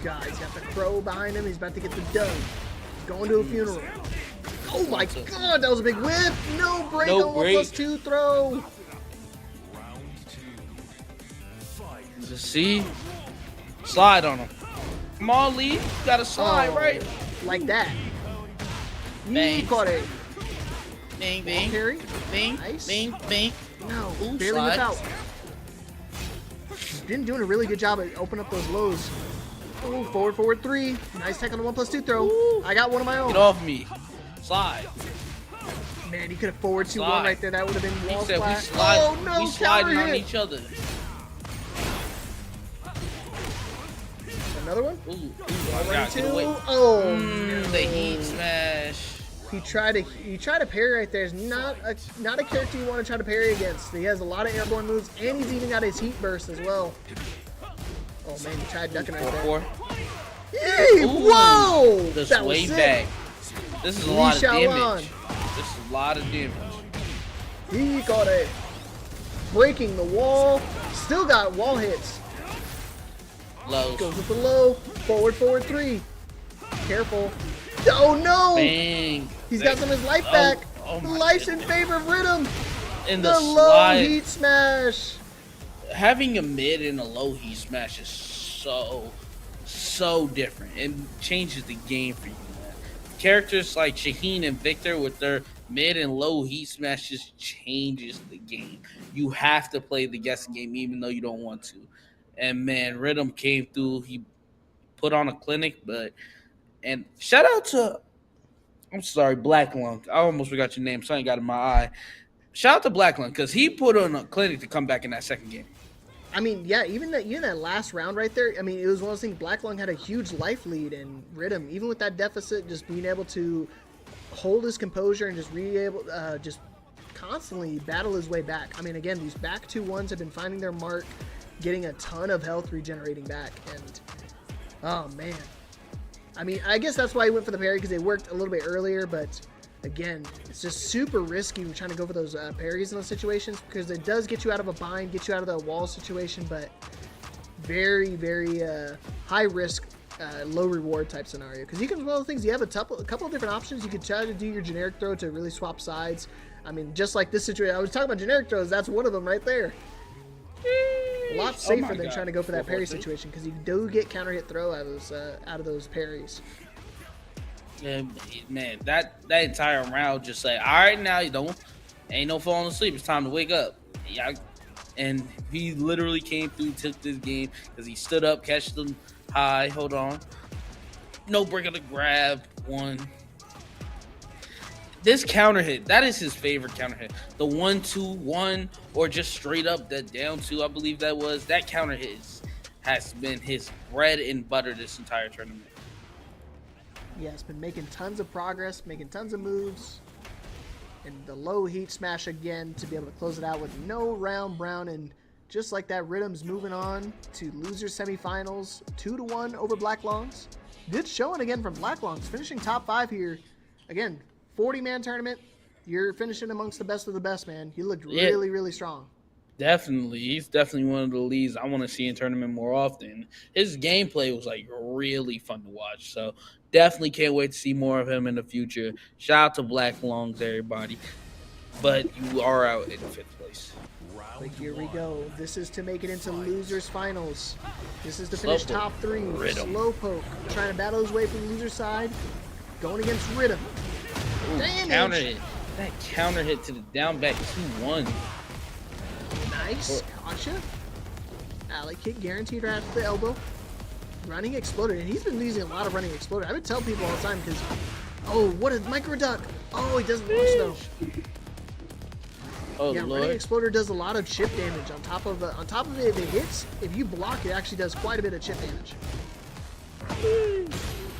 God, he's got the crow behind him. He's about to get the done. Going to a funeral. Oh my God, that was a big whip. No break No on break. 1+2 throw. Just see, slide on him. Come on, Lee. You got to slide, Oh, right? Like that. Bang. He caught it. Bing, bing, Parry. bing, Nice. bing, bing. No, Ooh, barely slide. without. Been doing a really good job at opening up those lows. Oh, forward 3. Nice tech on the 1+2 throw. Ooh. I got one of my own. Get off me. Slide. Man, he could have forward 2-1 Slide. right there. That would have been He wall said we splat. slide. Oh no, we sliding counter on hit. each other. Another one? Ooh, I gotta get away. Oh, The heat smash. he tried to parry right there. Is not a character you want to try to parry against. He has a lot of airborne moves, and he's even got his heat burst as well. Oh man, he tried ducking right there. 4-4. Yay! Ooh, Whoa! the That was sway sick. back. This is a Lee lot of Shaolan. damage. This is a lot of damage. He got it. breaking the wall. Still got wall hits. Low. Goes with the low. Forward, forward 3. Careful. Oh no! Bang. He's got some of his life back. Oh The my life's in goodness. favor of Rhythm. In The the low slide, heat smash. having a mid and a low heat smash is so different. It changes the game for you, man. Characters like Shaheen and Victor with their mid and low heat smashes changes the game. You have to play the guessing game even though you don't want to. And man, Rhythm came through. He put on a clinic, and shout out to, I'm sorry, Black Lung. I almost forgot your name. Something got in my eye. Shout out to Black Lung because he put on a clinic to come back in that second game. I mean, yeah, even that last round right there, I mean, it was one of those things. Black Lung had a huge life lead, and Rhythm, even with that deficit, just being able to hold his composure and just just constantly battle his way back. I mean, again, these back 2-1s have been finding their mark, getting a ton of health regenerating back, and oh man. I mean, I guess that's why he went for the parry, because they worked a little bit earlier, but again, it's just super risky when trying to go for those parries in those situations, because it does get you out of a bind, get you out of the wall situation, but very, very high risk, low reward type scenario. Because you can, one of the things, you have a couple of different options. You could try to do your generic throw to really swap sides. I mean, just like this situation, I was talking about generic throws, that's one of them right there. A lot safer than trying to go for that parry situation, because you do get counter hit throw out of those parries. Yeah, man, that entire round just say, all right, now you ain't no falling asleep. It's time to wake up. Yeah, and he literally came through, took this game because he stood up, catched them high. Hold on, no break of the grab. One. This counter hit, that is his favorite counter hit. The 1-2-1 or just straight up that down 2, I believe that was. That counter hit has been his bread and butter this entire tournament. Yeah, it's been making tons of progress, making tons of moves. And the low heat smash again to be able to close it out with no round brown. And just like that, Rhythm's moving on to loser semifinals, 2-1 over Black Longs. Good showing again from Black Longs, finishing top 5 here. Again, 40-man tournament. You're finishing amongst the best of the best, man. You looked really, really strong. Definitely. He's definitely one of the leads I want to see in tournament more often. His gameplay was like really fun to watch. So definitely can't wait to see more of him in the future. Shout out to Black Longs, everybody. But you are out in 5th place. But here we go. This is to make it into losers finals. This is to finish top 3. Slowpoke trying to battle his way from the loser side. Going against Rhythm. Ooh, counter hit. That counter hit to the down back 2-1. Nice. Gotcha. Alley kick guaranteed right after the elbow. Running exploder. And he's been using a lot of running exploder. I would tell people all the time because, oh, what a micro duck. Oh, he doesn't launch though. Oh, yeah, Lord. running exploder does a lot of chip damage on top of it. If it hits, if you block, it actually does quite a bit of chip damage.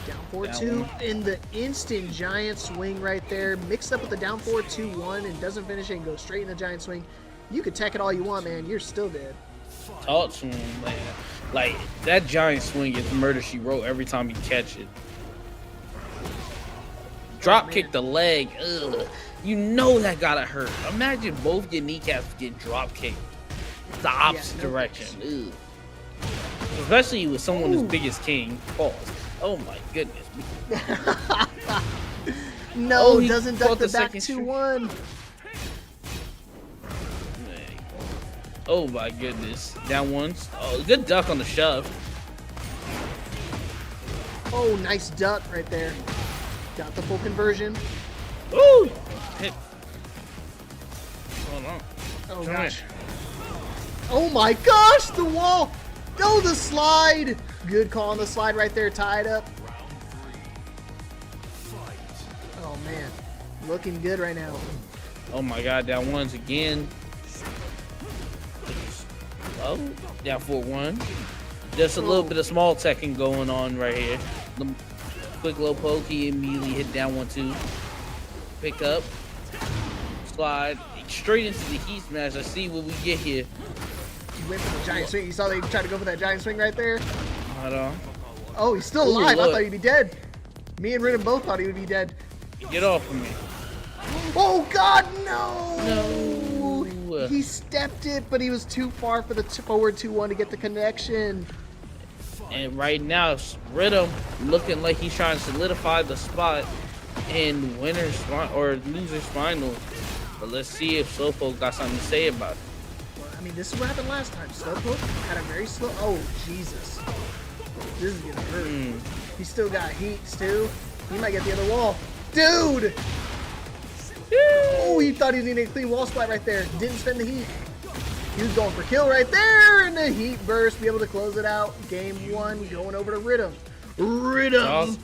Down 4-2 in the instant giant swing right there. Mixed up with the down 4-2-1 and doesn't finish it and goes straight in the giant swing. You could tech it all you want, man. You're still dead. Talk to him, man. Like, that giant swing is murder she wrote every time you catch it. Drop kick the leg. Ugh. You know that gotta hurt. Imagine both your kneecaps get drop kicked the opposite direction. Ugh. Especially with someone as big as King. Pause. Oh my goodness. No, he doesn't duck the back 2-1. Oh my goodness. Down once. Oh, good duck on the shove. Oh, nice duck right there. Got the full conversion. Ooh! Hit. Hold on. Oh gosh. Oh my gosh, the wall. Oh, the slide. Good call on the slide right there, tied up. Oh man, looking good right now. Oh my god, down ones again. Oh, down 4-1. Just a little bit of small Tekken going on right here. The quick low poke, he immediately hit down 1-2. Pick up. Slide. Straight into the heat smash. I see what we get here. He went for the giant swing. You saw they tried to go for that giant swing right there? Hold on. Oh, he's still alive. I thought he'd be dead. Me and Rhythm both thought he would be dead. Get off of me. Oh, God, no! No. He stepped it, but he was too far for the forward 2-1 to get the connection. And right now, Rhythm looking like he's trying to solidify the spot in losers final. But let's see if Slowpoke got something to say about it. Well, I mean, this is what happened last time. Slowpoke had a very slow. Oh, Jesus. This is gonna hurt. He still got heats, too. He might get the other wall. Dude! Oh, he thought he needed a clean wall splat right there. Didn't spend the heat. He was going for kill right there, and the heat burst, be able to close it out. Game 1 going over to Rhythm. Rhythm.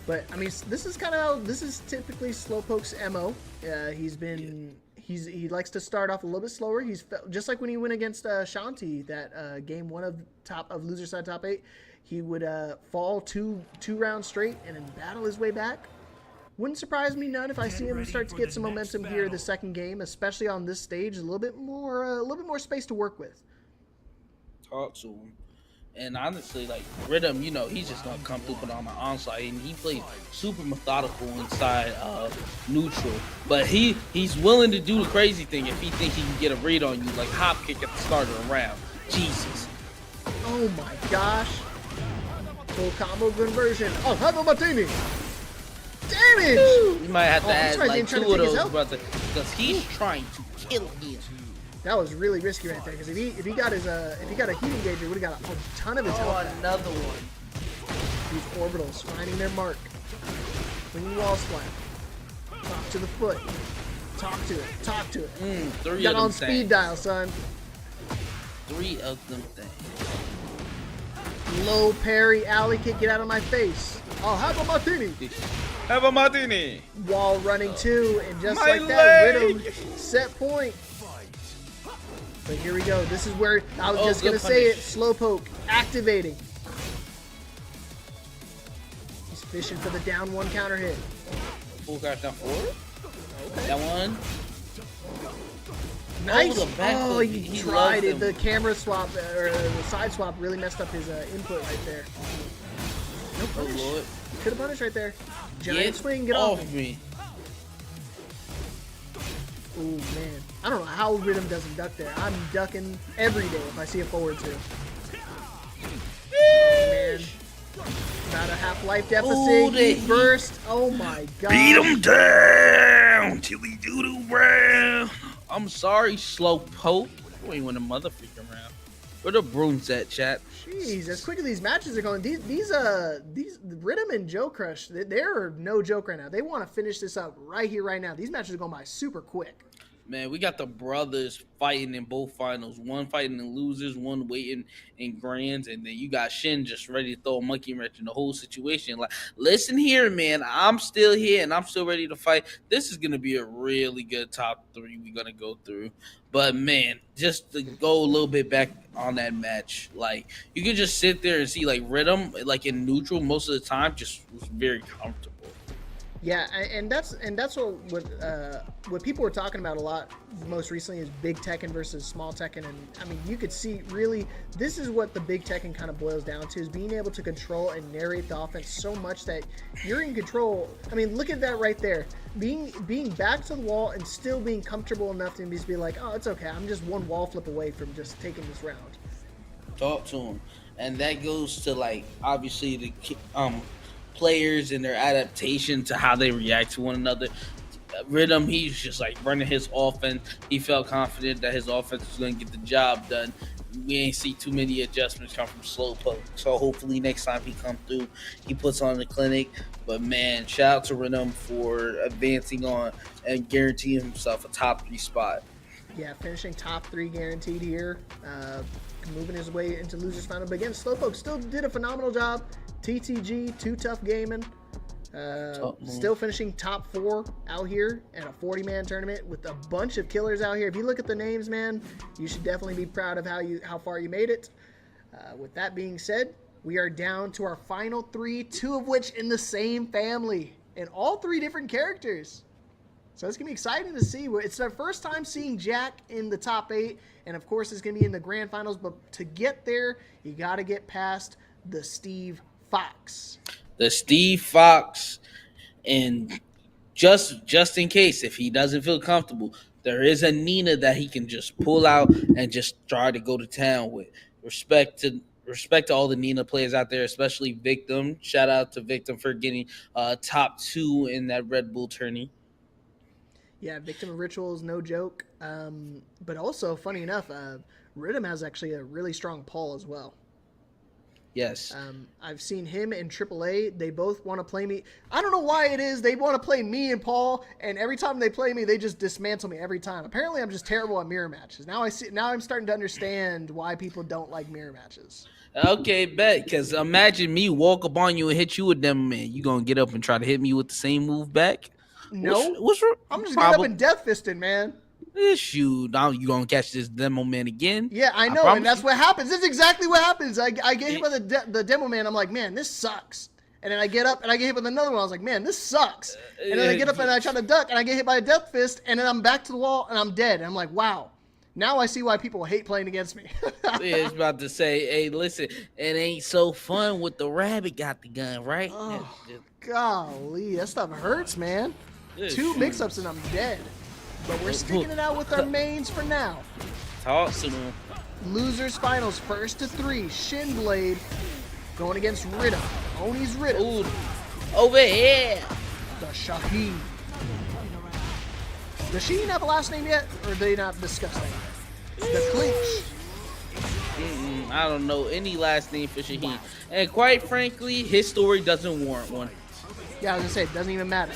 But I mean, this is typically Slowpoke's MO. He likes to start off a little bit slower. He's just like when he went against Shanti that game 1 of loser side top 8. He would fall two rounds straight and then battle his way back. Wouldn't surprise me none if I see him start to get some momentum here the second game, especially on this stage. A little bit more space to work with. Talk to him. And honestly, like Rhythm, he's just gonna come through on the onslaught, and he plays super methodical inside neutral. But he's willing to do the crazy thing if he thinks he can get a read on you, like hop kick at the start of the round. Jesus. Oh my gosh. Full combo conversion. Oh, Hado Martini. Damage! You might have to add like 2 of those, brother, because he's trying to kill him. That was really risky right there, because if he got a heat engager, would have got a ton of his health back. Another one. These orbitals finding their mark. Clean wall splat. Talk to the foot. Talk to it. 3 got of them on speed dial, son. 3 of them things. Low parry, alley kick, get out of my face. Oh, have a martini. Have a martini. Wall running too, and just My like that, leg. Rhythm set point. But here we go. This is where I was just good gonna say it. punish. Slowpoke activating. He's fishing for the down 1 counter hit. Full crash down 4. Okay. That one. Nice. the back Oh, hook. he He tried loves it. them. The camera swap or the side swap really messed up his input right there. No Oh punish. Lord. Could have punished right there. Giant Get swing. Get off off. me. Oh man, I don't know how Rhythm doesn't duck there. I'm ducking every day if I see a forward 2. Oh man, about a half life deficit. Ooh, Heat burst. Oh my god. Beat him down till he doo-doo brown. I'm sorry, Slowpoke. You ain't win a motherfucking round. Where the brooms at, chat? Jeez, as quick as these matches are going, these Rhythm and Joe Crush, they're no joke right now. They want to finish this up right here, right now. These matches are going by super quick. Man, we got the brothers fighting in both finals. One fighting in losers, one waiting in grands, and then you got Shin just ready to throw a monkey wrench in the whole situation. Like, listen here, man, I'm still here and I'm still ready to fight. This is gonna be a really good top 3 we're gonna go through. But man, just to go a little bit back on that match, like you could just sit there and see like Rhythm, like in neutral most of the time, just was very comfortable. Yeah, and that's what people were talking about a lot most recently is big Tekken versus small Tekken, and I mean you could see really this is what the big Tekken kind of boils down to is being able to control and narrate the offense so much that you're in control. I mean look at that right there, being back to the wall and still being comfortable enough to just be like, oh it's okay, I'm just 1 wall flip away from just taking this round. Talk to him, and that goes to like obviously the players and their adaptation to how they react to one another. Rhythm, he's just like running his offense. He felt confident that his offense was going to get the job done. We ain't see too many adjustments come from Slowpoke. So hopefully next time he come through, he puts on the clinic. But man, shout out to Rhythm for advancing on and guaranteeing himself a top 3 spot. Yeah, finishing top 3 guaranteed here. Moving his way into losers final. But again, Slowpoke still did a phenomenal job. TTG, Too Tough Gaming. Still finishing top 4 out here in a 40-man tournament with a bunch of killers out here. If you look at the names, man, you should definitely be proud of how far you made it. With that being said, we are down to our final 3, 2 of which in the same family, and all 3 different characters. So it's going to be exciting to see. It's our first time seeing Jack in the top 8, and of course it's going to be in the grand finals, but to get there, you got to get past the Steve Fox. The Steve Fox, and just in case if he doesn't feel comfortable, there is a Nina that he can just pull out and just try to go to town with. Respect to all the Nina players out there, especially Victim. Shout out to Victim for getting top 2 in that Red Bull tourney. Yeah, Victim of Ritual is no joke. But also, funny enough, Rhythm has actually a really strong pull as well. Yes. I've seen him in AAA. They both want to play me. I don't know why it is. They want to play me and Paul, and every time they play me, they just dismantle me every time. Apparently, I'm just terrible at mirror matches. Now I'm starting to understand why people don't like mirror matches. Okay, bet. Because imagine me walk up on you and hit you with them, man. You gonna get up and try to hit me with the same move back? No. What's I'm just getting up and death fisting, man. Shoot, now you gonna catch this demo man again? Yeah, I know, and that's what happens. That's exactly what happens. I get hit by the demo man. I'm like, man, this sucks. And then I get up and I get hit with another one. I was like, man, this sucks. And then I get up and I try to duck and I get hit by a death fist. And then I'm back to the wall and I'm dead. And I'm like, wow. Now I see why people hate playing against me. Yeah, it's about to say, hey, listen, it ain't so fun with the rabbit got the gun, right? Oh, golly, that stuff hurts, man. 2 mix-ups and I'm dead. But we're sticking it out with our mains for now. Talk to them. Losers finals, 1st to 3. Shin Blade going against Rhythm. Oni's Rhythm. Ooh, over here. The Shaheen. Does Shaheen have a last name yet? Or did they not discuss that yet? The Clinch. I don't know any last name for Shaheen. Wow. And quite frankly, his story doesn't warrant one. Yeah, I was going to say, it doesn't even matter.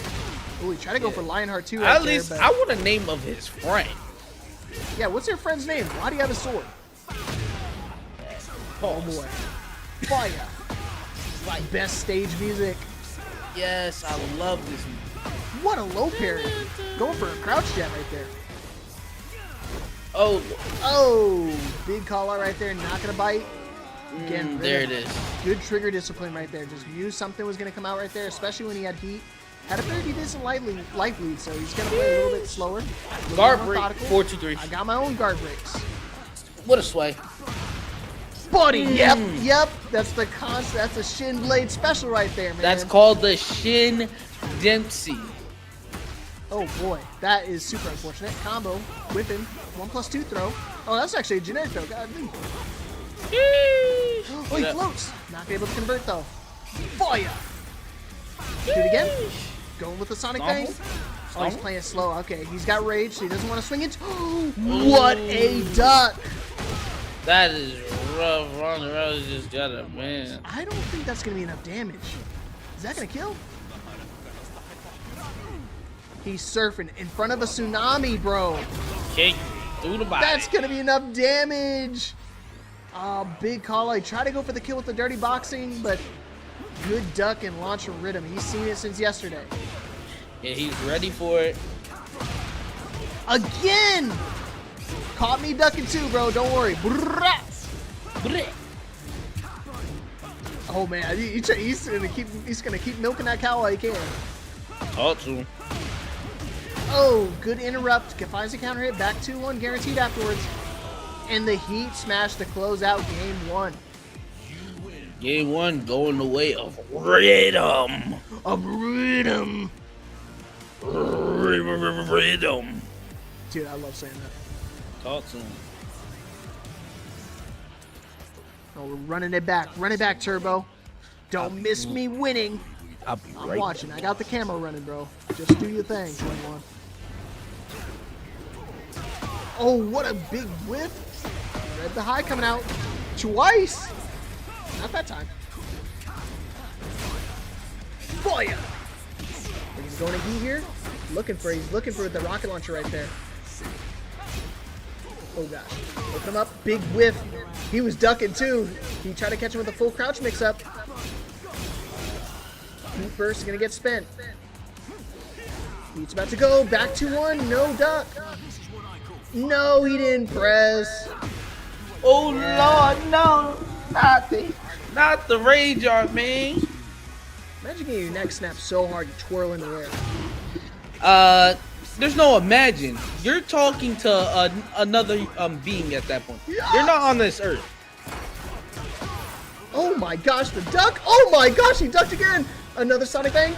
Ooh, he tried to go for Lionheart too. At least I want a name of his friend. Yeah, what's your friend's name? Why do you have a sword? Oh boy. Fire. Best stage music. Yes, I love this music. What a low parry. Going for a crouch jab right there. Oh, big call out right there. Not going to bite. Again, there it is. Good trigger discipline right there. Just knew something was going to come out right there, especially when he had heat. Had a pretty decent life lead, so he's going to play a little bit slower. Guard break, 4-2-3. I got my own guard breaks. What a sway. Buddy, yep. That's the concept. That's a Shin Blade special right there, man. That's called the Shin Dempsey. Oh boy, that is super unfortunate. Combo, whipping, 1+2 throw. Oh, that's actually a generic throw. God, oh, he floats. Not able to convert though. Fire. Do it again. Going with the Sonic Bang. Oh, he's playing slow. Okay, he's got rage, so he doesn't want to swing it. What a duck. That is rough. Ronda Rousey just got a man. I don't think that's going to be enough damage. Is that going to kill? He's surfing in front of a tsunami, bro. Kick through the body. That's going to be enough damage. Big call. I try to go for the kill with the dirty boxing, but good duck and launch from Rhythm. He's seen it since yesterday. Yeah, he's ready for it. Again! Caught me ducking too, bro. Don't worry. Oh man, he's gonna keep milking that cow while he can. Talk to him. Oh, good interrupt. Finds a counter hit. Back 2-1 guaranteed afterwards. And the heat smash to close out game 1. Game 1 going the way of Rhythm. Rhythm. Rhythm. Dude, I love saying that. Talk to him. Oh, we're running it back. Run it back, Turbo. Don't miss me winning. I'm watching. I got the camera running, bro. Just do your thing, 21. Oh, what a big whip. Read the high coming out. Twice. Not that time. Boy. He's going to heat here. He's looking for the rocket launcher right there. Oh gosh. Look him up. Big whiff. He was ducking too. He tried to catch him with a full crouch mix up. Heat burst is going to get spent. Heat's about to go. Back 2-1. No duck. No, he didn't press. Oh, yeah. Lord, no. Not the rage art, man. Imagine getting your neck snapped so hard you twirl in the air. There's no imagine. You're talking to another being at that point. Yeah. You're not on this earth. Oh my gosh, the duck. Oh my gosh, he ducked again. Another Sonic Bang.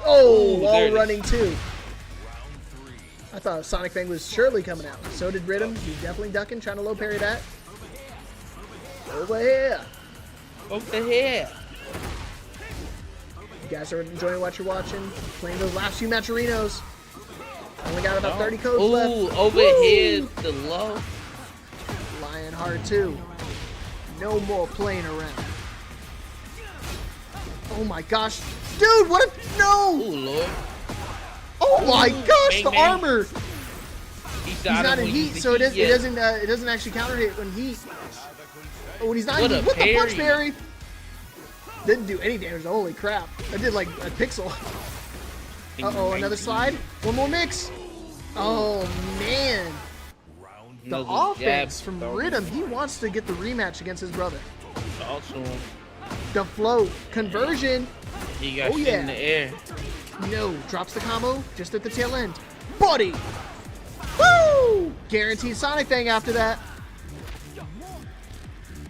Oh, Ooh, wall there it is. running too. I thought Sonic Fang was surely coming out. So did Rhythm. He's definitely ducking, trying to low parry that. Over here. Over here. You guys are enjoying what you're watching. Playing those last few matcherinos. Only got about 30 codes left. Ooh, over Woo! here, the low. Lion hard too. No more playing around. Oh my gosh. Dude, what a... No! Ooh, Lord. Oh my gosh, bang, the bang. armor. He's not in heat, so it doesn't actually counter hit when heat. Oh, when he's not in heat. What the punch parry? Didn't do any damage. Holy crap! I did like a pixel. Uh-oh, another slide. One more mix. Oh man. The offense from Rhythm. He wants to get the rematch against his brother. Also, the float conversion. He got shit in the air. No, drops the combo just at the tail end. Buddy! Woo! Guaranteed Sonic Fang after that.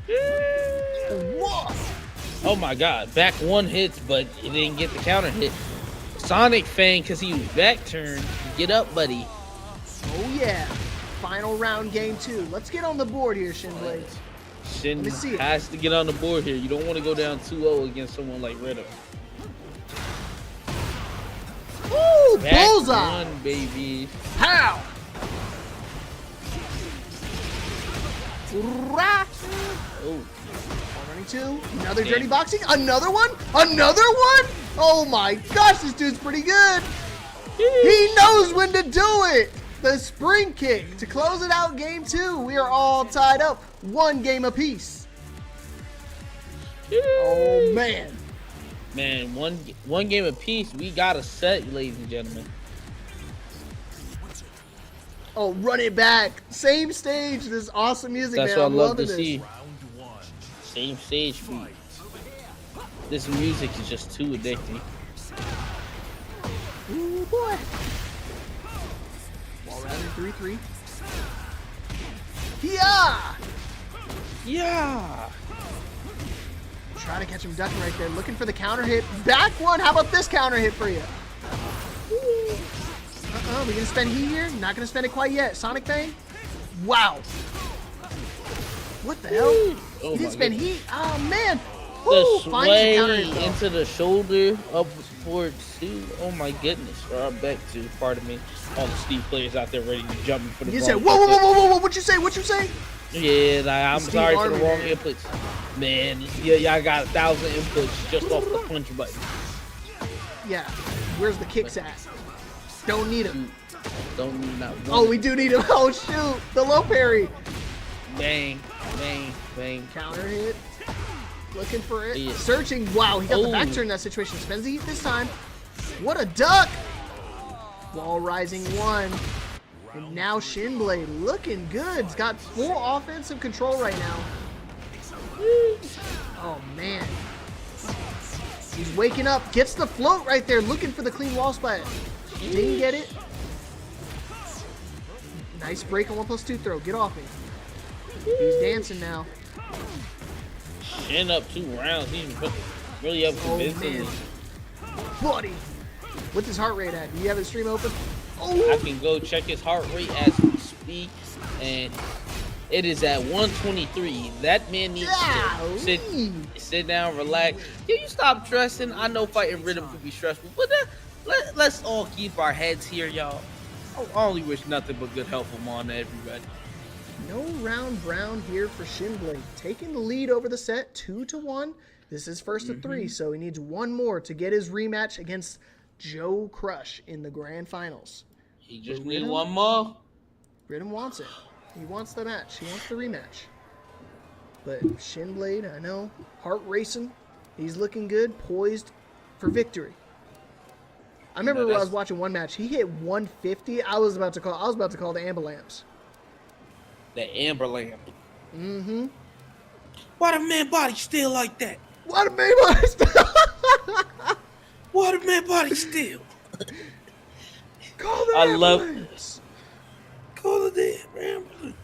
Whoa. Oh my god, back one hits, but it didn't get the counter hit. Sonic Fang, because he was back turned. Get up, buddy. Oh yeah. Final round, game 2. Let's get on the board here, Shinblade. Shin has to get on the board here. You don't want to go down 2-0 against someone like Rhythm. Ooh, back bullseye! one, baby. How? Oh. Running 2. Another dirty boxing. Another one? Another one? Oh my gosh, this dude's pretty good. He knows when to do it. The spring kick to close it out, game 2. We are all tied up. 1 game apiece. Oh man. Man, one game apiece. We got a set, ladies and gentlemen. Oh, run it back. Same stage. This awesome music, That's man. what I I'm love loving to this. see. Same stage beat. This music is just too addicting. Ooh, boy. Wall routing 3-3. Yeah! Yeah! Try to catch him ducking right there. Looking for the counter hit. Back one. How about this counter hit for you? We gonna spend heat here? Not gonna spend it quite yet. Sonic Fang? Wow. What the hell? Oh, He didn't spend heat. Oh man. The Woo, finds the counter sway hit, though. into the shoulder, up forward two. Oh my goodness. Or up back two. Pardon me. All the Steve players out there ready to jump me for the You ball. said, whoa, what you say? What you say? Yeah, like, I'm Steve sorry for the Army, wrong man. inputs. Man, yeah, y'all got 1,000 inputs just off the punch button. Yeah. Where's the kicks at? Don't need him. Don't need not one. Oh, we do need him. Oh shoot. The low parry. Bang, bang, bang. Counter hit. Looking for it. Yeah. Searching. Wow, he got the back Ooh. turn in that situation. Spends the heat this time. What a duck. Wall rising 1. And now Shinblade looking good. He's got full offensive control right now. Oh man. He's waking up. Gets the float right there. Looking for the clean wall splat. Didn't get it. Nice break on 1+2 throw. Get off me. He's dancing now. Shin up 2 rounds. He's really up Oh convincingly. man. Buddy. What's his heart rate at? Do you have his stream open? Oh. I can go check his heart rate as we speak, and it is at 123. That man needs to sit down, relax. Can you stop stressing? I know fighting Rhythm could be stressful, but let's all keep our heads here, y'all. I only wish nothing but good health from on to everybody. No round brown here for Shinblade. Taking the lead over the set, 2-1. This is first of 3, so he needs 1 more to get his rematch against Joe Crush in the grand finals. He just needs 1 more. Rhythm wants it. He wants the match. He wants the rematch. But Shinblade, I know, heart racing. He's looking good, poised for victory. I remember when I was watching one match, he hit 150. I was about to call the ambulance. The Amber Lamp. Mm-hmm. Why the man body still like that? Why the man body still? Why the man body still? Call the I love ambulance. Call the damn ambulance.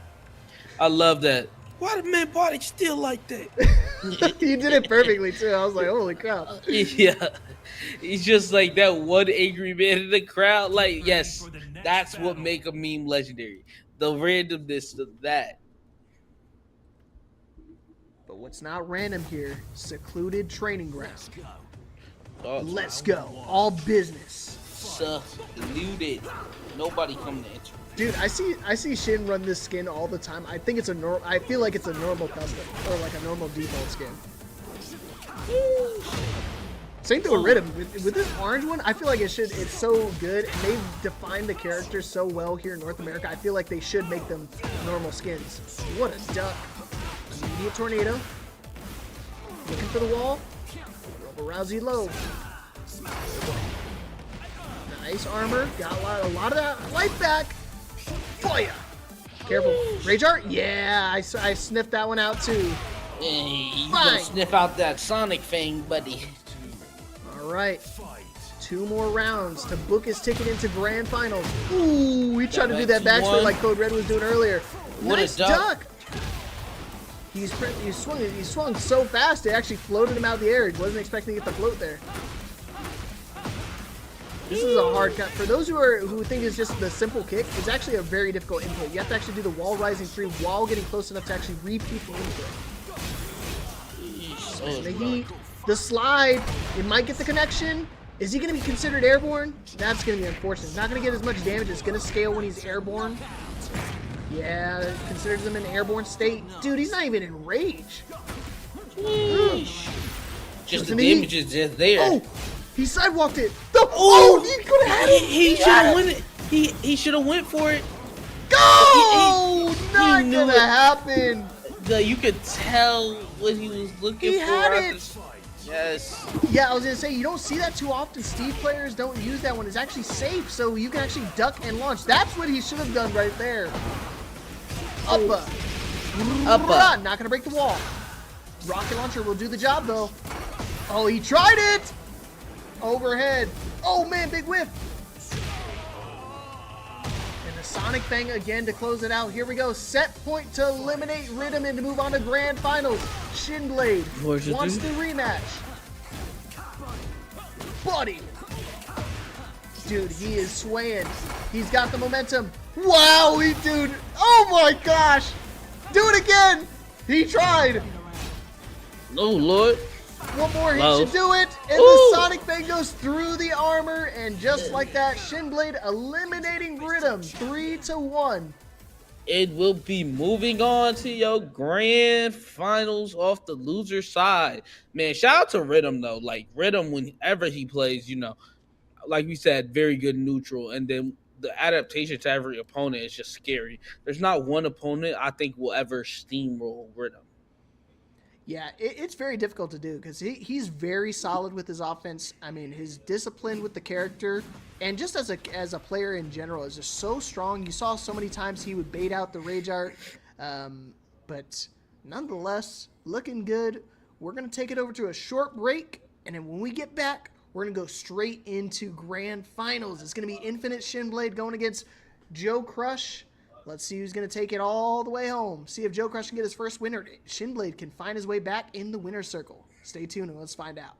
I love that Why the man body still like that? You did it perfectly too. I was like, holy crap. Yeah, he's just like that one angry man in the crowd. Like, yes, that's what make a meme legendary. The randomness of that. But what's not random here? Secluded training ground. Oh, Let's go. All business. secluded. Nobody come to enter. Dude, I see Shin run this skin all the time. I think it's a I feel like it's a normal custom or like a normal default skin. Same thing with Rhythm. With this orange one, I feel like it's so good, and they've defined the characters so well here in North America. I feel like they should make them normal skins. What a duck. Immediate tornado. Looking for the wall. Robo Rousey low. Nice armor. Got a lot of that life back. Fire. Careful. Rage Art? Yeah, I sniffed that one out too. Hey, you gonna sniff out that Sonic thing, buddy. All right. 2 more rounds to book his ticket into Grand Finals. Ooh, he tried to do that backspin like Code Red was doing earlier. What Nice a duck. He swung so fast, it actually floated him out of the air. He wasn't expecting it to float there. This is a hard cut. For those who think it's just the simple kick, it's actually a very difficult input. You have to actually do the wall rising 3 while getting close enough to actually repeat the input. The heat, the slide, it might get the connection. Is he going to be considered airborne? That's going to be unfortunate. He's not going to get as much damage. It's going to scale when he's airborne. Yeah, it considers him in airborne state. Dude, he's not even in rage. Just the damage is just there. Oh, he sidewalked it. Oh, he could have had it. He should have won it. He should have went for it. Go! Not gonna happen. You could tell what he was looking for. He had it. Yes. Yeah, I was gonna say you don't see that too often. Steve players don't use that one. It's actually safe, so you can actually duck and launch. That's what he should have done right there. Uppa. Not gonna break the wall. Rocket launcher will do the job though. Oh, he tried it. Overhead. Oh man, big whiff. And the Sonic Bang again to close it out. Here we go. Set point to eliminate Rhythm and to move on to Grand Finals. Shinblade wants the rematch. Buddy. Dude, he is swaying. He's got the momentum. Wow, dude. Oh my gosh. Do it again. He tried. Oh, Lord. One more hit should do it, and the Sonic Bang goes through the armor, and just like that, Shinblade eliminating Rhythm 3-1. It will be moving on to your grand finals off the loser side. Man, shout out to Rhythm though. Like Rhythm, whenever he plays, like we said, very good neutral, and then the adaptation to every opponent is just scary. There's not one opponent I think will ever steamroll Rhythm. Yeah, it's very difficult to do because he's very solid with his offense. I mean, his discipline with the character and just as a player in general is just so strong. You saw so many times he would bait out the Rage Art, but nonetheless, looking good. We're going to take it over to a short break, and then when we get back, we're going to go straight into Grand Finals. It's going to be Infinite Shinblade going against Joe Crush. Let's see who's going to take it all the way home. See if Joe Crush can get his first win or Shinblade can find his way back in the winner's circle. Stay tuned and let's find out.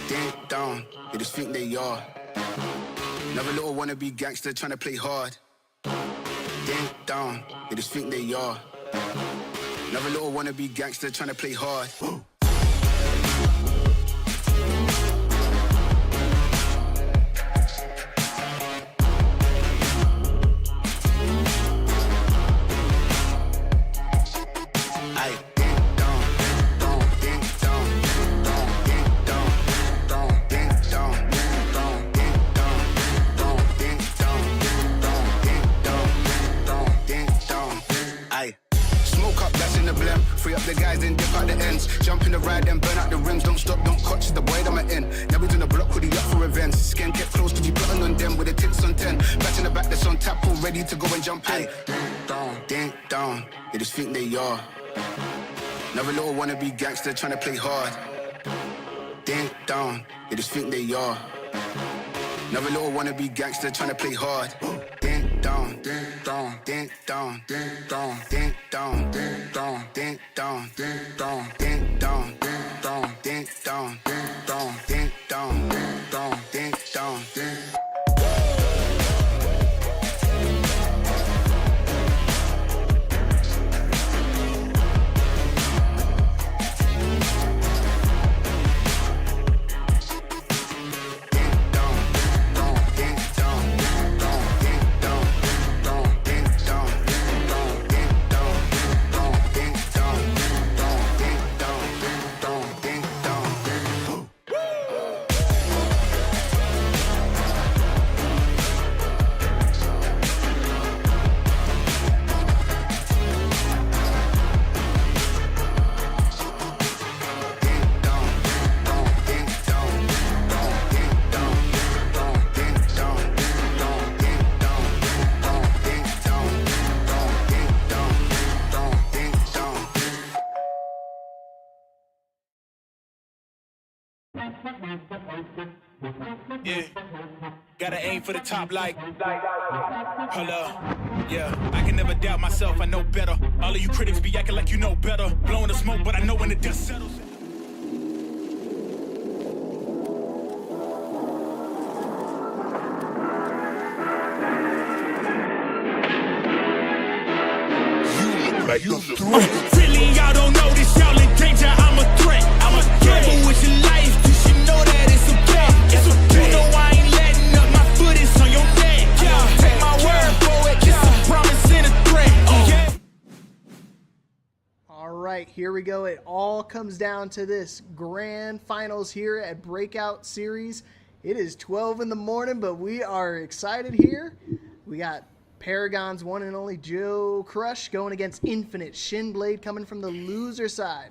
ding dong, they just think they are. Another little wannabe gangster trying to play hard. Ding dong, they just think they are. Another little wannabe gangster trying to play hard. Free up the guys and dip out the ends. Jump in the ride and burn out the rims. Don't stop, don't coach the boy that I'm in. Now we doing the block with the up for events. Skin kept close to be plotting on them with the tips on 10. Back in the back that's on tap, all ready to go and jump in. Ding dong, they just think they are. Another little wannabe gangster trying to play hard. Ding dong, they just think they are. Another little wannabe gangster trying to play hard. Ding dong, ding dong, ding dong, ding dong, ding dong, ding dong, ding dong, ding dong, ding dong, ding dong, ding dong, ding dong, ding dong, ding dong, ding dong, ding. Yeah, gotta aim for the top like, hold up, yeah, I can never doubt myself, I know better. All of you critics be acting like you know better. Blowing the smoke, but I know when the dust settles. Really, y'all don't know this, y'all in danger, I'm a threat. I'm a gamble with your life, you should know that it's okay. It's okay. You know I ain't letting up, my foot is on your neck. Yeah, take my word for it, it's a promise and a threat. Okay. All right, here we go. It all comes down to this grand finals here at Breakout Series. It is 12 in the morning, but we are excited here. We got Paragon's one and only Joe Crush going against Infinite Shinblade coming from the loser side.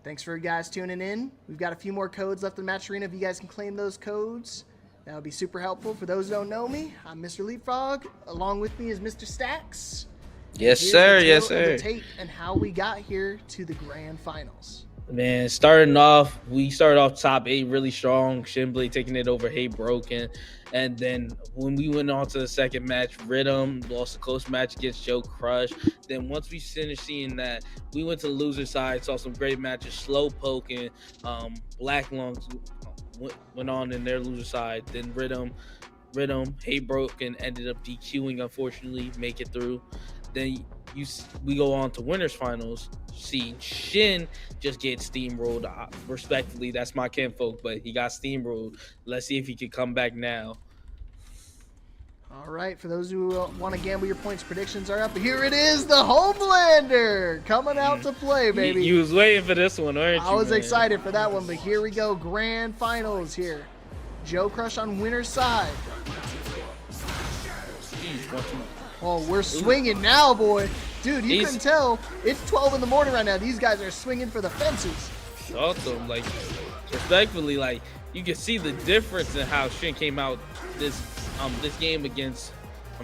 Thanks for you guys tuning in. We've got a few more codes left in Match Arena. If you guys can claim those codes, that would be super helpful. For those who don't know me, I'm Mr. Leapfrog. Along with me is Mr. Stacks. Yes, Here's sir. the Yes, tale of sir. the tape and how we got here to the grand finals. Man, starting off, we started off top 8 really strong. Shinblade taking it over Hey Broken. And then when we went on to the second match, Rhythm lost a close match against Joe Crush. Then once we finished seeing that, we went to the loser side, saw some great matches. Slow Poking, Black Lungs went on in their loser side. Then Rhythm, Hey Broken ended up DQing, unfortunately, make it through. Then we go on to winners finals, seeing Shin just get steamrolled. Respectfully, that's my kinfolk, but he got steamrolled. Let's see if he can come back now. All right, for those who want to gamble, your points predictions are up. Here it is, the Homelander coming out to play, baby. You was waiting for this one, weren't you? I was man? excited for that one, but here we go, grand finals here. Joe Crush on winner's side. Oh, we're swinging now, boy. Dude, you couldn't tell. It's 12 in the morning right now. These guys are swinging for the fences. Also, like, respectfully, like, you can see the difference in how Shin came out this game against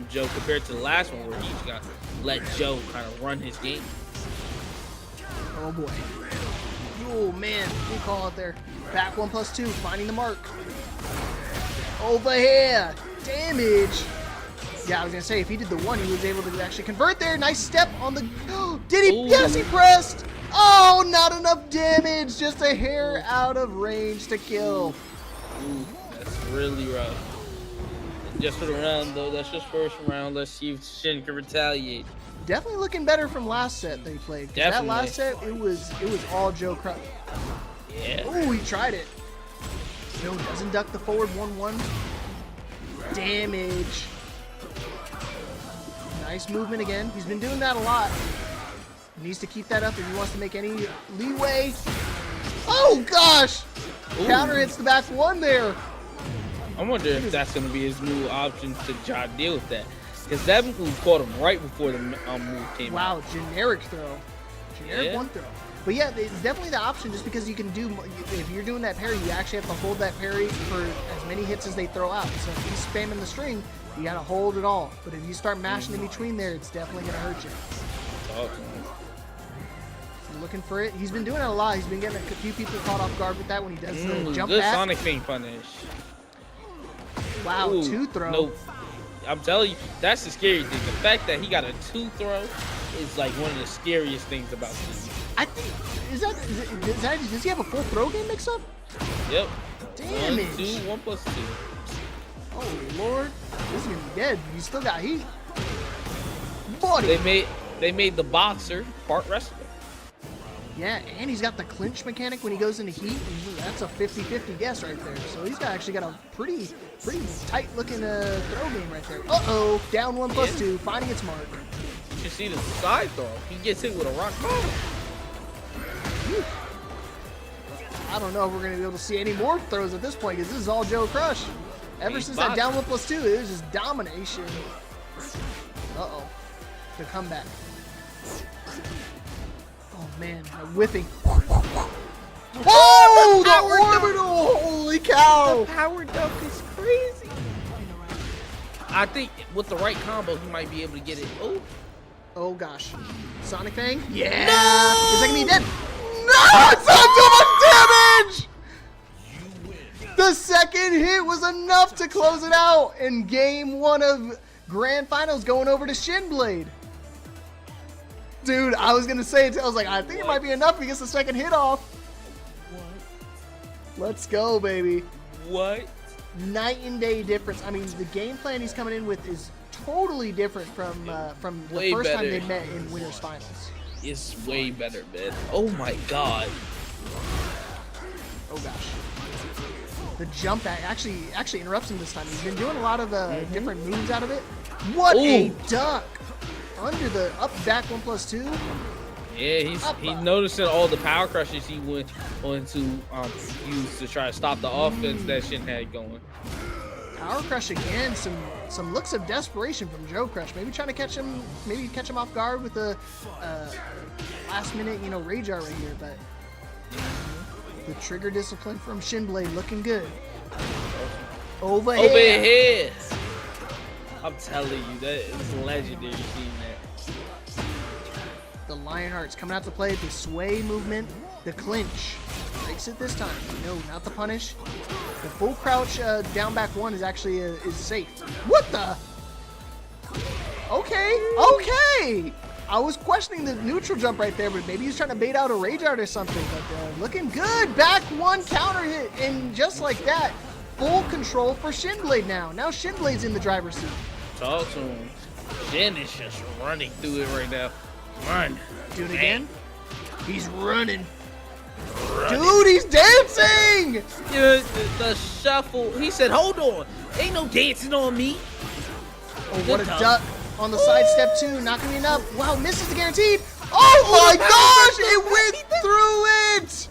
Joe compared to the last one where he got let Joe kind of run his game. Oh boy. Oh man, good call out there. Back 1+2, finding the mark. Over here, damage. Yeah, I was gonna say if he did the one, he was able to actually convert there. Nice step on the. Did he? Ooh. Yes, he pressed. Oh, not enough damage. Just a hair out of range to kill. Ooh, that's really rough. Just for the round, though. That's just first round. Let's see if Shin can retaliate. Definitely looking better from last set they played. 'Cause that last set, it was all Joe Crush. Yeah. Oh, he tried it. No, doesn't duck the forward 1-1. Damage. Nice movement again. He's been doing that a lot. He needs to keep that up if he wants to make any leeway. Oh, gosh! Ooh. Counter hits the back one there. I wonder if that's going to be his new option to try to deal with that. Because that move caught him right before the move came out. Wow, generic throw. Generic one throw. But yeah, it's definitely the option just because you can do, if you're doing that parry, you actually have to hold that parry for as many hits as they throw out. So if he's spamming the string, you got to hold it all. But if you start mashing in between there, it's definitely going to hurt you. So looking for it. He's been doing it a lot. He's been getting a few people caught off guard with that when he does the jump good back. Sonic Fiend punish. Wow, 2-throw. No, I'm telling you, that's the scary thing. The fact that he got a 2-throw is like one of the scariest things about this. I think, does he have a full throw game mix up? Yep. Damage. 1+2. Oh, Lord. This is going to be dead. He still got heat. Body. They made the boxer part wrestler. Yeah, and he's got the clinch mechanic when he goes into heat. That's a 50-50 guess right there. So he's actually got a pretty tight-looking throw game right there. Uh-oh, down 1+2, finding its mark. You should see the side throw. He gets hit with a rock bottom. I don't know if we're going to be able to see any more throws at this point because this is all Joe Crush. Ever since that down 1+2, it was just domination. Uh-oh, the comeback. Oh man, whipping. Oh, the orbital! Holy cow! The power dunk is crazy. I think with the right combo, he might be able to get it. Oh gosh. Sonic Fang? Yeah! No! Is that gonna be dead? No! It's not too much damage! The second hit was enough to close it out in game one of Grand Finals going over to Shinblade. Dude, I was going to say it. I was like, I think it might be enough if he gets the second hit off. Let's go, baby. What? Night and day difference. I mean, the game plan he's coming in with is totally different from the first time they met in Winners Finals. It's way better, man. Oh my god. Oh gosh. The jump back actually interrupts him this time. He's been doing a lot of different moves out of it. What a duck! Under the up back 1+2. Yeah, he's noticing all the power crushes he went on to use to try to stop the offense that Shin had going. Power crush again. Some looks of desperation from Joe Crush. Maybe trying to catch him off guard with a last minute rage art right here, but the trigger discipline from Shinblade looking good. Overhead. I'm telling you, that is legendary seeing that. The Lionheart's coming out to play. The sway movement, the clinch. Breaks it this time. No, not the punish. The full crouch down back one is actually is safe. What the? Okay. I was questioning the neutral jump right there, but maybe he's trying to bait out a rage art or something. But looking good. Back one counter hit, and just like that, full control for Shinblade now. Now Shinblade's in the driver's seat. Talk to him. Shin is just running through it right now. Run. Do it again. He's running. Dude, he's dancing! The shuffle. He said, hold on. Ain't no dancing on me. Oh, what a duck. On the side step two. Not going to be enough. Wow, misses the guaranteed. Oh my gosh, it went through it.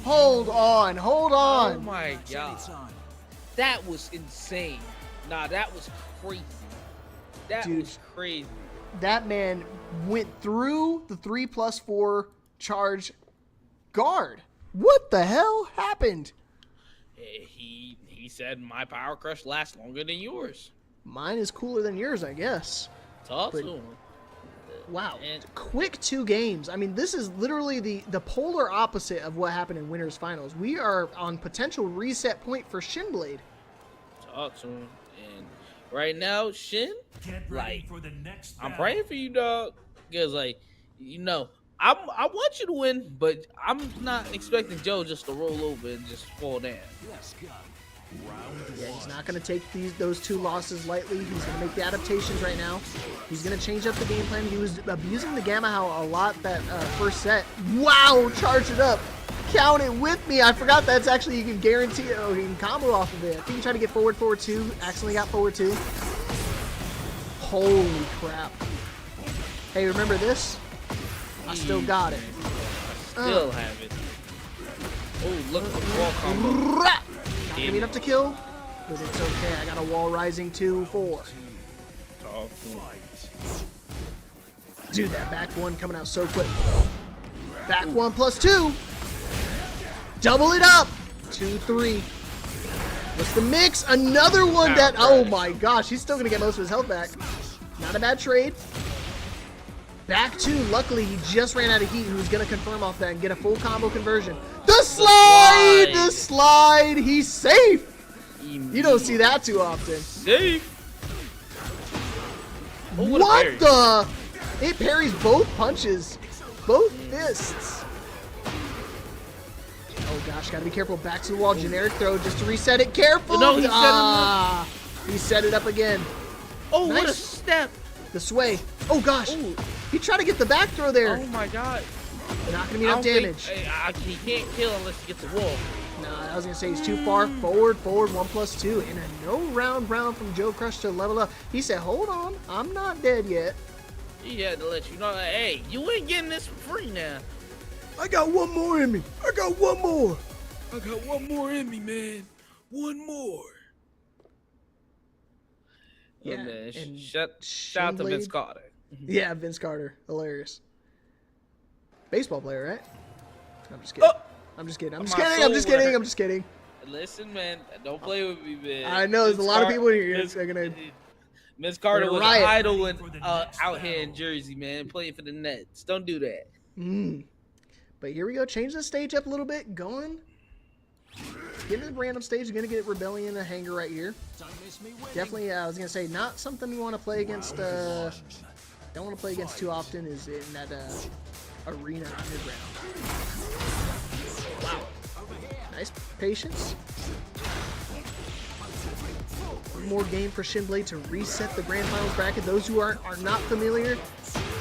Hold on. Oh my god. That was insane. Nah, that was crazy. That was crazy. That man went through the 3+4 charge guard. What the hell happened? He said my power crush lasts longer than yours. Mine is cooler than yours, I guess. Talk to him. Wow. Quick 2 games. I mean, this is literally the polar opposite of what happened in Winners Finals. We are on potential reset point for Shinblade. Talk to him. And right now, Shin, Get ready for the next I'm praying for you, dog. Because, I want you to win, but I'm not expecting Joe just to roll over and just fall down. Yeah, he's not going to take those 2 losses lightly. He's going to make the adaptations right now. He's going to change up the game plan. He was abusing the Gamma How a lot that first set. Wow, charge it up. Count it with me. I forgot that's actually, you can guarantee, you can combo off of it. I think he tried to get forward 2, accidentally got forward 2. Holy crap. Hey, remember this? I still got it. Still have it. Oh, look at the wall combo. Not gonna be enough to kill, but it's okay. I got a wall rising 2-4. Dude, that back 1 coming out so quick. Back 1 plus 2. Double it up. 2-3. What's the mix? Another one that, oh my gosh, he's still gonna get most of his health back. Not a bad trade. Back 2, luckily he just ran out of heat. He was gonna confirm off that and get a full combo conversion. The slide! The slide! He's safe! You don't see that too often. Safe! Oh, what the? It parries both punches. Both fists. Oh gosh, gotta be careful. Back to the wall. Generic throw just to reset it. Careful! No, he set it up again. Oh, nice. What a step! The sway. Oh gosh. Ooh. He tried to get the back throw there. Oh my god. Not gonna be enough damage. He can't kill unless he gets the wall. Nah, I was gonna say he's too far. Forward, 1+2. And a no round from Joe Crush to level up. He said, hold on, I'm not dead yet. He had to let you know, like, hey, you ain't getting this for free now. I got 1 more in me. I got 1 more. I got 1 more in me, man. 1 more. Yeah, and shout out to Vince Carter. Yeah, Vince Carter. Hilarious. Baseball player, right? I'm just kidding. I'm just kidding. Listen, man, don't play with me, man. I know there's a lot of people here that are gonna. Vince Carter was an idol out here in Jersey, man, playing for the Nets. Don't do that. But here we go. Change the stage up a little bit. Get into the random stage. You're gonna get Rebellion, a hanger right here. Definitely, I was gonna say not something you want to play against. Don't want to play against too often. Is in that arena underground. Wow. Nice patience. One more game for Shinblade to reset the Grand Finals bracket. Those who are not familiar,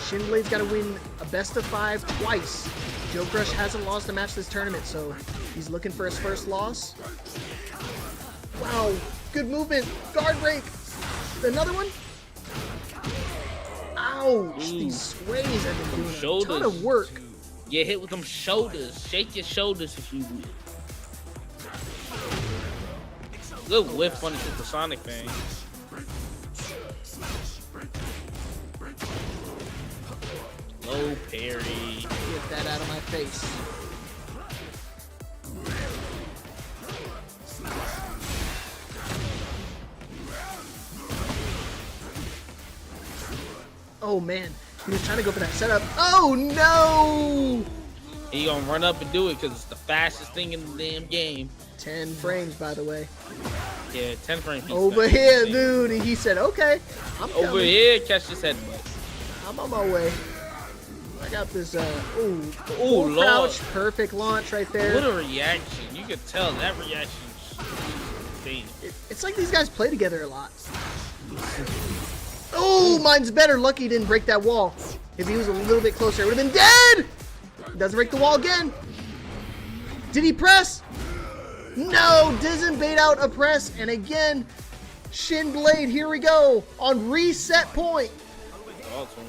Shinblade's got to win a best of 5 twice. Joe Crush hasn't lost a match this tournament, so he's looking for his first loss. Wow, good movement. Guard break. Another one. Ouch, these sways have been doing a ton of work. Get hit with them shoulders. Shake your shoulders if you will. Good whiff on the supersonic thing. Low parry. Get that out of my face. Oh man, he was trying to go for that setup. Oh no! He gonna run up and do it because it's the fastest thing in the damn game. 10 frames, by the way. Yeah, 10 frames. Over here, dude. And he said, okay, I'm coming. Over here, catch this headbutt. I'm on my way. I got this, Lord. Crouch. Perfect launch right there. What a reaction. You could tell that reaction. It's like these guys play together a lot. Oh, mine's better. Lucky he didn't break that wall. If he was a little bit closer, it would have been dead. Doesn't break the wall again. Did he press? No, doesn't bait out a press. And again, Shinblade, here we go. On reset point. Awesome.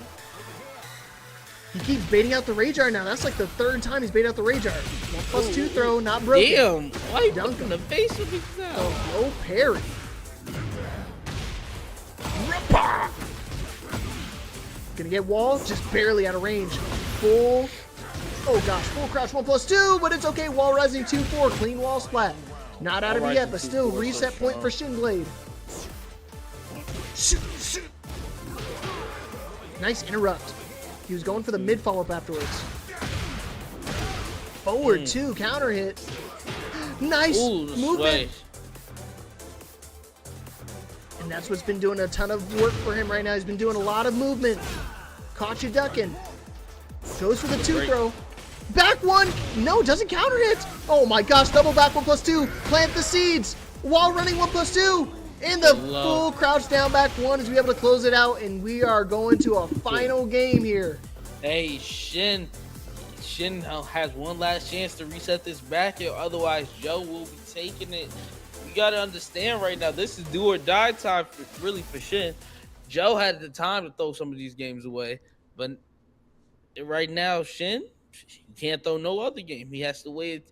He keeps baiting out the Rage Art now. That's like the 3rd time he's baited out the Rage Art. 1+2 throw, not broken. Damn. Why you dunk in the face with his now? Oh, low parry. Gonna get wall, just barely out of range. Full, oh gosh, full crouch 1+2, but it's okay. Wall rising 2-4, clean wall splat. Not out of it yet, but still reset point for Shinblade. Nice interrupt. He was going for the mid follow-up afterwards. Forward 2, counter hit. Nice movement. And that's what's been doing a ton of work for him right now. He's been doing a lot of movement. Caught you ducking. Goes for the 2 throw. Back 1. No, doesn't counter it. Oh my gosh, double back 1+2. Plant the seeds while running 1+2. In the full crouch down back 1 as we able to close it out. And we are going to a final game here. Hey, Shin has one last chance to reset this bracket. Otherwise, Joe will be taking it. You got to understand right now, this is do or die time for Shin. Joe had the time to throw some of these games away. But right now, Shin, he can't throw no other game. He has to wait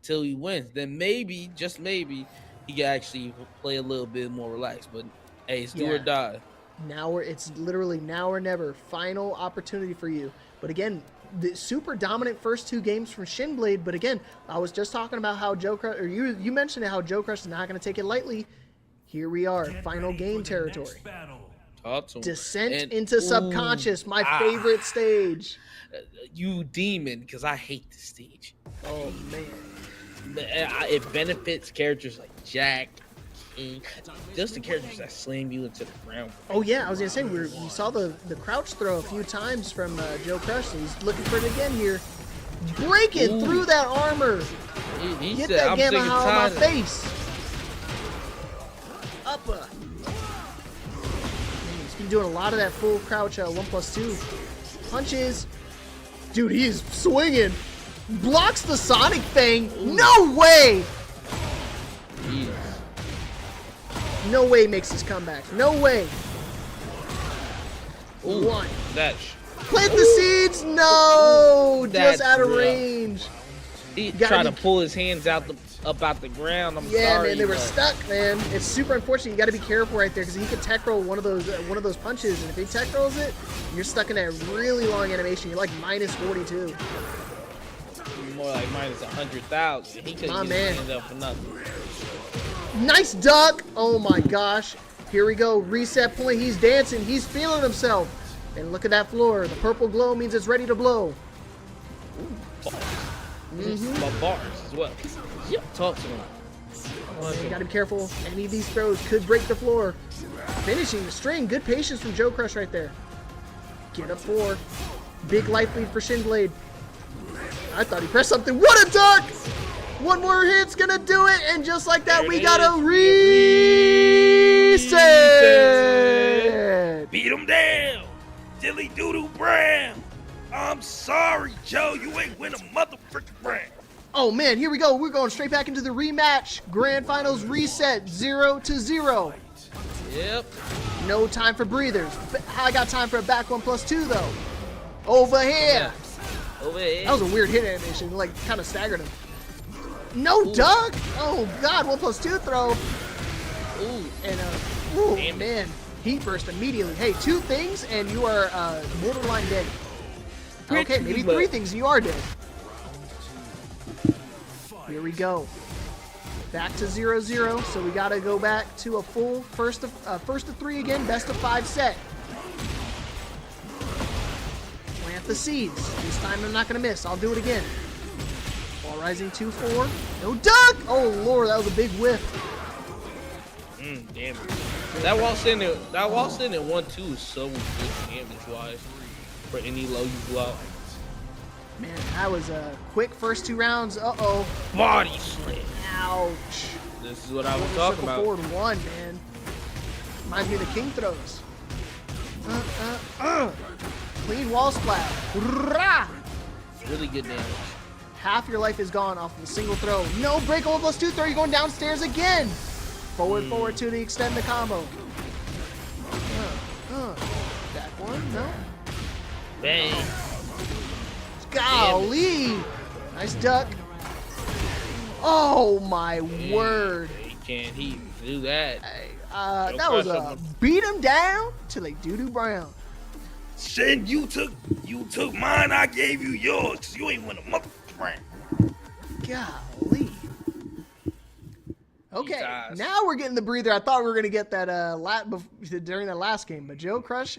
till he wins. Then maybe, just maybe, he can actually play a little bit more relaxed. But hey, it's do or die. It's literally now or never. Final opportunity for you. But again, the super dominant first 2 games from Shinblade. But again, I was just talking about how Joe Crush, or you mentioned how Joe Crush is not going to take it lightly. Here we are, final game territory. Descent into Subconscious, my favorite stage. You demon, because I hate this stage. Oh man, it benefits characters like Jack, King, just the characters that slam you into the ground. Oh yeah, I was gonna say we saw the crouch throw a few times from Joe Crush. So he's looking for it again here, breaking through that armor. He Get said, that I'm gamma sick and out of tired my face. Upper. He's been doing a lot of that full crouch 1+2 punches. Dude, he's swinging. Blocks the Sonic thing. No way. Jesus. No way makes his comeback. No way. Ooh, 1. Plant the seeds. No. Just out of range. He tried to pull his hands out the ground. I'm sorry. Yeah, man, they were stuck, man. It's super unfortunate. You got to be careful right there because he could tech roll one of those punches, and if he tech rolls it, you're stuck in that really long animation. You're like -42. More like -100,000. He couldn't get his hands up for nothing. Nice duck. Oh my gosh. Here we go. Reset point. He's dancing. He's feeling himself. And look at that floor. The purple glow means it's ready to blow. Bars as well. Yep. Talk to him. You gotta be careful. Any of these throws could break the floor. Finishing the string. Good patience from Joe Crush right there. Get up 4. Big life lead for Shinblade. I thought he pressed something. What a duck! One more hit's gonna do it, and just like that, we got a reset. Beat him down, Dilly Doodoo Brown. I'm sorry, Joe. You ain't win a motherfucking round. Oh man, here we go. We're going straight back into the rematch. Grand finals reset 0-0. Yep. No time for breathers. I got time for a back 1+2 though. Over here. Over here. That was a weird hit animation. Like kind of staggered him. No duck. Oh god, 1+2 throw. And man, heat burst immediately. Hey, 2 things and you are borderline dead. Okay, maybe 3 things and you are dead. Here we go. Back to 0-0, so we gotta go back to a full first of 3 again, best of 5 set. Plant the seeds. This time I'm not gonna miss. I'll do it again. Ball rising 2-4. No duck! Oh lord, that was a big whiff. Damn it. That wall sitting at 1-2 is so good damage wise for any low you blow. Man, that was a quick first 2 rounds. Uh-oh. Body slam. Ouch. This is what I was talking about. Forward 1, man. Reminds me of the king throws. Clean wall splat. Rah! Really good damage. Half your life is gone off of a single throw. No break 1+2 throw. You're going downstairs again. Forward 2 to extend the combo. Back 1. No. Bang. Golly. Nice duck. Oh my word. He can't do that. That was a beat him down till they doo-doo brown. Shin, you took mine, I gave you yours, 'cause you ain't win a motherfucking round. Golly. Okay, now we're getting the breather. I thought we were gonna get that during the last game, but Joe Crush,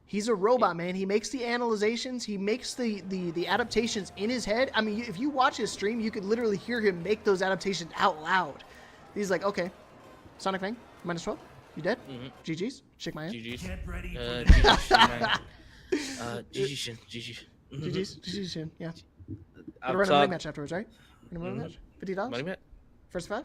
he's a robot, man. He makes the analyzations. He makes the adaptations in his head. I mean, if you watch his stream, you could literally hear him make those adaptations out loud. He's like, okay, Sonic Fang, -12. You dead? GG's. Shake my hand. GG's. Get ready. GG's. GG. GG. GG's Shin. Yeah. I've We're running a talked- rematch afterwards, right? $50? Money match? First five?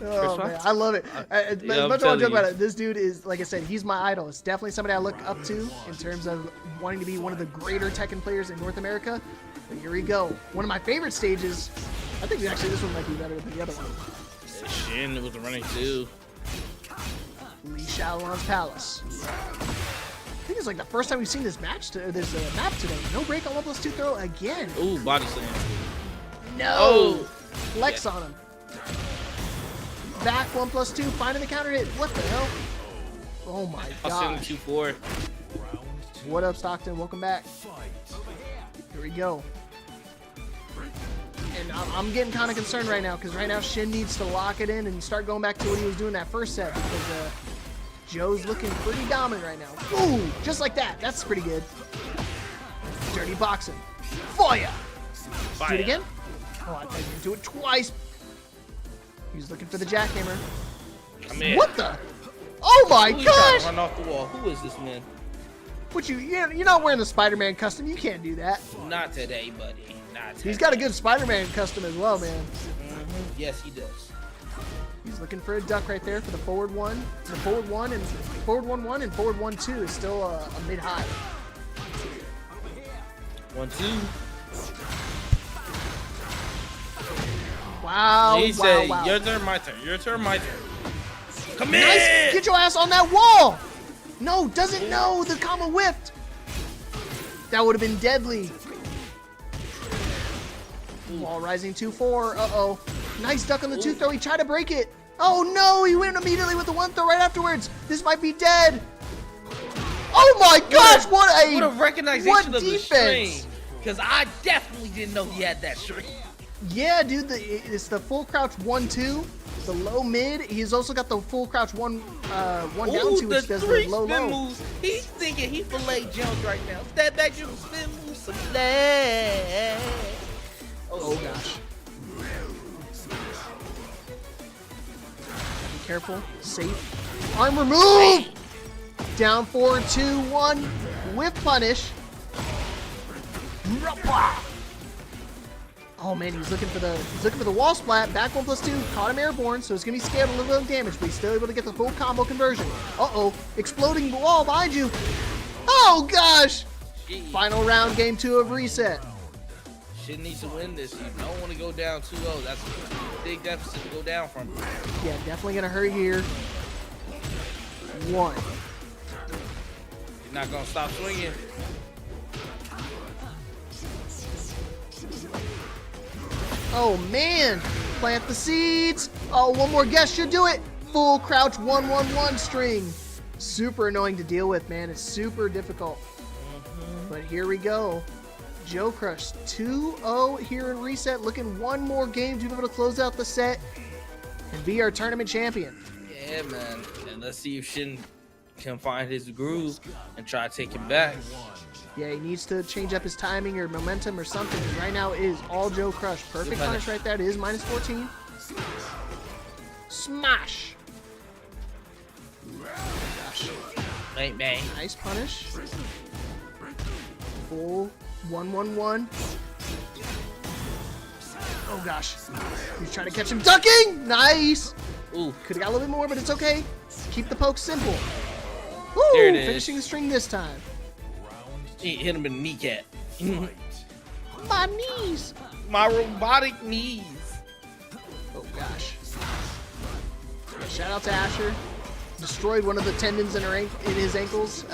Oh, five? man, I love it. As I'm much as I want telling to joke about you. it, this dude is, like I said, he's my idol. It's definitely somebody I look up to in terms of wanting to be one of the greater Tekken players in North America. But here we go. One of my favorite stages. I think actually this one might be better than the other one. Shin was running too. Lee Shalon's Palace. I think it's like the first time we've seen this match. This map today. No break on 1+2 throw again. Ooh, body slam. No. Oh. Flex on him. Back 1+2, finding the counter hit. What the hell? Oh my gosh. 2-4. What up, Stockton? Welcome back. Here we go. And I'm getting kind of concerned right now because right now Shin needs to lock it in and start going back to what he was doing that first set because Joe's looking pretty dominant right now. Ooh, just like that. That's pretty good. Dirty boxing. Fire! Do it again? Oh, I thought you were gonna do it twice. He's looking for the jackhammer. Come in. What the? Oh my Who you trying gosh! to run off the wall? Who is this man? What you're not wearing the Spider-Man custom. You can't do that. Not today, buddy. Not today. He's got a good Spider-Man custom as well, man. Yes, he does. He's looking for a duck right there for the forward one. The forward one and forward 1-1 and forward 1-2 is still a mid-high. 1-2. Wow, He wow, said, wow. your turn, my turn. Your turn, my turn. Come Nice. in! Get your ass on that wall! No, doesn't know. The combo whipped. That would have been deadly. Wall rising 2-4. Uh-oh. Nice duck on the 2 throw. He tried to break it. Oh, no. He went immediately with the 1 throw right afterwards. This might be dead. Oh, my gosh. What a recognition of the string. defense. Because I definitely didn't know he had that string. Yeah, dude. It's the full crouch 1-2. The low mid. He's also got the full crouch one down two, which does the low spin low. moves. He's thinking he fillet Jones right now. Step back, you spin moves, fillet. Oh gosh. Be careful. Safe. Arm remove. Down 4-2-1. Whip punish. Oh man, he's looking for the wall splat. Back 1+2, caught him airborne, so it's gonna be scaled a little bit of damage, but he's still able to get the full combo conversion. Uh-oh, exploding wall behind you. Oh gosh! Final round, game 2 of reset. Shit needs to win this. You don't want to go down 2-0. That's a big deficit to go down from. Yeah, definitely gonna hurt here. 1. He's not gonna stop swinging. Oh man, plant the seeds. Oh, one more guess should do it. Full crouch 1-1-1 string. Super annoying to deal with, man. It's super difficult. But here we go. Joe Crush 2-0 here in reset. Looking one more game to be able to close out the set and be our tournament champion. Yeah, man. And let's see if Shin can find his groove and try to take him back. Yeah, he needs to change up his timing or momentum or something. Right now it is all Joe Crush. Perfect punish right there. It is -14. Smash. Gosh. Bang, bang. Nice punish. Full 1-1-1. Oh gosh. He's trying to catch him ducking. Nice. Ooh. Could have got a little bit more, but it's okay. Keep the poke simple. Woo! There it is. Finishing the string this time. He hit him in the kneecap. My knees. My robotic knees. Oh gosh. Yeah, shout out to Asher. Destroyed one of the tendons in his ankles.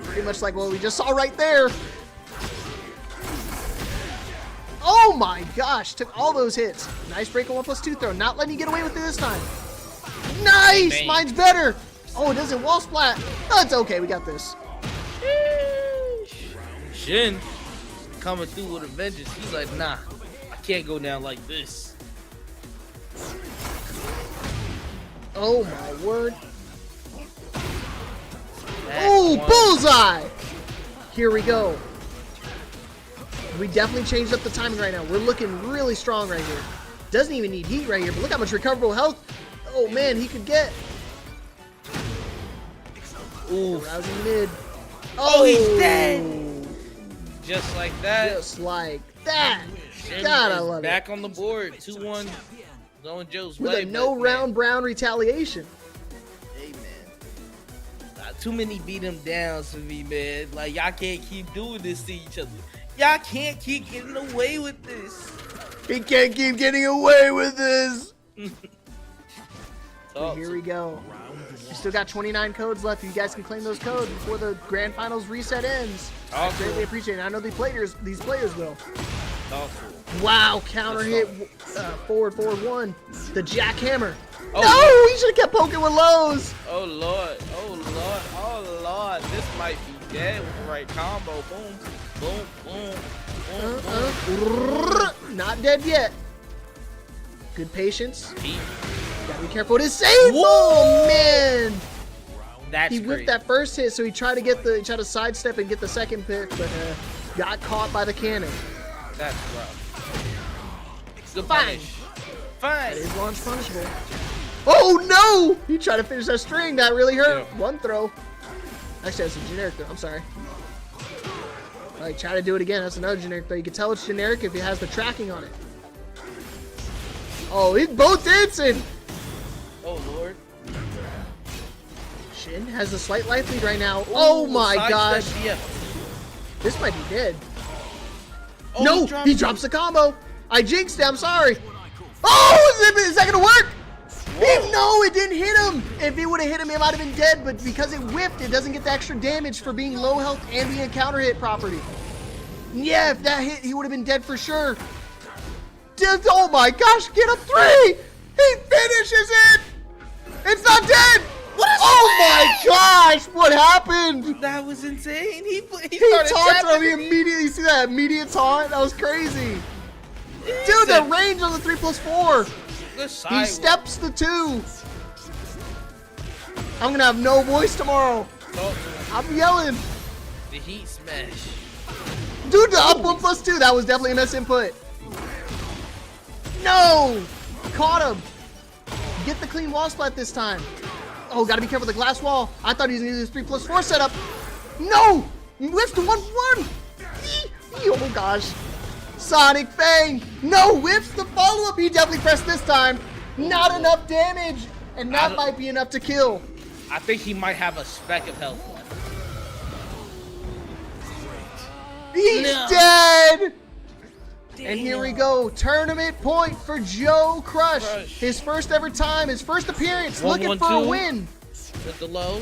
Pretty much like what we just saw right there. Oh my gosh, took all those hits. Nice break on 1+2 throw. Not letting you get away with it this time. Nice! Bang. Mine's better. Oh, it doesn't wall splat. Oh, it's okay. We got this. Shin coming through with a vengeance. He's like, nah, I can't go down like this. Oh my word. That's Oh, one. bullseye! Here we go. We definitely changed up the timing right now. We're looking really strong right here. Doesn't even need heat right here, but look how much recoverable health. Oh man, he could get. Ooh. Rousing mid. Oh, he's dead. Just like that. Just like that. Shin God, I is love back it. on the board. 2-1 going Joe's With way. a no but, round Brown retaliation. Hey, man. Not too many beat him downs for me, man. Like, y'all can't keep doing this to each other. Y'all can't keep getting away with this. He can't keep getting away with this. Oh, Here we go. We still got 29 codes left. You guys can claim those codes before the grand finals reset ends. I greatly appreciate it. I know these players will. Wow, counter hit, forward 1. The jackhammer. Oh, no, he should have kept poking with lows. Oh Lord, oh Lord, oh Lord. This might be dead with the right combo. Boom, boom, boom, boom, boom. Not dead yet. Good patience. He, Gotta be careful with his save. Oh man. that's He whipped great. that first hit, so he tried to sidestep and get the second pick, but got caught by the cannon. That's rough. Good Fine. punish. Fine. That is launch punishable. Oh no! He tried to finish that string. That really hurt. Yeah. One throw. Actually, that's a generic throw. I'm sorry. Alright, try to do it again. That's another generic throw. You can tell it's generic if it has the tracking on it. Oh, he's both dancing! Oh Lord. Shin has a slight life lead right now. Oh my Sidestep gosh. DF. This might be dead. Oh, No, he drops the combo. I jinxed it. I'm sorry. Oh, is that gonna work? No, it didn't hit him. If it would have hit him, it might have been dead. But because it whipped, it doesn't get the extra damage for being low health and being a counter hit property. Yeah, if that hit, he would have been dead for sure. Just, oh my gosh, get up 3. He finishes it. It's not dead. Oh my gosh, what happened? That was insane. He He started taunted him. He tapping. immediately, see that immediate taunt? That was crazy. Dude, the Listen. range on the 3+4. Good He side steps the 2. I'm gonna have no voice tomorrow. Oh, I'm yelling. the heat smash. Dude, the up 1+2. That was definitely a miss input. No! Caught him. Get the clean wall splat this time. Oh, gotta be careful with the glass wall. I thought he was gonna do this 3+4 setup. No! Whiffs to 1-1. Oh gosh. Sonic Fang. No, whiffs the follow-up. He definitely pressed this time. Not enough damage. And that might be enough to kill. I think he might have a speck of health left. He's No. dead. And here we go. Tournament point for Joe Crush. His first ever time, his first appearance, looking for a 1-1-2. win. With the low.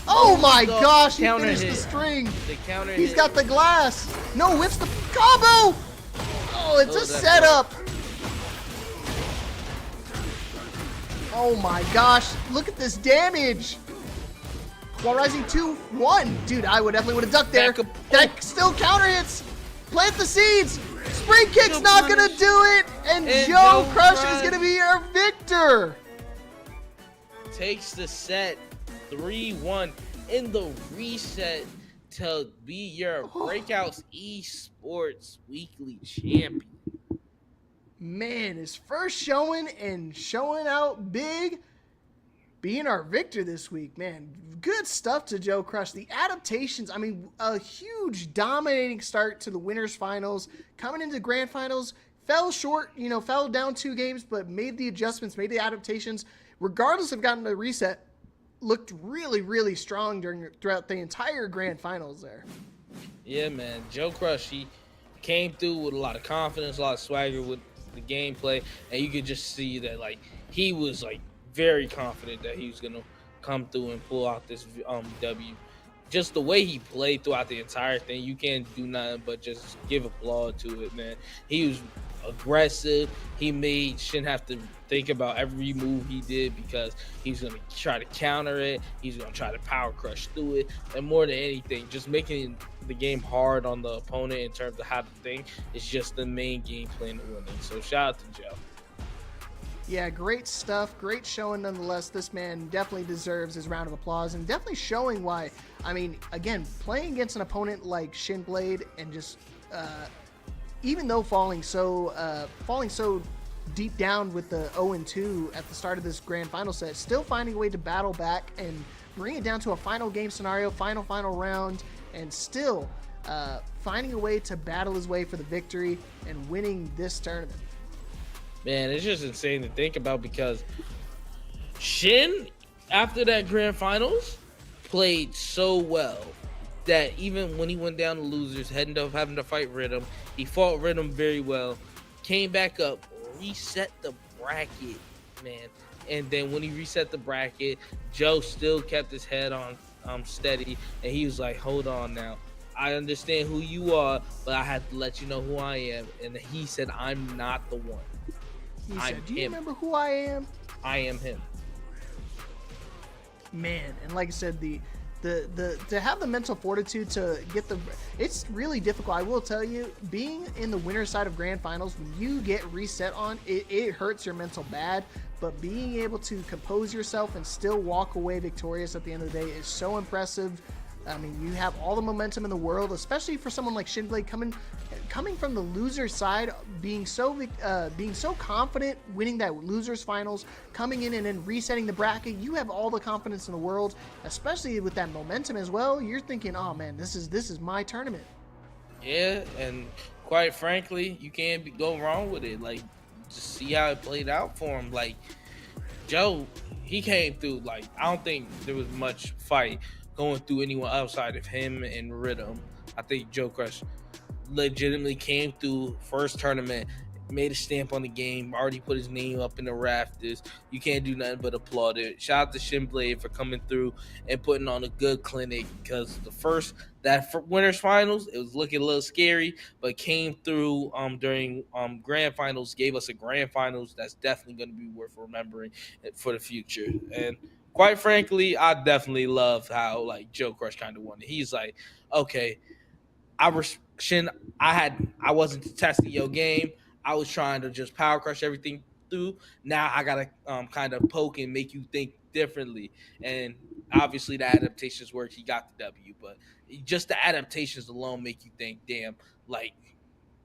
Oh my the gosh, he counter finished hit. the string. The counter He's hit. got the glass. No, whips the combo. Oh, it's Oh, a that's setup. Oh my gosh, look at this damage. While rising 2-1. Dude, I definitely would have ducked there. Back up. That still counter hits. Plant the seeds. Spring kick's not gonna do it. And Joe Crush is gonna be our victor. Takes the set 3-1 in the reset to be your Breakouts Esports Weekly Champion. Man, his first showing and showing out big, being our victor this week. Man, good stuff to Joe Crush. The adaptations, I mean, a huge dominating start to the winners finals. Coming into grand finals, fell short, fell down 2 games, but made the adjustments, made the adaptations. Regardless of gotten the reset, looked really, really strong throughout the entire grand finals there. Yeah, man. Joe Crush, he came through with a lot of confidence, a lot of swagger with the gameplay, and you could just see that, like, he was, like, very confident that he was going to come through and pull out this W. Just the way he played throughout the entire thing, you can't do nothing but just give applause to it, man. He was aggressive. He made Shin have to think about every move he did because he's going to try to counter it. He's going to try to power crush through it. And more than anything, just making the game hard on the opponent in terms of how to think is just the main game plan to winning. So shout out to Joe. Yeah, great stuff. Great showing nonetheless. This man definitely deserves his round of applause and definitely showing why. I mean, again, playing against an opponent like Shin Blade and just even though falling so deep down with the 0-2 at the start of this grand final set, still finding a way to battle back and bring it down to a final game scenario, final round, and still finding a way to battle his way for the victory and winning this tournament. Man, it's just insane to think about because Shin, after that grand finals, played so well that even when he went down to losers, ended up having to fight Rhythm. He fought Rhythm very well, came back up, reset the bracket, man. And then when he reset the bracket, Joe still kept his head on steady, and he was like, hold on now. I understand who you are, but I have to let you know who I am. And he said, I'm not the one. He said, do you remember who I am? I am him. Man, and like I said, the to have the mental fortitude to get it's really difficult. I will tell you, being in the winner's side of grand finals, when you get reset on, it hurts your mental bad, but being able to compose yourself and still walk away victorious at the end of the day is so impressive. I mean, you have all the momentum in the world, especially for someone like Shinblade coming from the loser side, being so confident, winning that losers finals, coming in and then resetting the bracket. You have all the confidence in the world, especially with that momentum as well. You're thinking, oh man, this is my tournament. Yeah, and quite frankly, you can't go wrong with it. Like, just see how it played out for him. Like, Joe, he came through. Like, I don't think there was much fight going through anyone outside of him and Rhythm. I think Joe Crush legitimately came through first tournament, made a stamp on the game, already put his name up in the rafters. You can't do nothing but applaud it. Shout out to Shinblade for coming through and putting on a good clinic, because that winners finals, it was looking a little scary, but came through during grand finals, gave us a grand finals that's definitely going to be worth remembering for the future. And quite frankly, I definitely love how like Joe Crush kind of won it. He's like, okay, Shin, I wasn't testing your game. I was trying to just power crush everything through. Now I gotta kind of poke and make you think differently. And obviously the adaptations worked. He got the W, but just the adaptations alone make you think, damn, like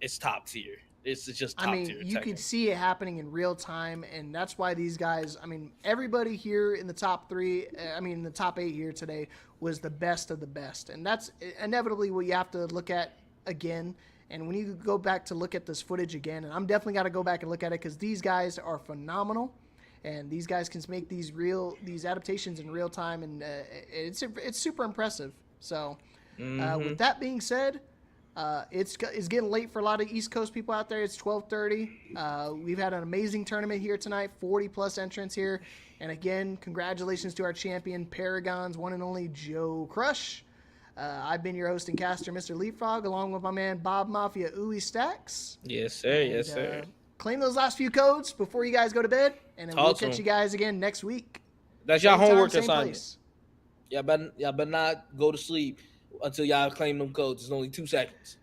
it's top tier. It's just top tier. I mean, you could see it happening in real time, and that's why these guys, I mean, everybody here in the top 8 here today was the best of the best. And that's inevitably what you have to look at again. And when you go back to look at this footage again, and I'm definitely got to go back and look at it because these guys are phenomenal, and these guys can make these adaptations in real time, and it's super impressive. So with that being said, it's getting late for a lot of East Coast people out there. It's 12:30. We've had an amazing tournament here tonight, 40 plus entrants here. And again, congratulations to our champion, Paragon's one and only Joe Crush. I've been your host and caster, Mr. Leapfrog, along with my man, Bob Mafia Ooey Stacks. Yes, sir. Yes, sir. Claim those last few codes before you guys go to bed, and then we'll catch you guys again next week. That's your homework assignment. Y'all better not go to sleep until y'all claim them codes. It's only 2 seconds.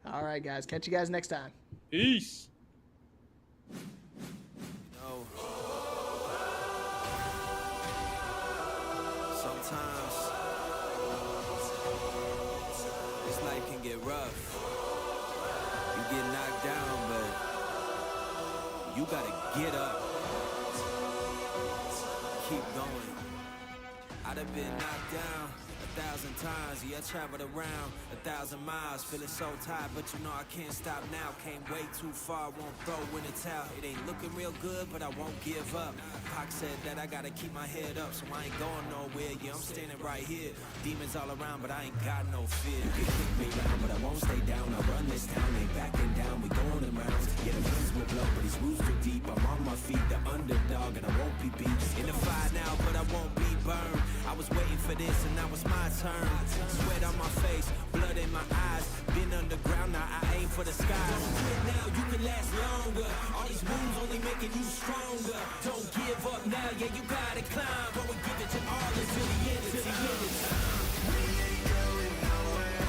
All right, guys. Catch you guys next time. Peace. Sometimes this life can get rough. You get knocked down, but you gotta get up. Keep going. I'd have been knocked down 1,000 times, yeah, I traveled around 1,000 miles, feeling so tired, but you know I can't stop now. Came way too far, won't throw in the towel. It ain't looking real good, but I won't give up. Pac said that I gotta keep my head up, so I ain't going nowhere. Yeah, I'm standing right here. Demons all around, but I ain't got no fear. You can kick me down, but I won't stay down. I run this town, ain't backing down. We going in rounds. Yeah, the winds will blow, but these roots too deep. I'm on my feet, the underdog, and I won't be beat. In the fire now, but I won't be burned. I was waiting for this, and now it's my turn. Sweat on my face, blood in my eyes. Been underground, now I aim for the sky. Don't quit now, you can last longer. All these wounds only making you stronger. Don't give up now, yeah, you gotta climb. But we give it your all until the end, until the end of time. We ain't going nowhere.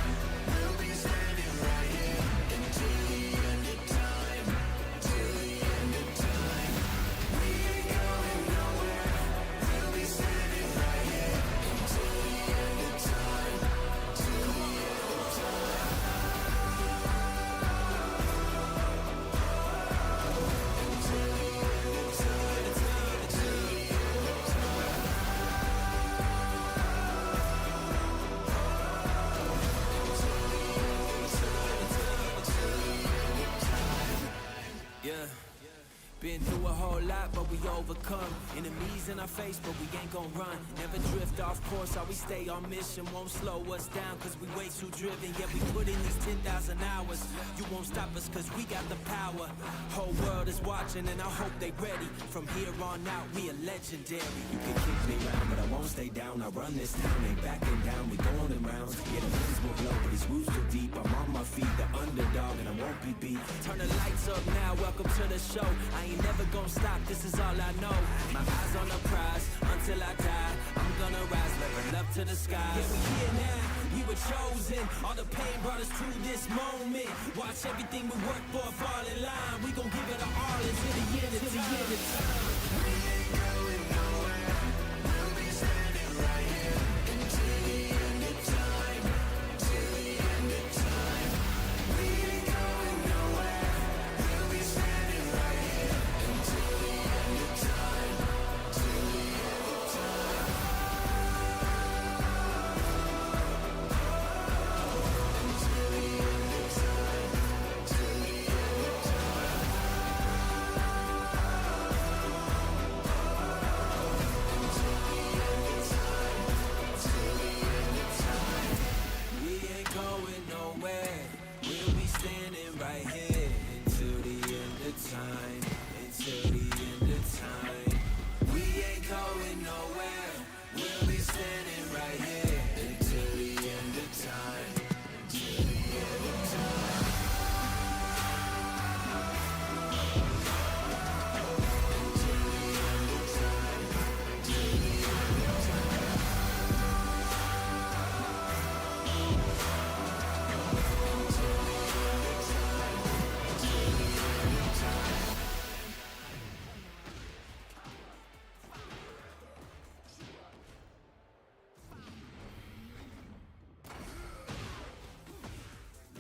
We'll be standing right here until the end of time. Till the end of time. We ain't going nowhere. We'll be standing right here until the end of time. Till the end of time. Until the end of time. Until the end of time. lot, but we overcome. Enemies in our face, but we ain't gon' run. Never drift off course, always stay on mission. Won't slow us down, cause we way too driven. Yeah, we put in these 10,000 hours. You won't stop us, cause we got the power. Whole world is watching, and I hope they ready. From here on out, we are legendary. You can kick me around, but I won't stay down. I run this town, ain't backing down. We going in rounds. Yeah, the winds will blow, but these roots too deep. I'm on my feet, the underdog, and I won't be beat. Turn the lights up now, welcome to the show. I ain't never gonna stop, this is all I know. My eyes on the prize, until I die. I'm gonna rise, level up to the skies. Yeah, we here now, we were chosen. All the pain brought us to this moment. Watch everything we work for fall in line. We gon' give it our all until the end of time. We ain't going nowhere. We'll be standing right here until the end of time. Till the end of time. We ain't going nowhere. We'll be standing right here until the end of time. Till the end of time. Until the end of time. Till the end of time. We ain't going nowhere. We'll be standing right here until the end of time. Until the end of time. We ain't going nowhere. We'll be standing right here until the end of time. Until the end of time. Until the end of time. Until the end of time.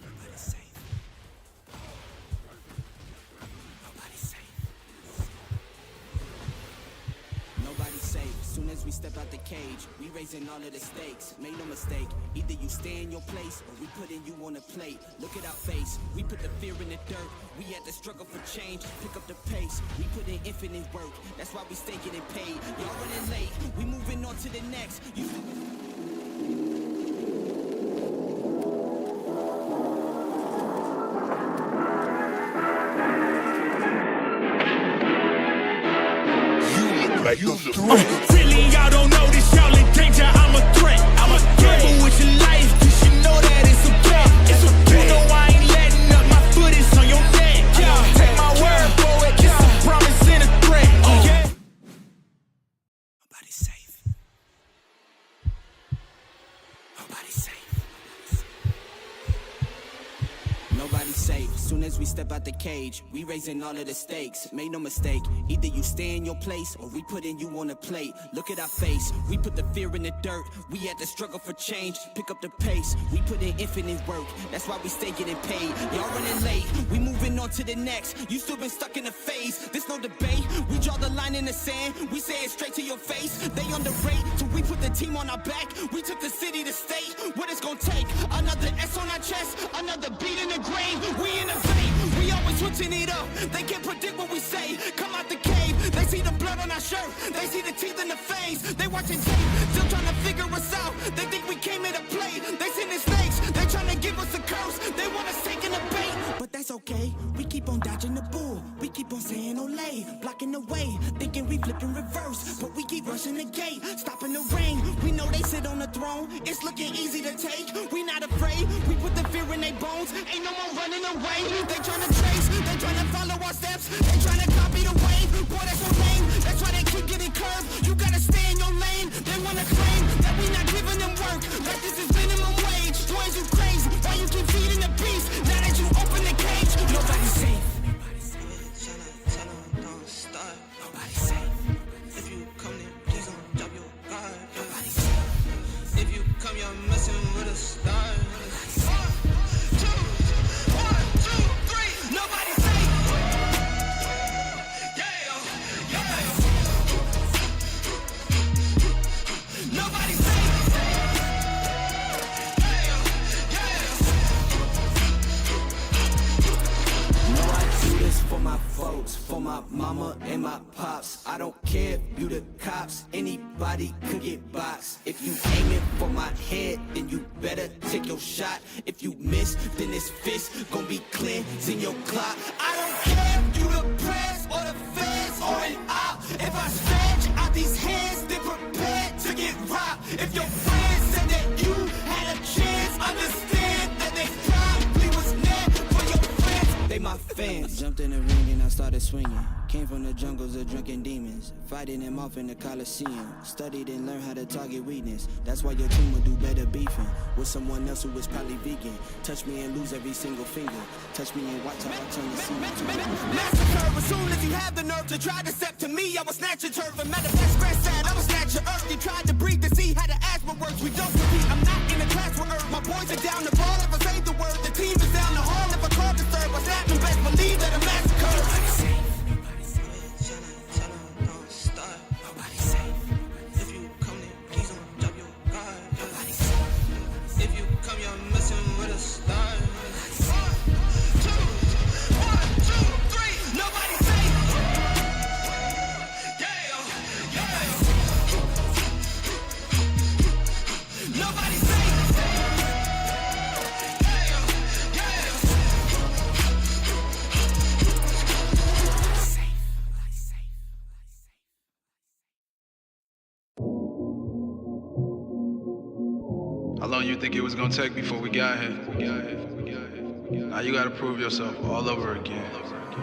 Nobody's safe. Nobody's safe. Nobody's safe. Soon as we step out the cage, we raising all of the stakes. Make no mistake, either you stay in your place or we putting you on a plate. Look at our face, we put the fear in the dirt. We had to struggle for change, pick up the pace. We put in infinite work, that's why we stay getting paid. Y'all running late, we moving on to the next. Like you the Really, y'all don't know this, y'all in danger, I'm a threat. I'm a careful with your life, cause you know that it's okay. It's okay. You know I ain't letting up, my foot is on your neck. Yeah, take my word for it, it's a promise and a threat. Yeah. Nobody's safe. Nobody's safe. Nobody's safe. Soon as we step out the cage, we raising all of the stakes. Make no mistake, either you stay in your place or we putting you on a plate. Look at our face, we put the fear in the dirt. We had to struggle for change, pick up the pace. We put in infinite work, that's why we stay getting paid. Y'all running late, we moving on to the next. You still been stuck in a phase, there's no debate. We draw the line in the sand, we say it straight to your face. They underrate, till we put the team on our back. We took the city to state, what it's gonna take. Another S on our chest, another beat in the grave. We innovate, we always switching it up. They can't predict what we say. Come out the cave, they see the blood on our shirt. They see the teeth in the face. They watching tape, still trying to figure us out. They think we came here to play. They send the snakes, they trying to give us a curse. They want us taking the bait, but that's okay. We keep on dodging the bull. We keep on saying Olay, blocking the way, thinking we flipping reverse, but we keep rushing the gate, stopping the rain. We know they sit on the throne. It's looking easy to take. We not afraid. We put the fear in their bones. Ain't no more running away. They trying to trace. They trying to follow our steps. They trying to copy the way. Boy, that's your name. That's why they keep getting curved. You gotta stay in your lane. They wanna claim that we not giving them work. Like this is minimum wage. Boys, you crazy. Why you keep feeding the beast? Now that you open the cage, nobody's safe. Nobody's safe. Don't start. Nobody's safe. If you come in, please don't drop your guard. Nobody's safe. If you come, you're messing with a star. Nobody's safe. Nobody's safe. Yeah. pops. I don't care if you the cops, anybody could get boxed. If you aiming for my head, then you better take your shot. If you miss, then this fist gon' be cleansing your clock. I don't care if you the press or the feds or an op. If I stretch out these hands, then prepare to get robbed. If your friends said that you had a chance, understand that they probably was never for your friends. They my fans. I jumped in the ring and I started swinging. Came from the jungles of drunken demons, fighting them off in the Coliseum. Studied and learned how to target weakness. That's why your team would do better beefing with someone else who was probably vegan. Touch me and lose every single finger. Touch me and watch how I turn the scene. Massacre, as soon as he had the nerve to try to step to me, I was snatching turf and manifest grass sad. I was snatching earth. You tried to breathe to see how the asthma works. We don't compete. I'm not in the class with earth. My boys are down the ball. If I say the word, the team is down the hall. If I call the third, what's happening? Best believe that a massacre. How long you think it was gonna take before we got here? Now you gotta prove yourself all over again.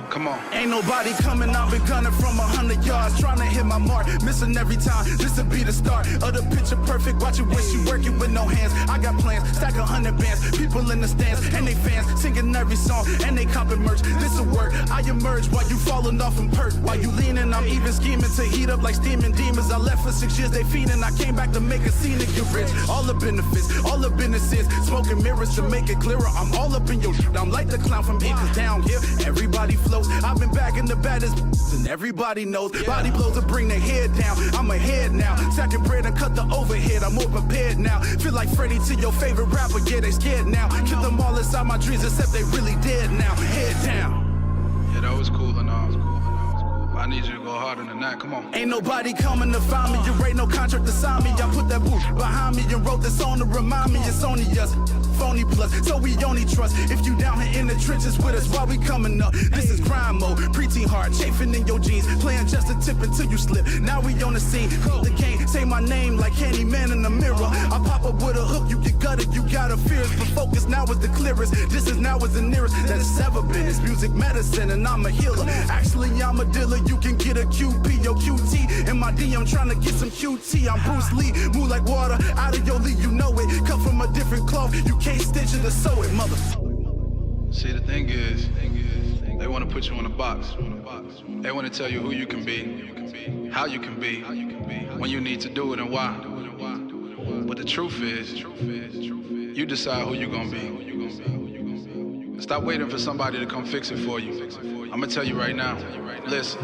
Come on. Ain't nobody coming, I've been gunning from 100 yards, trying to hit my mark, missing every time. This'll be the start of the picture perfect. Watch it when she working with no hands. I got plans, stack 100 bands, people in the stands and they fans singing every song and they copping merch. This'll work. I emerge while you falling off and perk. While you leaning, I'm even scheming to heat up like steaming demons. I left for 6 years, they feeding. I came back to make a scene and get rich. All the benefits, all the businesses, smoking mirrors to make it clearer. I'm all up in your shit. I'm like the clown from here, cause down here everybody flows. I've been back in the baddest and everybody knows. Body blows to bring their head down. I'm ahead now. Stacking bread and cut the overhead. I'm more prepared now. Feel like Freddie to your favorite rapper. Yeah, they scared now. Kill them all inside my dreams except they really dead now. Head down. Yeah, that was cool and all. I need you to go harder than that. Come on. Ain't nobody coming to find me. You ain't no contract to sign me. I put that boot behind me and wrote this song to remind me it's only us. Phony plus, so we only trust if you down here in the trenches with us while we coming up. This is crime mode, preteen hard, chafing in your jeans, playing just a tip until you slip. Now we on the scene, the cane, say my name like Candyman in the mirror. I pop up with a hook, you get gutted, you gotta fear it. But focus now is the clearest, this is now is the nearest that it's ever been. It's music medicine and I'm a healer. Actually I'm a dealer, you can get a QP or QT. In my DM trying to get some QT. I'm Bruce Lee, move like water out of your league, you know it. Cut from a different cloth, you can't stitch it or sew it, mother. See, the thing is, they want to put you in a box. They want to tell you who you can be, how you can be, when you need to do it and why. But the truth is, you decide who you're gonna be. Stop waiting for somebody to come fix it for you. I'm gonna tell you right now, listen.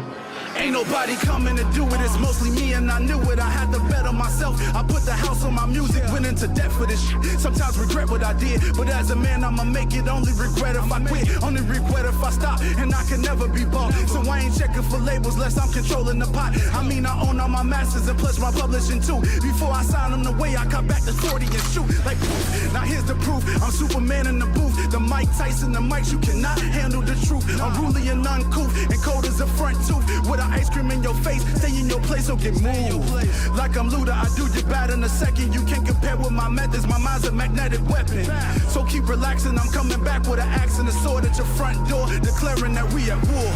Ain't nobody coming to do it, it's mostly me and I knew it. I had to bet on myself, I put the house on my music, went into debt for this shit. Sometimes regret what I did, but as a man I'ma make it. Only regret if I quit, only regret if I stop, and I can never be bought. So I ain't checking for labels less I'm controlling the pot. I mean I own all my masters and plus my publishing too. Before I sign them away, I cut back to 40 and shoot like poof. Now here's the proof, I'm Superman in the booth. The Mike Tyson, the mics, you cannot handle the truth. Unruly and uncouth, and cold as a front tooth. With an ice cream in your face, stay in your place or get moved. Like I'm Luda, I do you bad in a second. You can't compare with my methods, my mind's a magnetic weapon. So keep relaxing, I'm coming back with an axe and a sword at your front door, declaring that we at war.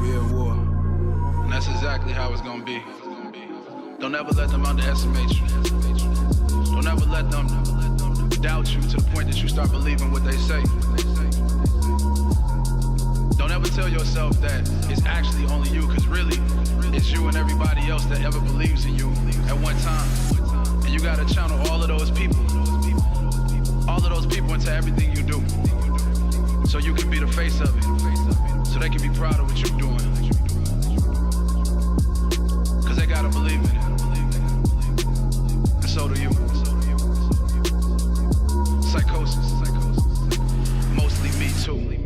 We at war. And that's exactly how it's gonna be. Don't ever let them underestimate you. Don't ever let them doubt you to the point that you start believing what they say. Don't ever tell yourself that it's actually only you, because really, it's you and everybody else that ever believes in you at one time. And you gotta channel all of those people into everything you do, so you can be the face of it, so they can be proud of what you're doing, because they gotta believe in it, and so do you. Psychosis, mostly me too.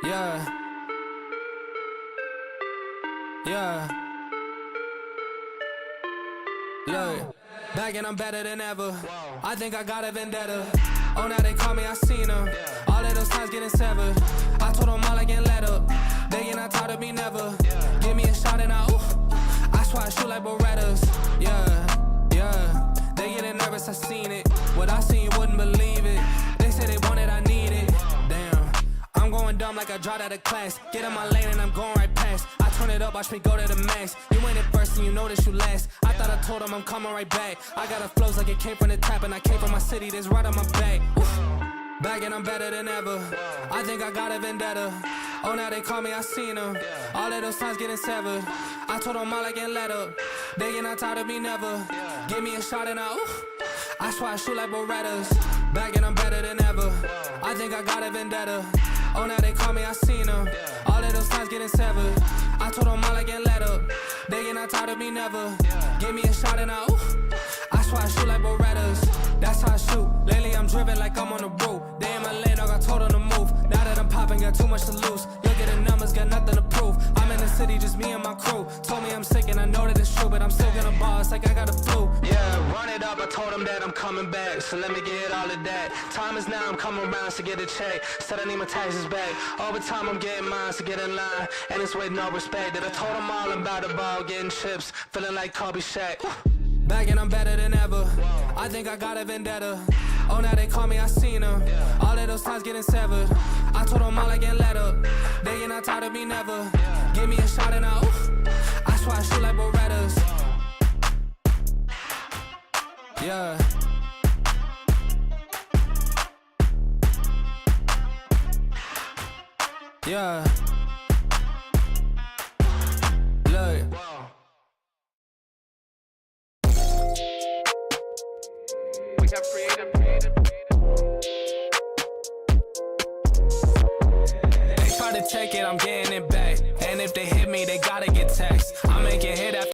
Yeah. Yeah. Look, back and I'm better than ever. I think I got a vendetta. Oh, now they call me, I seen them. All of those times getting severed. I told them all I get let up. They get not tired of me never. Give me a shot and I swear I shoot like Berettas. Yeah, yeah. They getting nervous, I seen it. What I seen, you wouldn't believe it. They say they want it, I need it. Damn, I'm going dumb like I dropped out of class. Get in my lane and I'm going right past. I turn it up, watch me go to the max. You ain't it first and you know that you last. I thought I told them I'm coming right back. I got a flows like it came from the tap and I came from my city, this right on my back. Oof. Back and I'm better than ever. I think I got a vendetta. Oh, now they call me, I seen them. All of those times getting severed. I told them all I get let up. They get not tired of me never. Give me a shot and I swear I shoot like Berettas. Back and I'm better than ever. I think I got a vendetta. Oh, now they call me, I seen them. All of those times getting severed. I told them all I get let up. They get not tired of me never. Give me a shot and I swear I shoot like Berettas. That's how I shoot. Lately I'm driven like I'm on the road. They in my lane, I got told on the move. Now that I'm popping, got too much to lose. Look at the numbers, got nothing to prove. I'm in the city, just me and my crew. Told me I'm sick and I know that it's true, but I'm still gonna ball, it's like I got a flu. Yeah, run it up, I told them that I'm coming back. So let me get all of that. Time is now, I'm coming around to get a check. Said I need my taxes back. Over time I'm getting mine, so get in line. And it's with no respect. That I told them all about the ball, getting chips. Feeling like Kobe Shaq. Back and I'm better than ever. I think I got a vendetta. Oh, now they call me, I seen them. All of those times getting severed. I told them all I get let up. They get not tired of me never. Give me a shot and I swear I shoot like Berettas. Yeah. Yeah. Look. We have creative. They try to take it, I'm getting it back.